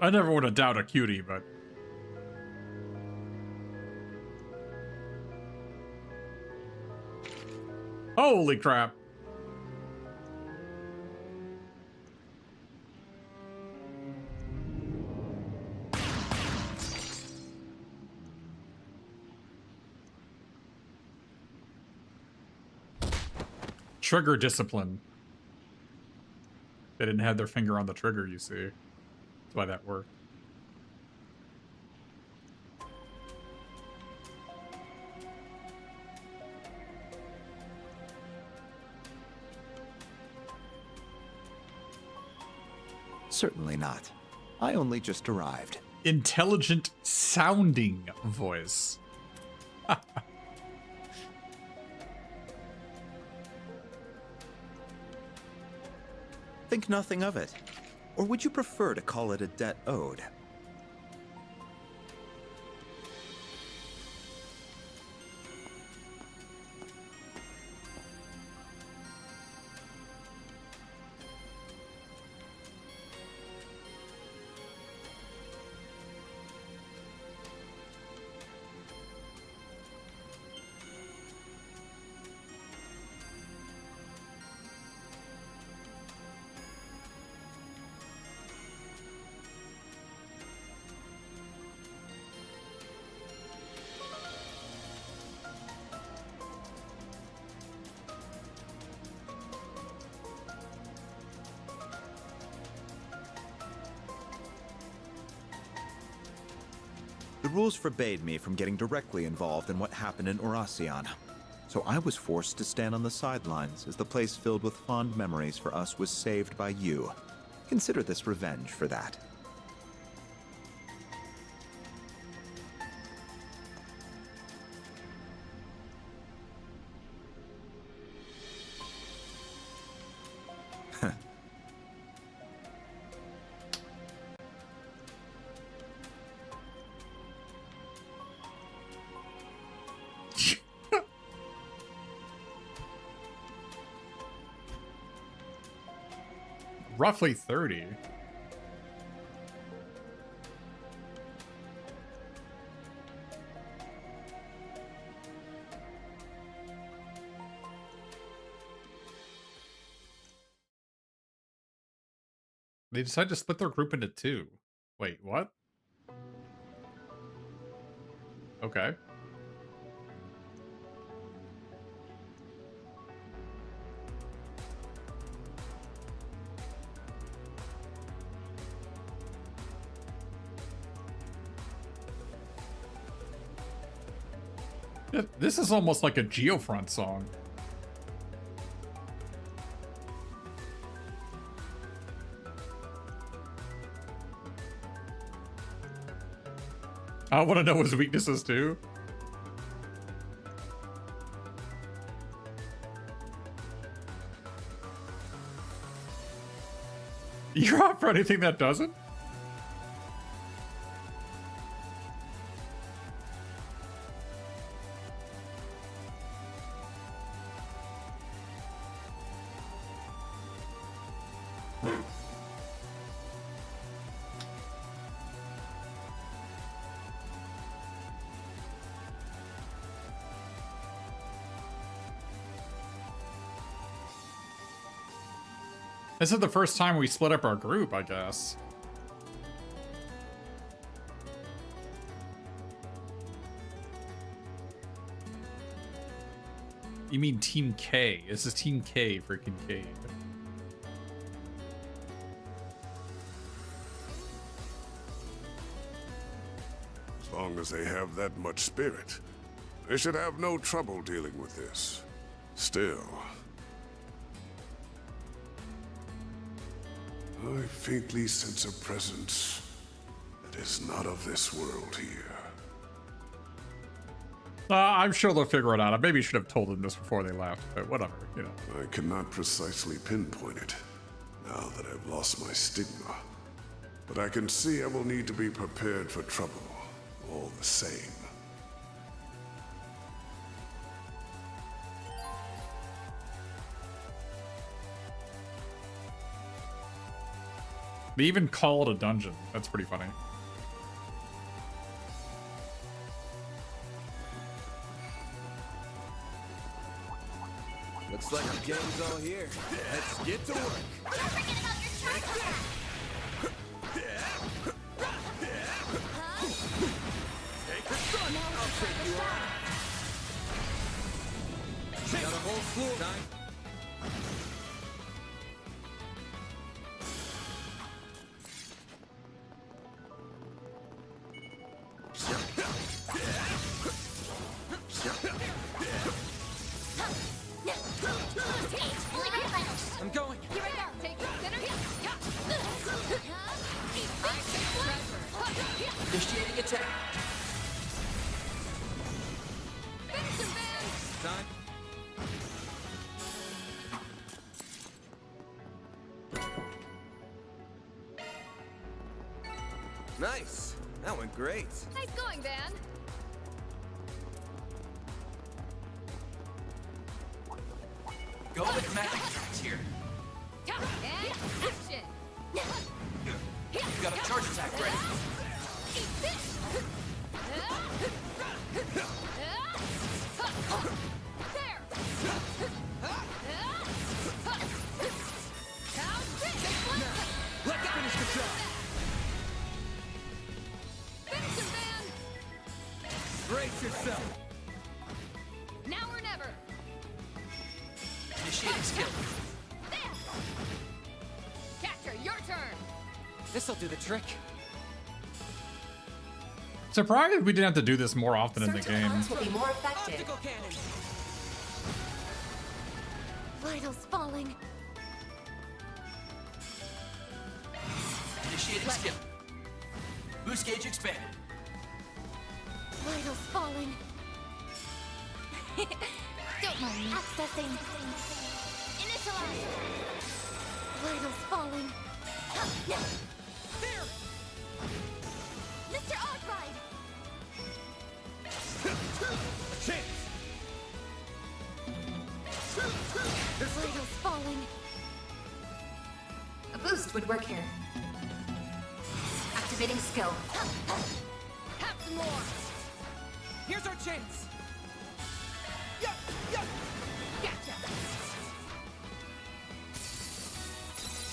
I never would have doubted a cutie, but holy crap. Trigger discipline. They didn't have their finger on the trigger, you see. That's why that worked. Certainly not. I only just arrived. Intelligent sounding voice. Think nothing of it. Or would you prefer to call it a debt owed? The rules forbade me from getting directly involved in what happened in Oracion, so I was forced to stand on the sidelines as the place filled with fond memories for us was saved by you. Consider this revenge for that. Roughly 30. They decided to split their group into two. Wait, what? Okay. This is almost like a Geofront song. I want to know his weaknesses too. You're up for anything that doesn't? This is the first time we split up our group, I guess. You mean Team K? This is Team K for Kincaid. As long as they have that much spirit, they should have no trouble dealing with this. Still, I faintly sense a presence that is not of this world here. I'm sure they'll figure it out. I maybe should have told them this before they left, but whatever, you know. I cannot precisely pinpoint it, now that I've lost my stigma. But I can see I will need to be prepared for trouble, all the same. They even call it a dungeon. That's pretty funny. Looks like the gang's all here. Let's get to work. Don't forget about your charge attack! Take the sun! I'll take you on! Got a whole slew of time. I'm going. Here I go. Take it. Center. I take treasure. Initiating attack. Finish him, man. Time. Nice. That went great. Nice going, Van. Go with magic attacks here. And action. You got a charge attack ready. Eat this. There. How's this? Let's finish the job! Finish him, Van. Brace yourself! Now or never. Initiating skill. There. Catcher, your turn. This'll do the trick. Surprised we didn't have to do this more often in the Certain game. arms will be more effective. Optical cannon! Vitals falling. Initiating skill. Boost gauge expanded. Vitals falling. Don't mind me. Accessing. Initialize. Vitals falling. There! Mr. Oddride! A chance! Vitals falling. A boost would work here. Activating skill. Have some more! Here's our chance! Yup! Yup! Gotcha.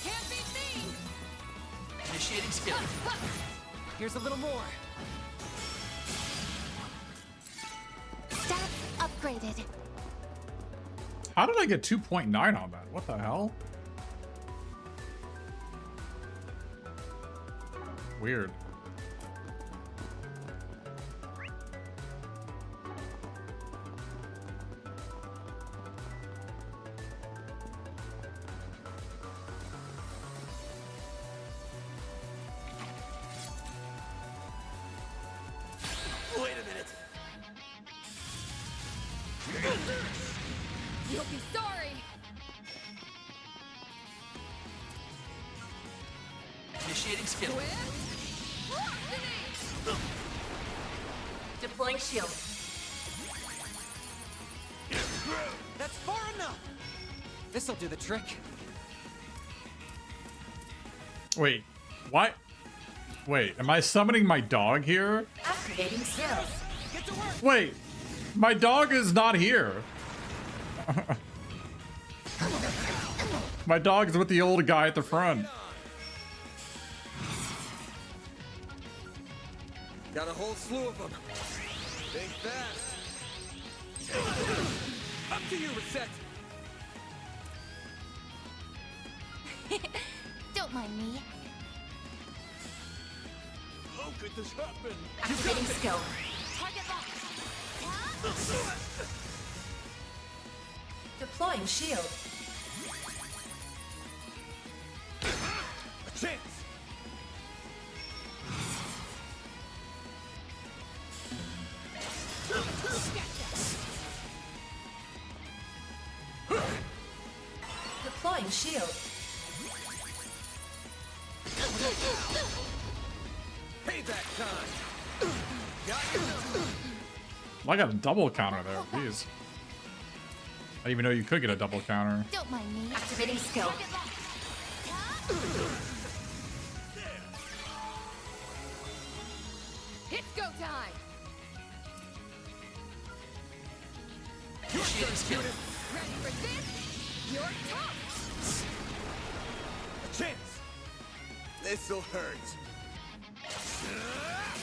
Can't beat me. Initiating skill. Here's a little more. Stats upgraded. How did I get 2.9 on that? What the hell? Weird. Wait a minute. You'll be sorry. Initiating skill. Deploying shield. That's far enough! This'll do the trick. Wait, what? Wait, am I summoning my dog here? Activating skills. Get to work! Wait, my dog is not here. My dog's with the old guy at the front. Got a whole slew of them. Think fast. Up to you, Reset! Don't mind me. could this happen? Activating skill. Target locked. Deploying shield. A chance. Deploying shield. Payback time. Got you. Well, I got a double counter there. Jeez. I didn't even know you could get a double counter. Don't mind me. Activating skill. Target locked. It's go time. Your turn, Judith. Ready for this? Your tough. A chance. This'll hurt.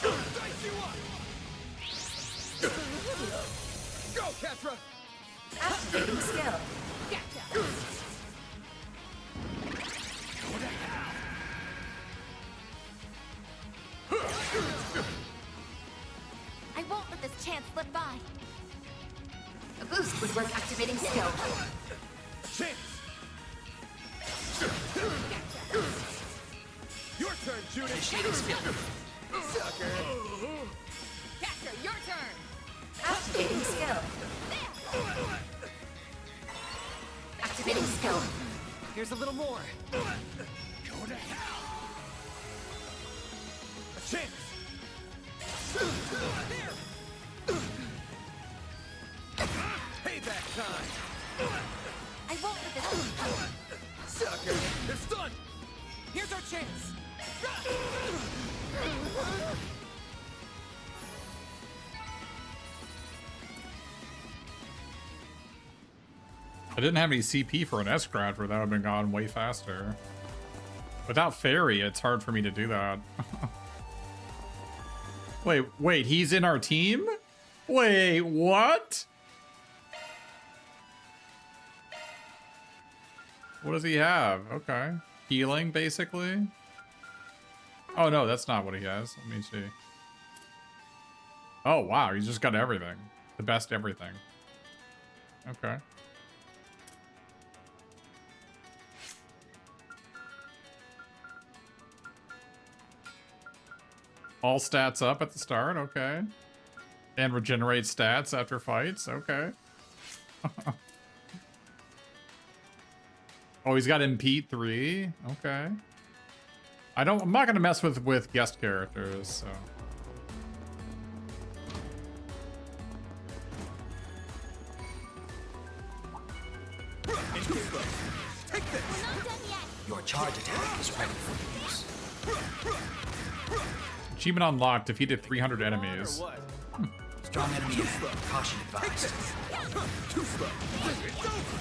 Dice you up. Go, Catra. Activating skill. Gotcha. I won't let this chance slip by. A boost would work. Activating skill. Chance. Your turn, Judith. Initiating skill. Sucker. Catcher, your turn. Activating skill. Activating skill. Here's a little more. Go to hell. A chance. Payback time. I won't let this slip by. Sucker. It's done. Here's our chance. I didn't have any CP for an S-Craft, or that would have been gone way faster. Without Fairy, it's hard for me to do that. Wait, he's in our team? Wait, what? What does he have? Okay. Healing, basically? Oh, no, that's not what he has. Let me see. Oh, wow, he's just got everything. The best everything. Okay. All stats up at the start, okay. And regenerate stats after fights, okay. Oh, he's got Impede 3, okay. I'm not gonna mess with guest characters, so. Take this. We're not done yet. Your charge attack is ready for use. Achievement unlocked, defeated 300 enemies. Strong enemy ahead. Caution advised. Too slow. It's over.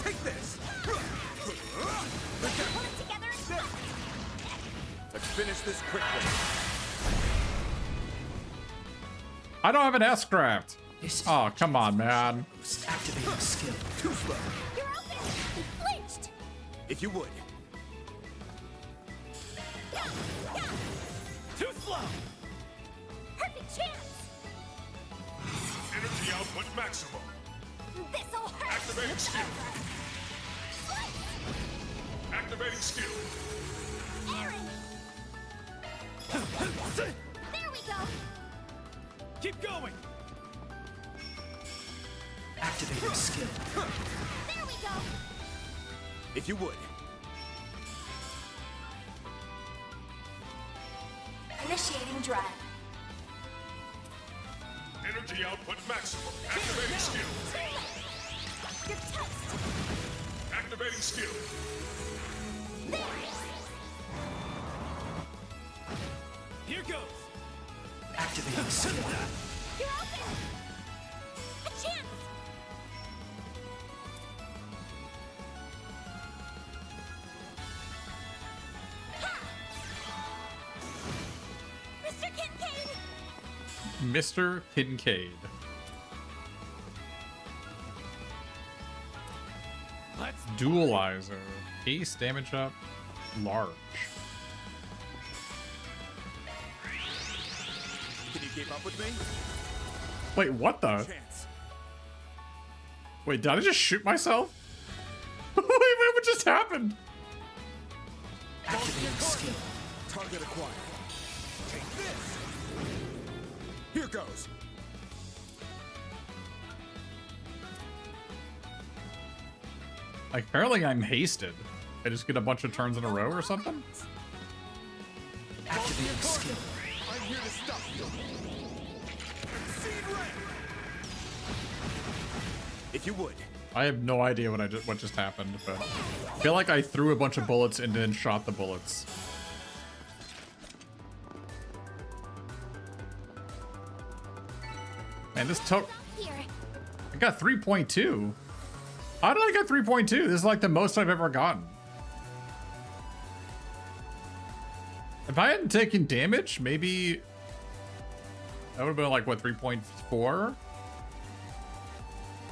Take this. Pull it together and Let's finish this quickly. I don't have an S-Craft. Oh, come on, man. Activating skill. Too slow. you're open. You flinched. If you would. Too slow. Perfect chance. Energy output maximum. This'll hurt. Activating skill. Activating skill. Aaron. There we go. Keep going. Activating skill. There we go. If you would. Initiating drive. Energy output maximum. Activating skill. You're toast. Activating skill. Here goes. Activating skill. You're open. A chance. Mr. Kincaid. Mr. Kincaid. Let's Dualizer. Haste, damage up, large. Can you keep up with me? Wait, what the? Chance. Wait, did I just shoot myself? Wait, what just happened? Activating skill. Target acquired. Take this. Here goes. Like, apparently I'm hasted. I just get a bunch of turns in a row or something? Activating skill. I'm here to stop you. Exceed rank. If you would. I have no idea what just happened, but I feel like I threw a bunch of bullets and then shot the bullets. Man, this took... I got 3.2. How did I get 3.2? This is like the most I've ever gotten. If I hadn't taken damage, maybe... That would have been like, what, 3.4?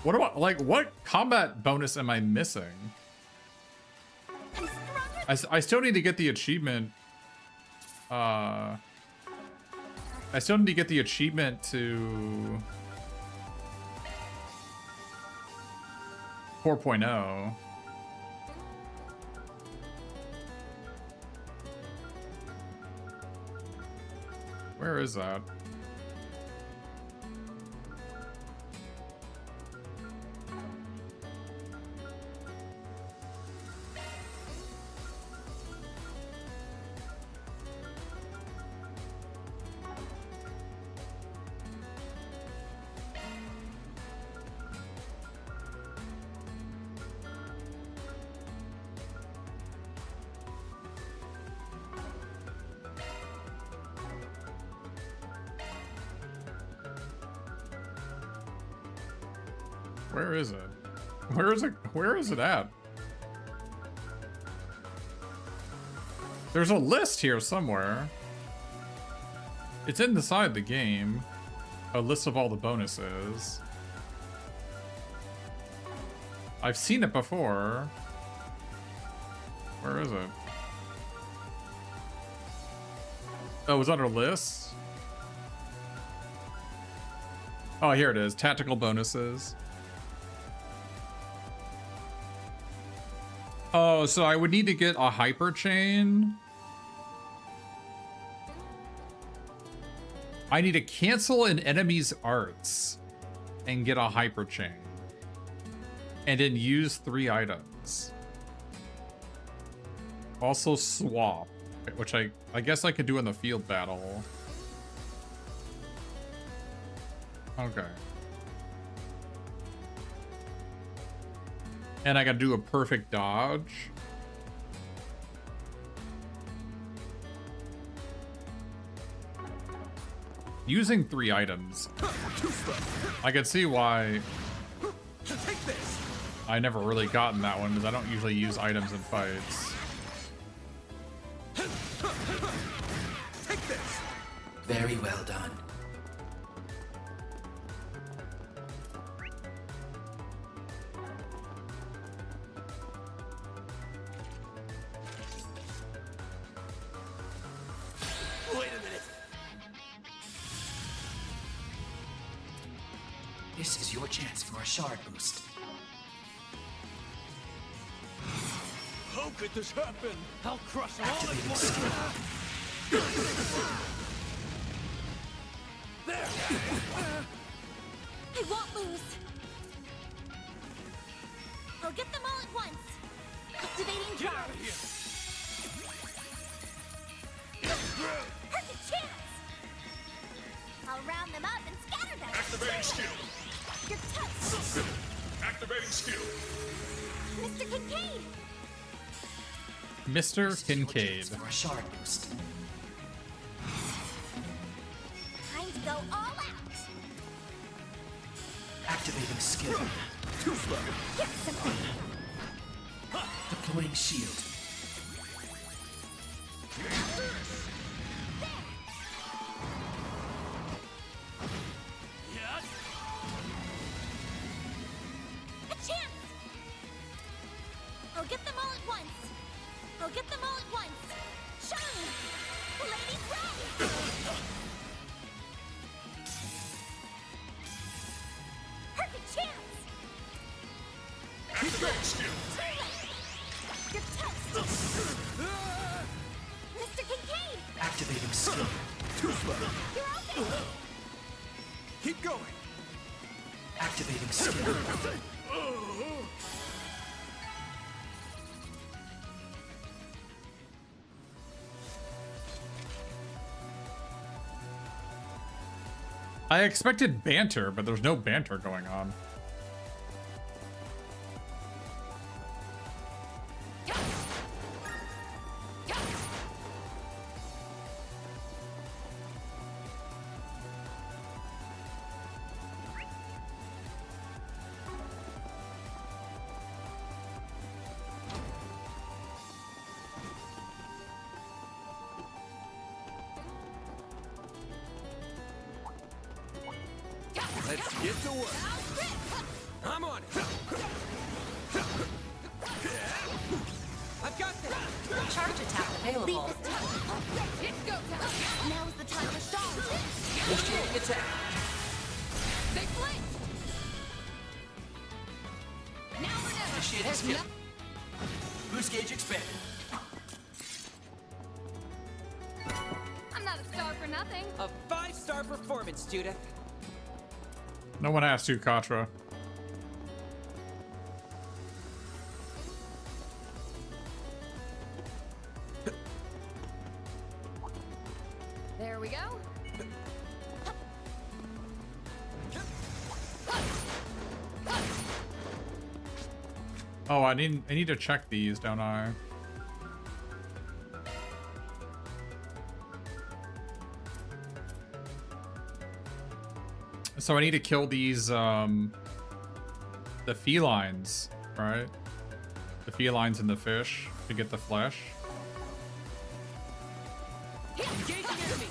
What about, like, what combat bonus am I missing? I still need to get the achievement. I still need to get the achievement to 4.0. Where is that? Where is it? Where is it? Where is it at? There's a list here somewhere. It's inside the game. A list of all the bonuses. I've seen it before. Where is it? Oh, it was under lists? Oh, here it is. Tactical bonuses. Oh, so I would need to get a hyper chain. I need to cancel an enemy's arts and get a hyper chain. And then use 3 items. Also swap, which I guess I could do in the field battle. Okay. And I gotta do a perfect dodge. Using 3 items. I can see why I never really gotten that one, because I don't usually use items in fights. Take this. Very well done. This is your chance for a shard boost. How could this happen? I'll crush them all at Activating once. skill. There. I won't lose. I'll get them all at once. Activating Get out charge. of here. Perfect chance. I'll round them up and scatter them. Activating skill. You're touched. Activating skill. Mr. Kincaid. Mr. Kincaid. For a shard boost. Time to go all out. Activating skill. Too slow. Get some. Deploying shield. Yes. A chance. I'll get them all at once. Keep going. Activating skill. I expected banter, but there's no banter going on. Let's get to work. I'm on it. I've got this. Charge attack available. It's go time. Now's the time to start. Initiating attack. They flank. Now or never. Initiating skill. Boost gauge expanded. I'm not a star for nothing. A 5-star performance, Judith. No one asked you, Katra. There we go. Oh, I need to check these, don't I? So I need to kill these, the felines, right? The felines and the fish to get the flesh. Engaging enemy.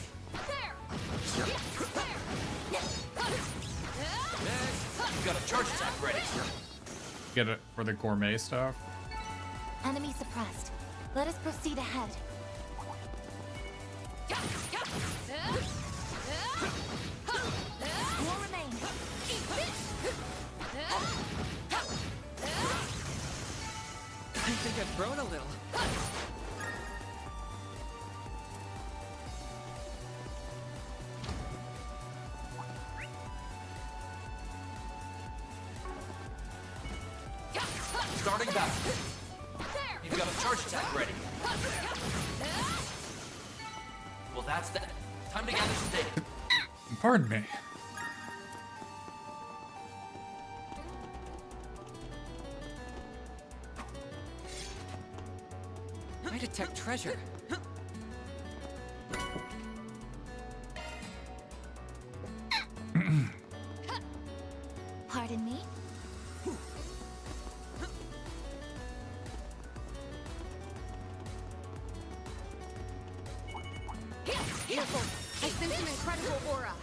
You've got a charge attack ready. Get it for the gourmet stuff. Enemy suppressed. Let us proceed ahead. More remain. I think I've grown a little. Starting battle. You've got a charge attack ready. Well, that's that. Time to gather some data. Pardon me. I detect treasure. Pardon me? Careful! I sense an incredible aura.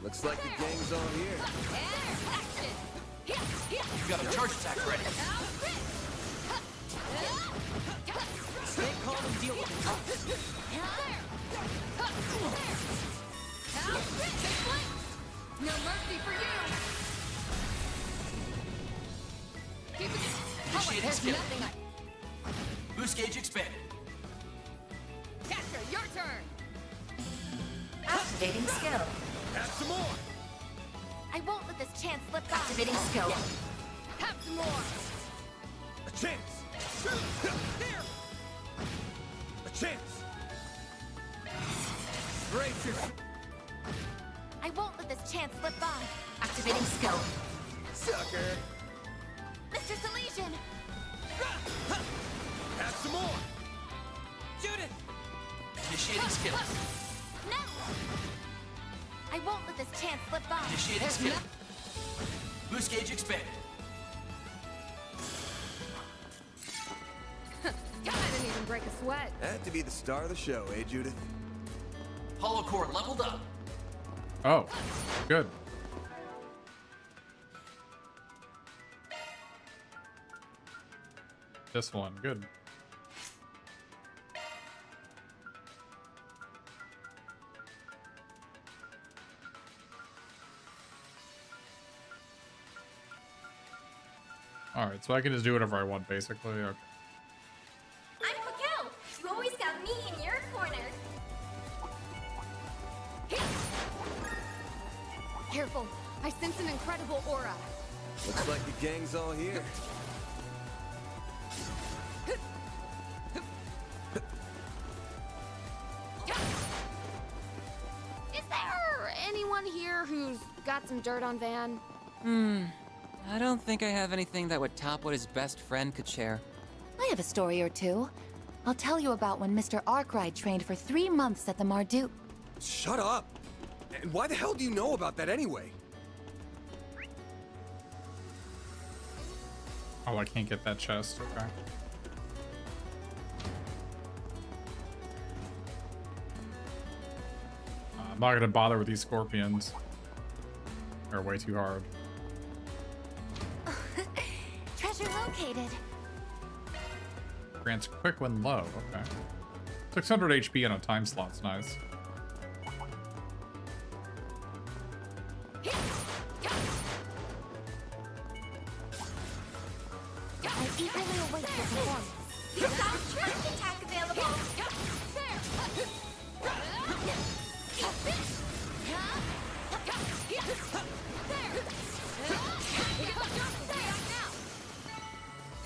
Looks like the gang's all here. You've got a charge attack ready. Stay calm and deal with it. No mercy for you. Keep it. Initiating There's skill. nothing I. Boost gauge expanded. Catcher, your turn. Activating skill. Have some more. I won't let this chance slip by. Activating skill. Have some more. A chance. Here. A chance. Brace yourself. I won't let this chance slip by. Activating skill. Sucker. Mr. Salesian. Have some more. Judith! Initiating skill. No. I won't let this chance slip by. Initiating skill. Boost gauge expanded. I didn't even break a sweat. Had to be the star of the show, eh, Judith? Hollow core leveled up. Oh, good. This one, good. Alright, so I can just do whatever I want, basically. Okay. I'm Raquel. You always got me in your corner. Careful. I sense an incredible aura. Looks like the gang's all here. Is there anyone here who's got some dirt on Van? I don't think I have anything that would top what his best friend could share. I have a story or two. I'll tell you about when Mr. Arkwright trained for 3 months at the Marduk. Shut up! And why the hell do you know about that anyway? Oh, I can't get that chest. Okay. I'm not gonna bother with these scorpions. They're way too hard. Treasure located. Grants quick when low. Okay. 600 HP on a time slot's nice. I eagerly await your performance. You got charge attack available.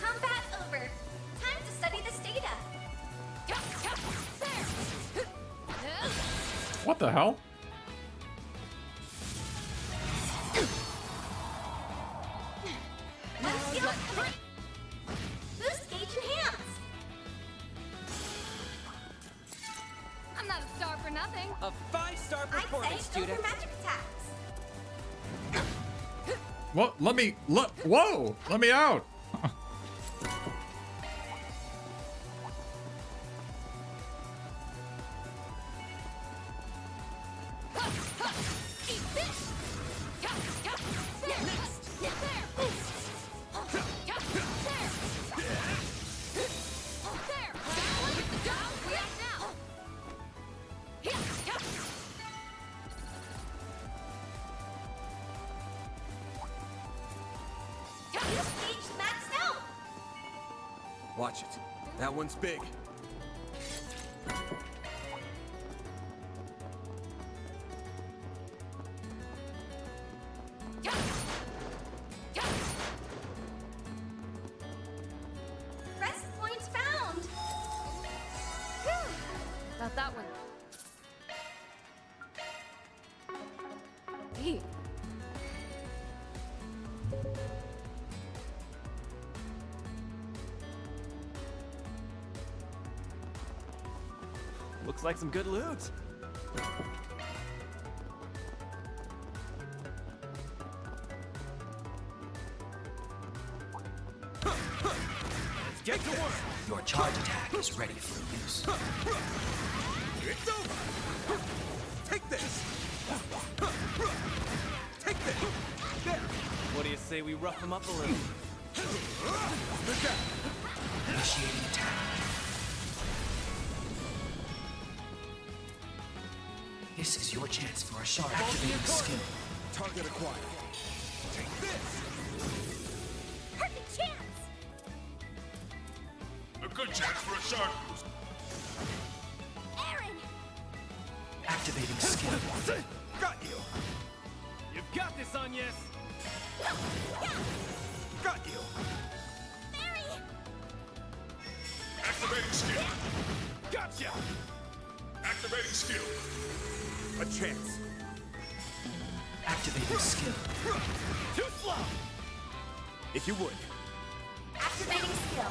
Combat over. Time to study this data. What the hell? Boost gauge enhance. I'm not a star for nothing. A 5-star I'd performance, say go student. for magic attacks. What? Let me. Whoa! Let me out! Watch it. That one's big. Rest points found. Got that one. Hey. Looks like some good loot. Let's get to work. Your charge attack is ready for use. It's over. Take this. Take this. There. What do you say we rough him up a little? Look out. Initiating attack. This is your chance for a sharp activating skill. Target acquired. Take this. Perfect chance. A good chance for a shark boost. Aaron. Activating skill. Got you. You've got this, Agnes. Got you. Mary. Activating skill. Gotcha. Activating skill. A chance. Activating skill. Too slow. If you would. Activating skill.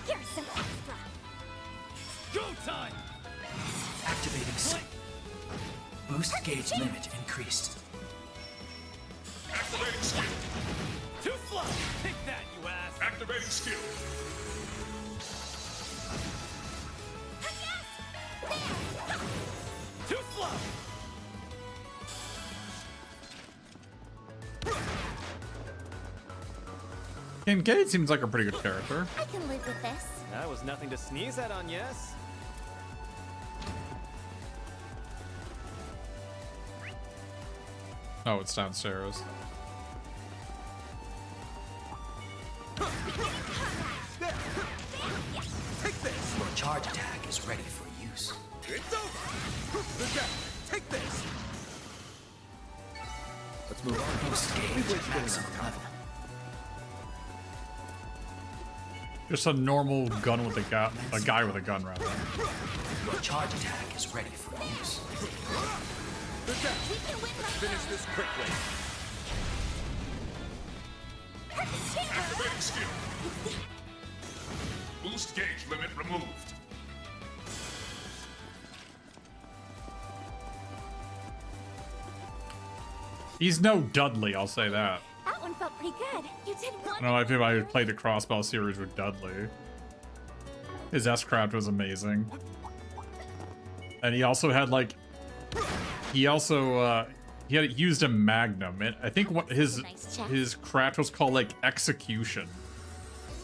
Here's some extra. Go time. Activating skill. Boost gauge limit increased. Activating skill. Too slow. Take that, you ass. Activating skill. Too slow. Kincaid seems like a pretty good character. I can live with this. That was nothing to sneeze at, Agnes. Oh, it's downstairs. There. Take this. Your charge attack is ready for use. It's over. Look out. Take this. Let's move on. Post-gauge maximum level. Just a normal gun with a guy with a gun, rather. Your charge attack is ready for use. Finish this quickly. Activating skill. Boost gauge limit removed. He's no Dudley, I'll say that. That one felt pretty good. You did one. I don't know if anybody played the Crossbow series with Dudley. His S-Craft was amazing. And he also had like... He also, he had used a Magnum. And I think what his craft was called like Execution.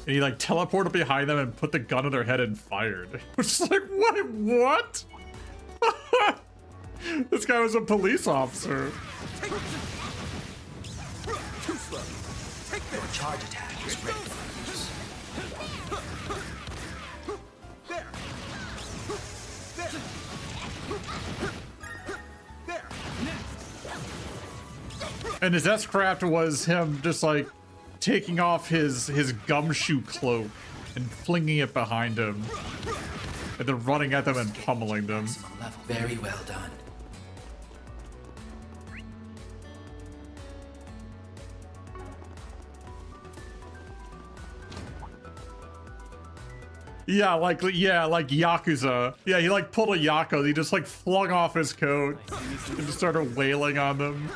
And he like teleported behind them and put the gun on their head and fired. Which is like, what? This guy was a police officer. Too slow. Take this. Your charge attack is ready for use. There. There. Next. And his S-Craft was him just like taking off his gumshoe cloak and flinging it behind him. And then running at them and pummeling them. Very well done. Yeah, like Yakuza. Yeah, he like pulled a Yakuza. He just like flung off his coat and just started wailing on them.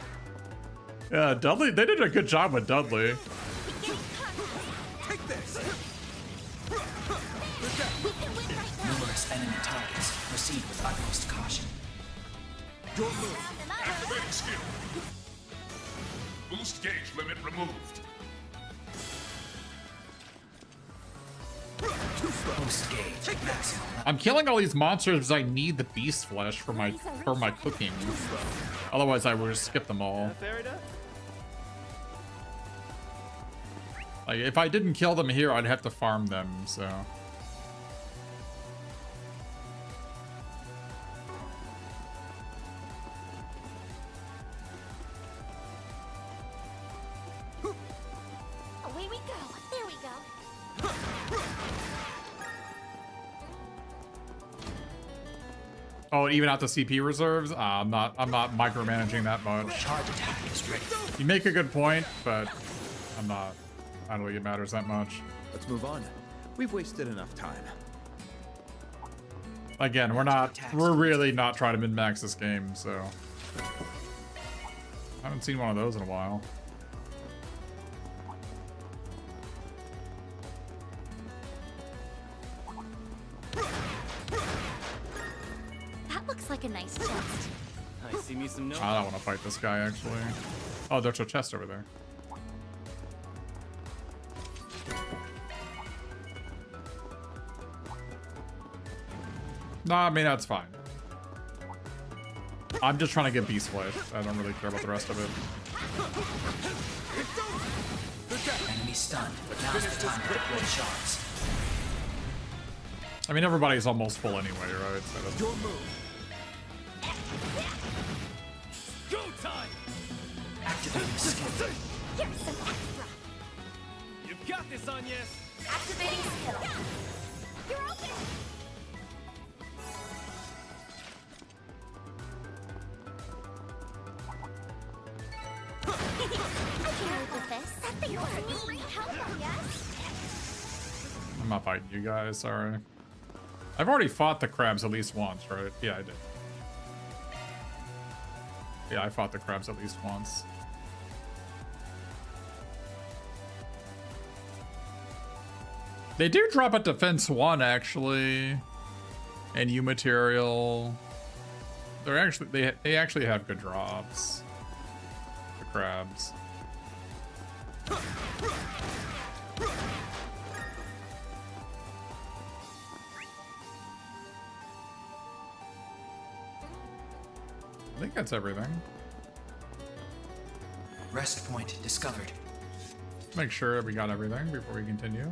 Yeah, Dudley, they did a good job with Dudley. Take this. Numerous enemy targets. Proceed with utmost caution. Your move. Activating skill. Boost gauge limit removed. Post-gauge maximum level. I'm killing all these monsters because I need the beast flesh for my cooking. Otherwise, I would just skip them all. Like, if I didn't kill them here, I'd have to farm them, so. Away we go. There we go. Oh, even out the CP reserves? I'm not micromanaging that much. Charge attack is ready. You make a good point, but I don't think it matters that much. Let's move on. We've wasted enough time. Again, we're really not trying to min-max this game, so. I haven't seen one of those in a while. That looks like a nice chest. I see me some notes. I don't want to fight this guy, actually. Oh, there's a chest over there. No, I mean, that's fine. I'm just trying to get beast flesh. I don't really care about the rest of it. Enemy stunned, but now's the time to deploy shards. I mean, everybody's almost full anyway, right? So that's... Your move. Go time. Activating skill. Here's some extra. You've got this, Agnes. Activating skill. You're open. I can work with this. That thing was really helpful, yes? I'm not fighting you guys, sorry. I've already fought the crabs at least once, right? Yeah, I did. Yeah, I fought the crabs at least once. They do drop a defense 1, actually. And U material. They're actually they actually have good drops. The crabs. I think that's everything. Rest point discovered. Make sure we got everything before we continue.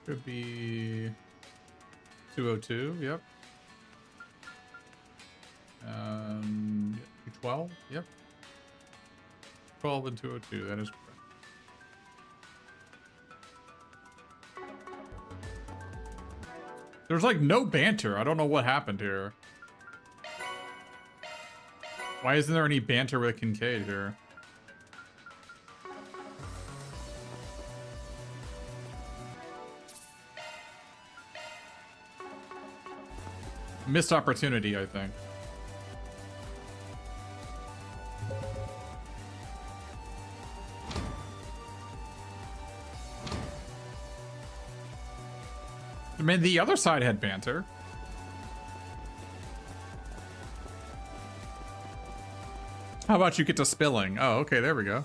Could be 202, yep. 212, yep. 12 and 202, that is correct. There's like no banter. I don't know what happened here. Why isn't there any banter with Kincaid here? Missed opportunity, I think. I mean, the other side had banter. How about you get to spilling? Oh, okay, there we go.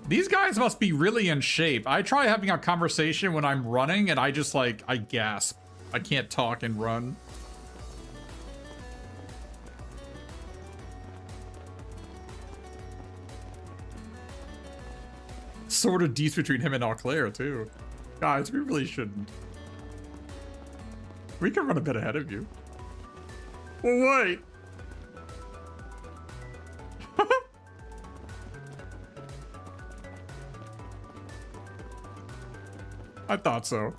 These guys must be really in shape. I try having a conversation when I'm running and I just like, I gasp. I can't talk and run. Sort of decent between him and Auclair too. Guys, we really shouldn't. We can run a bit ahead of you. Well, wait. I thought so.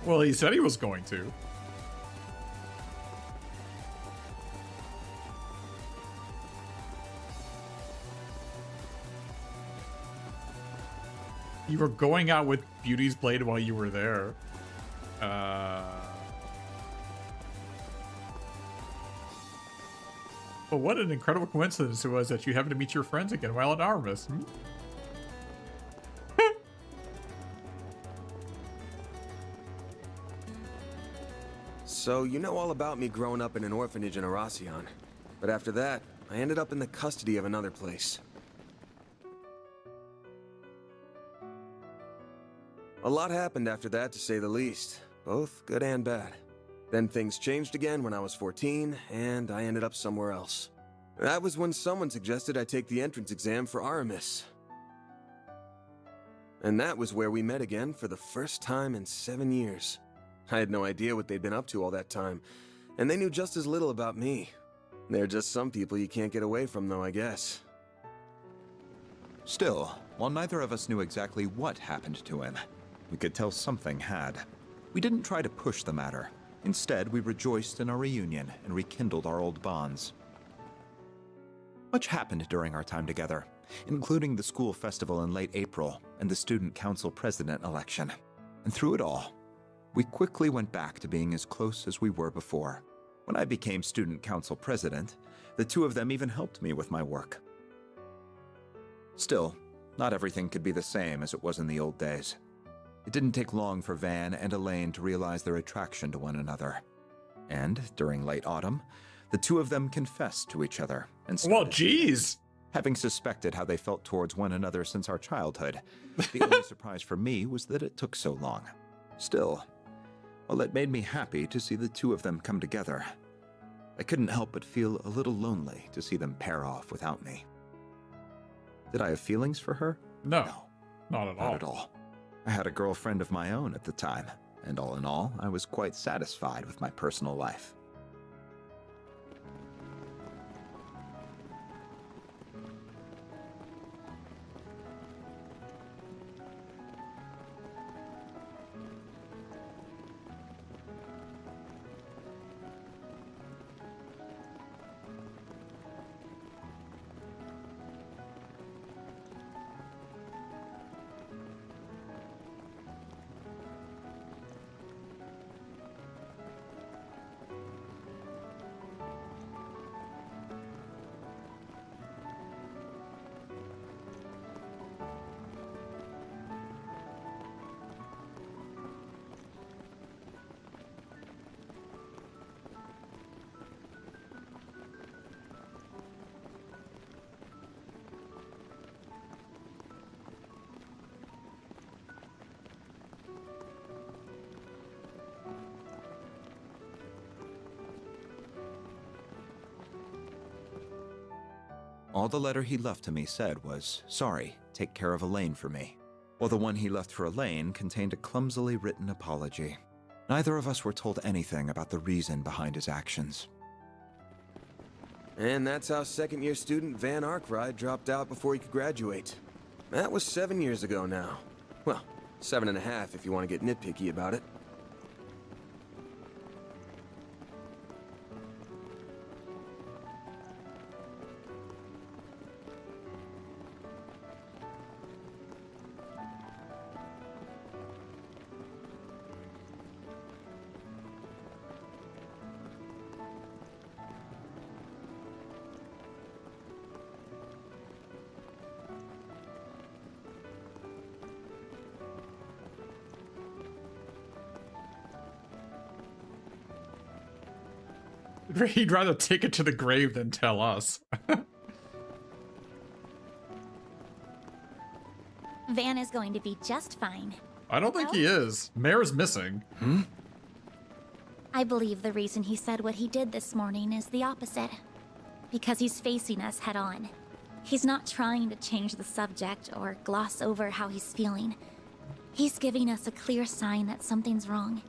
Well, he said he was going to. You were going out with Beauty's Blade while you were there. Well, what an incredible coincidence it was that you happened to meet your friends again while at Armis. Hmm? So, you know all about me growing up in an orphanage in Aracion. But after that, I ended up in the custody of another place. A lot happened after that, to say the least. Both good and bad. Then things changed again when I was 14, and I ended up somewhere else. That was when someone suggested I take the entrance exam for Aramis. And that was where we met again for the first time in 7 years. I had no idea what they'd been up to all that time, and they knew just as little about me. They're just some people you can't get away from, though, I guess. Still, while neither of us knew exactly what happened to him, we could tell something had. We didn't try to push the matter. Instead, we rejoiced in our reunion and rekindled our old bonds. Much happened during our time together, including the school festival in late April and the student council president election. And through it all, we quickly went back to being as close as we were before. When I became student council president, the two of them even helped me with my work. Still, not everything could be the same as it was in the old days. It didn't take long for Van and Elaine to realize their attraction to one another. And during late autumn, the two of them confessed to each other. And well, geez! Having suspected how they felt towards one another since our childhood, the only surprise for me was that it took so long. Still, while it made me happy to see the two of them come together, I couldn't help but feel a little lonely to see them pair off without me. Did I have feelings for her? No, not at all. Not at all. I had a girlfriend of my own at the time, and all in all, I was quite satisfied with my personal life. All the letter he left to me said was, "Sorry, take care of Elaine for me." While the one he left for Elaine contained a clumsily written apology. Neither of us were told anything about the reason behind his actions. And that's how second-year student Van Arkwright dropped out before he could graduate. That was 7 years ago now. Well, 7.5 if you want to get nitpicky about it. He'd rather take it to the grave than tell us. Van is going to be just fine. I don't think he is. Mare's missing. I believe the reason he said what he did this morning is the opposite. Because he's facing us head on. He's not trying to change the subject or gloss over how he's feeling. He's giving us a clear sign that something's wrong.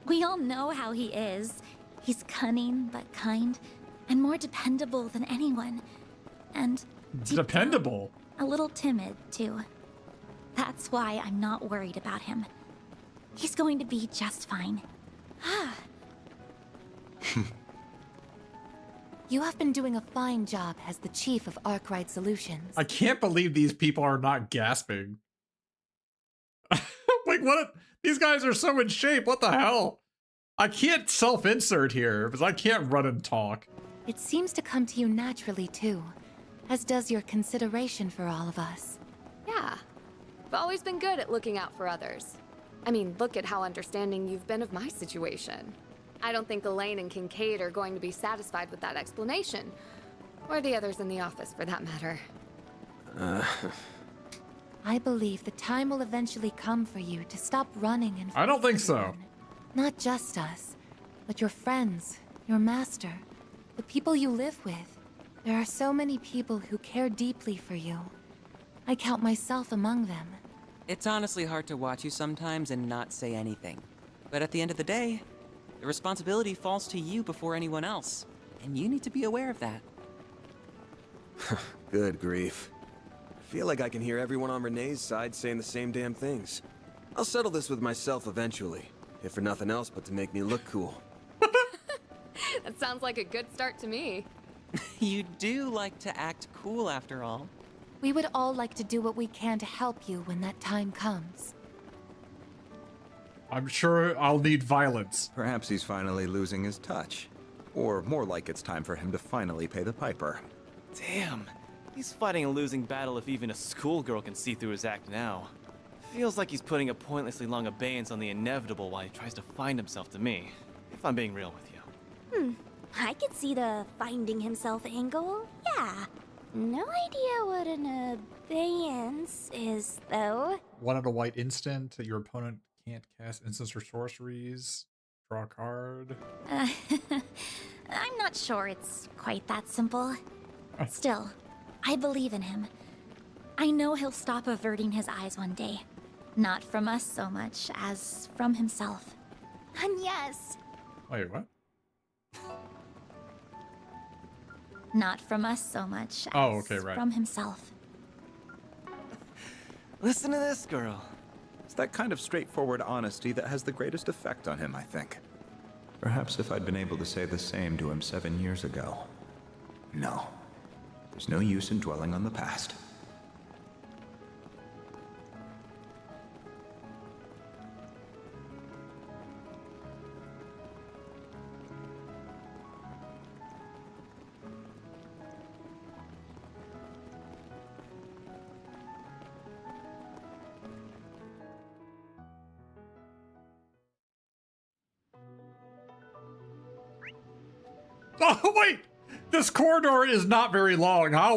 We all know how he is. He's cunning but kind, and more dependable than anyone. And dependable. A little timid, too. That's why I'm not worried about him. He's going to be just fine. You have been doing a fine job as the chief of Arkwright Solutions. I can't believe these people are not gasping. Like, what? These guys are so in shape. What the hell? I can't self-insert here because I can't run and talk. It seems to come to you naturally, too, as does your consideration for all of us. Yeah. I've always been good at looking out for others. I mean, look at how understanding you've been of my situation. I don't think Elaine and Kincaid are going to be satisfied with that explanation. Or the others in the office, for that matter. I believe the time will eventually come for you to stop running and... I don't think so. Not just us, but your friends, your master, the people you live with. There are so many people who care deeply for you. I count myself among them. It's honestly hard to watch you sometimes and not say anything. But at the end of the day, the responsibility falls to you before anyone else. And you need to be aware of that. Good grief. I feel like I can hear everyone on Renee's side saying the same damn things. I'll settle this with myself eventually, if for nothing else but to make me look cool. That sounds like a good start to me. You do like to act cool after all. We would all like to do what we can to help you when that time comes. I'm sure I'll need violence. Perhaps he's finally losing his touch. Or more like it's time for him to finally pay the piper. Damn. He's fighting a losing battle if even a schoolgirl can see through his act now. Feels like he's putting a pointlessly long abeyance on the inevitable while he tries to find himself to me, if I'm being real with you. I could see the finding himself angle, yeah. No idea what an abeyance is, though. One at a white instant. Your opponent can't cast instants or sorceries. Draw a card. I'm not sure it's quite that simple. Still, I believe in him. I know he'll stop averting his eyes one day. Not from us so much as from himself. And yes. Wait, what? Not from us so much as from himself. Listen to this girl. It's that kind of straightforward honesty that has the greatest effect on him, I think. Perhaps if I'd been able to say the same to him 7 years ago. No. There's no use in dwelling on the past. Oh, wait! This corridor is not very long. How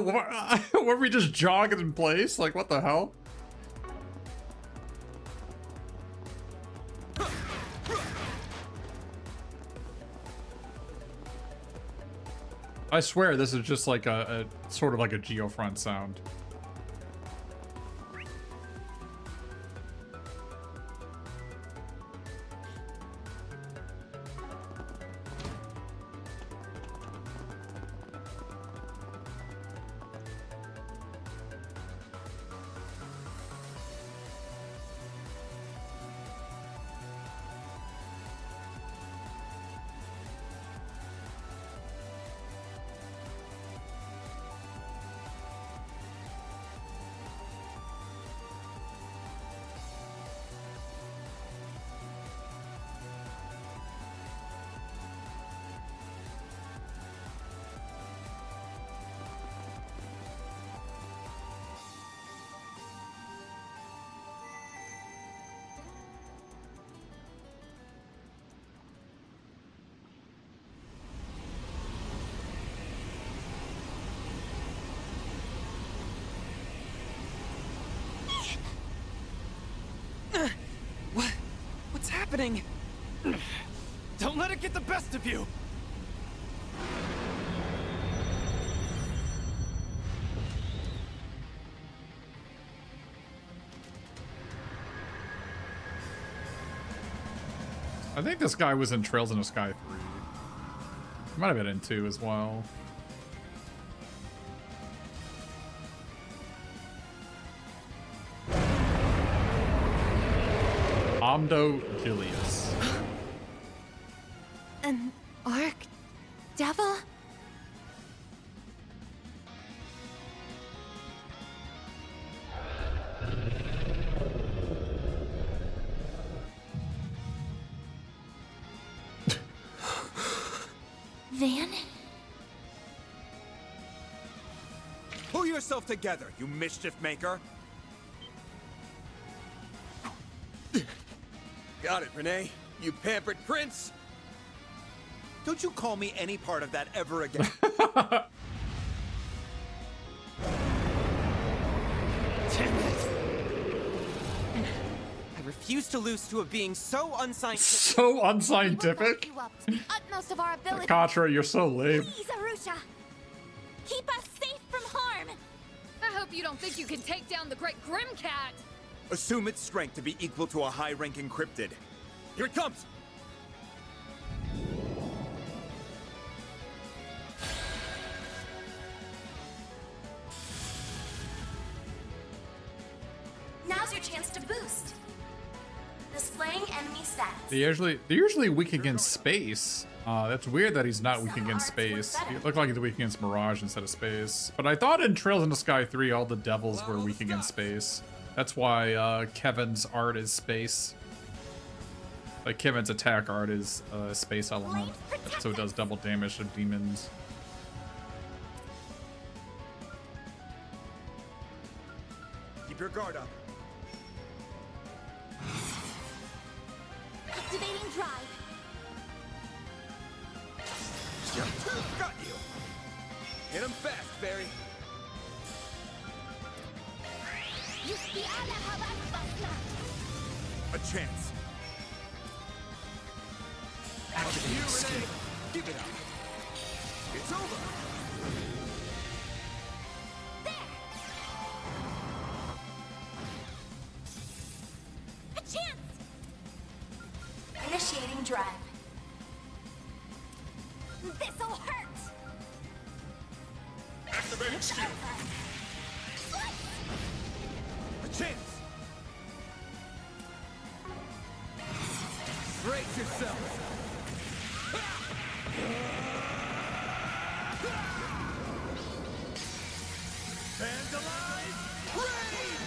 were we just jogging in place? Like, what the hell? I swear this is just like a sort of like a geofront sound. What's happening? Don't let it get the best of you! I think this guy was in Trails in the Sky 3. He might have been in 2 as well. Amdo Julius. An orc devil? Van? Pull yourself together, you mischief maker. Got it, Renee. You pampered prince. Don't you call me any part of that ever again. Damn it! I refuse to lose to a being so unscientific. So unscientific? You up to the utmost of our ability. Katra, you're so lame. Please, Arusha. Keep us safe from harm. I hope you don't think you can take down the Great Grimcat. Assume its strength to be equal to a high-ranking cryptid. Here it comes! Now's your chance to boost. Displaying enemy stats. They're usually weak against space. That's weird that he's not weak against space. He looked like he's weak against Mirage instead of space. But I thought in Trails in the Sky 3 all the devils were weak against space. That's why Kevin's art is space. Like Kevin's attack art is space element, so it does double damage to demons. Keep your guard up. Activating drive. Got you. Hit him fast, Barry. A chance. Activating skill. Give it up. It's over. A chance. Initiating drive. This'll hurt. Activating skill. A chance. Brace yourself. Vandalize! Raid!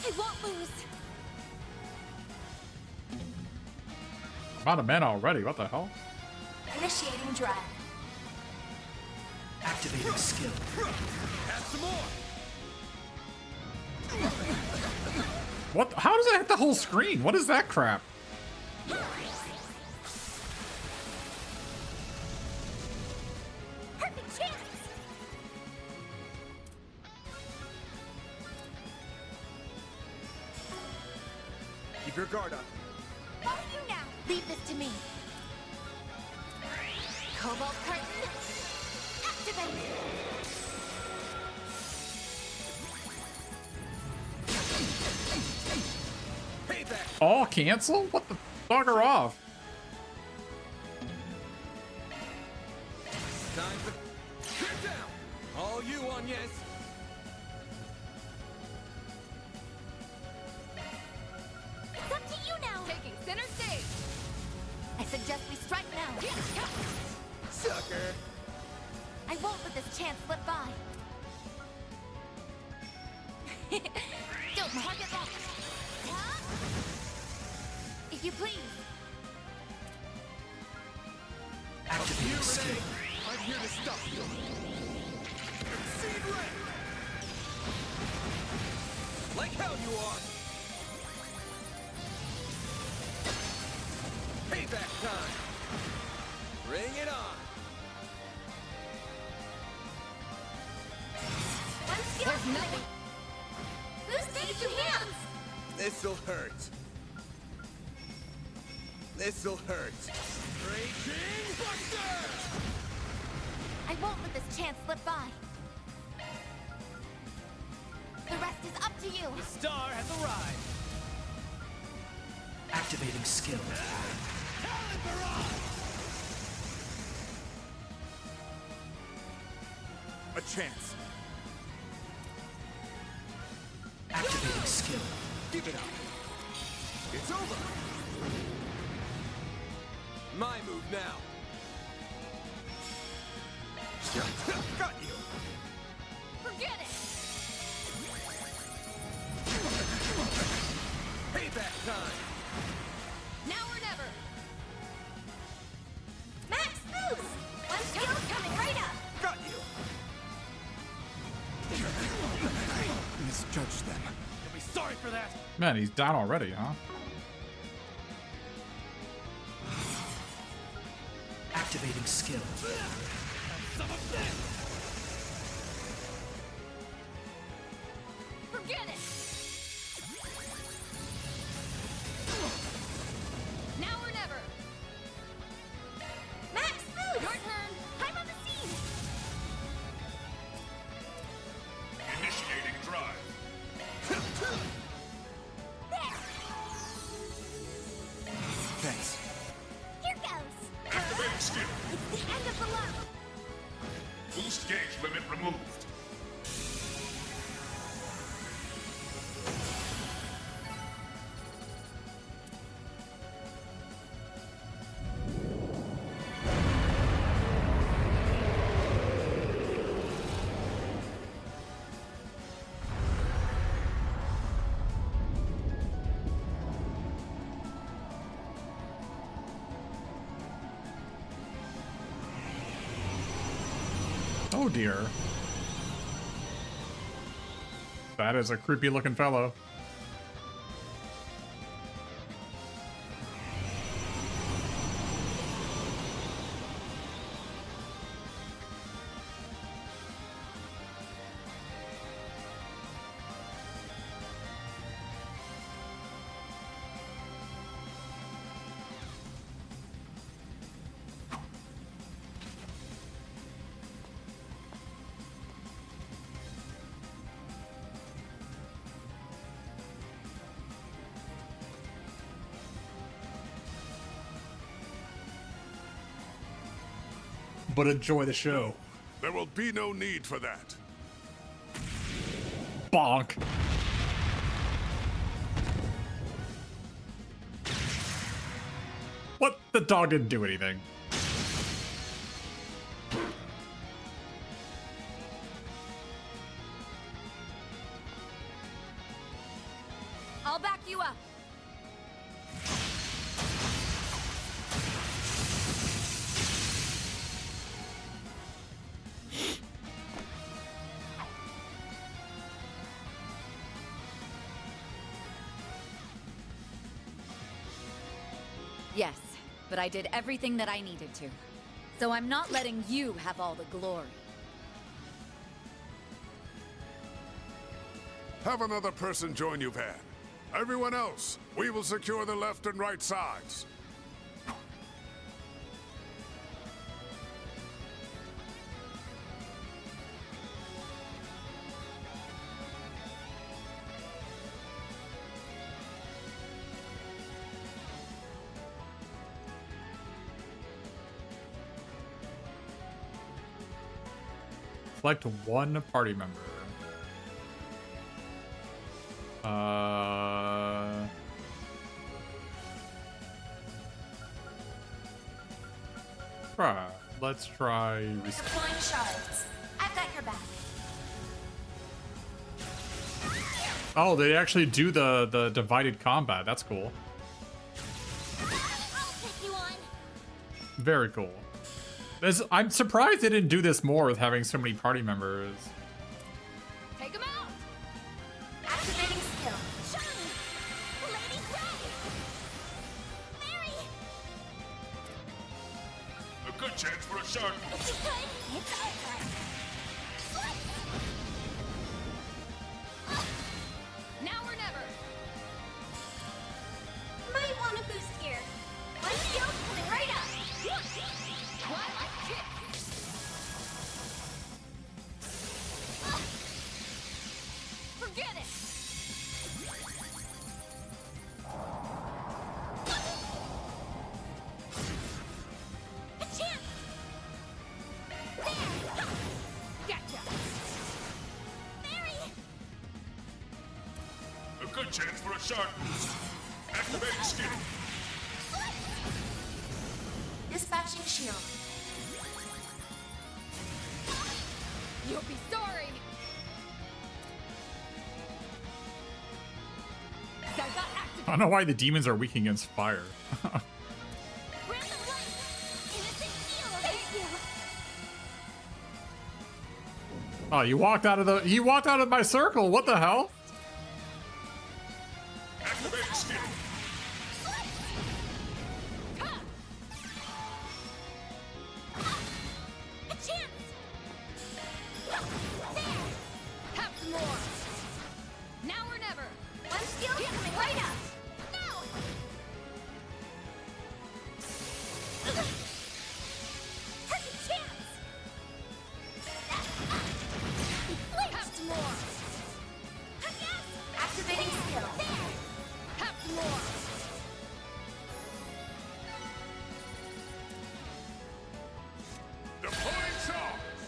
I won't lose. I'm out of mana already, what the hell? Initiating drive. Activating skill. Have some more. What? How does it hit the whole screen? What is that crap? Keep your guard up. Follow you now. Leave this to me. Cobalt curtain. Activate. Payback. All cancel? What the bugger off? Time for get down. All you on, yes. It's up to you now. Taking center stage. I suggest we strike now. Sucker. I won't let this chance slip by. Don't target lock. If you please. Activating skill. I'm here to stop you. Exceed rank. Like hell you are. Payback time. Bring it on. There's nothing. Who's taking hands? This'll hurt. This'll hurt. Raging Buster! I won't let this chance slip by. The rest is up to you. The star has arrived. Activating skill. A chance. Activating skill. Give it up. It's over. My move now. Got you. Forget it. Payback time. Now or never. Max boost! One skill coming right up. Got you. I misjudged them. You'll be sorry for that. Man, he's down already, huh? Activating skill. Forget it. Now or never. Max boost! Your turn. I'm on the scene. Initiating drive. There. Thanks. Here goes. Activating skill. It's the end of the lap. Boost gauge limit removed. Oh dear. That is a creepy looking fellow. But enjoy the show. There will be no need for that. Bonk. What? The dog didn't do anything. I'll back you up. Yes, but I did everything that I needed to. So I'm not letting you have all the glory. Have another person join you, Van. Everyone else, we will secure the left and right sides. Select one party member. Let's try. Deploying shards. I've got your back. Oh, they actually do the divided combat. That's cool. I'll take you on. Very cool. I'm surprised they didn't do this more with having so many party members. Take him out. Activating skill. Shun! Lady Grey! Mary! A good chance for a shard. If you could, it's over. Now or never. Might want to boost here. One skill coming right up. Twilight kick. Forget it. A chance! There! Gotcha. Mary! A good chance for a shard boost. Activating skill. Dispatching shield. You'll be sorry. Zelda activate. I don't know why the demons are weak against fire. Breath of light! Innocent heal! Thank you! Oh, you walked out of my circle. What the hell? Activating skill. A chance! Have some more. Now or never. One skill coming right up! Now! Perfect chance! Have some more. Yes! Activating skill. There! Have some more. Deploying shards.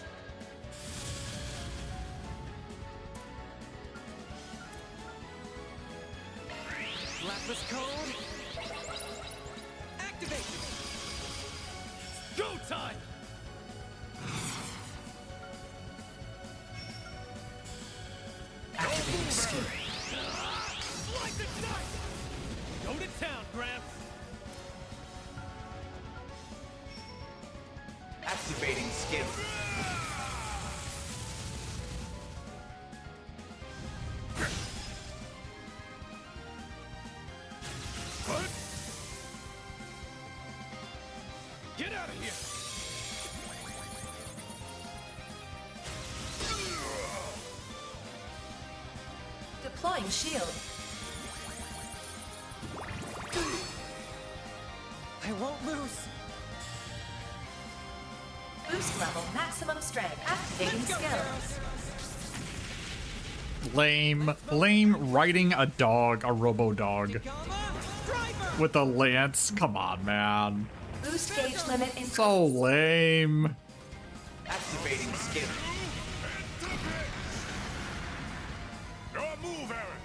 Lapis cone. Activate. Go time. Activating skill. Slice it nice. Go to town, Gramps. Activating skill. What? Get out of here. Deploying shield. I won't lose. Boost level maximum strength. Activating skills. Lame riding a dog, a robo dog with a lance. Come on, man. Boost gauge limit increased. So lame. Activating skill. Your move, Aaron.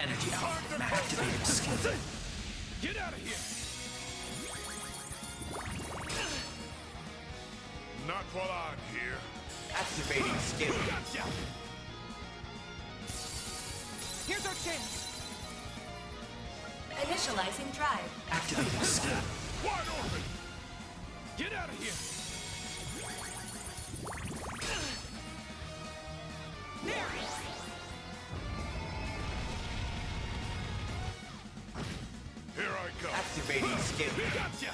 Energy out. Activating skill. Get out of here. Not while I'm here. Activating skill. Gotcha. Here's our chance. Initializing drive. Activating skill. Wide open. Get out of here. Here I go. Activating skill. Gotcha.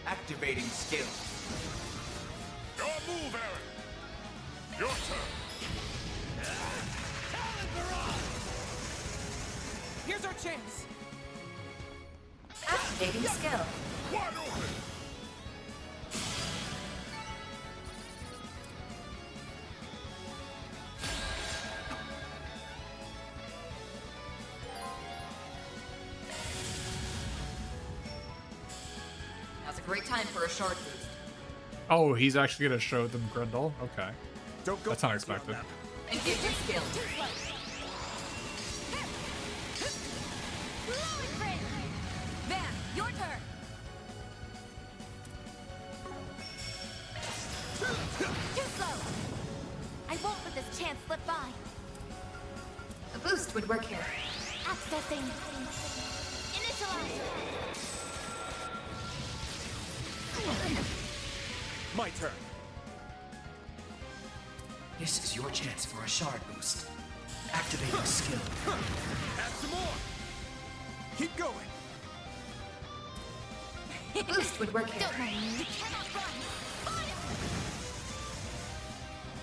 Activating skill. Your move, Aaron. Here's our chance. Activating skill. Wide open! Now's a great time for a shard boost. Oh, he's actually gonna show them Grendel? Okay. Don't go That's unexpected. Engage your skill. Van, your turn. Too slow. I won't let this chance slip by. A boost would work here. Accessing. Initialize. My turn. This is your chance for a shard boost. Activating skill. Add some more. Keep going. A boost would work here. Don't mind me. You cannot run.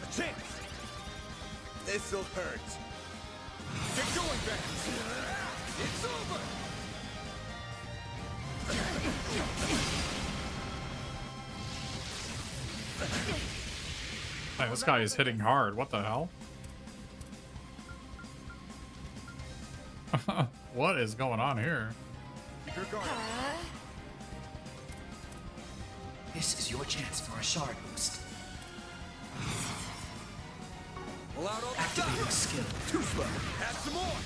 A chance. This'll hurt. Get going, Vance. It's over. Man, this guy is hitting hard. What the hell? What is going on here? You're going. This is your chance for a shard boost. Pull out all the Activating skill. Too slow. Add some more.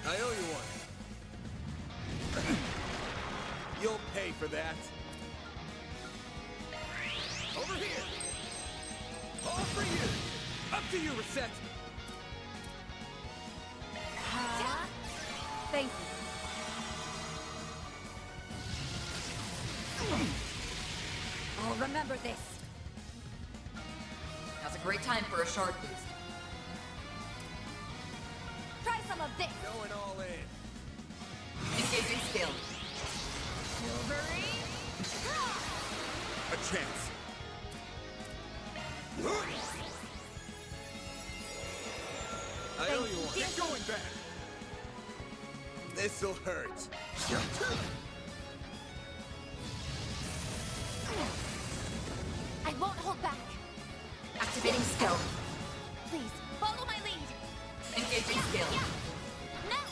I owe you one. You'll pay for that. Over here. All for you. Up to you, Reset. Thank you. I'll remember this. Now's a great time for a shard boost. Try some of this. Going all in. Engaging skill. Wolverine. A chance. I owe you one. Get going back. This'll hurt. I won't hold back. Activating skill. Please, follow my lead. Engaging skill. Now.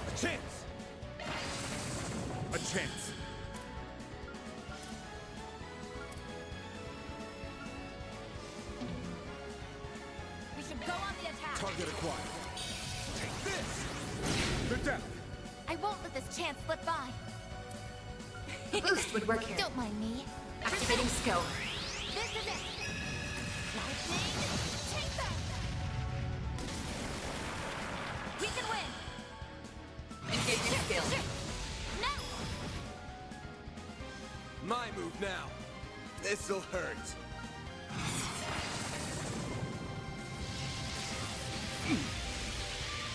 A chance. A chance. We should go on the attack. Target acquired. Take this. They're down. I won't let this chance slip by. A boost would work here. Don't mind me. Activating skill. This is it. Lightning. Take that. We can win. Engaging skill. Now. My move now. This'll hurt.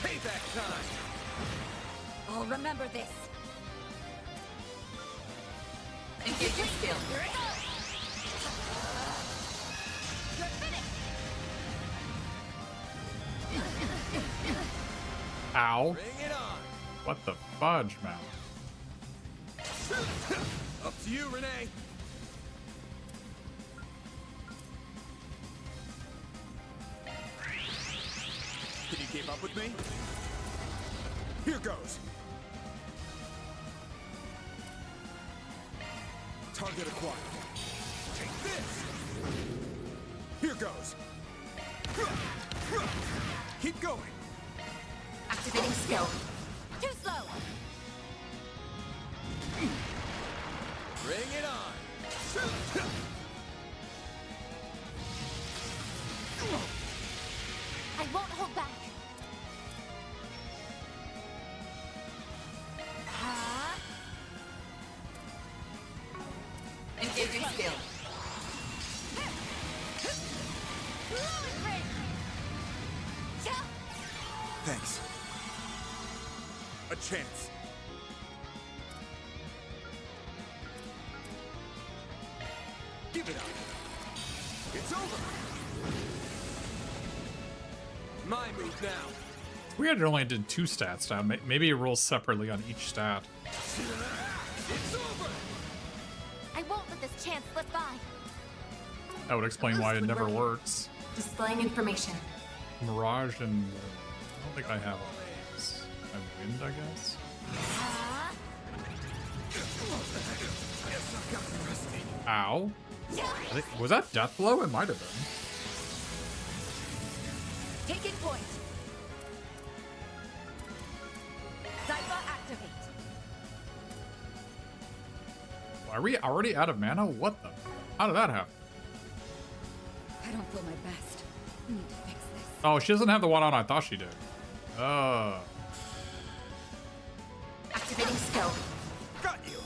Payback time. I'll remember this. Engaging skill. Here it goes. You're finished. Ow. Bring it on. What the fudge, man? Up to you, Renee. Can you keep up with me? Here goes. Target acquired. Take this. Here goes. Keep going. Activating skill. Too slow. Bring it on. I won't hold back. Engaging skill. Thanks. A chance. Give it up. It's over. My move now. It's weird it only did 2 stats now. Maybe it rolls separately on each stat. It's over. I won't let this chance slip by. That would explain why it never works. Displaying information. Mirage and... I don't think I have all these. I have wind, I guess? Ow. Was that death blow? It might have been. Taking point. Zyba activate. Are we already out of mana? What the? How did that happen? I don't feel my best. We need to fix this. Oh, she doesn't have the one on I thought she did. Oh. Activating skill. Got you.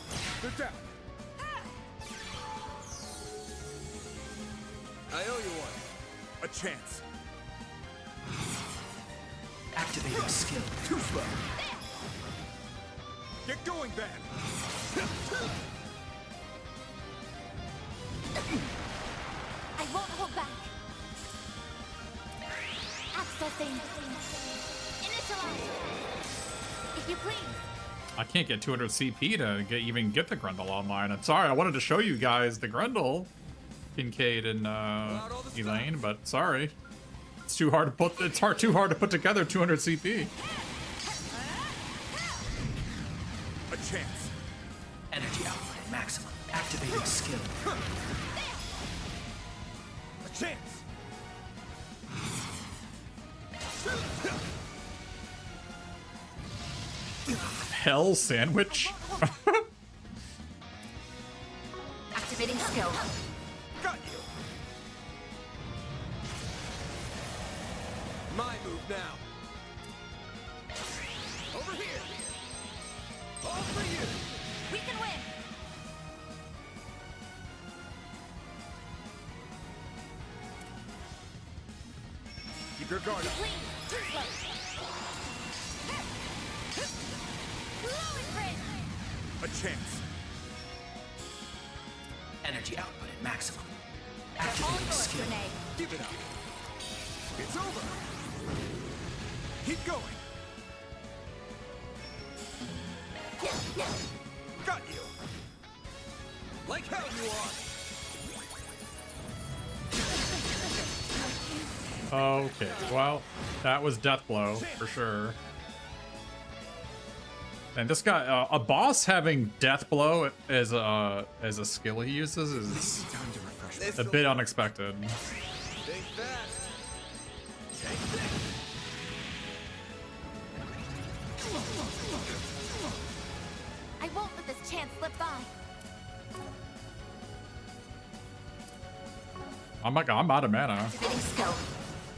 They're down. I owe you one. A chance. Activating skill. Too slow. Get going, Ben. I won't hold back. Accessing. Initialize. If you please. I can't get 200 CP to even get the Grendel online. I'm sorry, I wanted to show you guys the Grendel, Kincaid and Elaine, but sorry. It's too hard to put too hard to put together 200 CP. A chance. Energy output at maximum. Activating skill. A chance. Hell sandwich? Activating skill. Got you. My move now. Over here. All for you. We can win. Keep your guard up. A chance. Energy output at maximum. Activating skill. Give it up. It's over. Keep going. Got you. Like hell you are. Okay, well, that was death blow for sure. And this guy, a boss having death blow as a skill he uses is a bit unexpected. Think fast. Take this. I won't let this chance slip by. I'm like, I'm out of mana. Activating skill.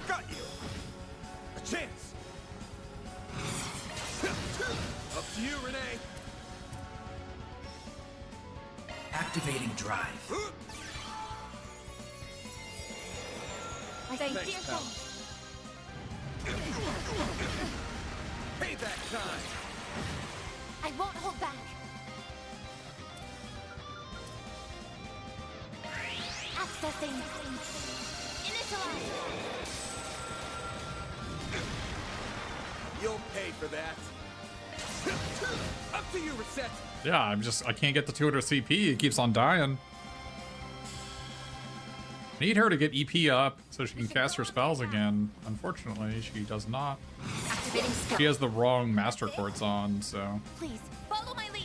Got you. A chance. Up to you, Renee. Activating drive. Thank Thanks, you. pal. Payback time. I won't hold back. Accessing. Initialize. You'll pay for that. Up to you, Reset. Yeah, I can't get the 200 CP. He keeps on dying. Need her to get EP up so she can cast her spells again. Unfortunately, she does not. Activating skill. She has the wrong master quartz on, so. Please, follow my lead.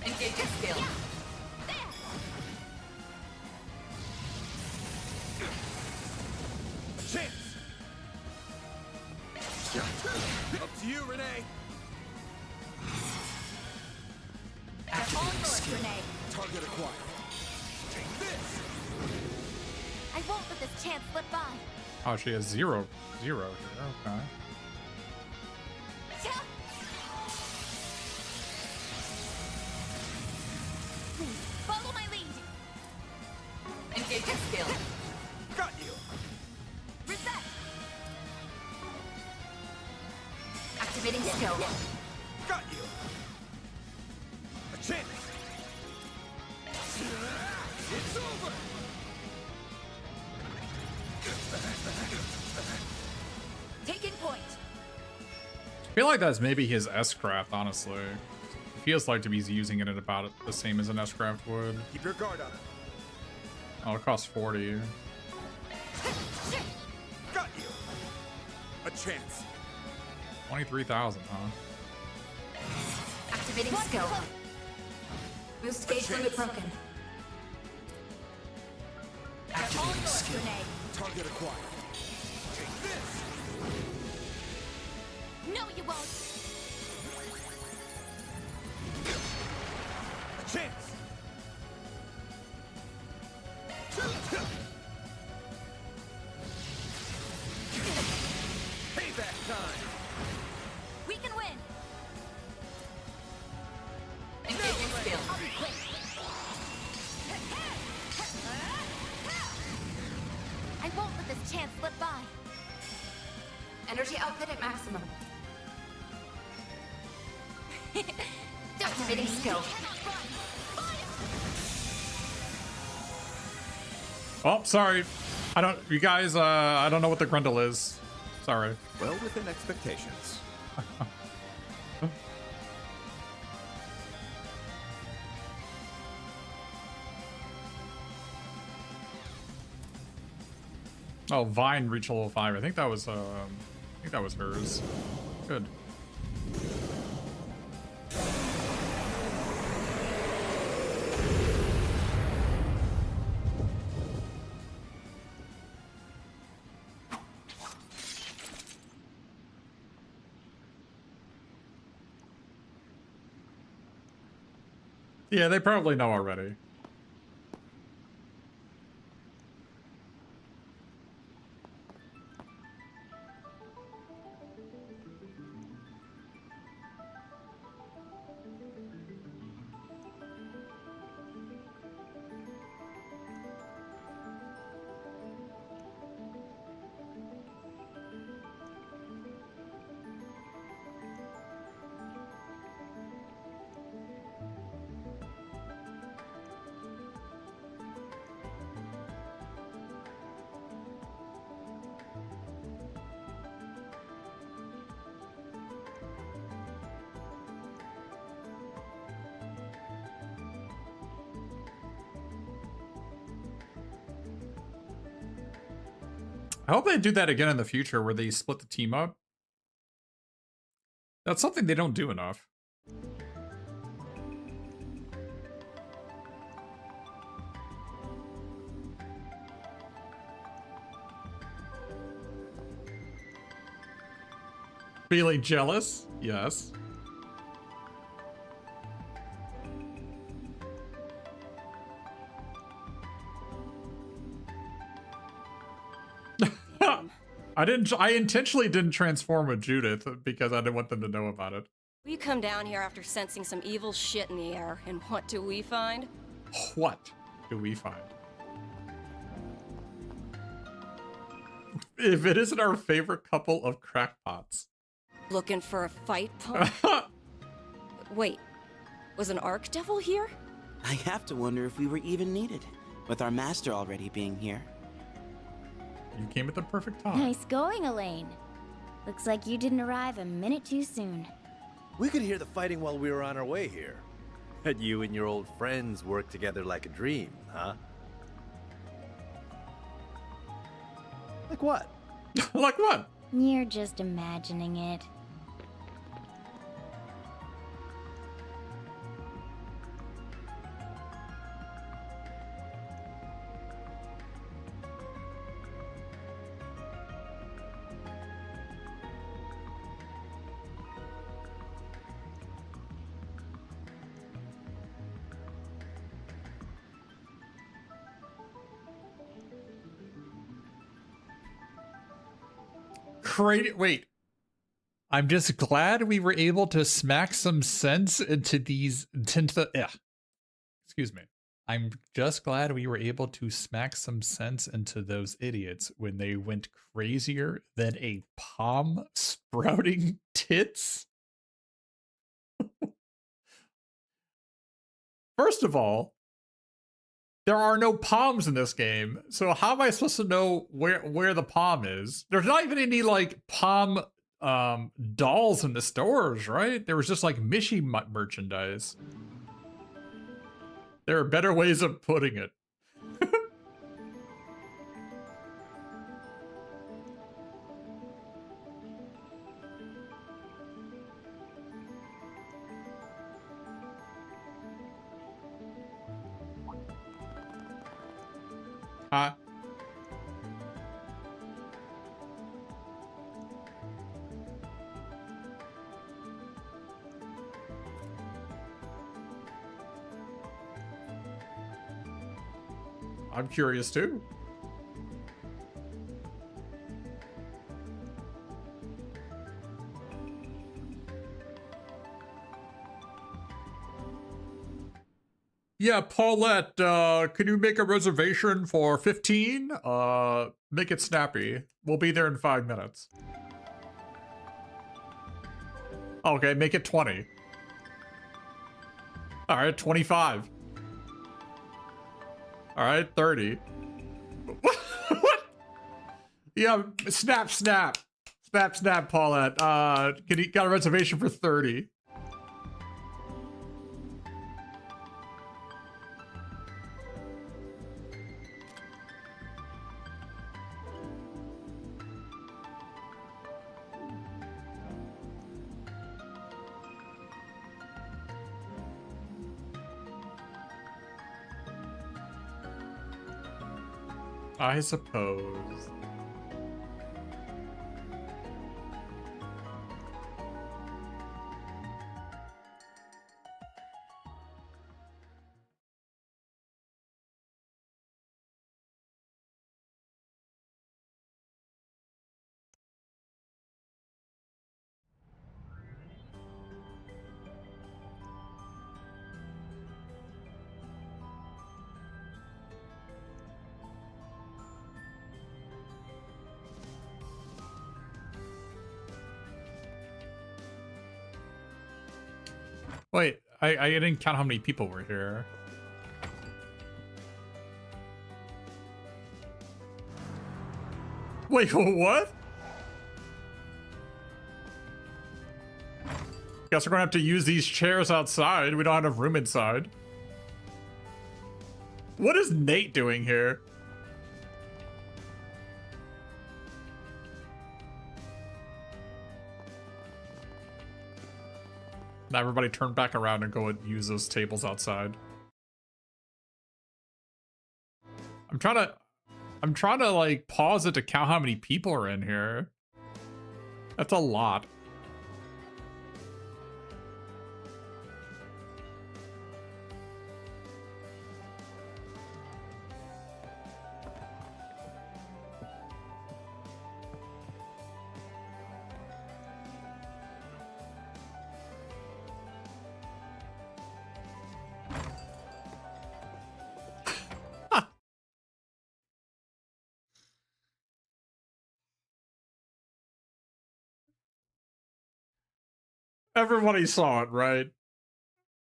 Engaging skill. A chance. Up to you, Renee. Activating skill. Target acquired. Take this. I won't let this chance slip by. Oh, she has zero here. Okay. Please, follow my lead. Engaging skill. Got you. Reset. Activating skill. Got you. A chance. Taking point. I feel like that's maybe his S-craft, honestly. It feels like to be using it at about the same as an S-craft would. Keep your guard up. Oh, it costs 40. Got you. A chance. 23,000, huh? Activating skill. Boost gauge limit broken. Activating skill. Target acquired. Take this. No, you won't. A chance. Payback time. We can win. Engaging skill. I'll be quick. I won't let this chance slip by. Energy output at maximum. Activating skill. Oh, sorry. I don't, you guys, I don't know what the Grundle is. Sorry. Well within expectations. Oh, Vine reached level 5. I think that was hers. Good. Yeah, they probably know already. I hope they do that again in the future where they split the team up. That's something they don't do enough. Feeling jealous? Yes. I intentionally didn't transform with Judith because I didn't want them to know about it. We come down here after sensing some evil shit in the air, and what do we find? What do we find? If it isn't our favorite couple of crackpots. Looking for a fight, punk? Wait, was an Archdevil here? I have to wonder if we were even needed, with our master already being here. You came at the perfect time. Nice going, Elaine. Looks like you didn't arrive a minute too soon. We could hear the fighting while we were on our way here. But you and your old friends work together like a dream, huh? Like what? Like what? You're just imagining it. Wait. I'm just glad we were able to smack some sense into these. Excuse me. I'm just glad we were able to smack some sense into those idiots when they went crazier than a palm sprouting tits. First of all, There are no palms in this game, so how am I supposed to know where the palm is? There's not even any like palm dolls in the stores, right? There was just like Mishi merchandise. There are better ways of putting it. Huh? I'm curious too. Yeah, Paulette, can you make a reservation for 15? Make it snappy. We'll be there in 5 minutes. Okay, make it 20. All right, 25. All right, 30. What? Yeah, snap, snap. Snap, snap, Paulette. Can you got a reservation for 30? I suppose. Wait, I didn't count how many people were here. Wait, what? Guess we're gonna have to use these chairs outside. We don't have enough room inside. What is Nate doing here? Now everybody turn back around and go and use those tables outside. I'm trying to like pause it to count how many people are in here. That's a lot. Everybody saw it, right?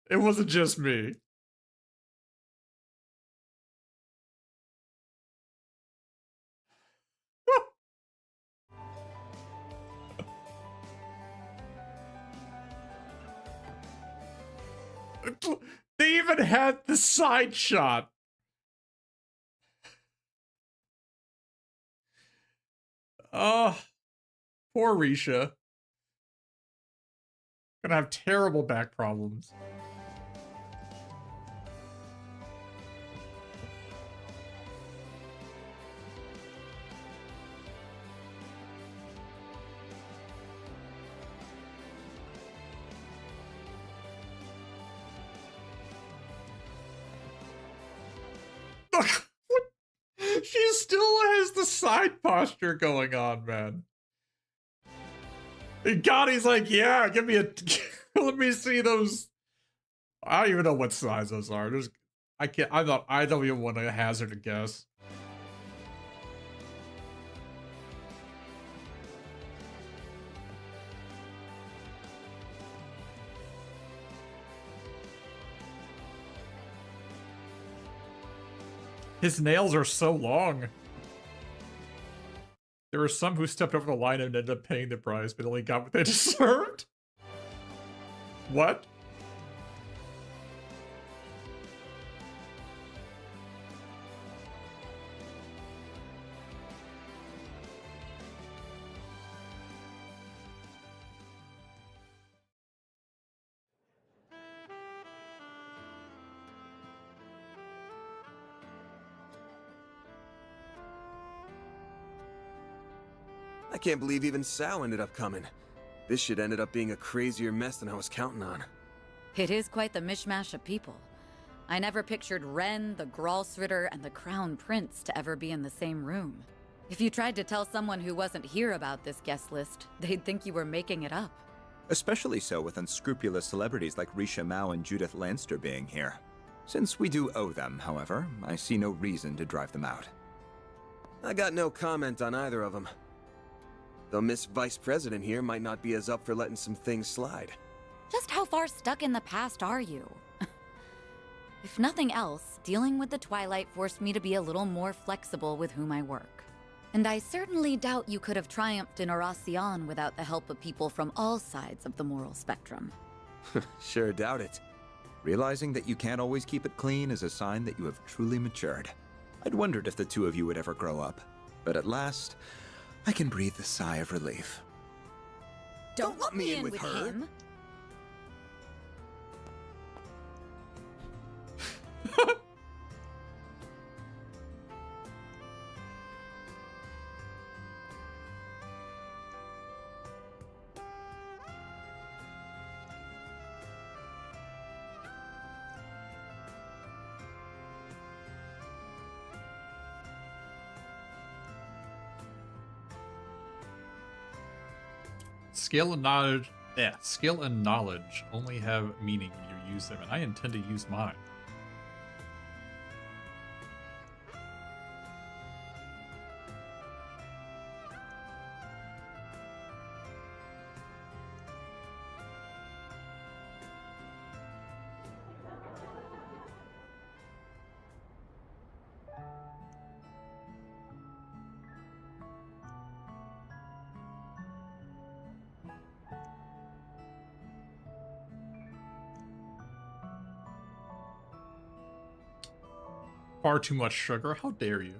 It wasn't just me. They even had the side shot. Oh, poor Risha. Gonna have terrible back problems. She still has the side posture going on, man. And Gotti's like, yeah, give me a... Let me see those... I don't even know what size those are. There's... I don't even want to hazard a guess. His nails are so long. There were some who stepped over the line and ended up paying the price, but only got what they deserved. What? I can't believe even Sal ended up coming. This shit ended up being a crazier mess than I was counting on. It is quite the mishmash of people. I never pictured Ren, the Gralsritter, and the Crown Prince to ever be in the same room. If you tried to tell someone who wasn't here about this guest list, they'd think you were making it up. Especially so with unscrupulous celebrities like Risha Mao and Judith Lanster being here. Since we do owe them, however, I see no reason to drive them out. I got no comment on either of them. Though Miss Vice President here might not be as up for letting some things slide. Just how far stuck in the past are you? If nothing else, dealing with the Twilight forced me to be a little more flexible with whom I work. And I certainly doubt you could have triumphed in Oracion without the help of people from all sides of the moral spectrum. Sure doubt it. Realizing that you can't always keep it clean is a sign that you have truly matured. I'd wondered if the two of you would ever grow up, but at last, I can breathe a sigh of relief. Don't lump me in with him! Skill and knowledge only have meaning when you use them, and I intend to use mine. Far too much sugar. How dare you?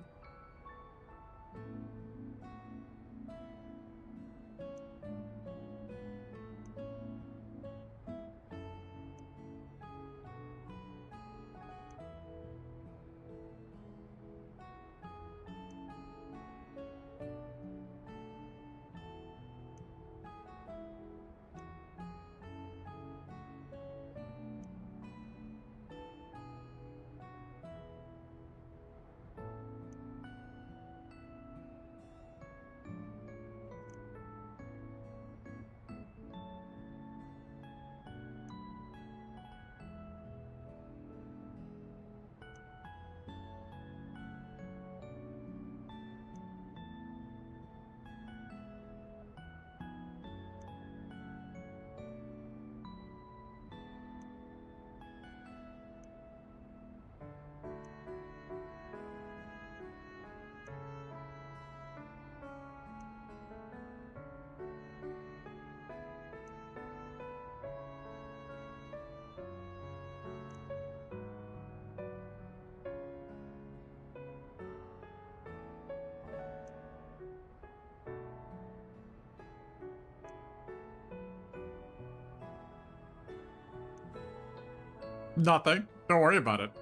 Nothing. Don't worry about it.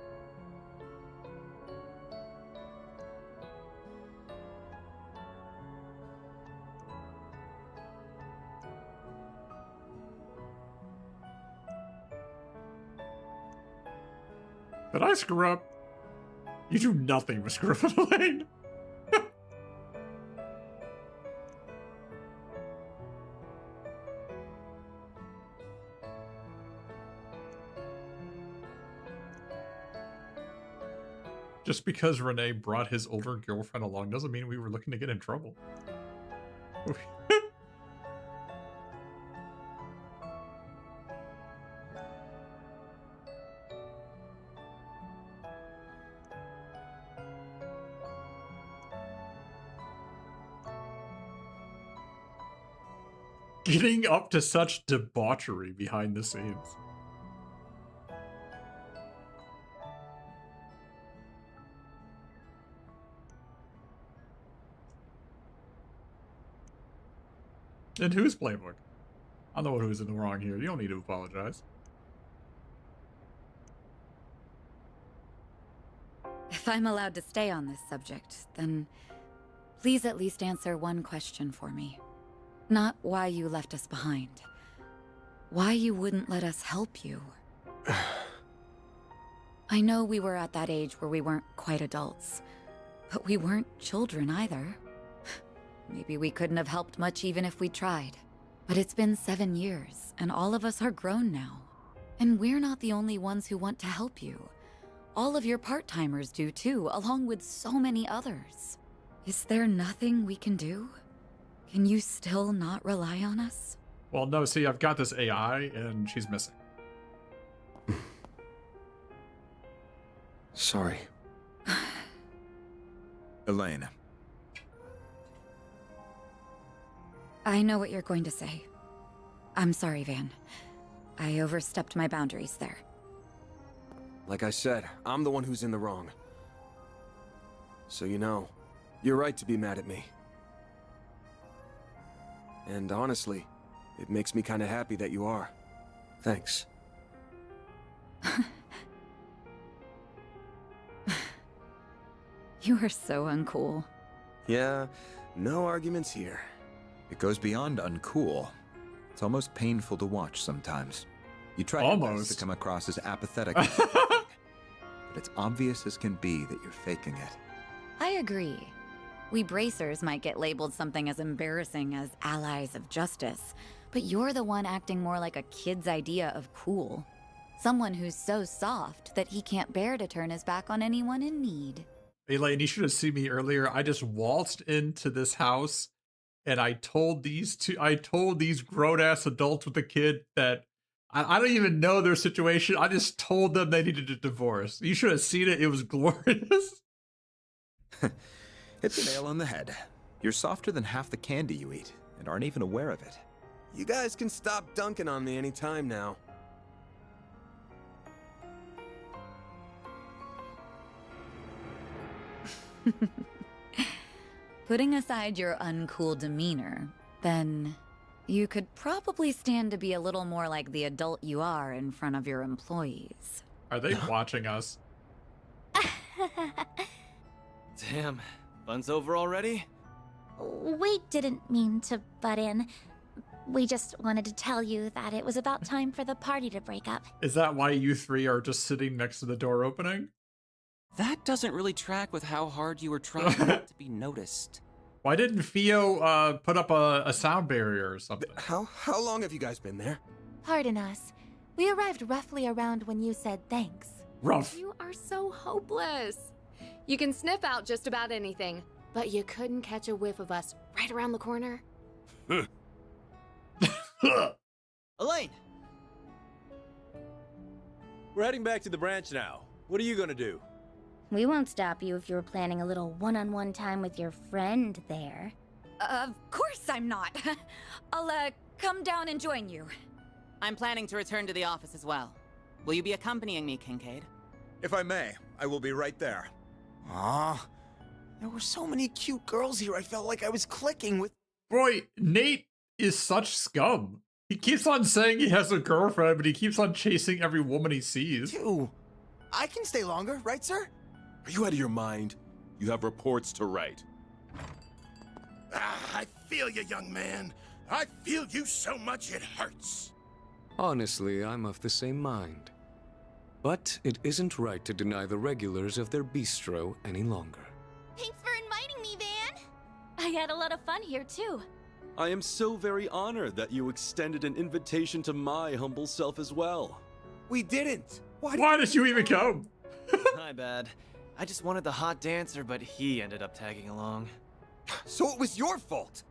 Did I screw up? You do nothing with Griffin Lane. Just because Renee brought his older girlfriend along doesn't mean we were looking to get in trouble. getting up to such debauchery behind the scenes? And whose playbook? I'm the one who's in the wrong here. You don't need to apologize. If I'm allowed to stay on this subject, then please at least answer one question for me. Not why you left us behind. Why you wouldn't let us help you. I know we were at that age where we weren't quite adults, but we weren't children either. Maybe we couldn't have helped much even if we tried. But it's been 7 years, and all of us are grown now. And we're not the only ones who want to help you. All of your part-timers do too, along with so many others. Is there nothing we can do? Can you still not rely on us? Well, no, see, I've got this AI, and she's missing. Sorry. Elaine. I know what you're going to say. I'm sorry, Van. I overstepped my boundaries there. Like I said, I'm the one who's in the wrong. So you know, you're right to be mad at me. And honestly, it makes me kind of happy that you are. Thanks. You are so uncool. Yeah, no arguments here. It goes beyond uncool. It's almost painful to watch sometimes. You try your best to come across as apathetic, but it's obvious as can be that you're faking it. I agree. We bracers might get labeled something as embarrassing as allies of justice, but you're the one acting more like a kid's idea of cool. Someone who's so soft that he can't bear to turn his back on anyone in need. Elaine, you should have seen me earlier. I just waltzed into this house and I told these grown-ass adults with a kid that I don't even know their situation. I just told them they needed a divorce. You should have seen it. It was glorious. Hit the nail on the head. You're softer than half the candy you eat and aren't even aware of it. You guys can stop dunking on me anytime now. Putting aside your uncool demeanor, then you could probably stand to be a little more like the adult you are in front of your employees. Are they watching us? Damn, fun's over already? We didn't mean to butt in. We just wanted to tell you that it was about time for the party to break up. Is that why you three are just sitting next to the door opening? That doesn't really track with how hard you were trying not to be noticed. Why didn't Theo put up a sound barrier or something? How long have you guys been there? Pardon us. We arrived roughly around when you said thanks. Rough. You are so hopeless. You can sniff out just about anything, but you couldn't catch a whiff of us right around the corner. Elaine! We're heading back to the branch now. What are you gonna do? We won't stop you if you were planning a little one-on-one time with your friend there. Of course I'm not. I'll, come down and join you. I'm planning to return to the office as well. Will you be accompanying me, Kincaid? If I may, I will be right there. Aw, there were so many cute girls here, I felt like I was clicking with... Boy, Nate is such scum. He keeps on saying he has a girlfriend, but he keeps on chasing every woman he sees. Ew. I can stay longer, right, sir? Are you out of your mind? You have reports to write. I feel you, young man. I feel you so much it hurts. Honestly, I'm of the same mind. But it isn't right to deny the regulars of their bistro any longer. Thanks for inviting me, Van! I had a lot of fun here, too. I am so very honored that you extended an invitation to my humble self as well. We didn't! Why did you even come? My bad. I just wanted the hot dancer, but he ended up tagging along. So it was your fault!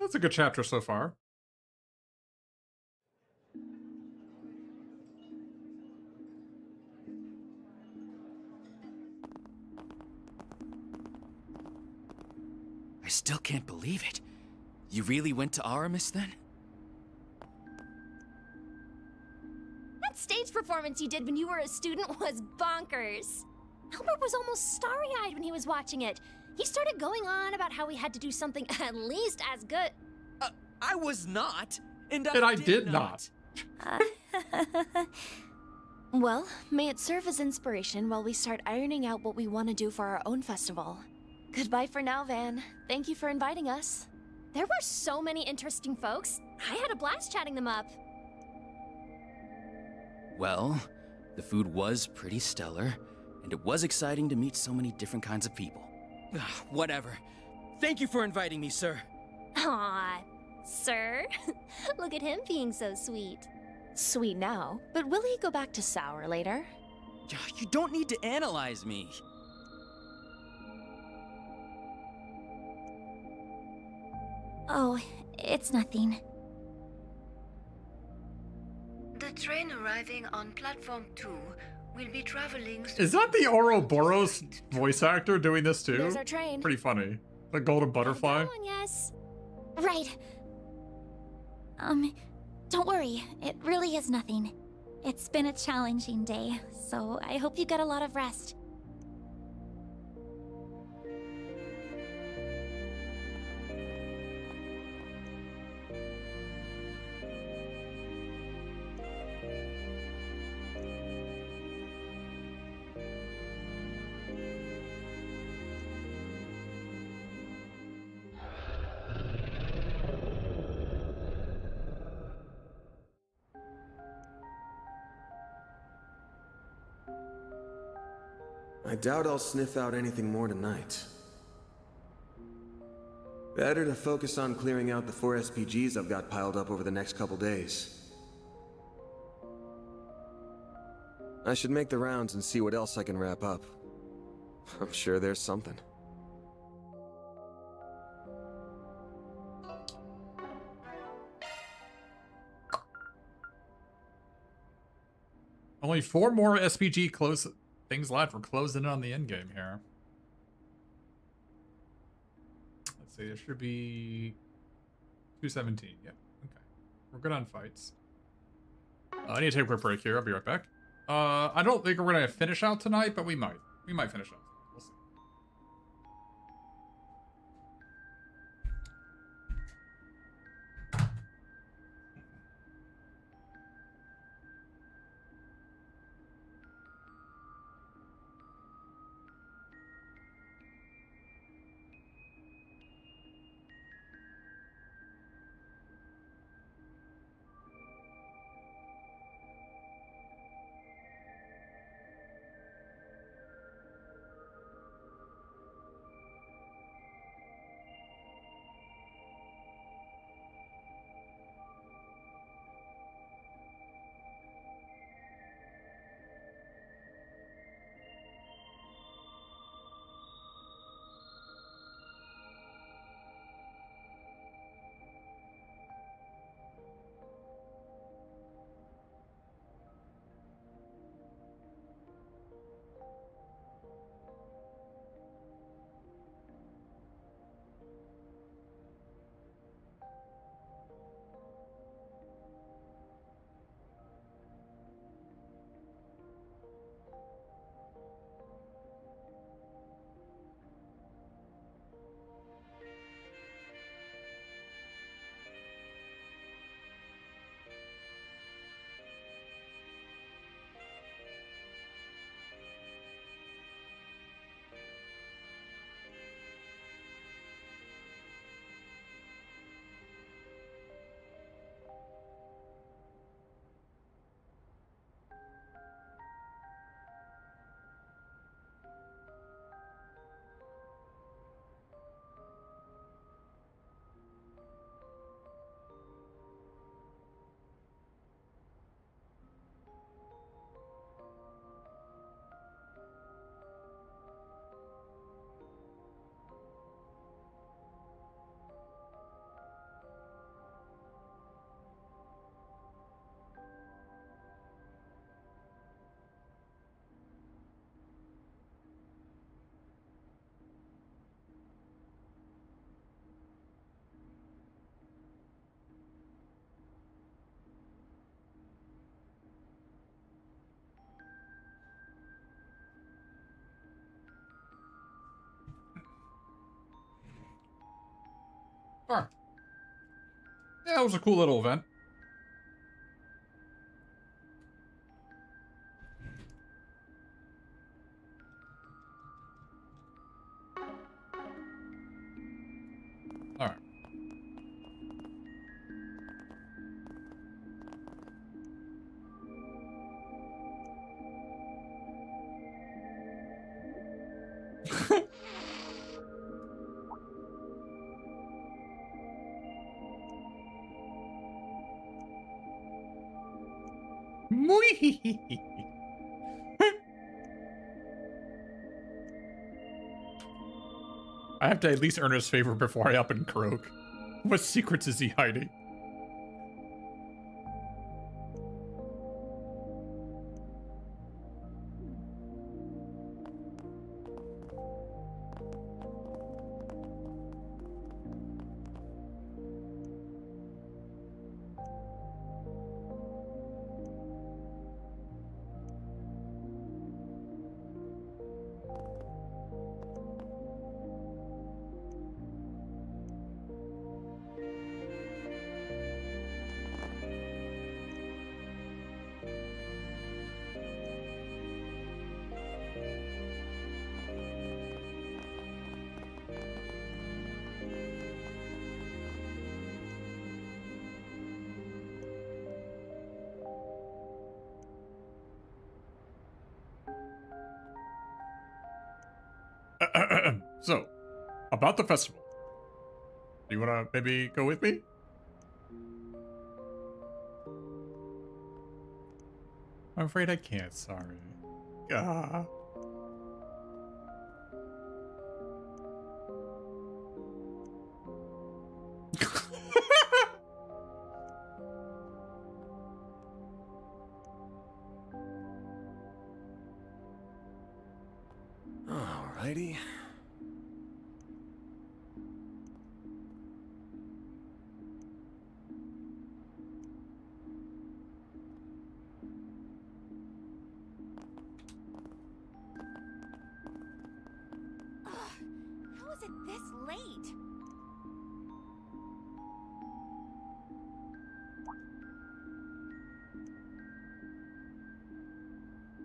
That's a good chapter so far. I still can't believe it. You really went to Aramis then? That stage performance you did when you were a student was bonkers. Albert was almost starry-eyed when he was watching it. He started going on about how we had to do something at least as good. I was not. And I did not. Well, may it serve as inspiration while we start ironing out what we want to do for our own festival. Goodbye for now, Van. Thank you for inviting us. There were so many interesting folks. I had a blast chatting them up. Well, the food was pretty stellar, and it was exciting to meet so many different kinds of people. Whatever. Thank you for inviting me, sir. Aw, sir. Look at him being so sweet. Sweet now, but will he go back to sour later? You don't need to analyze me. Oh, it's nothing. The train arriving on platform 2 will be traveling. Is that the Ouroboros voice actor doing this too? There's our train. Pretty funny. The golden butterfly. Come on, yes. Right. Don't worry. It really is nothing. It's been a challenging day, so I hope you get a lot of rest. I doubt I'll sniff out anything more tonight. Better to focus on clearing out the 4 SPGs I've got piled up over the next couple days. I should make the rounds and see what else I can wrap up. I'm sure there's something. Only 4 more SPG things left. We're closing in on the end game here. Let's see, it should be 217. Yeah, okay. We're good on fights. I need to take a quick break here. I'll be right back. I don't think we're gonna finish out tonight, but we might. We might finish out. We'll see. Yeah, it was a cool little event. All right. I have to at least earn his favor before I up and croak. What secrets is he hiding? So, about the festival. Do you want to maybe go with me? I'm afraid I can't, sorry. Ah. Alrighty. How is it this late?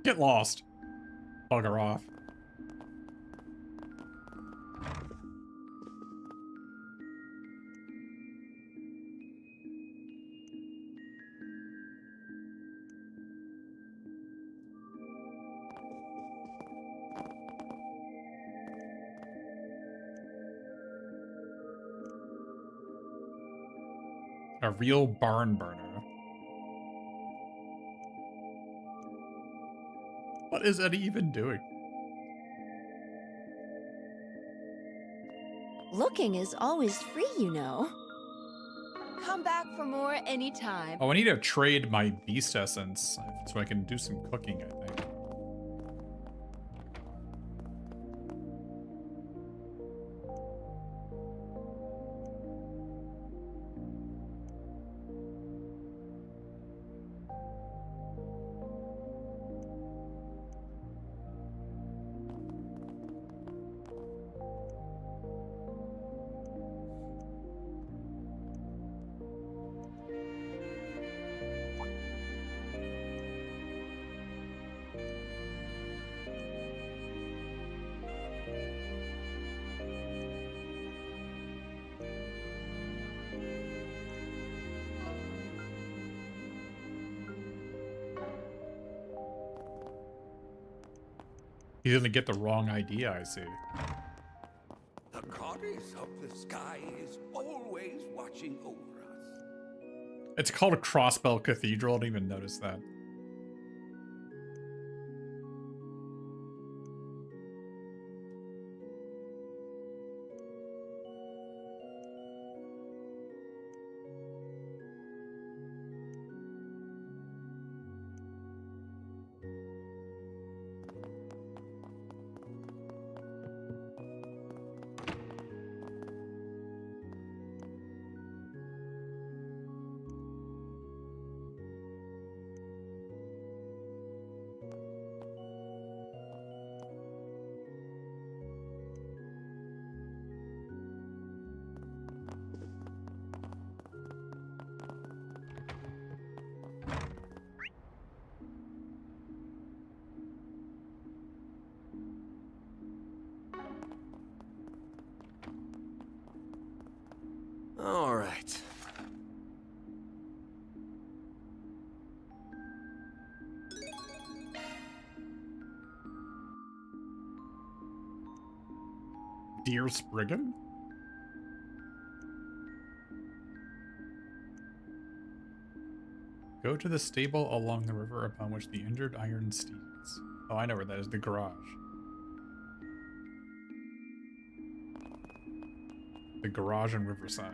Get lost. Bugger off. A real barn burner. What is Eddie even doing? Looking is always free, you know. Come back for more anytime. Oh, I need to trade my beast essence so I can do some cooking, I think. He didn't get the wrong idea, I see. The goddess of the sky is always watching over us. It's called a Crossbell Cathedral. I didn't even notice that. All right. Deer Spriggan? Go to the stable along the river upon which the injured iron steeds. Oh, I know where that is. The garage. The garage in Riverside.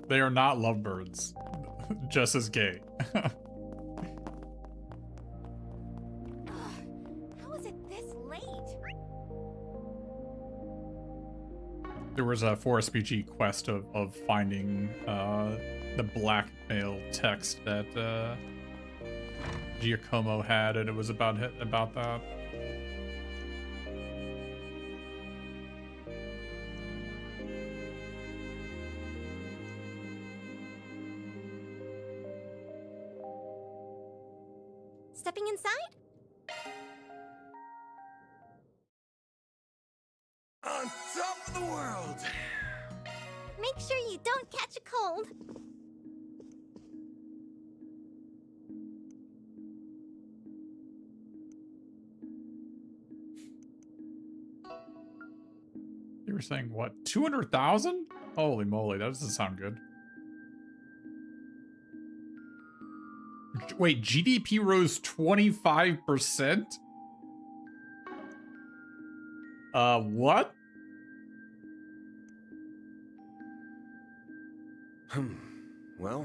They are not lovebirds. Just as gay. How is it this late? There was a 4SPG quest of finding the blackmail text that Giacomo had, and it was about that. Stepping inside? On top of the world! Make sure you don't catch a cold. You were saying what? 200,000? Holy moly, that doesn't sound good. Wait, GDP rose 25%? What? Well.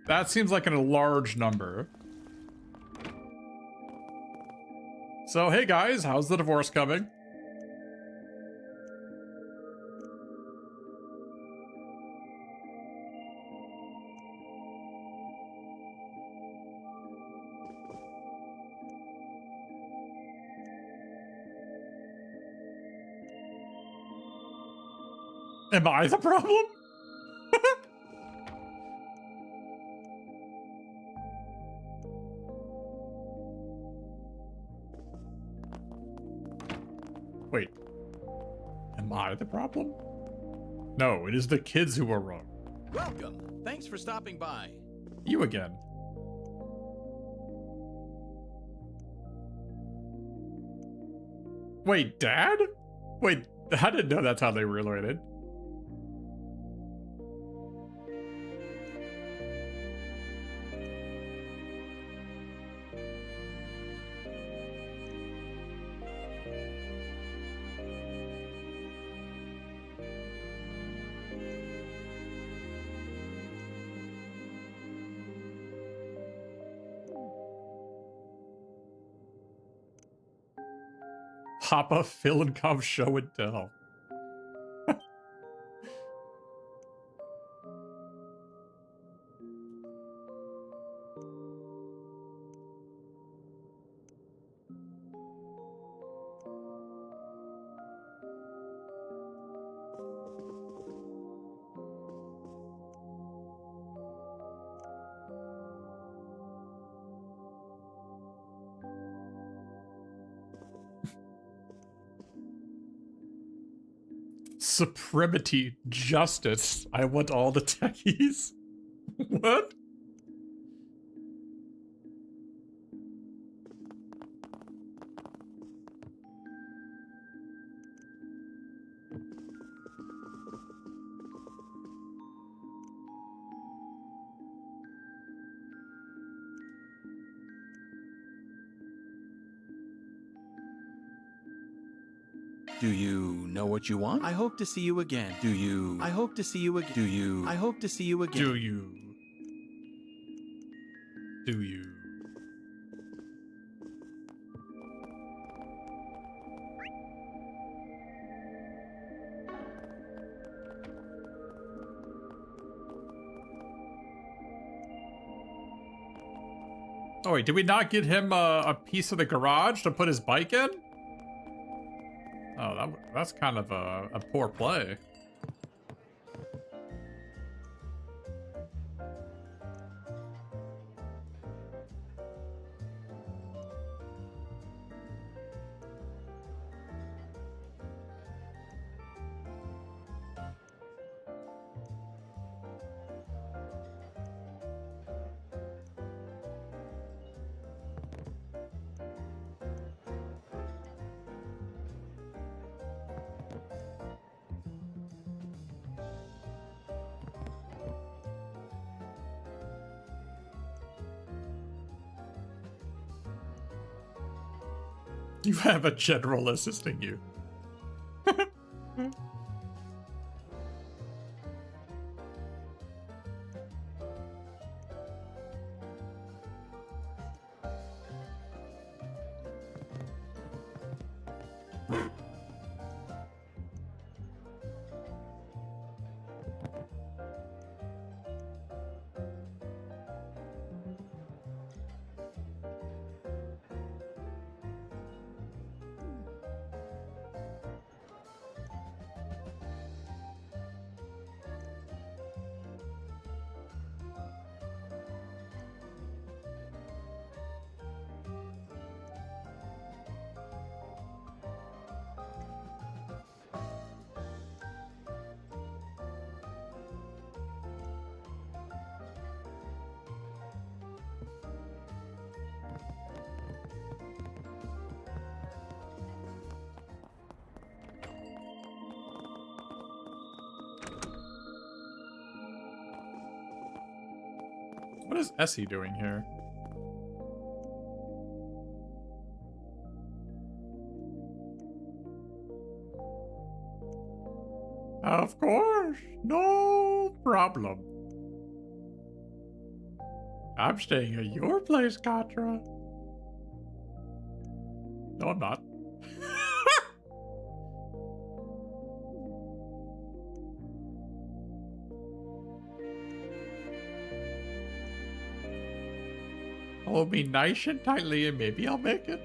That seems like a large number. So, hey guys, how's the divorce coming? Am I the problem? Wait. Am I the problem? No, it is the kids who are wrong. Welcome. Thanks for stopping by. You again. Wait, Dad? Wait, I didn't know that's how they were related. Papa Phil and Cobb show and tell. Supremacy, justice. I want all the techies. What? Do you know what you want? I hope to see you again. Do you? I hope to see you again. Do you? I hope to see you again. Do you? Do you? Oh wait, did we not get him a piece of the garage to put his bike in? Oh, that's kind of a poor play. You have a general assisting you. What is Essie doing here? Of course, no problem. I'm staying at your place, Katra. No, I'm not. Hold me nice and tightly and maybe I'll make it.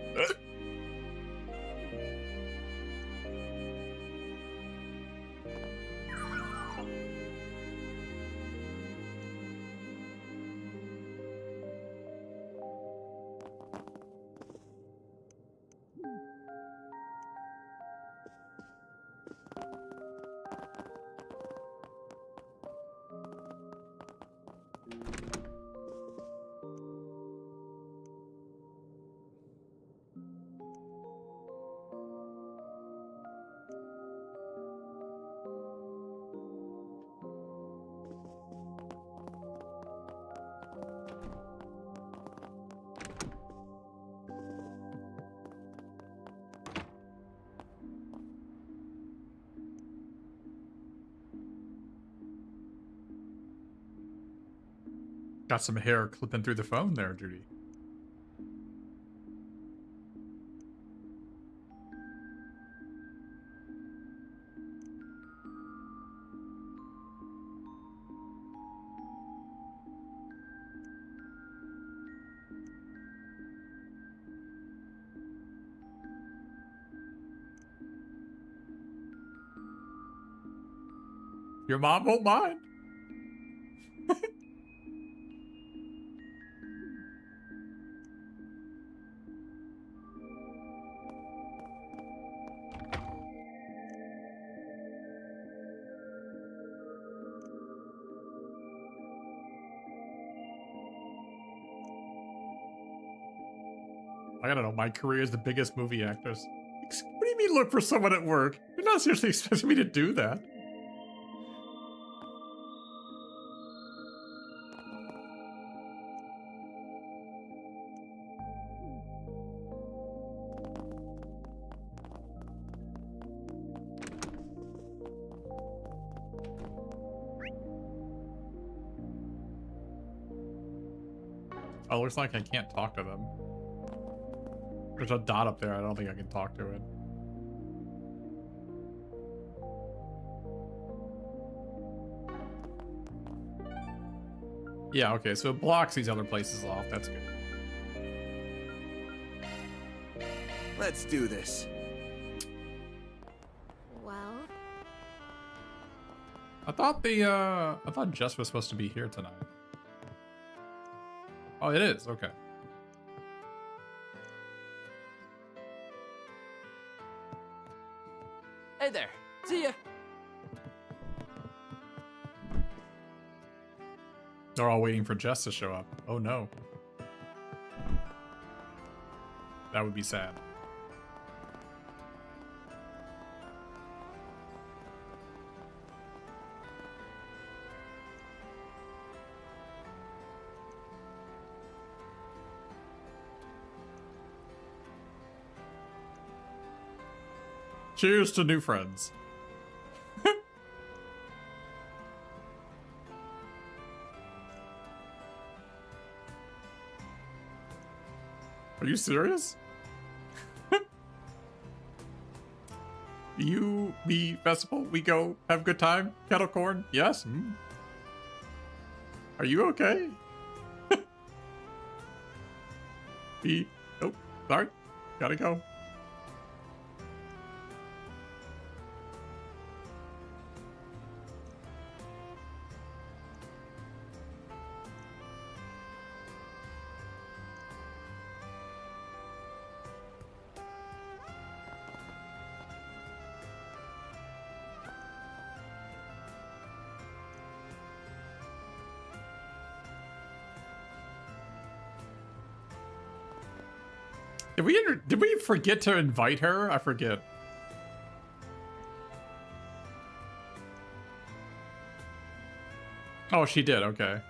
Got some hair clipping through the phone there, Judy. Your mom won't mind. I gotta know, my career is the biggest movie actress. What do you mean look for someone at work? You're not seriously expecting me to do that. Oh, looks like I can't talk to them. There's a dot up there. I don't think I can talk to it. Yeah, okay, so it blocks these other places off. That's good. Let's do this. Well, I thought Jess was supposed to be here tonight. Oh, it is. Okay. Hey there. See ya. They're all waiting for Jess to show up. Oh no. That would be sad. Cheers to new friends. Are you serious? You, me, festival, we go, have a good time, kettle corn, yes? Are you okay? Oh, sorry, gotta go. Did we forget to invite her? I forget. Oh, she did. Okay.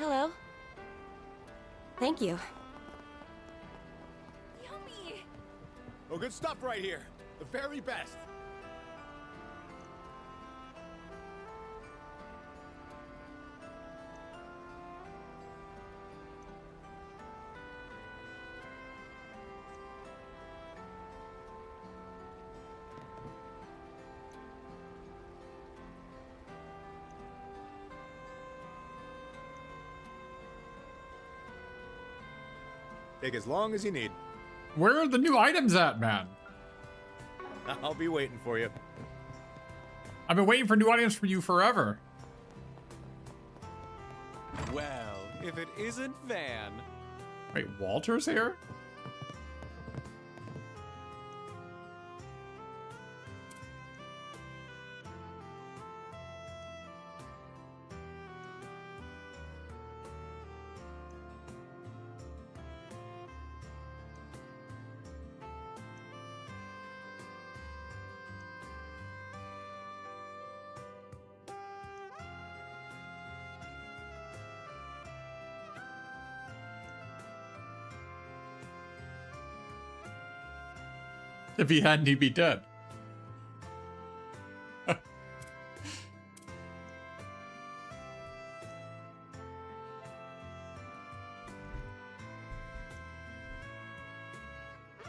hello. Thank you. Yummy! Oh, good stuff right here. The very best. Take as long as you need. Where are the new items at, man? I'll be waiting for you. I've been waiting for new items for you forever. Well, if it isn't Van. Wait, Walter's here? If he hadn't, he'd be dead.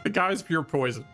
The guy's pure poison.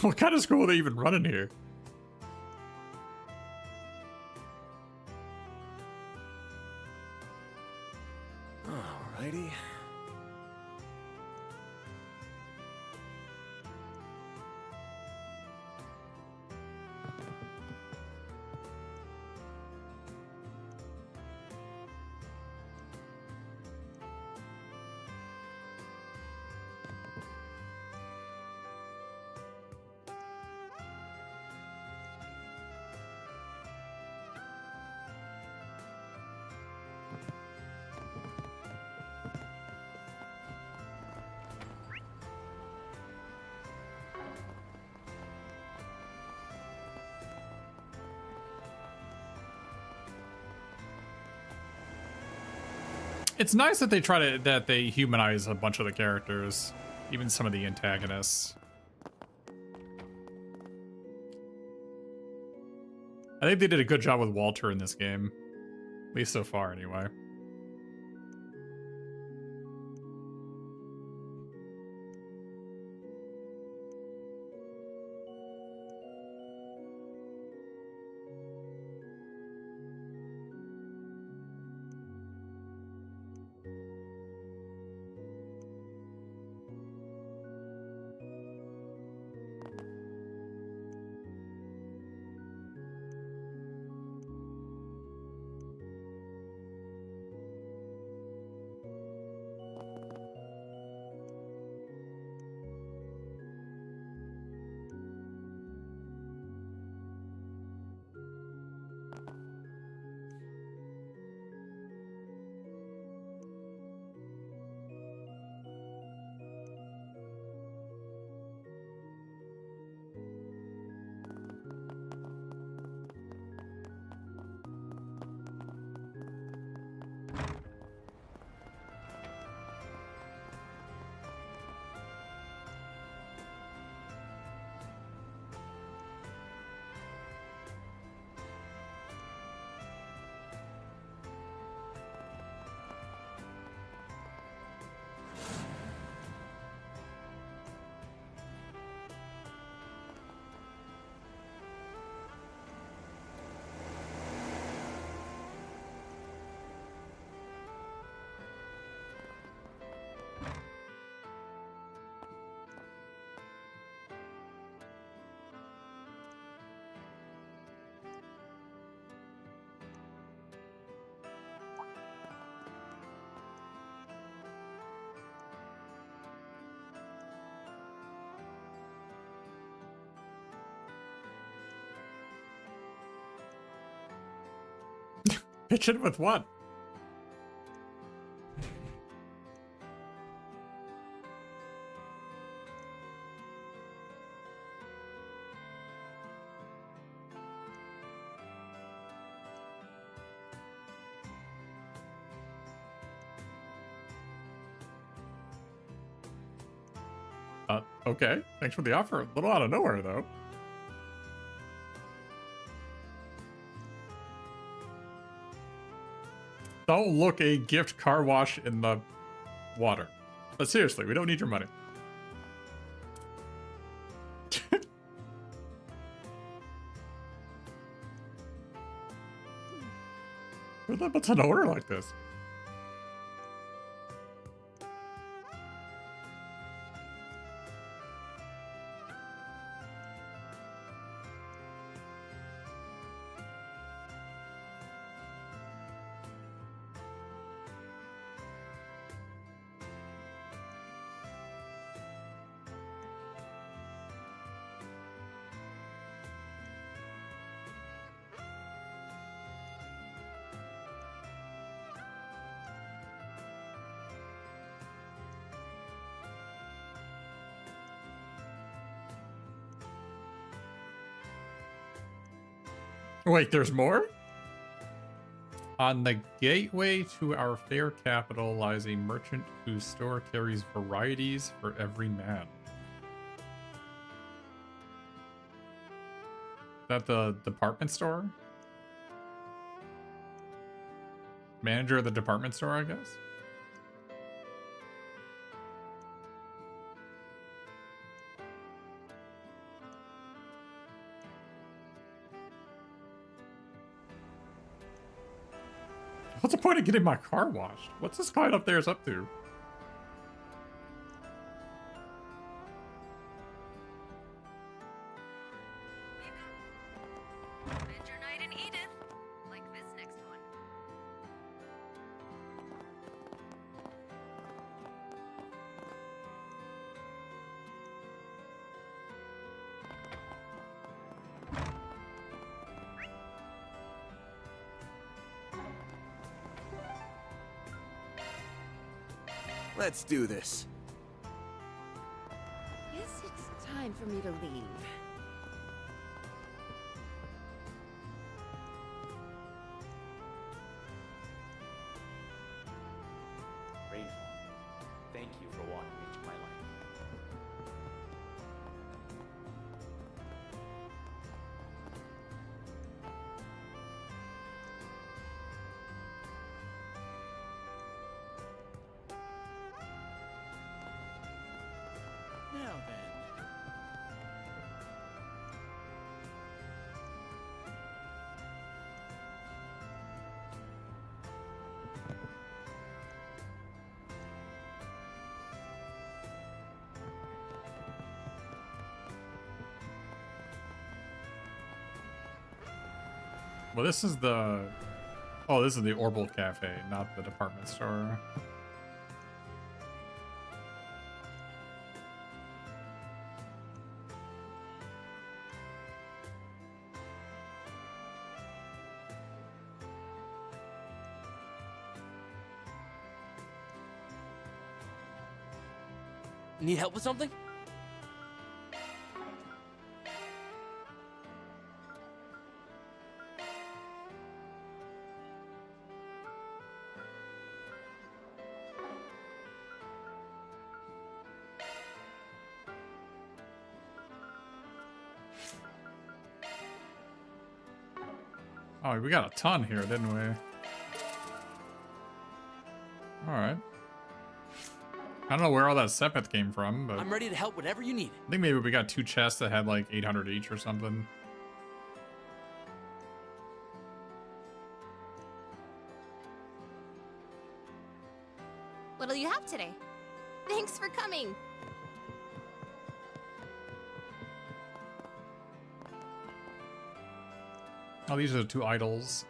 What kind of school are they even running here? Alrighty. It's nice that they humanize a bunch of the characters, even some of the antagonists. I think they did a good job with Walter in this game, at least so far anyway. Pitch in with what? Okay. Thanks for the offer. A little out of nowhere, though. Don't look a gift car wash in the water. But seriously, we don't need your money. What's an order like this? Wait, there's more? On the gateway to our fair capital lies a merchant whose store carries varieties for every man. that the department store? Manager of the department store, I guess? What's the point of getting my car washed? What's this guy up there is up to? Adventure Night in Edith. Like this next one. Let's do this. Guess it's time for me to leave. Rainfall, thank you for walking into my life. Now then. Well, this is the... Oh, this is the Orbital Cafe, not the department store. Need help with something? Oh, we got a ton here, didn't we? Alright. I don't know where all that sepith came from, but... I'm ready to help whatever you need. I think maybe we got 2 chests that had like 800 each or something. What'll you have today? Thanks for coming. Oh, these are the 2 idols.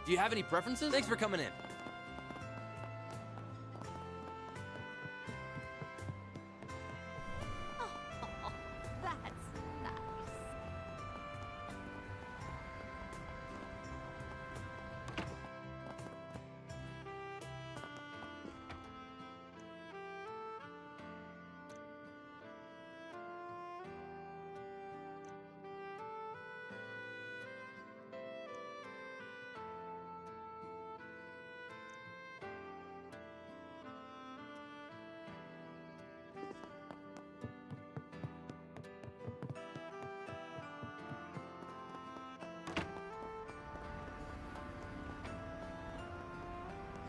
Do you have any preferences? Thanks for coming in. That's nice.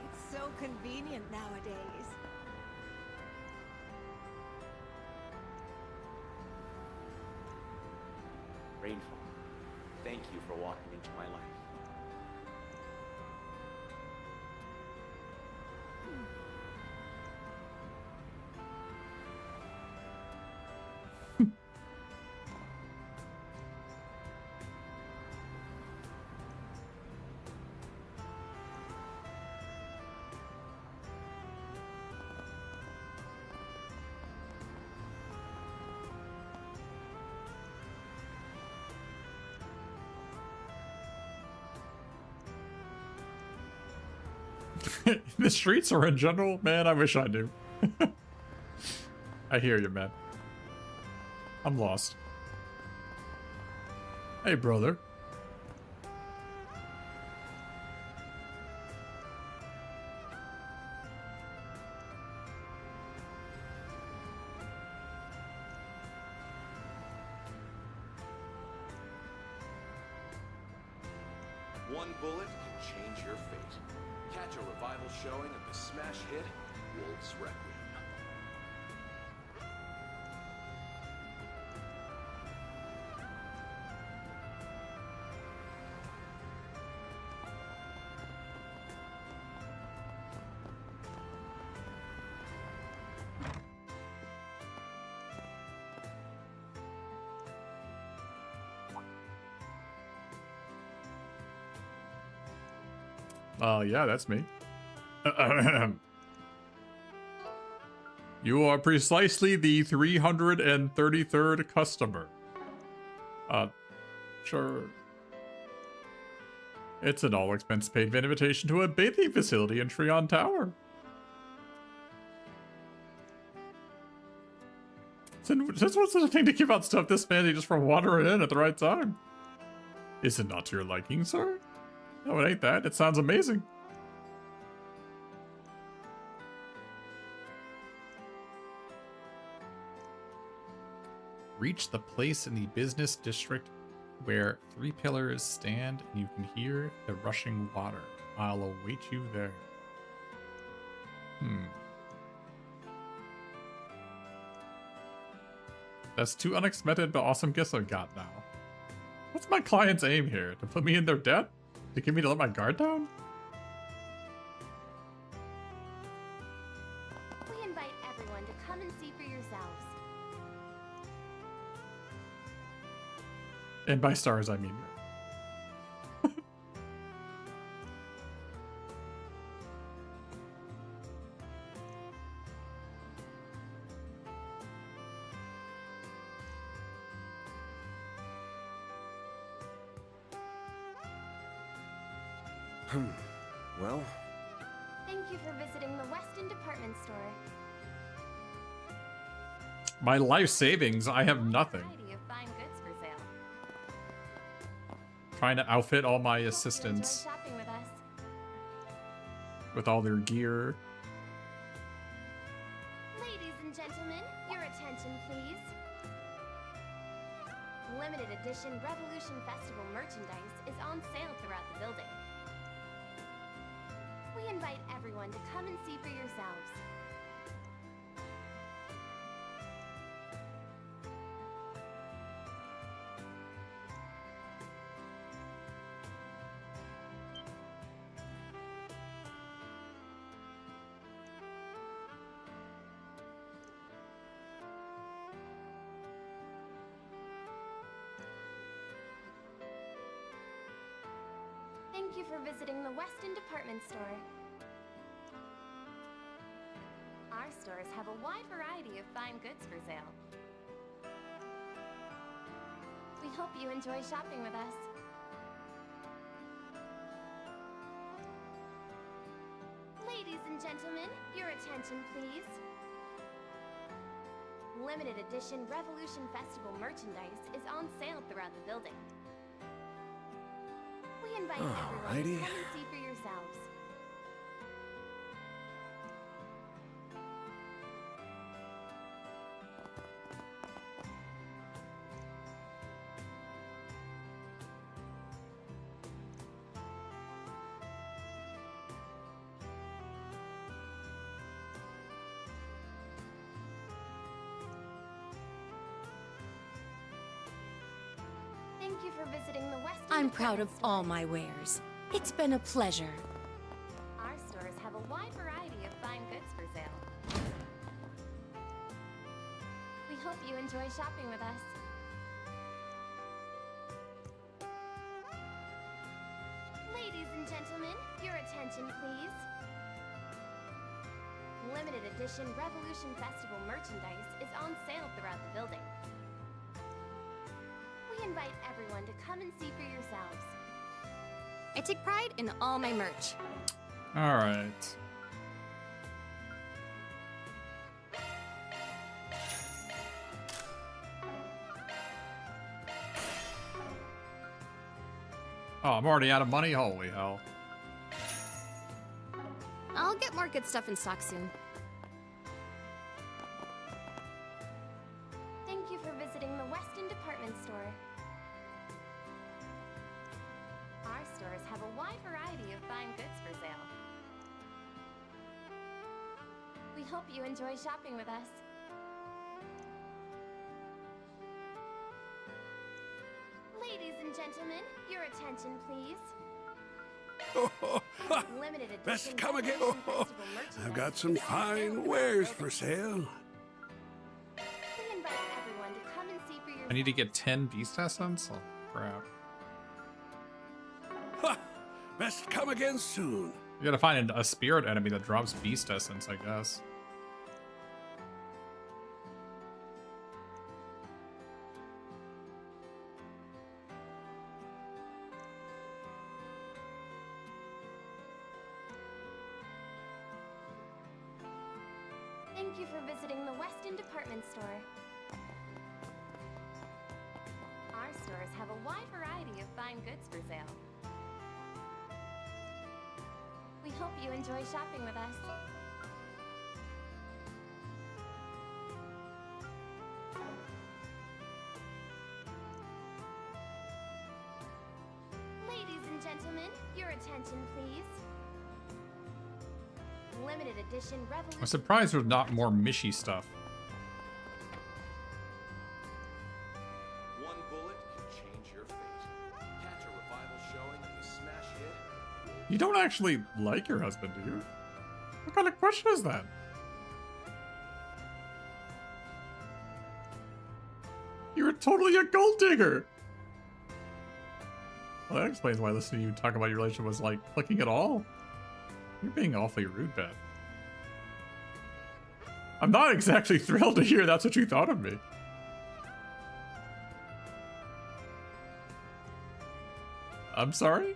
It's so convenient nowadays. Rainfall, thank you for walking into my life. The streets or in general, man, I wish I knew. I hear you, man. I'm lost. Hey, brother. One bullet can change your fate. Catch a revival showing of the smash hit Wolf's Requiem. Yeah, that's me. You are precisely the 333rd customer. Sure. It's an all-expense-paid invitation to a bathing facility in Treon Tower. Since what's such a thing to give out stuff this fancy just for wandering in at the right time? Is it not to your liking, sir? No, it ain't that. It sounds amazing. Reach the place in the business district where 3 pillars stand and you can hear the rushing water. I'll await you there. That's 2 unexpected but awesome gifts I've got now. What's my client's aim here? To put me in their debt? To get me to let my guard down? We invite everyone to come and see for yourselves. And by stars, I mean Well, Thank you for visiting the Weston Department Store. my life savings, I have nothing. Variety of fine goods for sale. Trying to outfit all my Enjoy assistants shopping with us. with all their gear. Ladies and gentlemen, your attention please. Limited edition Revolution Festival merchandise is on sale throughout the building. We invite everyone to come and see for yourselves. Thank you for visiting the Weston Department Store. Our stores have a wide variety of fine goods for sale. We hope you enjoy shopping with us. Ladies and gentlemen, your attention please. Limited edition Revolution Festival merchandise is on sale throughout the building. We invite everyone to Alrighty. come and see for yourselves. Thank you for visiting the West. I'm proud of all my wares. It's been a pleasure. Our stores have a wide variety of fine goods for sale. We hope you enjoy shopping with us. Ladies and gentlemen, your attention please. Limited edition Revolution Festival merchandise is on sale throughout the building. We invite everyone to come and see for yourselves. I take pride in all my merch. All right. Oh, I'm already out of money? Holy hell. I'll get more good stuff in stock soon. Thank you for visiting the Weston Department Store. Our stores have a wide variety of fine goods for sale. We hope you enjoy shopping with us. Ladies and gentlemen, your attention please. Limited edition Best come again. Revolution Festival merchandise I've got some is on sale fine throughout wares the for building. sale. We invite everyone to come and see for yourselves. I need to get 10 beast essence? Oh, crap. Best come again soon. You gotta find a spirit enemy that drops beast essence, I guess. Thank you for visiting the Weston Department Store. Our stores have a wide variety of fine goods for sale. We hope you enjoy shopping with us. Ladies and gentlemen, your attention please. Limited edition Revolution. I'm surprised there's not more Mishy stuff. One bullet can change your fate. Catch a revival showing of the smash hit. You don't actually like your husband, do you? What kind of question is that? You're totally a gold digger! Well, that explains why listening to you talk about your relationship was like clicking at all. You're being awfully rude, Beth. I'm not exactly thrilled to hear that's what you thought of me. I'm sorry?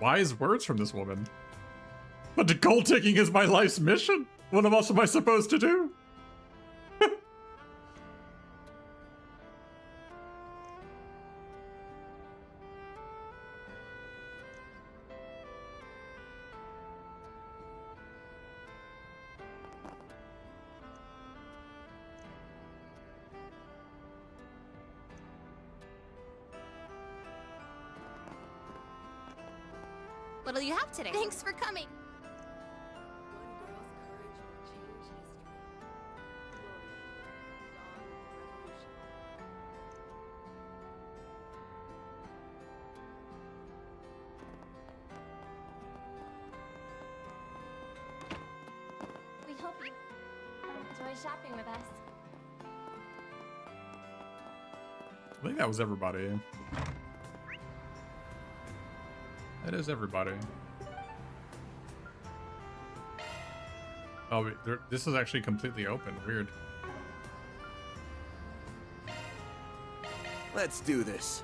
Wise words from this woman. But the gold digging is my life's mission. What else am I supposed to do? What'll you have today? Thanks for coming. We hope you enjoy shopping with us. I think that was everybody. That is everybody. Oh, wait, this is actually completely open. Weird. Let's do this.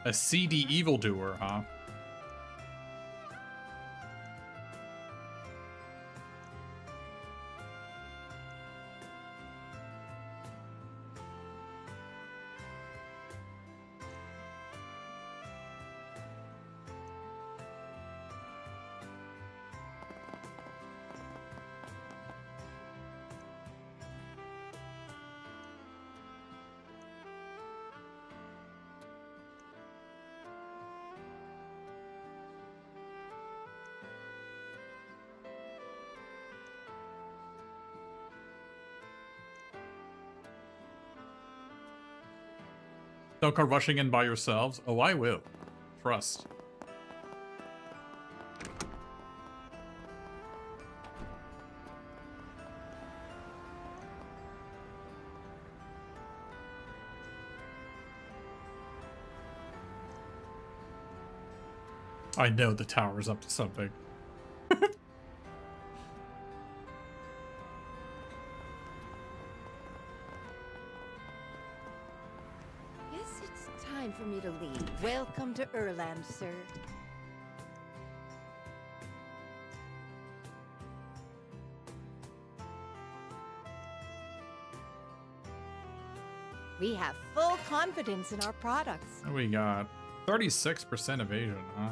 A seedy evildoer, huh? Don't go rushing in by yourselves. Oh, I will. Trust. I know the tower's up to something. Guess it's time for me to leave. Welcome to Erland, sir. We have full confidence in our products. We got 36% evasion, huh?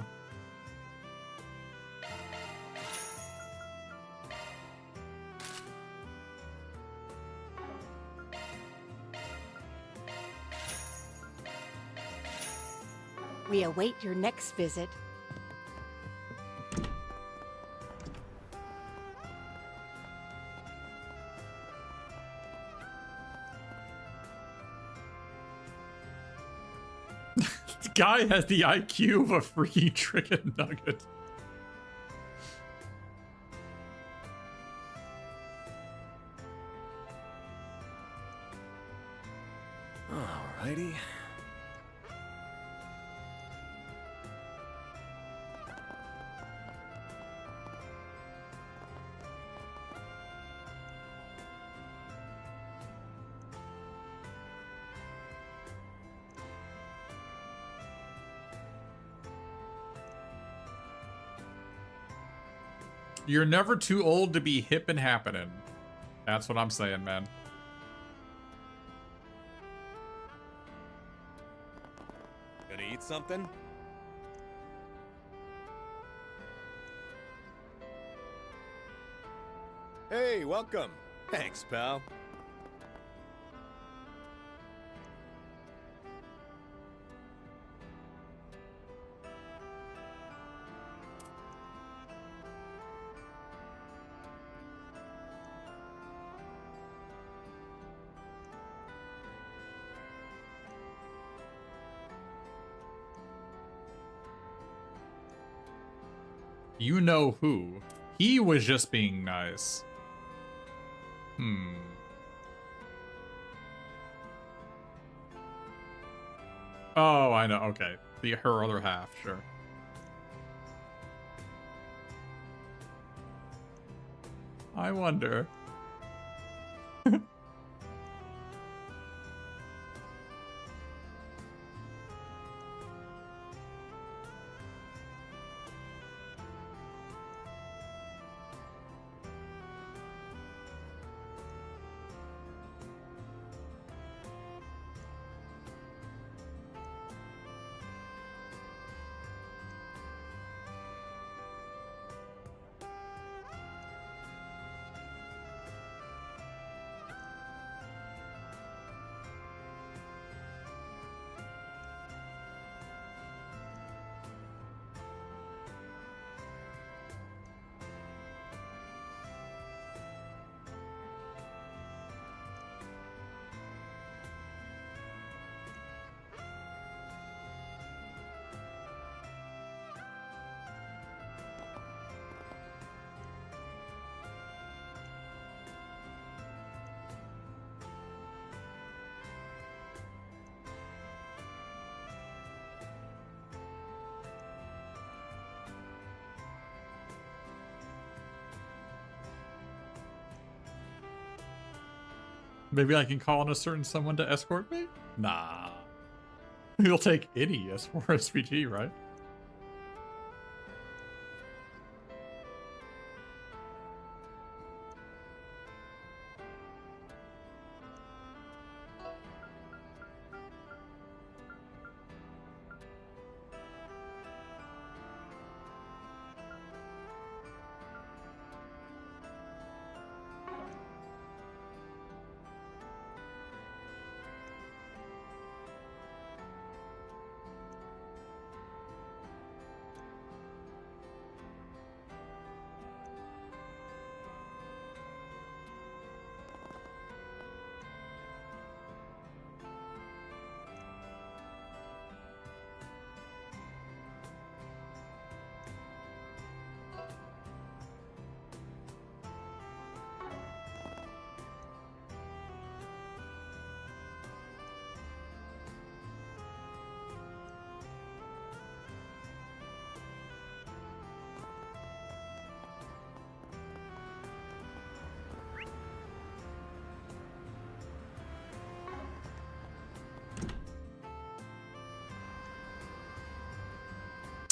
We await your next visit. The guy has the IQ of a freaking chicken nugget. Alrighty. You're never too old to be hip and happening. That's what I'm saying, man. Gonna eat something? Hey, welcome. Thanks, pal. You know who. He was just being nice. Oh, I know. Okay. Her other half, sure. I wonder. Maybe I can call on a certain someone to escort me? Nah. You'll take any S4 SPG, right?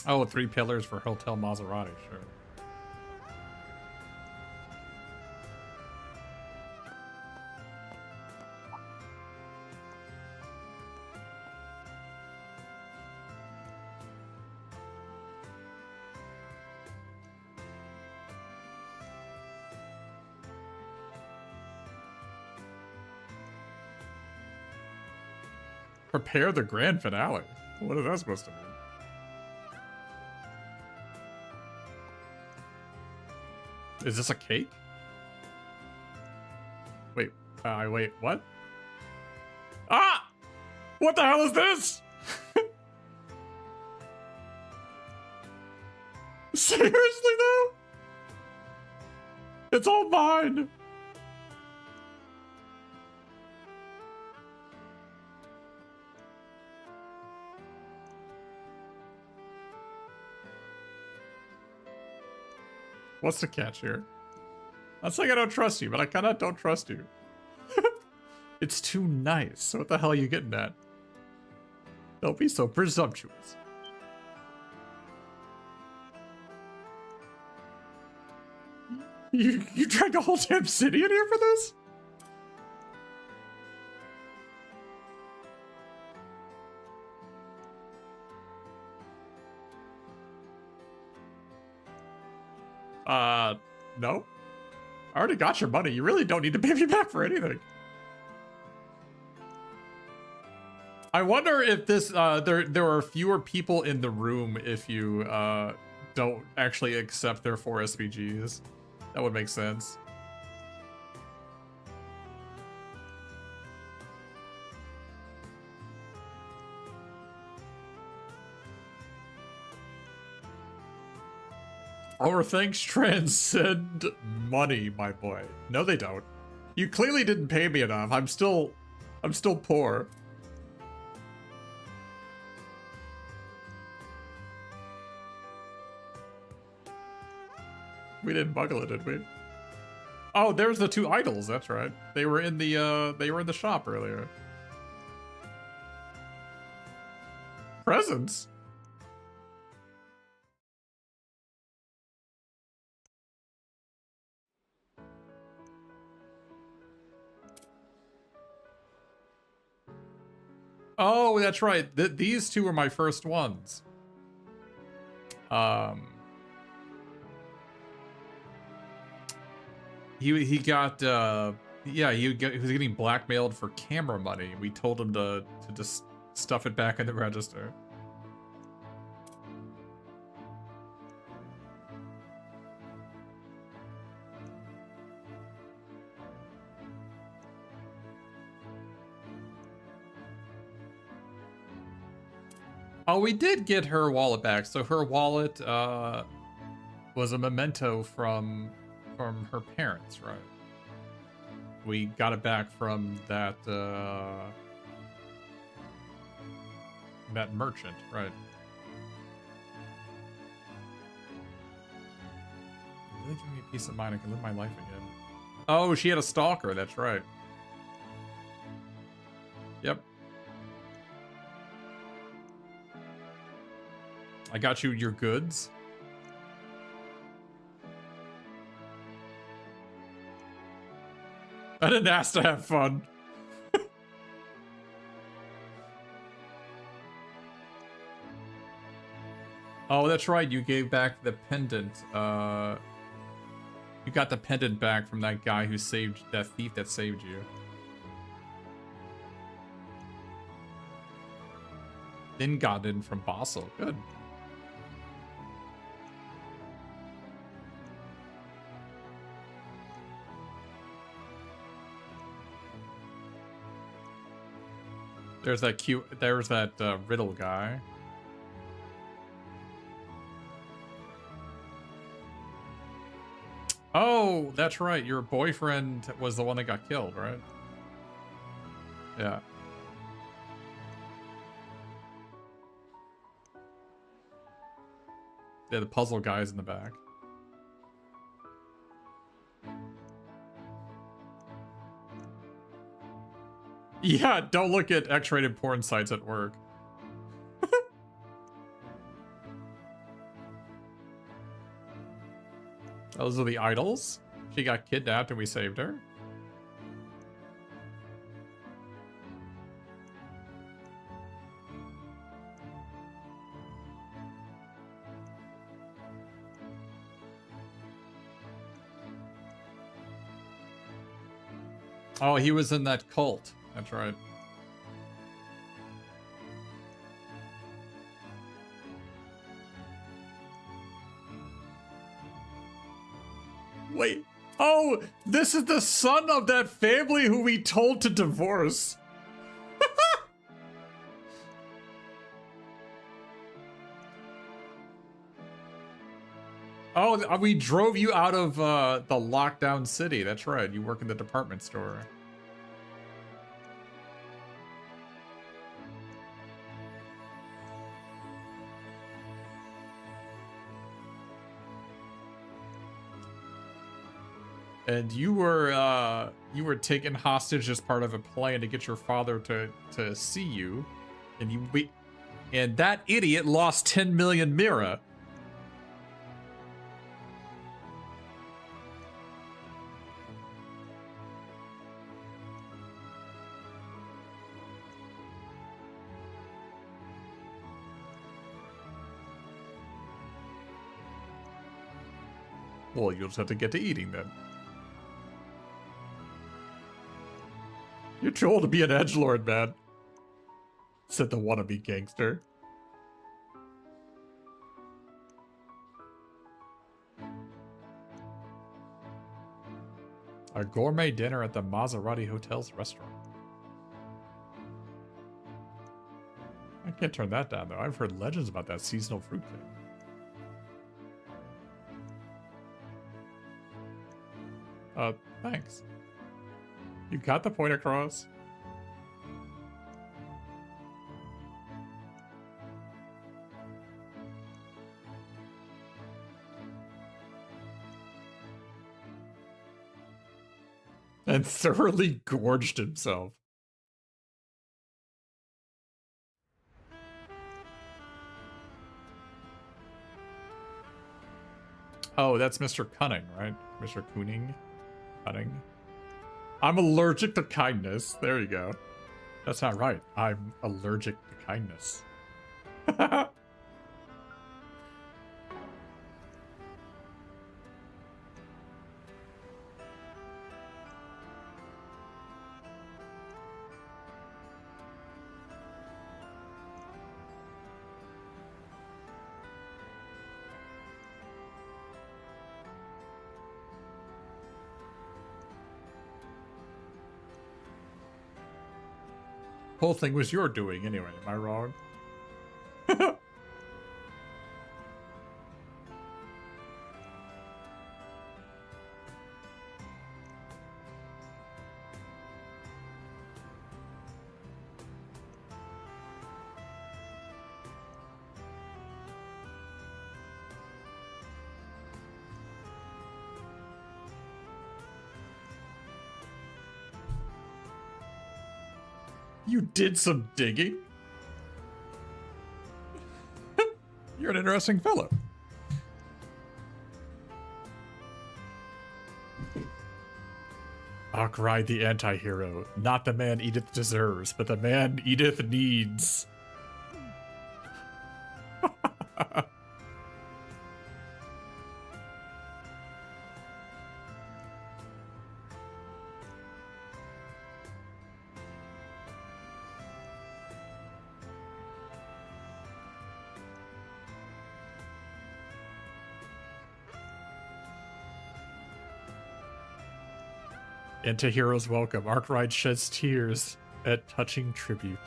Oh, 3 pillars for Hotel Maserati, sure. Prepare the grand finale. What is that supposed to mean? Is this a cake? Wait, wait, what? Ah! What the hell is this? Seriously though? It's all mine. What's the catch here? That's like I don't trust you, but I kinda don't trust you. It's too nice. So what the hell are you getting at? Don't be so presumptuous. You dragged a whole damn city in here for this? No. I already got your money. You really don't need to pay me back for anything. I wonder if this, there are fewer people in the room if you, don't actually accept their 4 SPGs. That would make sense. Our thanks transcend money, my boy. No, they don't. You clearly didn't pay me enough. I'm still poor. We didn't buggle it, did we? Oh, there's the 2 idols. That's right. They were in the shop earlier. Presents? Oh, that's right. These 2 were my first ones. He got yeah, he was getting blackmailed for camera money. We told him to just stuff it back in the register. Oh, we did get her wallet back. So her wallet was a memento from her parents, right? We got it back from that that merchant, right? Really give me a peace of mind. I can live my life again. Oh, she had a stalker. That's right. Yep. I got you your goods. I didn't ask to have fun. Oh, that's right. You gave back the pendant. You got the pendant back from that guy who saved, that thief that saved you. Then got in from Basel. Good. There's that riddle guy. Oh, that's right. Your boyfriend was the one that got killed, right? Yeah. Yeah, the puzzle guy's in the back. Yeah, don't look at X-rated porn sites at work. Those are the idols. She got kidnapped and we saved her. Oh, he was in that cult. That's right. Wait. Oh, this is the son of that family who we told to divorce. Oh, we drove you out of the lockdown city. That's right. You work in the department store. And you were taken hostage as part of a plan to get your father to see you, and that idiot lost 10 million Mira. Well, you'll just have to get to eating then. You're too old to be an edgelord, man, said the wannabe gangster. A gourmet dinner at the Maserati Hotel's restaurant. I can't turn that down, though. I've heard legends about that seasonal fruitcake. Thanks. You got the point across. And thoroughly gorged himself. Oh, that's Mr. Cunning, right? Mr. Cooning? Cunning? I'm allergic to kindness. There you go. That's not right. I'm allergic to kindness. Whole thing was your doing anyway, am I wrong? You did some digging? You're an interesting fellow. Arkwright, the anti-hero. Not the man Edith deserves, but the man Edith needs. Anti-heroes welcome. Arkwright sheds tears at touching tribute.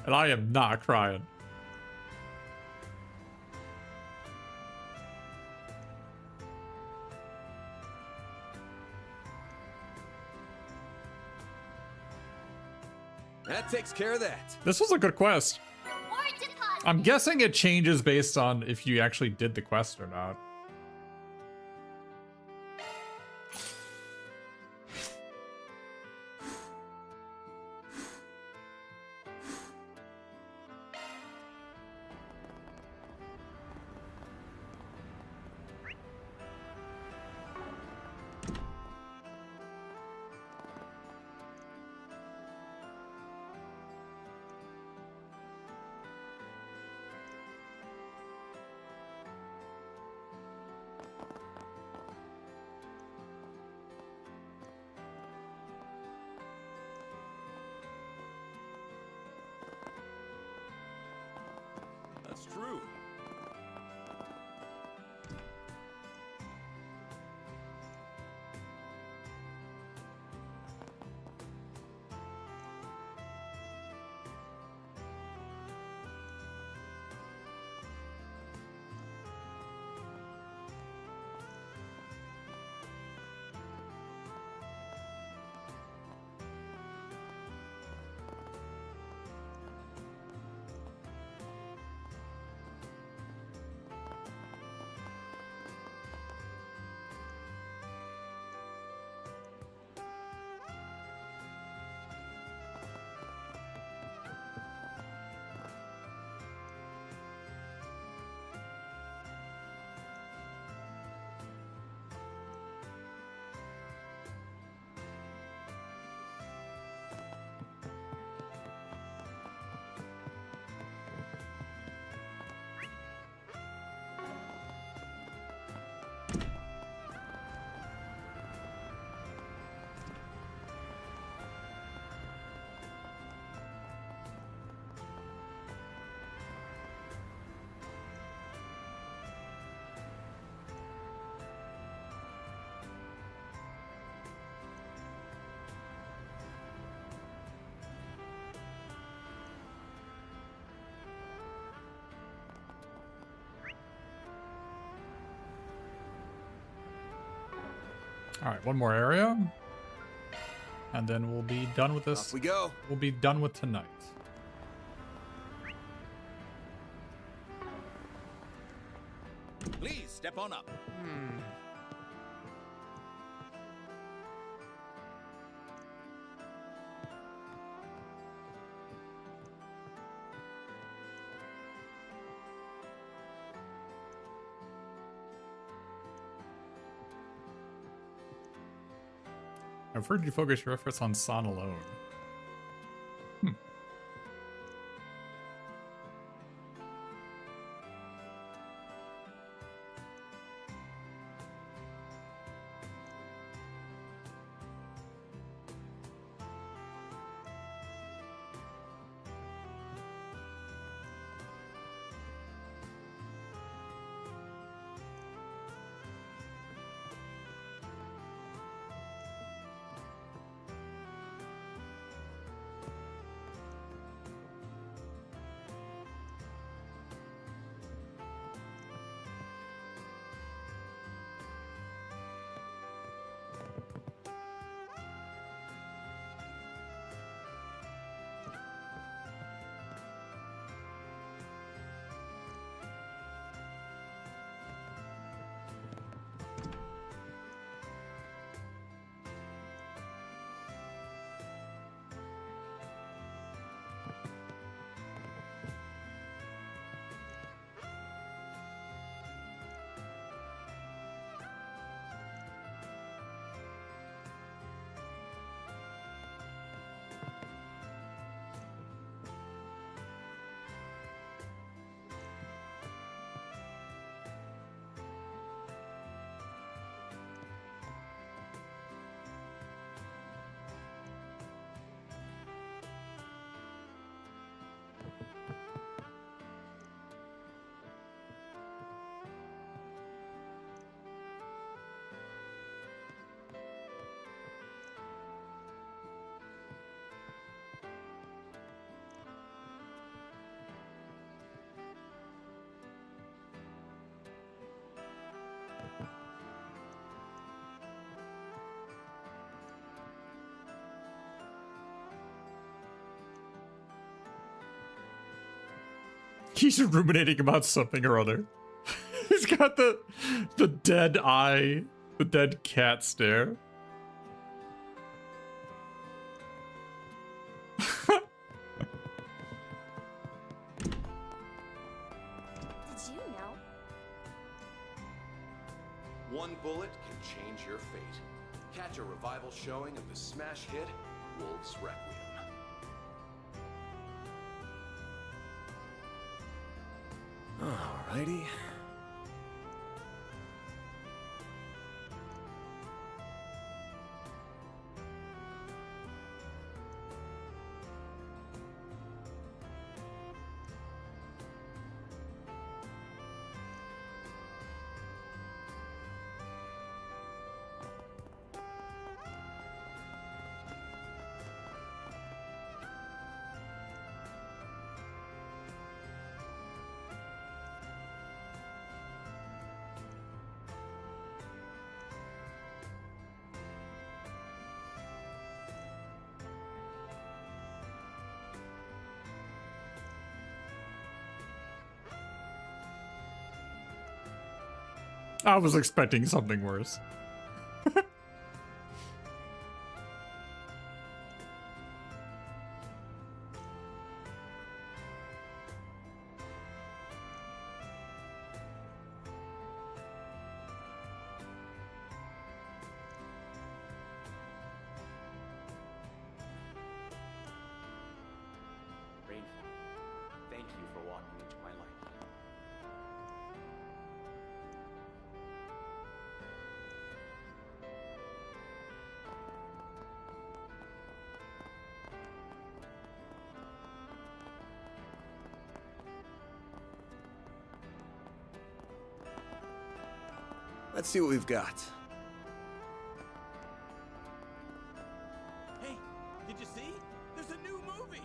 And I am not crying. That takes care of that. This was a good quest. I'm guessing it changes based on if you actually did the quest or not. That's true. All right, one more area. And then we'll be done with this. Off we go. We'll be done with tonight. Please step on up. I've heard you focus your efforts on San alone. He's ruminating about something or other. He's got the dead eye, the dead cat stare. Did you know? One bullet can change your fate. Catch a revival showing of the smash hit Wolves Requiem. Alrighty. I was expecting something worse. Rainfall, thank you for walking into my life. Let's see what we've got. Hey, did you see? There's a new movie!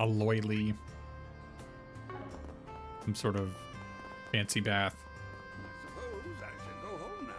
A loily. Some sort of fancy bath. Suppose I should go home now.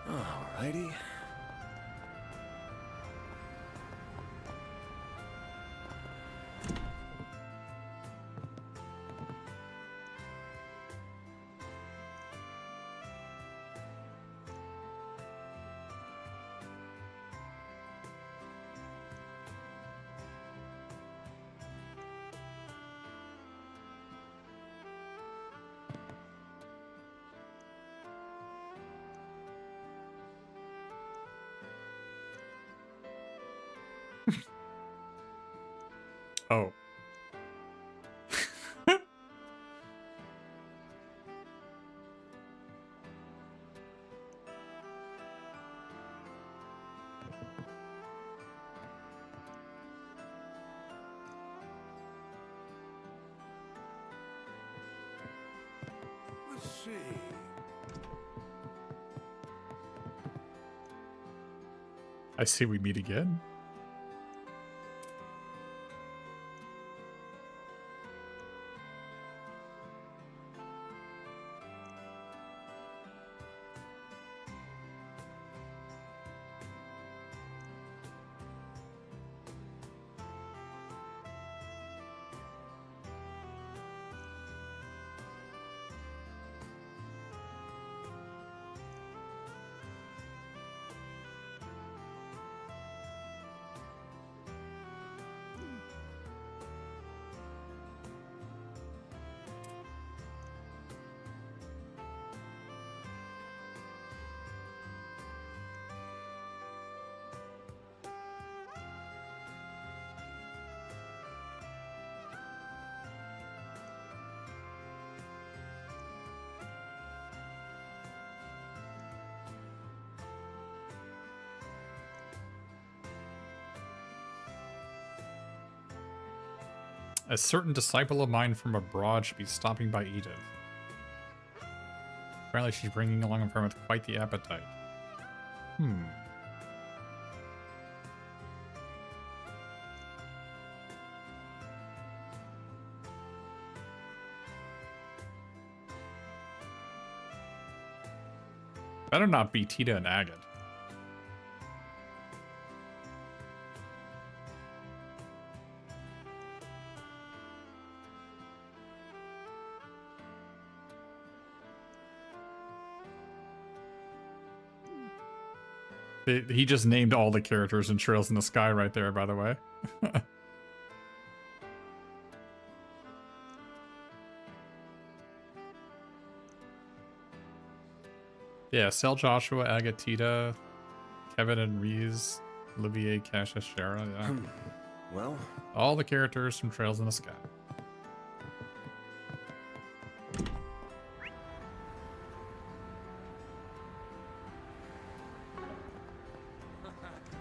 Alrighty. Oh. Let's see. I see we meet again. A certain disciple of mine from abroad should be stopping by Edith. Apparently she's bringing along a friend with quite the appetite. Better not be Tita and Agate. He just named all the characters in Trails in the Sky right there, by the way. Yeah, Sel, Joshua, Agatita, Kevin and Reese, Olivier, Cassius, Shara, yeah. Well, all the characters from Trails in the Sky.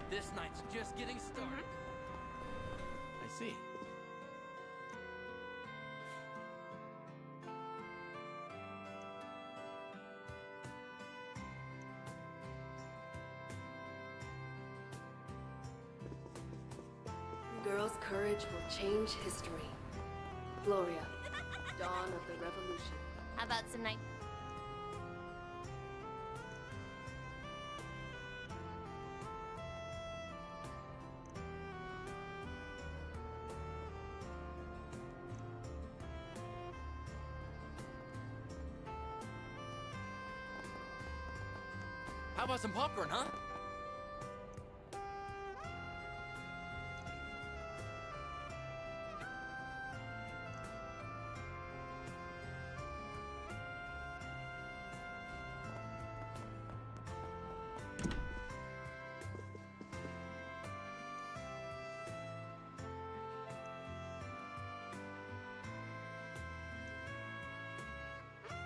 This night's just getting started. I see. Girls' courage will change history. Gloria, dawn of the revolution. How about some night? How about some popcorn, huh?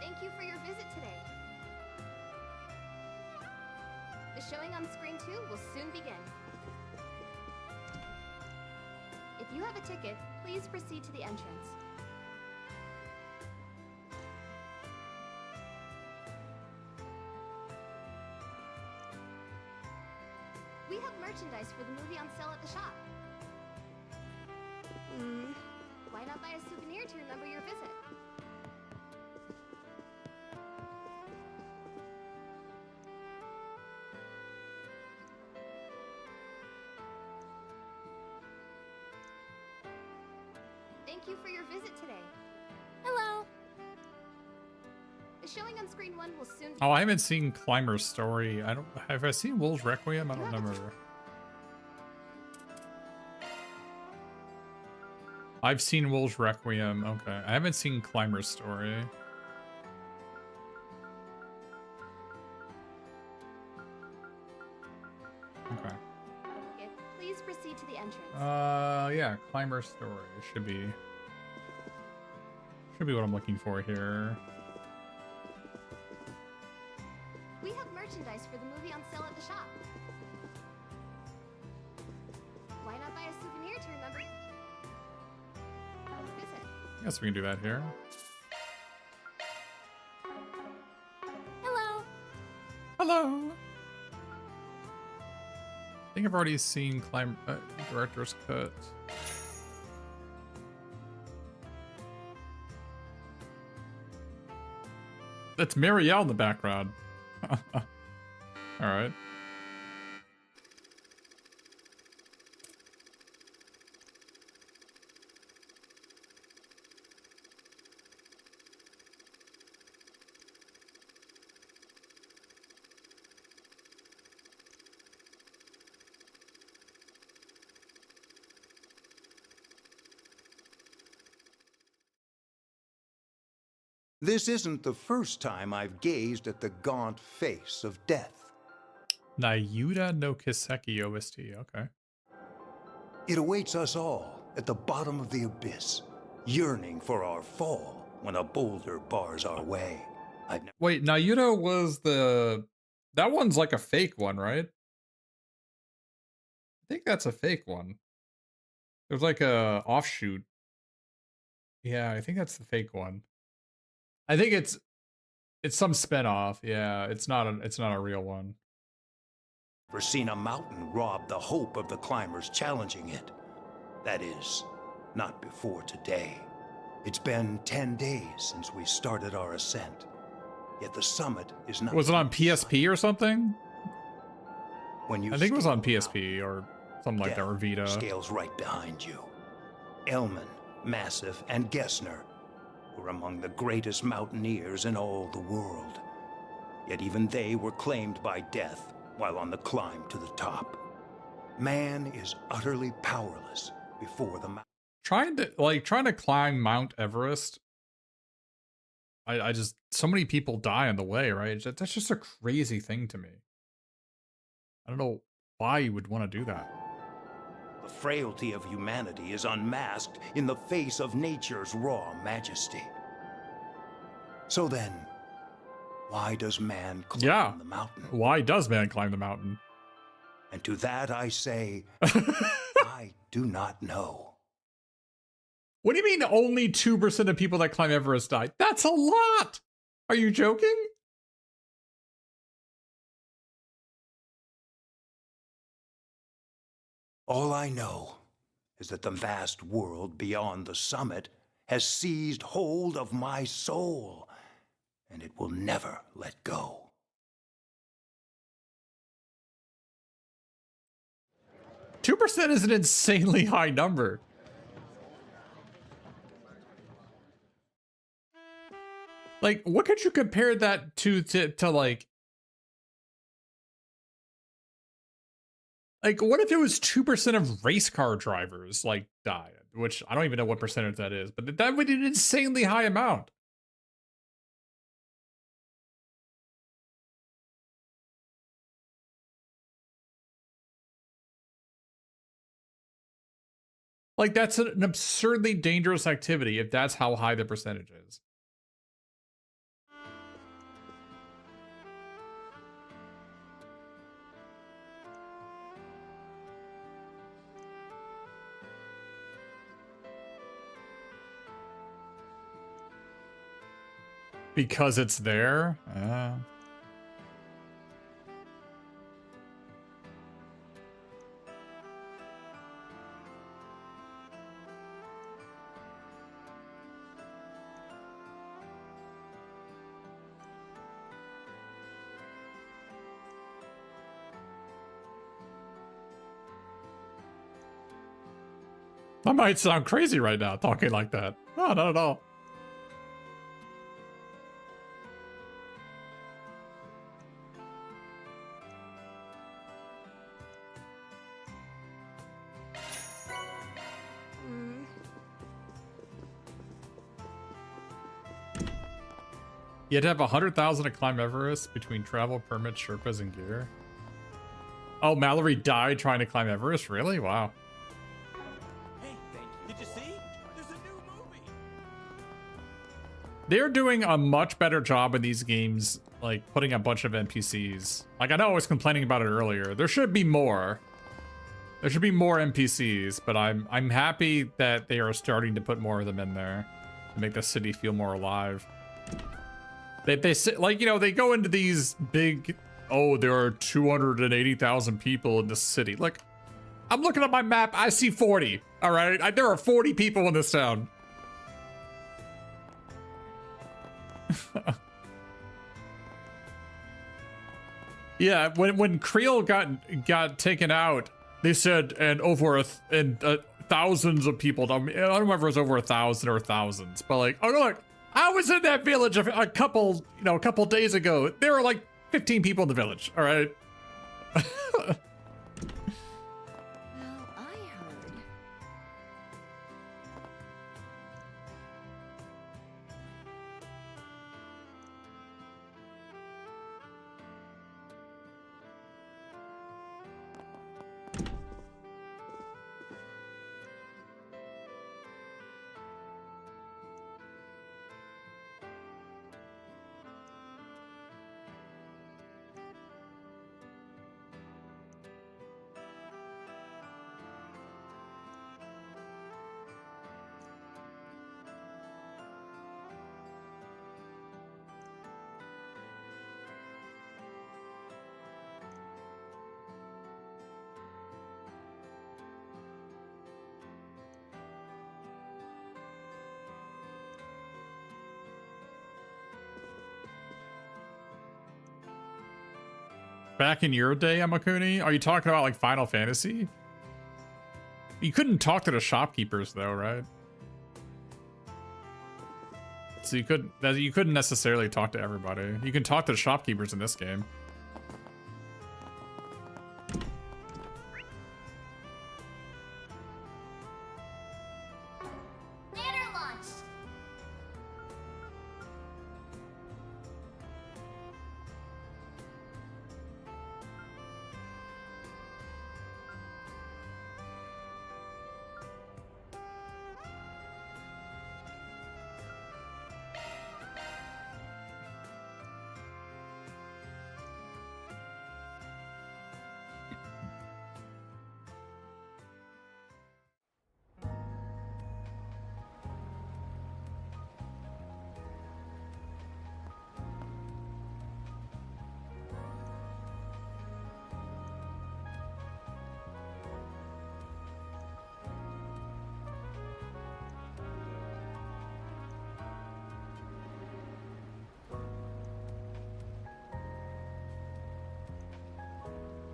Thank you for your visit today. The showing on screen 2 will soon begin. If you have a ticket, please proceed to the entrance. We have merchandise for the movie on sale at the shop. Why not buy a souvenir to remember your visit? Thank you for your visit today. Hello. The showing on screen 1 will soon. Oh, I haven't seen Climber's Story. Have I seen Wolves Requiem? I don't remember. I've seen Wolves Requiem. Okay, I haven't seen Climber's Story. Okay. Please proceed to the entrance. Yeah, Climber's Story should be what I'm looking for here. We have merchandise for the movie on sale at the shop. Why not buy a souvenir to remember your visit? Guess we can do that here. Hello. Hello. I think I've already seen Director's Cut. That's Marielle in the background. All right. This isn't the first time I've gazed at the gaunt face of death. Nayuda no Kiseki OST, okay. It awaits us all at the bottom of the abyss, yearning for our fall when a boulder bars our way. Wait, Nayuda was that one's like a fake one, right? I think that's a fake one. There's like a offshoot Yeah, I think that's the fake one. I think it's some spinoff. Yeah, it's not a real one. Ever seen a mountain rob the hope of the climbers challenging it? That is, not before today. It's been 10 days since we started our ascent, yet the summit is not. Was it on PSP or something? When you I think it was on PSP or something like that, or Vita. Scales right behind you. Elman, Massive, and Gessner were among the greatest mountaineers in all the world. Yet even they were claimed by death while on the climb to the top. Man is utterly powerless before the mountain. Trying to climb Mount Everest. I just, so many people die on the way, right? That's just a crazy thing to me. I don't know why you would want to do that. The frailty of humanity is unmasked in the face of nature's raw majesty. So then, why does man climb the mountain? Why does man climb the mountain? And to that I say, I do not know. What do you mean only 2% of people that climb Everest die? That's a lot! Are you joking? All I know is that the vast world beyond the summit has seized hold of my soul, and it will never let go. %2 is an insanely high number. Like, what could you compare that to like what if it was 2% of race car drivers like died? Which I don't even know what percentage that is, but that would be an insanely high amount. Like, that's an absurdly dangerous activity if that's how high the percentage is. Because it's there? I might sound crazy right now talking like that. No, not at all. You had to have 100,000 to climb Everest between travel, permits, Sherpas, and gear. Oh, Mallory died trying to climb Everest? Really? Wow. Hey, did you see? There's a new movie. They're doing a much better job in these games, like putting a bunch of NPCs. Like, I know I was complaining about it earlier. There should be more. There should be more NPCs, but I'm happy that they are starting to put more of them in there to make the city feel more alive. They say, like, you know, they go into these big, oh, there are 280,000 people in this city. Look, I'm looking at my map. I see 40. All right, there are 40 people in this town. Yeah, when Creel got taken out, they said, and thousands of people. I don't remember if it was over 1,000 or thousands, but like, oh look. I was in that village a couple days ago. There were like 15 people in the village. All right. Back in your day, Amakuni? Are you talking about like Final Fantasy? You couldn't talk to the shopkeepers though, right? So you couldn't necessarily talk to everybody. You can talk to the shopkeepers in this game. Banner launched.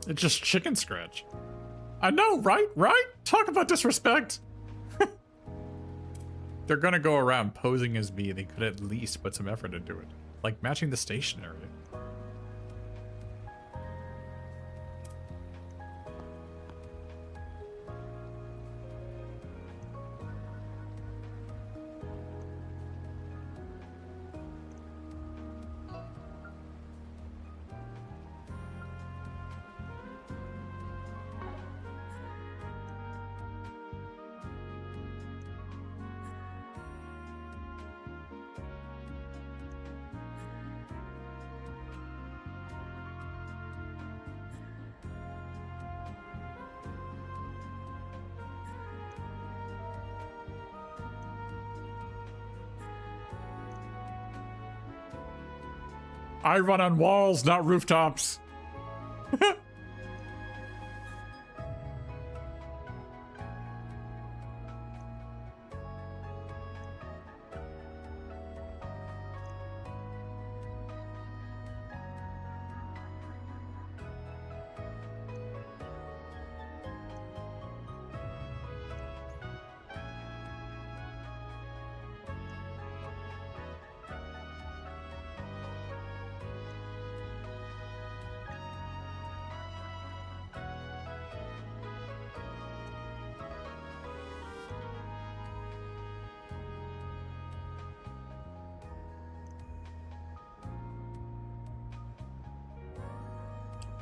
It's just chicken scratch. I know, right? Right? Talk about disrespect. They're gonna go around posing as me. They could at least put some effort into it. Like matching the stationery. I run on walls, not rooftops.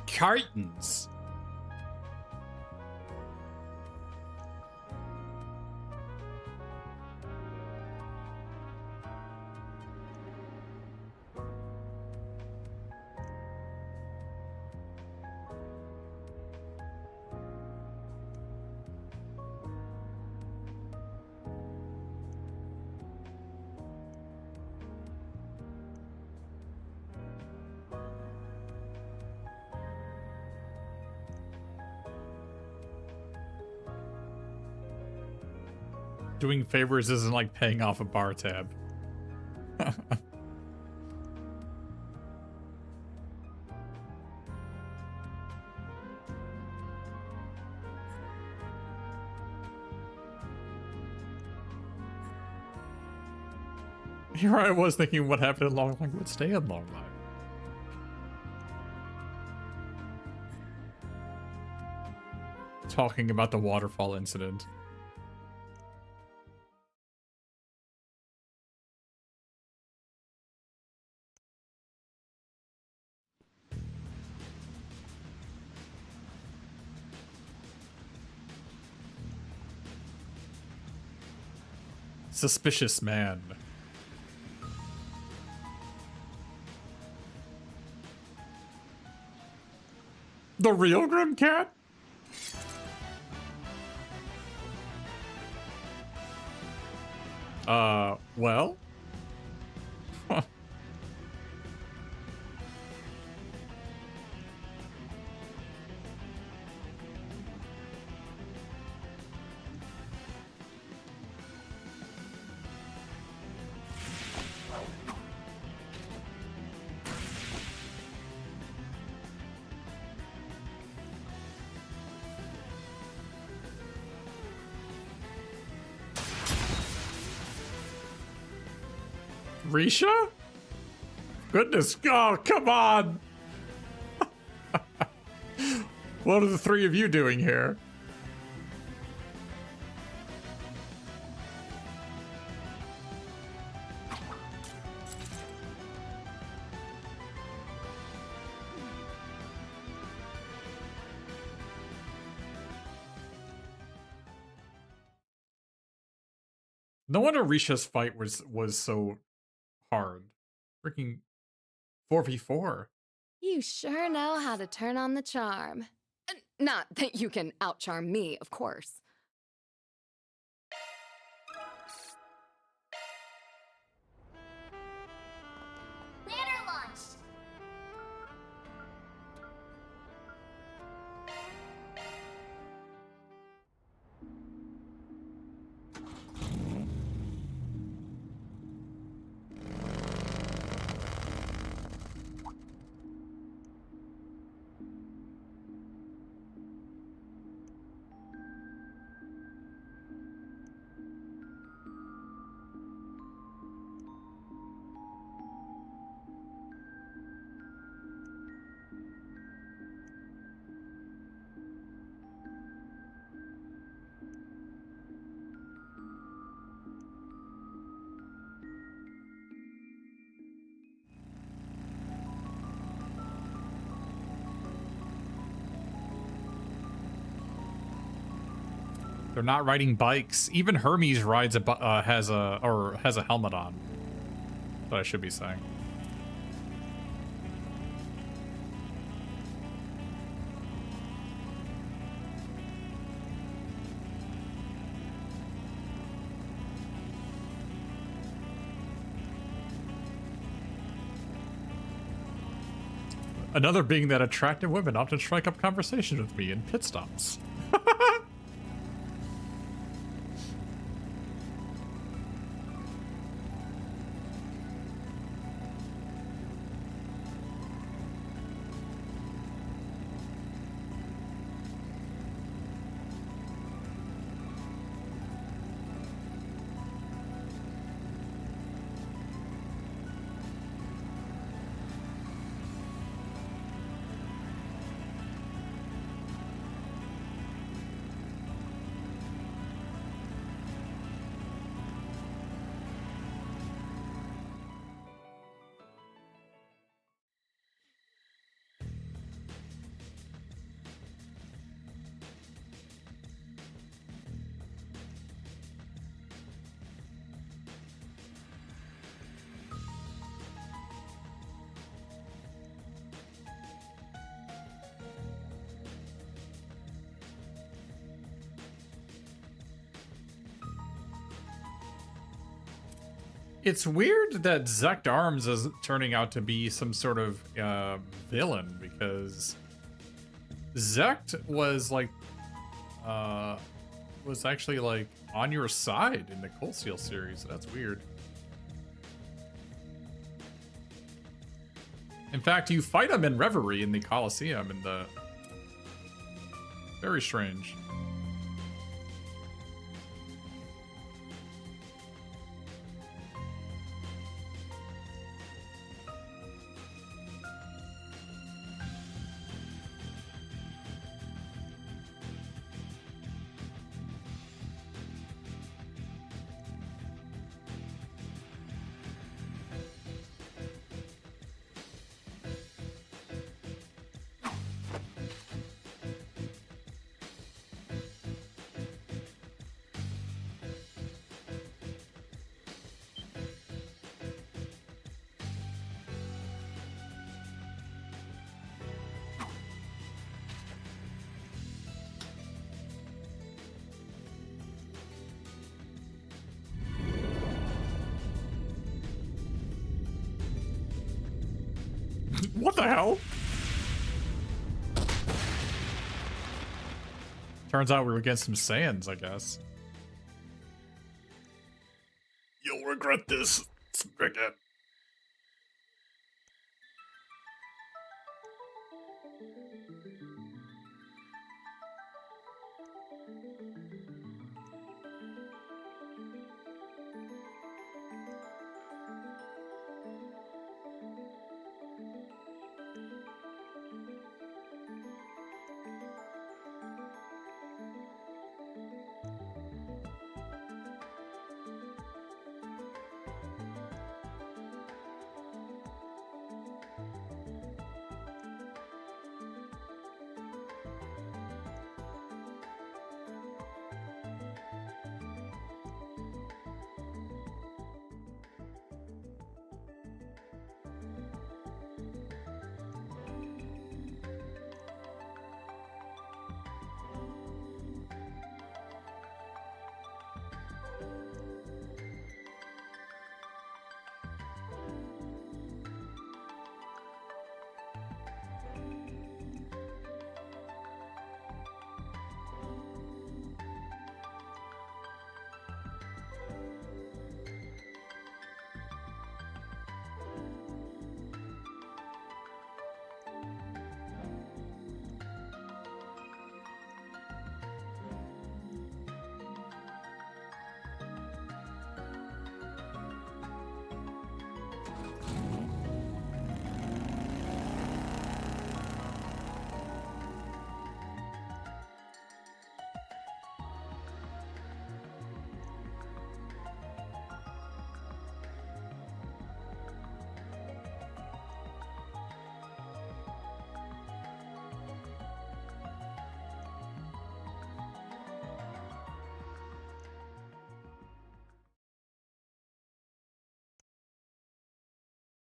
Cartons. Doing favors isn't like paying off a bar tab. Here I was thinking what happened in Long Life would stay in Long Life. Talking about the waterfall incident. Suspicious man. The real Grim Cat? Well? Risha? Goodness, oh, come on! What are the three of you doing here? No wonder Risha's fight was so hard. Freaking 4v4. You sure know how to turn on the charm. Not that you can outcharm me, of course. Banner launched! They're not riding bikes. Even Hermes rides has a helmet on. That's what I should be saying. Another being that attractive women often strike up conversations with me in pit stops. It's weird that Zect Arms is turning out to be some sort of villain, because Zect was like was actually like on your side in the Cold Steel series. That's weird. In fact, you fight him in Reverie in the Coliseum in the... Very strange. What the hell? Turns out we were against some Saiyans, I guess. You'll regret this, Spigot.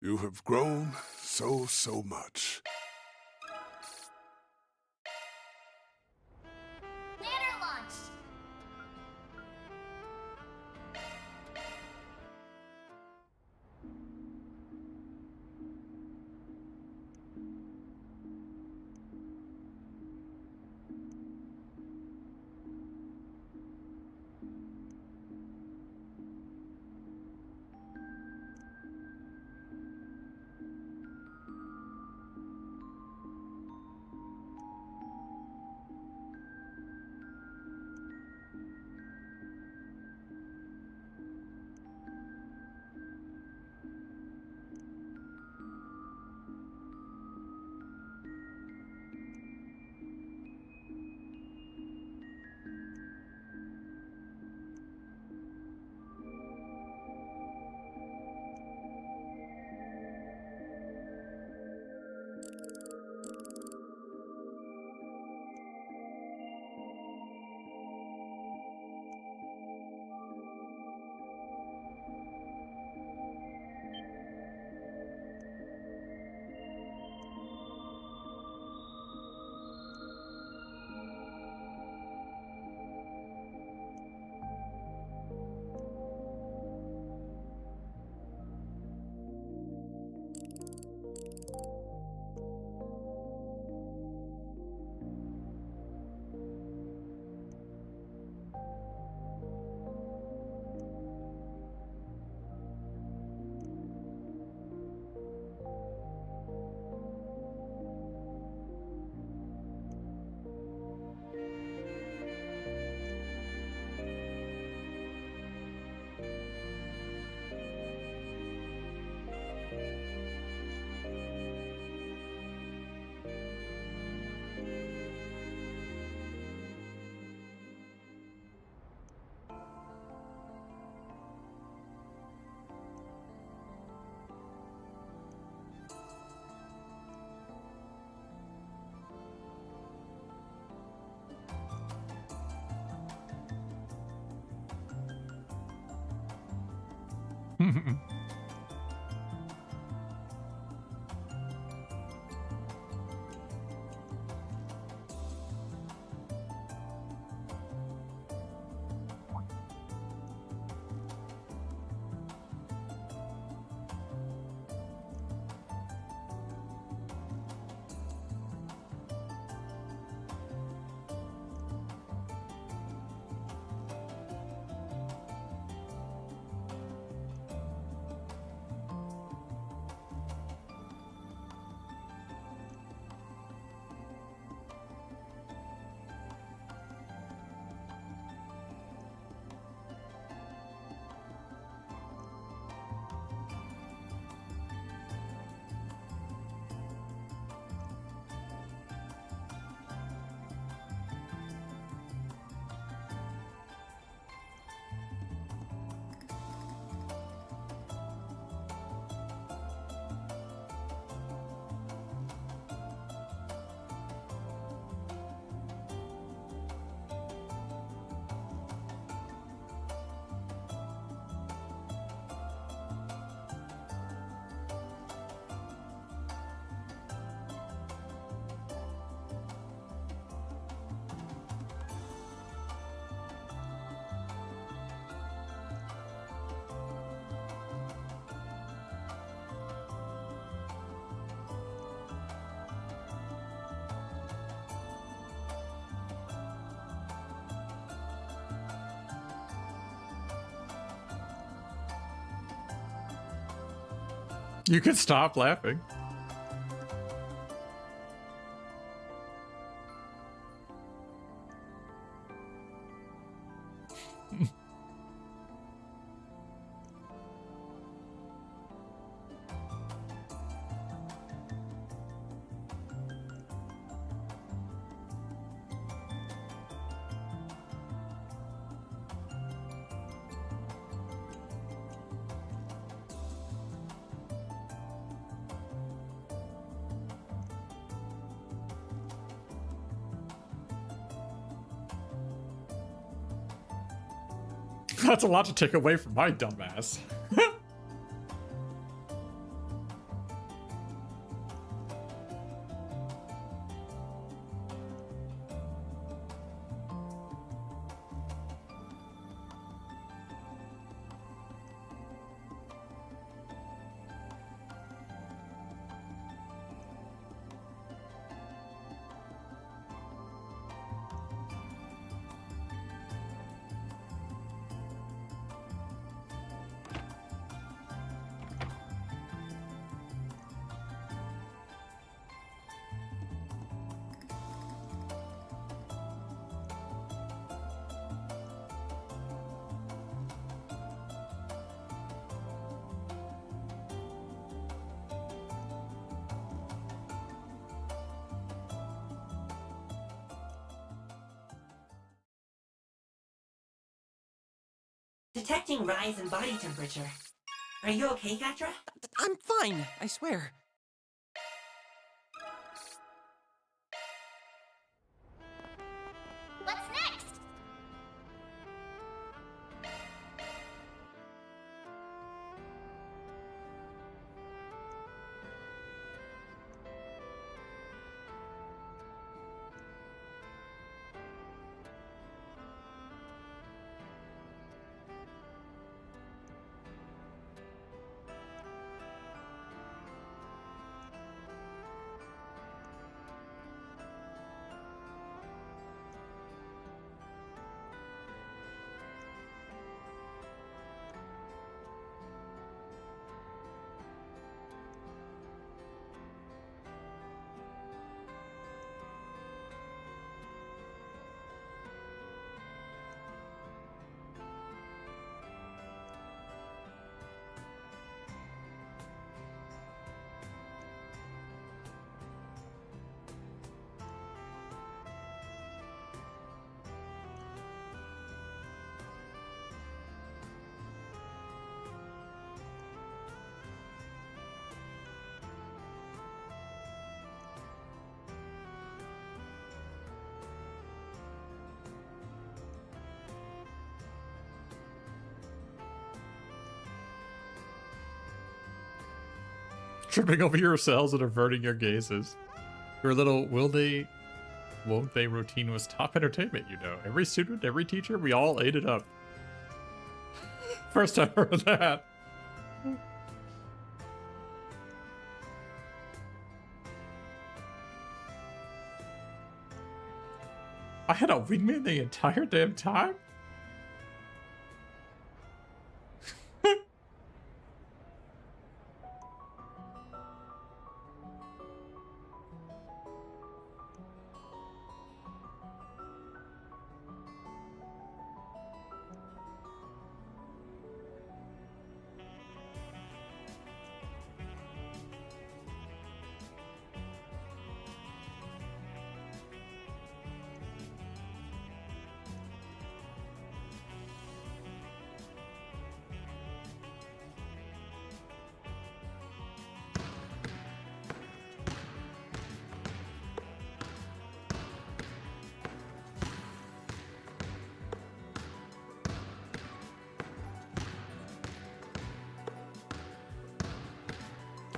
You have grown so much. Banner launch! You could stop laughing. That's a lot to take away from my dumbass. Detecting rise in body temperature. Are you okay, Gatra? I'm fine, I swear. What's next? Tripping over your cells and averting your gazes. Your little will they, won't they routine was top entertainment, you know. Every student, every teacher, we all ate it up. First time I heard that. I had a wingman the entire damn time?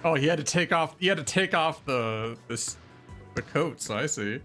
Oh, he had to take off. He had to take off the coats. I see.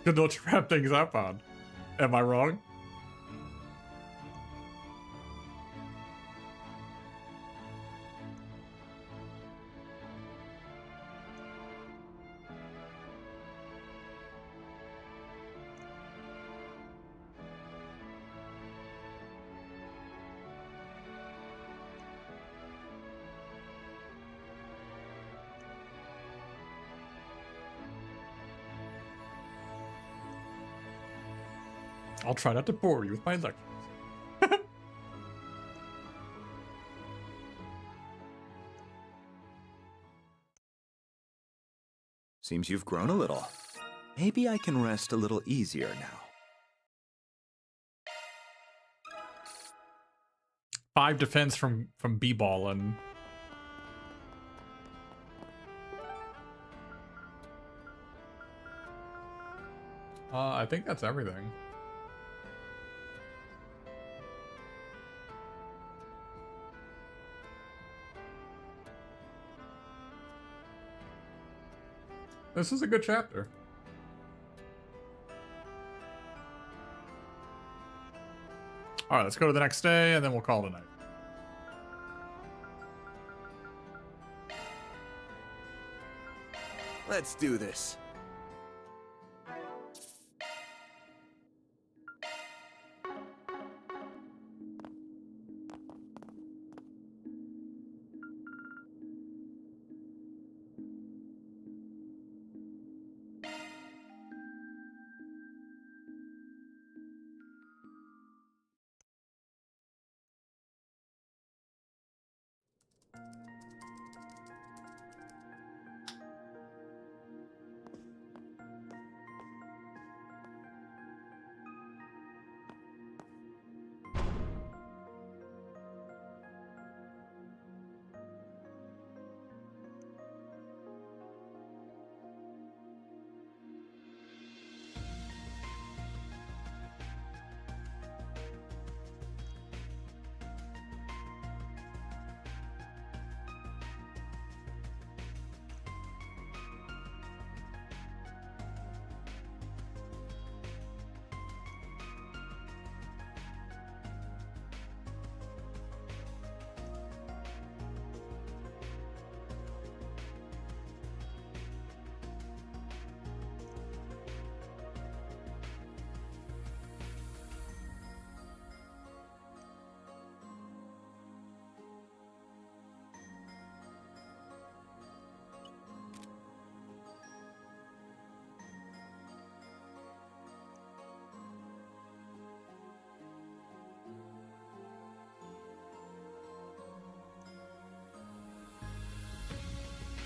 Good note to wrap things up on. Am I wrong? I'll try not to bore you with my lectures. Seems you've grown a little. Maybe I can rest a little easier now. 5 defense from B-ballin'. I think that's everything. This is a good chapter. All right, let's go to the next day, and then we'll call it a night. Let's do this.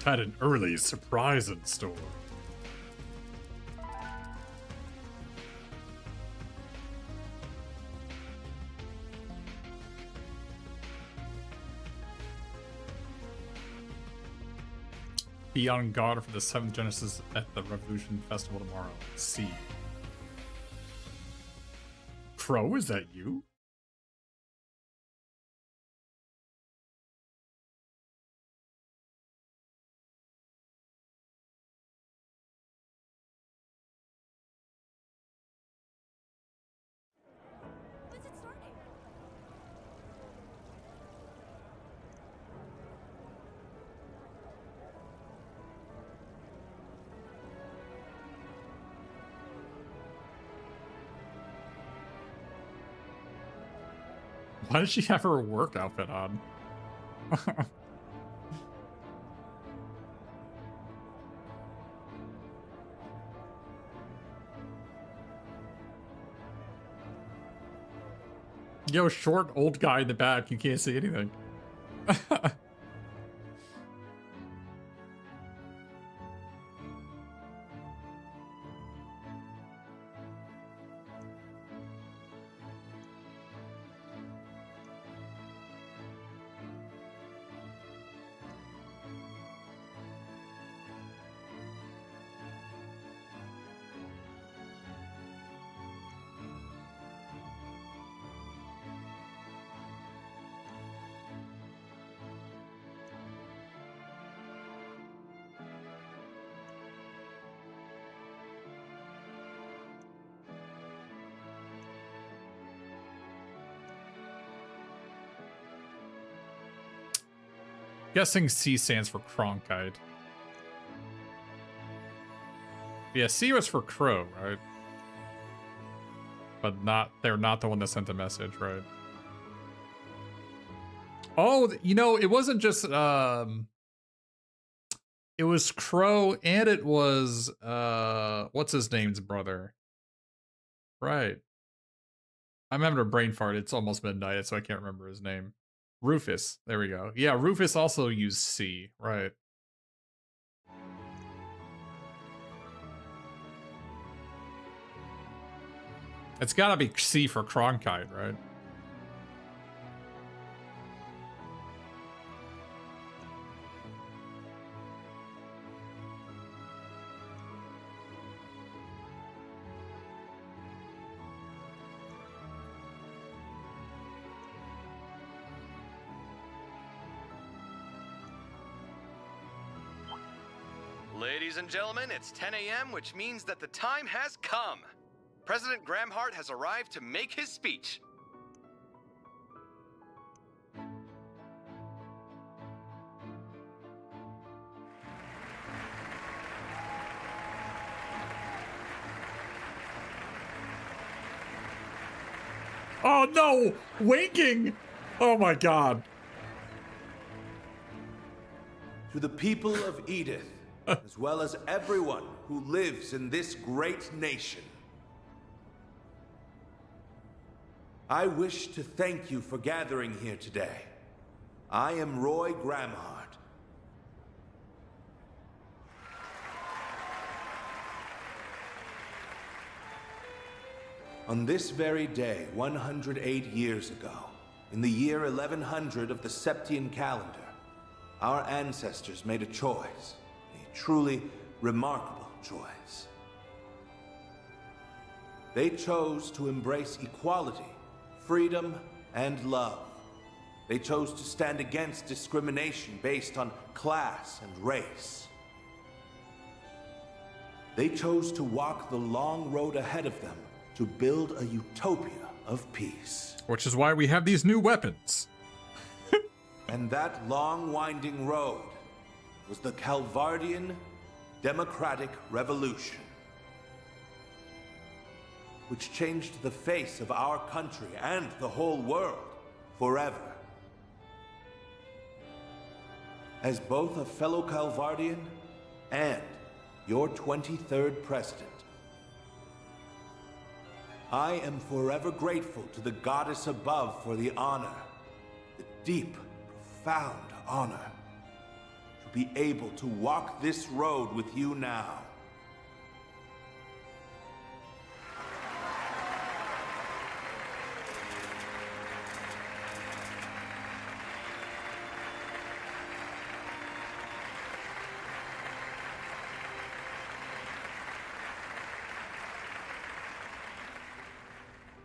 Had an early surprise in store. Be on guard for the 7th Genesis at the Revolution Festival tomorrow. See. Crow, is that you? Why does she have her work outfit on? Yo, short old guy in the back, you can't see anything. Guessing C stands for Cronkite. Yeah, C was for Crow, right? But they're not the one that sent the message, right? Oh, you know, it wasn't just, it was Crow and it was, what's his name's brother? Right. I'm having a brain fart. It's almost midnight, so I can't remember his name. Rufus. There we go. Yeah, Rufus also used C, right. It's gotta be C for Cronkite, right? Ladies and gentlemen, it's 10 a.m., which means that the time has come. President Gramhart has arrived to make his speech. Oh no! Winking! Oh my god. To the people of Edith, as well as everyone who lives in this great nation, I wish to thank you for gathering here today. I am Roy Gramhart. On this very day, 108 years ago, in the year 1100 of the Septian calendar, our ancestors made a choice, a truly remarkable choice. They chose to embrace equality, freedom, and love. They chose to stand against discrimination based on class and race. They chose to walk the long road ahead of them to build a utopia of peace. Which is why we have these new weapons. And that long winding road was the Calvardian Democratic Revolution, which changed the face of our country and the whole world forever. As both a fellow Calvardian and your 23rd president, I am forever grateful to the goddess above for the honor, the deep, profound honor, to be able to walk this road with you now.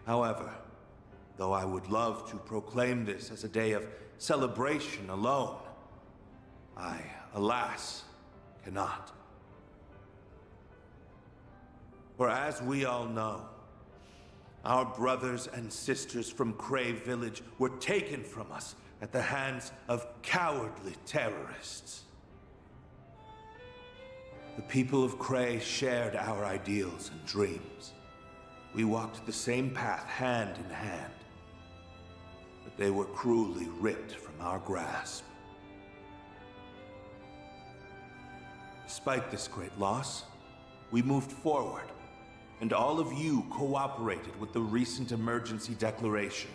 However, though I would love to proclaim this as a day of celebration alone, I, alas, cannot. For as we all know, our brothers and sisters from Cray Village were taken from us at the hands of cowardly terrorists. The people of Cray shared our ideals and dreams. We walked the same path hand in hand, but they were cruelly ripped from our grasp. Despite this great loss, we moved forward, and all of you cooperated with the recent emergency declaration.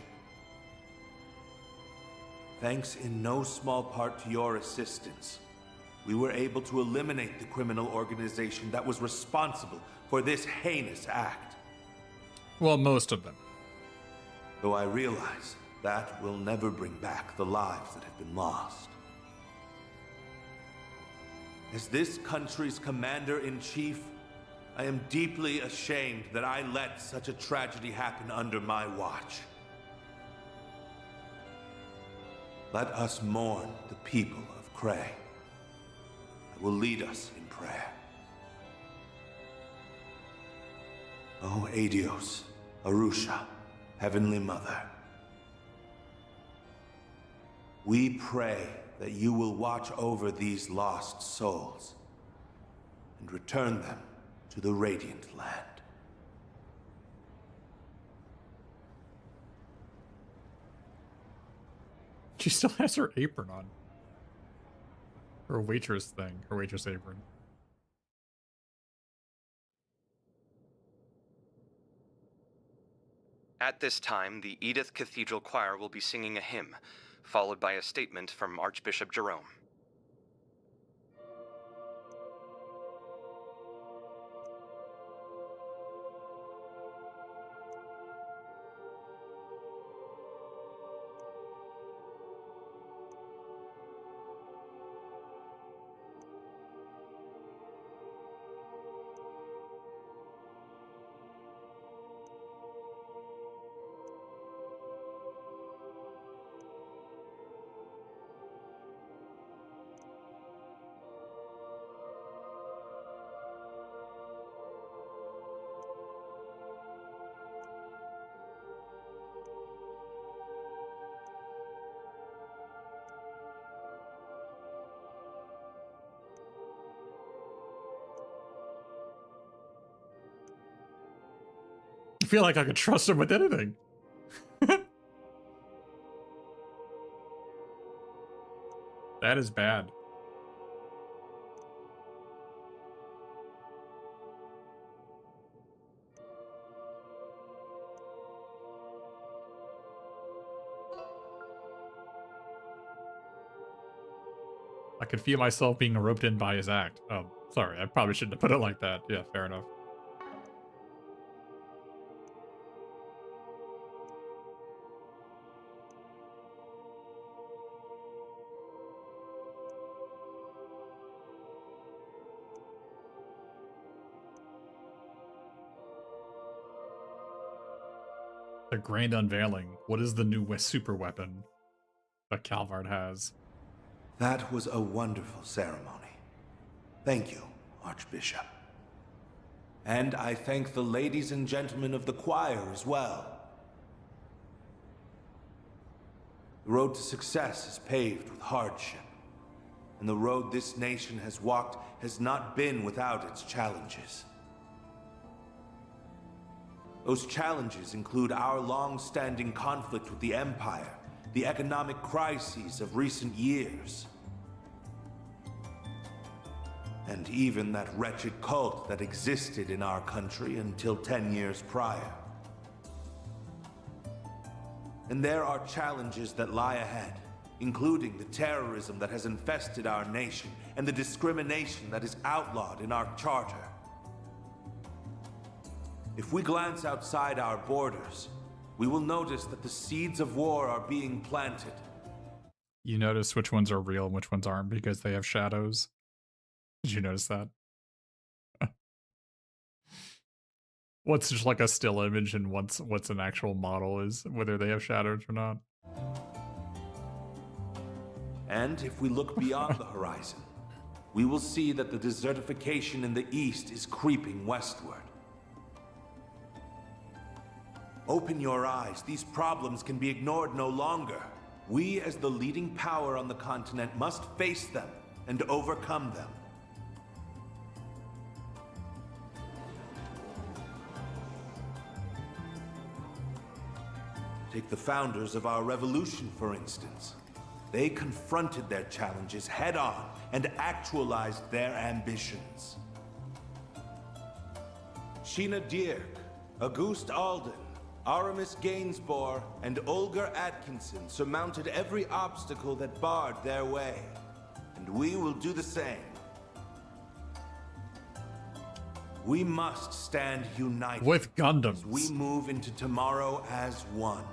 Thanks in no small part to your assistance, we were able to eliminate the criminal organization that was responsible for this heinous act. Well, most of them. Though I realize that will never bring back the lives that have been lost. As this country's commander-in-chief, I am deeply ashamed that I let such a tragedy happen under my watch. Let us mourn the people of Cray. I will lead us in prayer. O Adios, Arusha, Heavenly Mother, we pray that you will watch over these lost souls and return them to the Radiant Land. She still has her apron on. Her waitress thing, her waitress apron. At this time, the Edith Cathedral Choir will be singing a hymn, followed by a statement from Archbishop Jerome. feel like I could trust him with anything. That is bad. I could feel myself being roped in by his act. Oh, sorry, I probably shouldn't have put it like that. Yeah, fair enough. The grand unveiling. What is the new super weapon that Calvard has? That was a wonderful ceremony. Thank you, Archbishop. And I thank the ladies and gentlemen of the choir as well. The road to success is paved with hardship, and the road this nation has walked has not been without its challenges. Those challenges include our long-standing conflict with the Empire, the economic crises of recent years, and even that wretched cult that existed in our country until 10 years prior. And there are challenges that lie ahead, including the terrorism that has infested our nation and the discrimination that is outlawed in our charter. If we glance outside our borders, we will notice that the seeds of war are being planted. You notice which ones are real and which ones aren't because they have shadows. Did you notice that? What's just like a still image and what's an actual model is whether they have shadows or not. And if we look beyond the horizon, we will see that the desertification in the east is creeping westward. Open your eyes. These problems can be ignored no longer. We, as the leading power on the continent, must face them and overcome them. Take the founders of our revolution, for instance. They confronted their challenges head-on and actualized their ambitions. Sheena Dierk, Auguste Alden, Aramis Gainsborough, and Olga Atkinson surmounted every obstacle that barred their way. And we will do the same. We must stand united. With Gundams. As we move into tomorrow as one.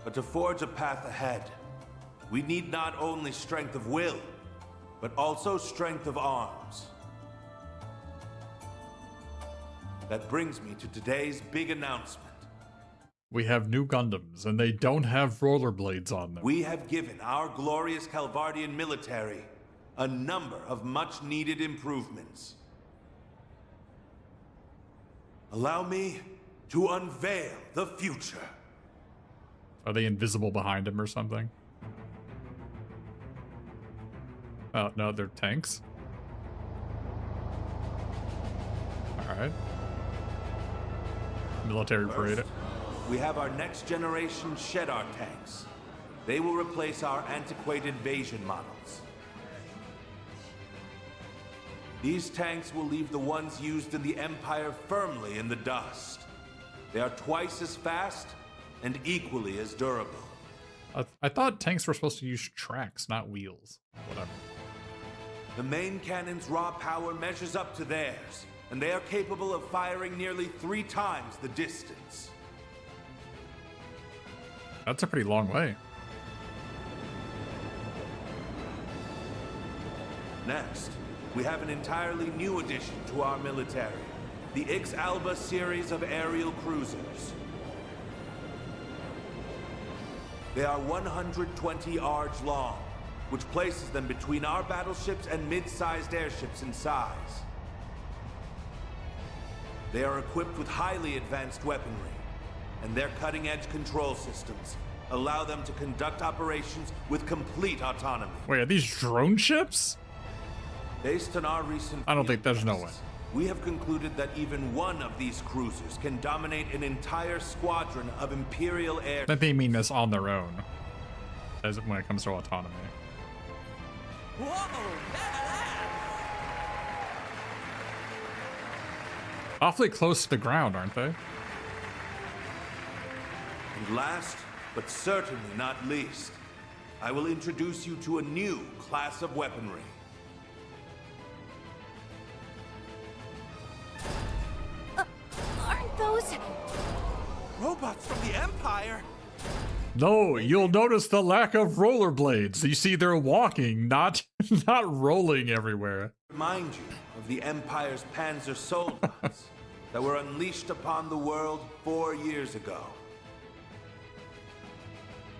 But to forge a path ahead, we need not only strength of will, but also strength of arms. That brings me to today's big announcement. We have new Gundams, and they don't have rollerblades on them. We have given our glorious Calvardian military a number of much-needed improvements. Allow me to unveil the future. Are they invisible behind him or something? Oh, no, they're tanks. Alright. Military parade. First, we have our next-generation Shedar tanks. They will replace our antiquated Vasion models. These tanks will leave the ones used in the Empire firmly in the dust. They are twice as fast and equally as durable. I thought tanks were supposed to use tracks, not wheels. Whatever. The main cannon's raw power measures up to theirs, and they are capable of firing nearly 3 times the distance. That's a pretty long way. Next, we have an entirely new addition to our military, the Ix Alba series of aerial cruisers. They are 120 ards long, which places them between our battleships and mid-sized airships in size. They are equipped with highly advanced weaponry, and their cutting-edge control systems allow them to conduct operations with complete autonomy. Wait, are these drone ships? Based on our recent I don't think there's no way. We have concluded that even one of these cruisers can dominate an entire squadron of Imperial air. That they mean this on their own, as when it comes to autonomy. Awfully close to the ground, aren't they? And last, but certainly not least, I will introduce you to a new class of weaponry. Aren't those robots from the Empire? No, you'll notice the lack of rollerblades. You see, they're walking, not rolling everywhere. Remind you of the Empire's Panzer Soldaten that were unleashed upon the world 4 years ago.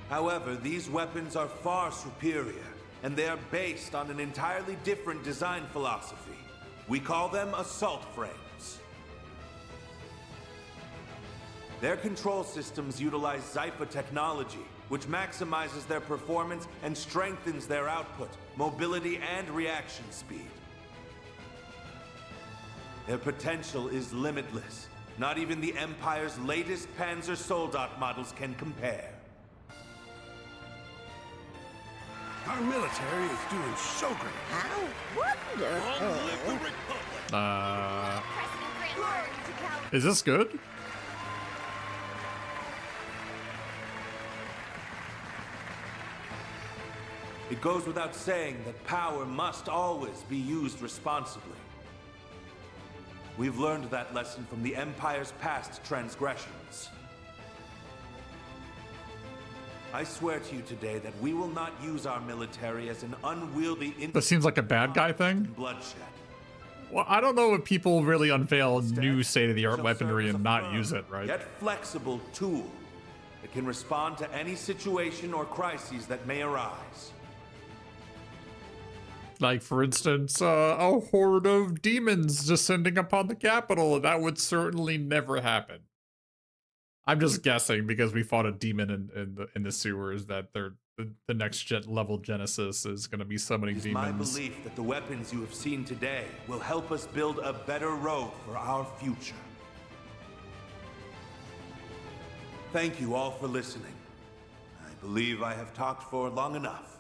However, these weapons are far superior, and they are based on an entirely different design philosophy. We call them assault frames. Their control systems utilize Zypha technology, which maximizes their performance and strengthens their output, mobility, and reaction speed. Their potential is limitless. Not even the Empire's latest Panzer Soldat models can compare. Our military is doing so great. How wonderful. Long live the Republic! Is this good? It goes without saying that power must always be used responsibly. We've learned that lesson from the Empire's past transgressions. I swear to you today that we will not use our military as an unwieldy That seems like a bad guy thing. Bloodshed. Well, I don't know if people really unveil new state-of-the-art weaponry and not use it, right? Yet flexible tool that can respond to any situation or crises that may arise. Like, for instance, a horde of demons descending upon the capital. That would certainly never happen. I'm just guessing because we fought a demon in the sewers that the next level Genesis is going to be summoning demons. It is my belief that the weapons you have seen today will help us build a better road for our future. Thank you all for listening. I believe I have talked for long enough.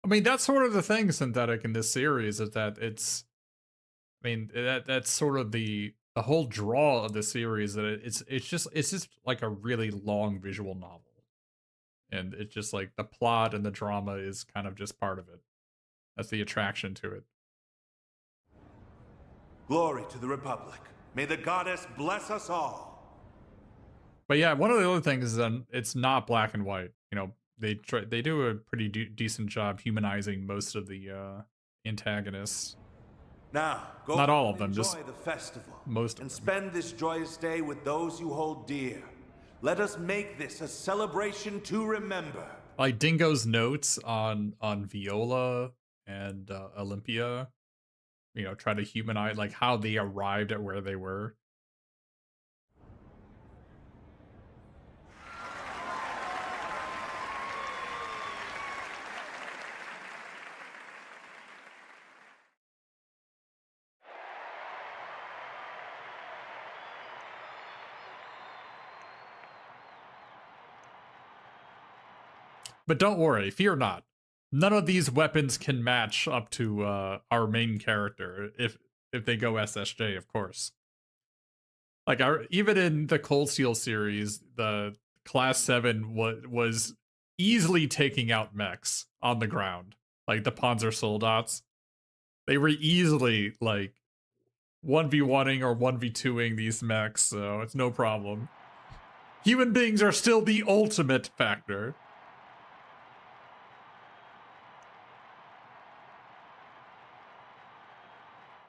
I mean, that's sort of the thing, Synthetic, in this series, is that it's... I mean, that's sort of the whole draw of the series, that it's just like a really long visual novel. And it's just like the plot and the drama is kind of just part of it. That's the attraction to it. Glory to the Republic. May the goddess bless us all. But yeah, one of the other things is that it's not black and white. You know, they do a pretty decent job humanizing most of the antagonists. Now, go not all of and them, just enjoy the festival, most of and them. spend this joyous day with those you hold dear. Let us make this a celebration to remember. Like Dingo's notes on Viola and Olympia, you know, try to humanize like how they arrived at where they were. But don't worry, fear not. None of these weapons can match up to our main character if they go SSJ, of course. Like even in the Cold Steel series, the Class 7 was easily taking out mechs on the ground, like the Panzer Soldats. They were easily like 1v1ing or 1v2ing these mechs, so it's no problem. Human beings are still the ultimate factor.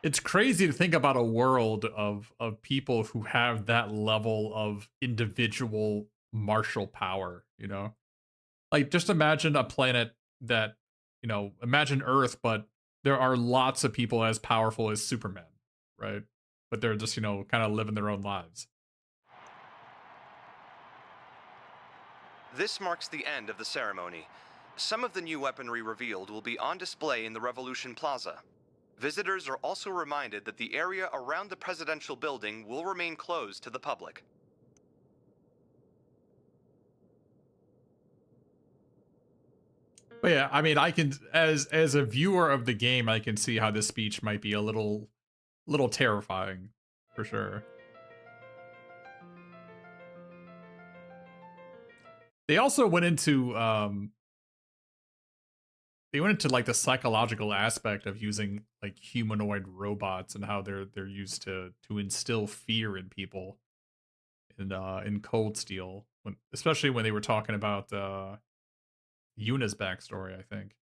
It's crazy to think about a world of people who have that level of individual martial power, you know? Like, just imagine a planet that, you know, imagine Earth, but there are lots of people as powerful as Superman, right? But they're just, you know, kind of living their own lives. This marks the end of the ceremony. Some of the new weaponry revealed will be on display in the Revolution Plaza. Visitors are also reminded that the area around the presidential building will remain closed to the public. But yeah, I mean, I can, as a viewer of the game, I can see how this speech might be a little terrifying, for sure. They also went into like the psychological aspect of using like humanoid robots and how they're used to instill fear in people in Cold Steel, especially when they were talking about Yuna's backstory, I think.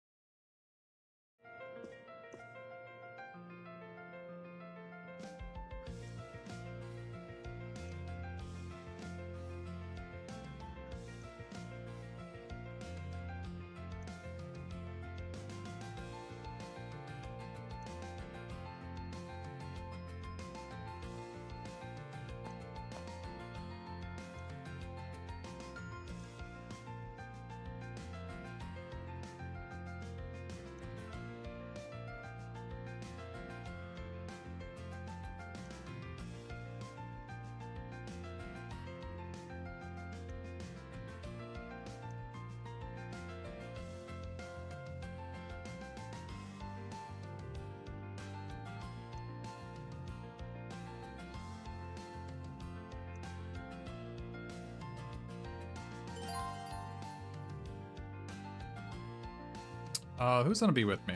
Who's gonna be with me?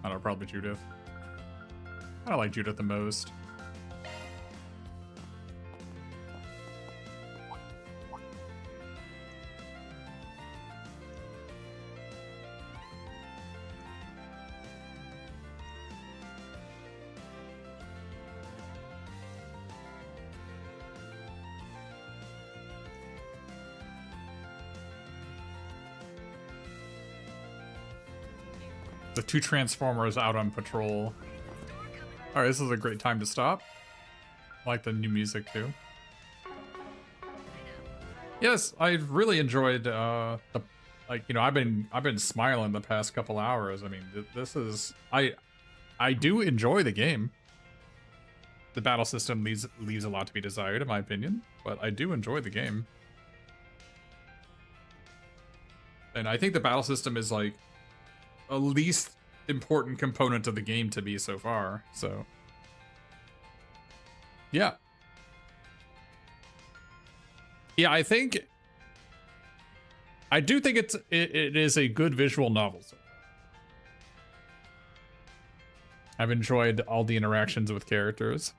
I don't know, probably Judith. I like Judith the most. The two Transformers out on patrol. Alright, this is a great time to stop. I like the new music too. Yes, I've really enjoyed I've been smiling the past couple hours. I mean, this is I do enjoy the game. The battle system leaves a lot to be desired in my opinion, but I do enjoy the game. And I think the battle system is like a least important component of the game to me so far, so yeah. Yeah, I do think it is a good visual novel. So I've enjoyed all the interactions with characters.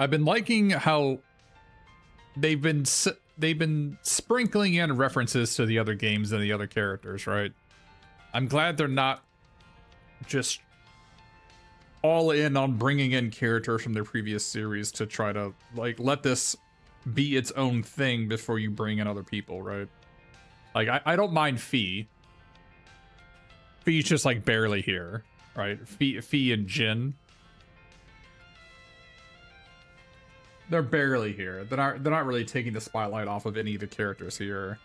I've been liking how they've been sprinkling in references to the other games and the other characters, right? I'm glad they're not just all in on bringing in characters from their previous series to try to, like, let this be its own thing before you bring in other people, right? Like, I don't mind Fee. Fee's just, like, barely here, right? Fee and Jin. They're barely here. They're not really taking the spotlight off of any of the characters here.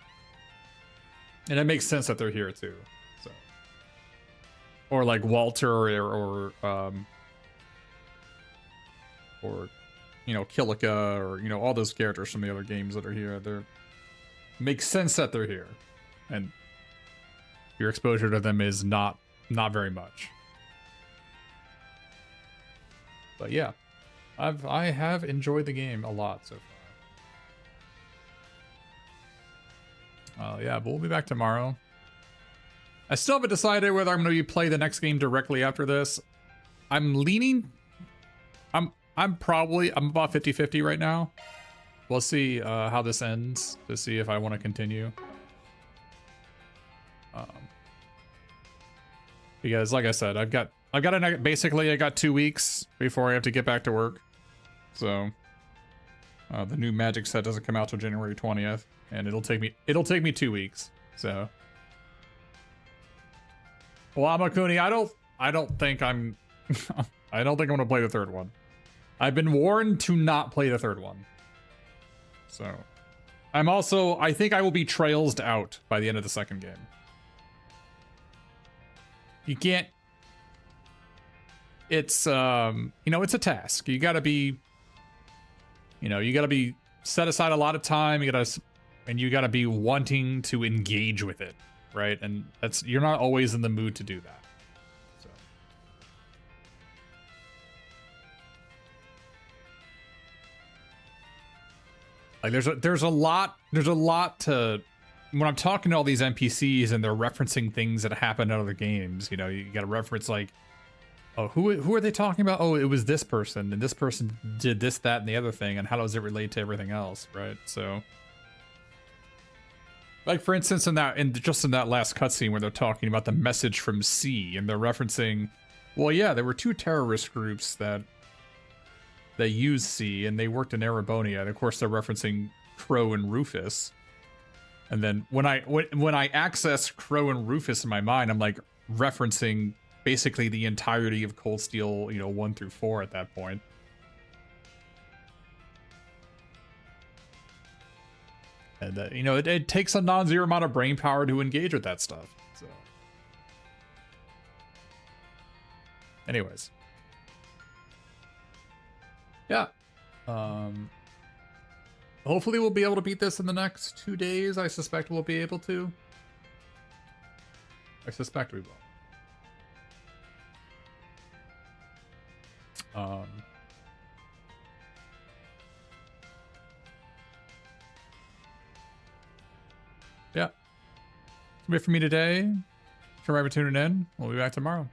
And it makes sense that they're here too. So, or like Walter or you know, Kilika, or, you know, all those characters from the other games that are here. Makes sense that they're here. And your exposure to them is not very much. But yeah. I have enjoyed the game a lot so far. Yeah, but we'll be back tomorrow. I still haven't decided whether I'm going to play the next game directly after this. I'm leaning... I'm about 50-50 right now. We'll see how this ends to see if I want to continue. Because like I said, I got basically 2 weeks before I have to get back to work. So the new Magic set doesn't come out till January 20th, and it'll take me 2 weeks. So, well, Amakuni, I don't think I'm gonna play the third one. I've been warned to not play the third one. So, I think I will be trailsed out by the end of the second game. you can't. It's it's a task. You gotta be set aside a lot of time. You gotta be wanting to engage with it, right? And you're not always in the mood to do that. So. Like there's a lot to when I'm talking to all these NPCs and they're referencing things that happen in other games. You got to reference like, oh, who are they talking about? Oh, it was this person, and this person did this, that, and the other thing, and how does it relate to everything else, right? So, like for instance, in that last cutscene where they're talking about the message from C, and they're referencing, well, yeah, there were two terrorist groups that used C, and they worked in Erebonia, and of course they're referencing Crow and Rufus. And then when I access Crow and Rufus in my mind, I'm like referencing basically the entirety of Cold Steel, 1 through 4 at that point. And it takes a non-zero amount of brain power to engage with that stuff. So, anyways, yeah. Hopefully we'll be able to beat this in the next 2 days. I suspect we'll be able to. I suspect we will. Yeah. That's it for me today. Thanks for tuning in. We'll be back tomorrow.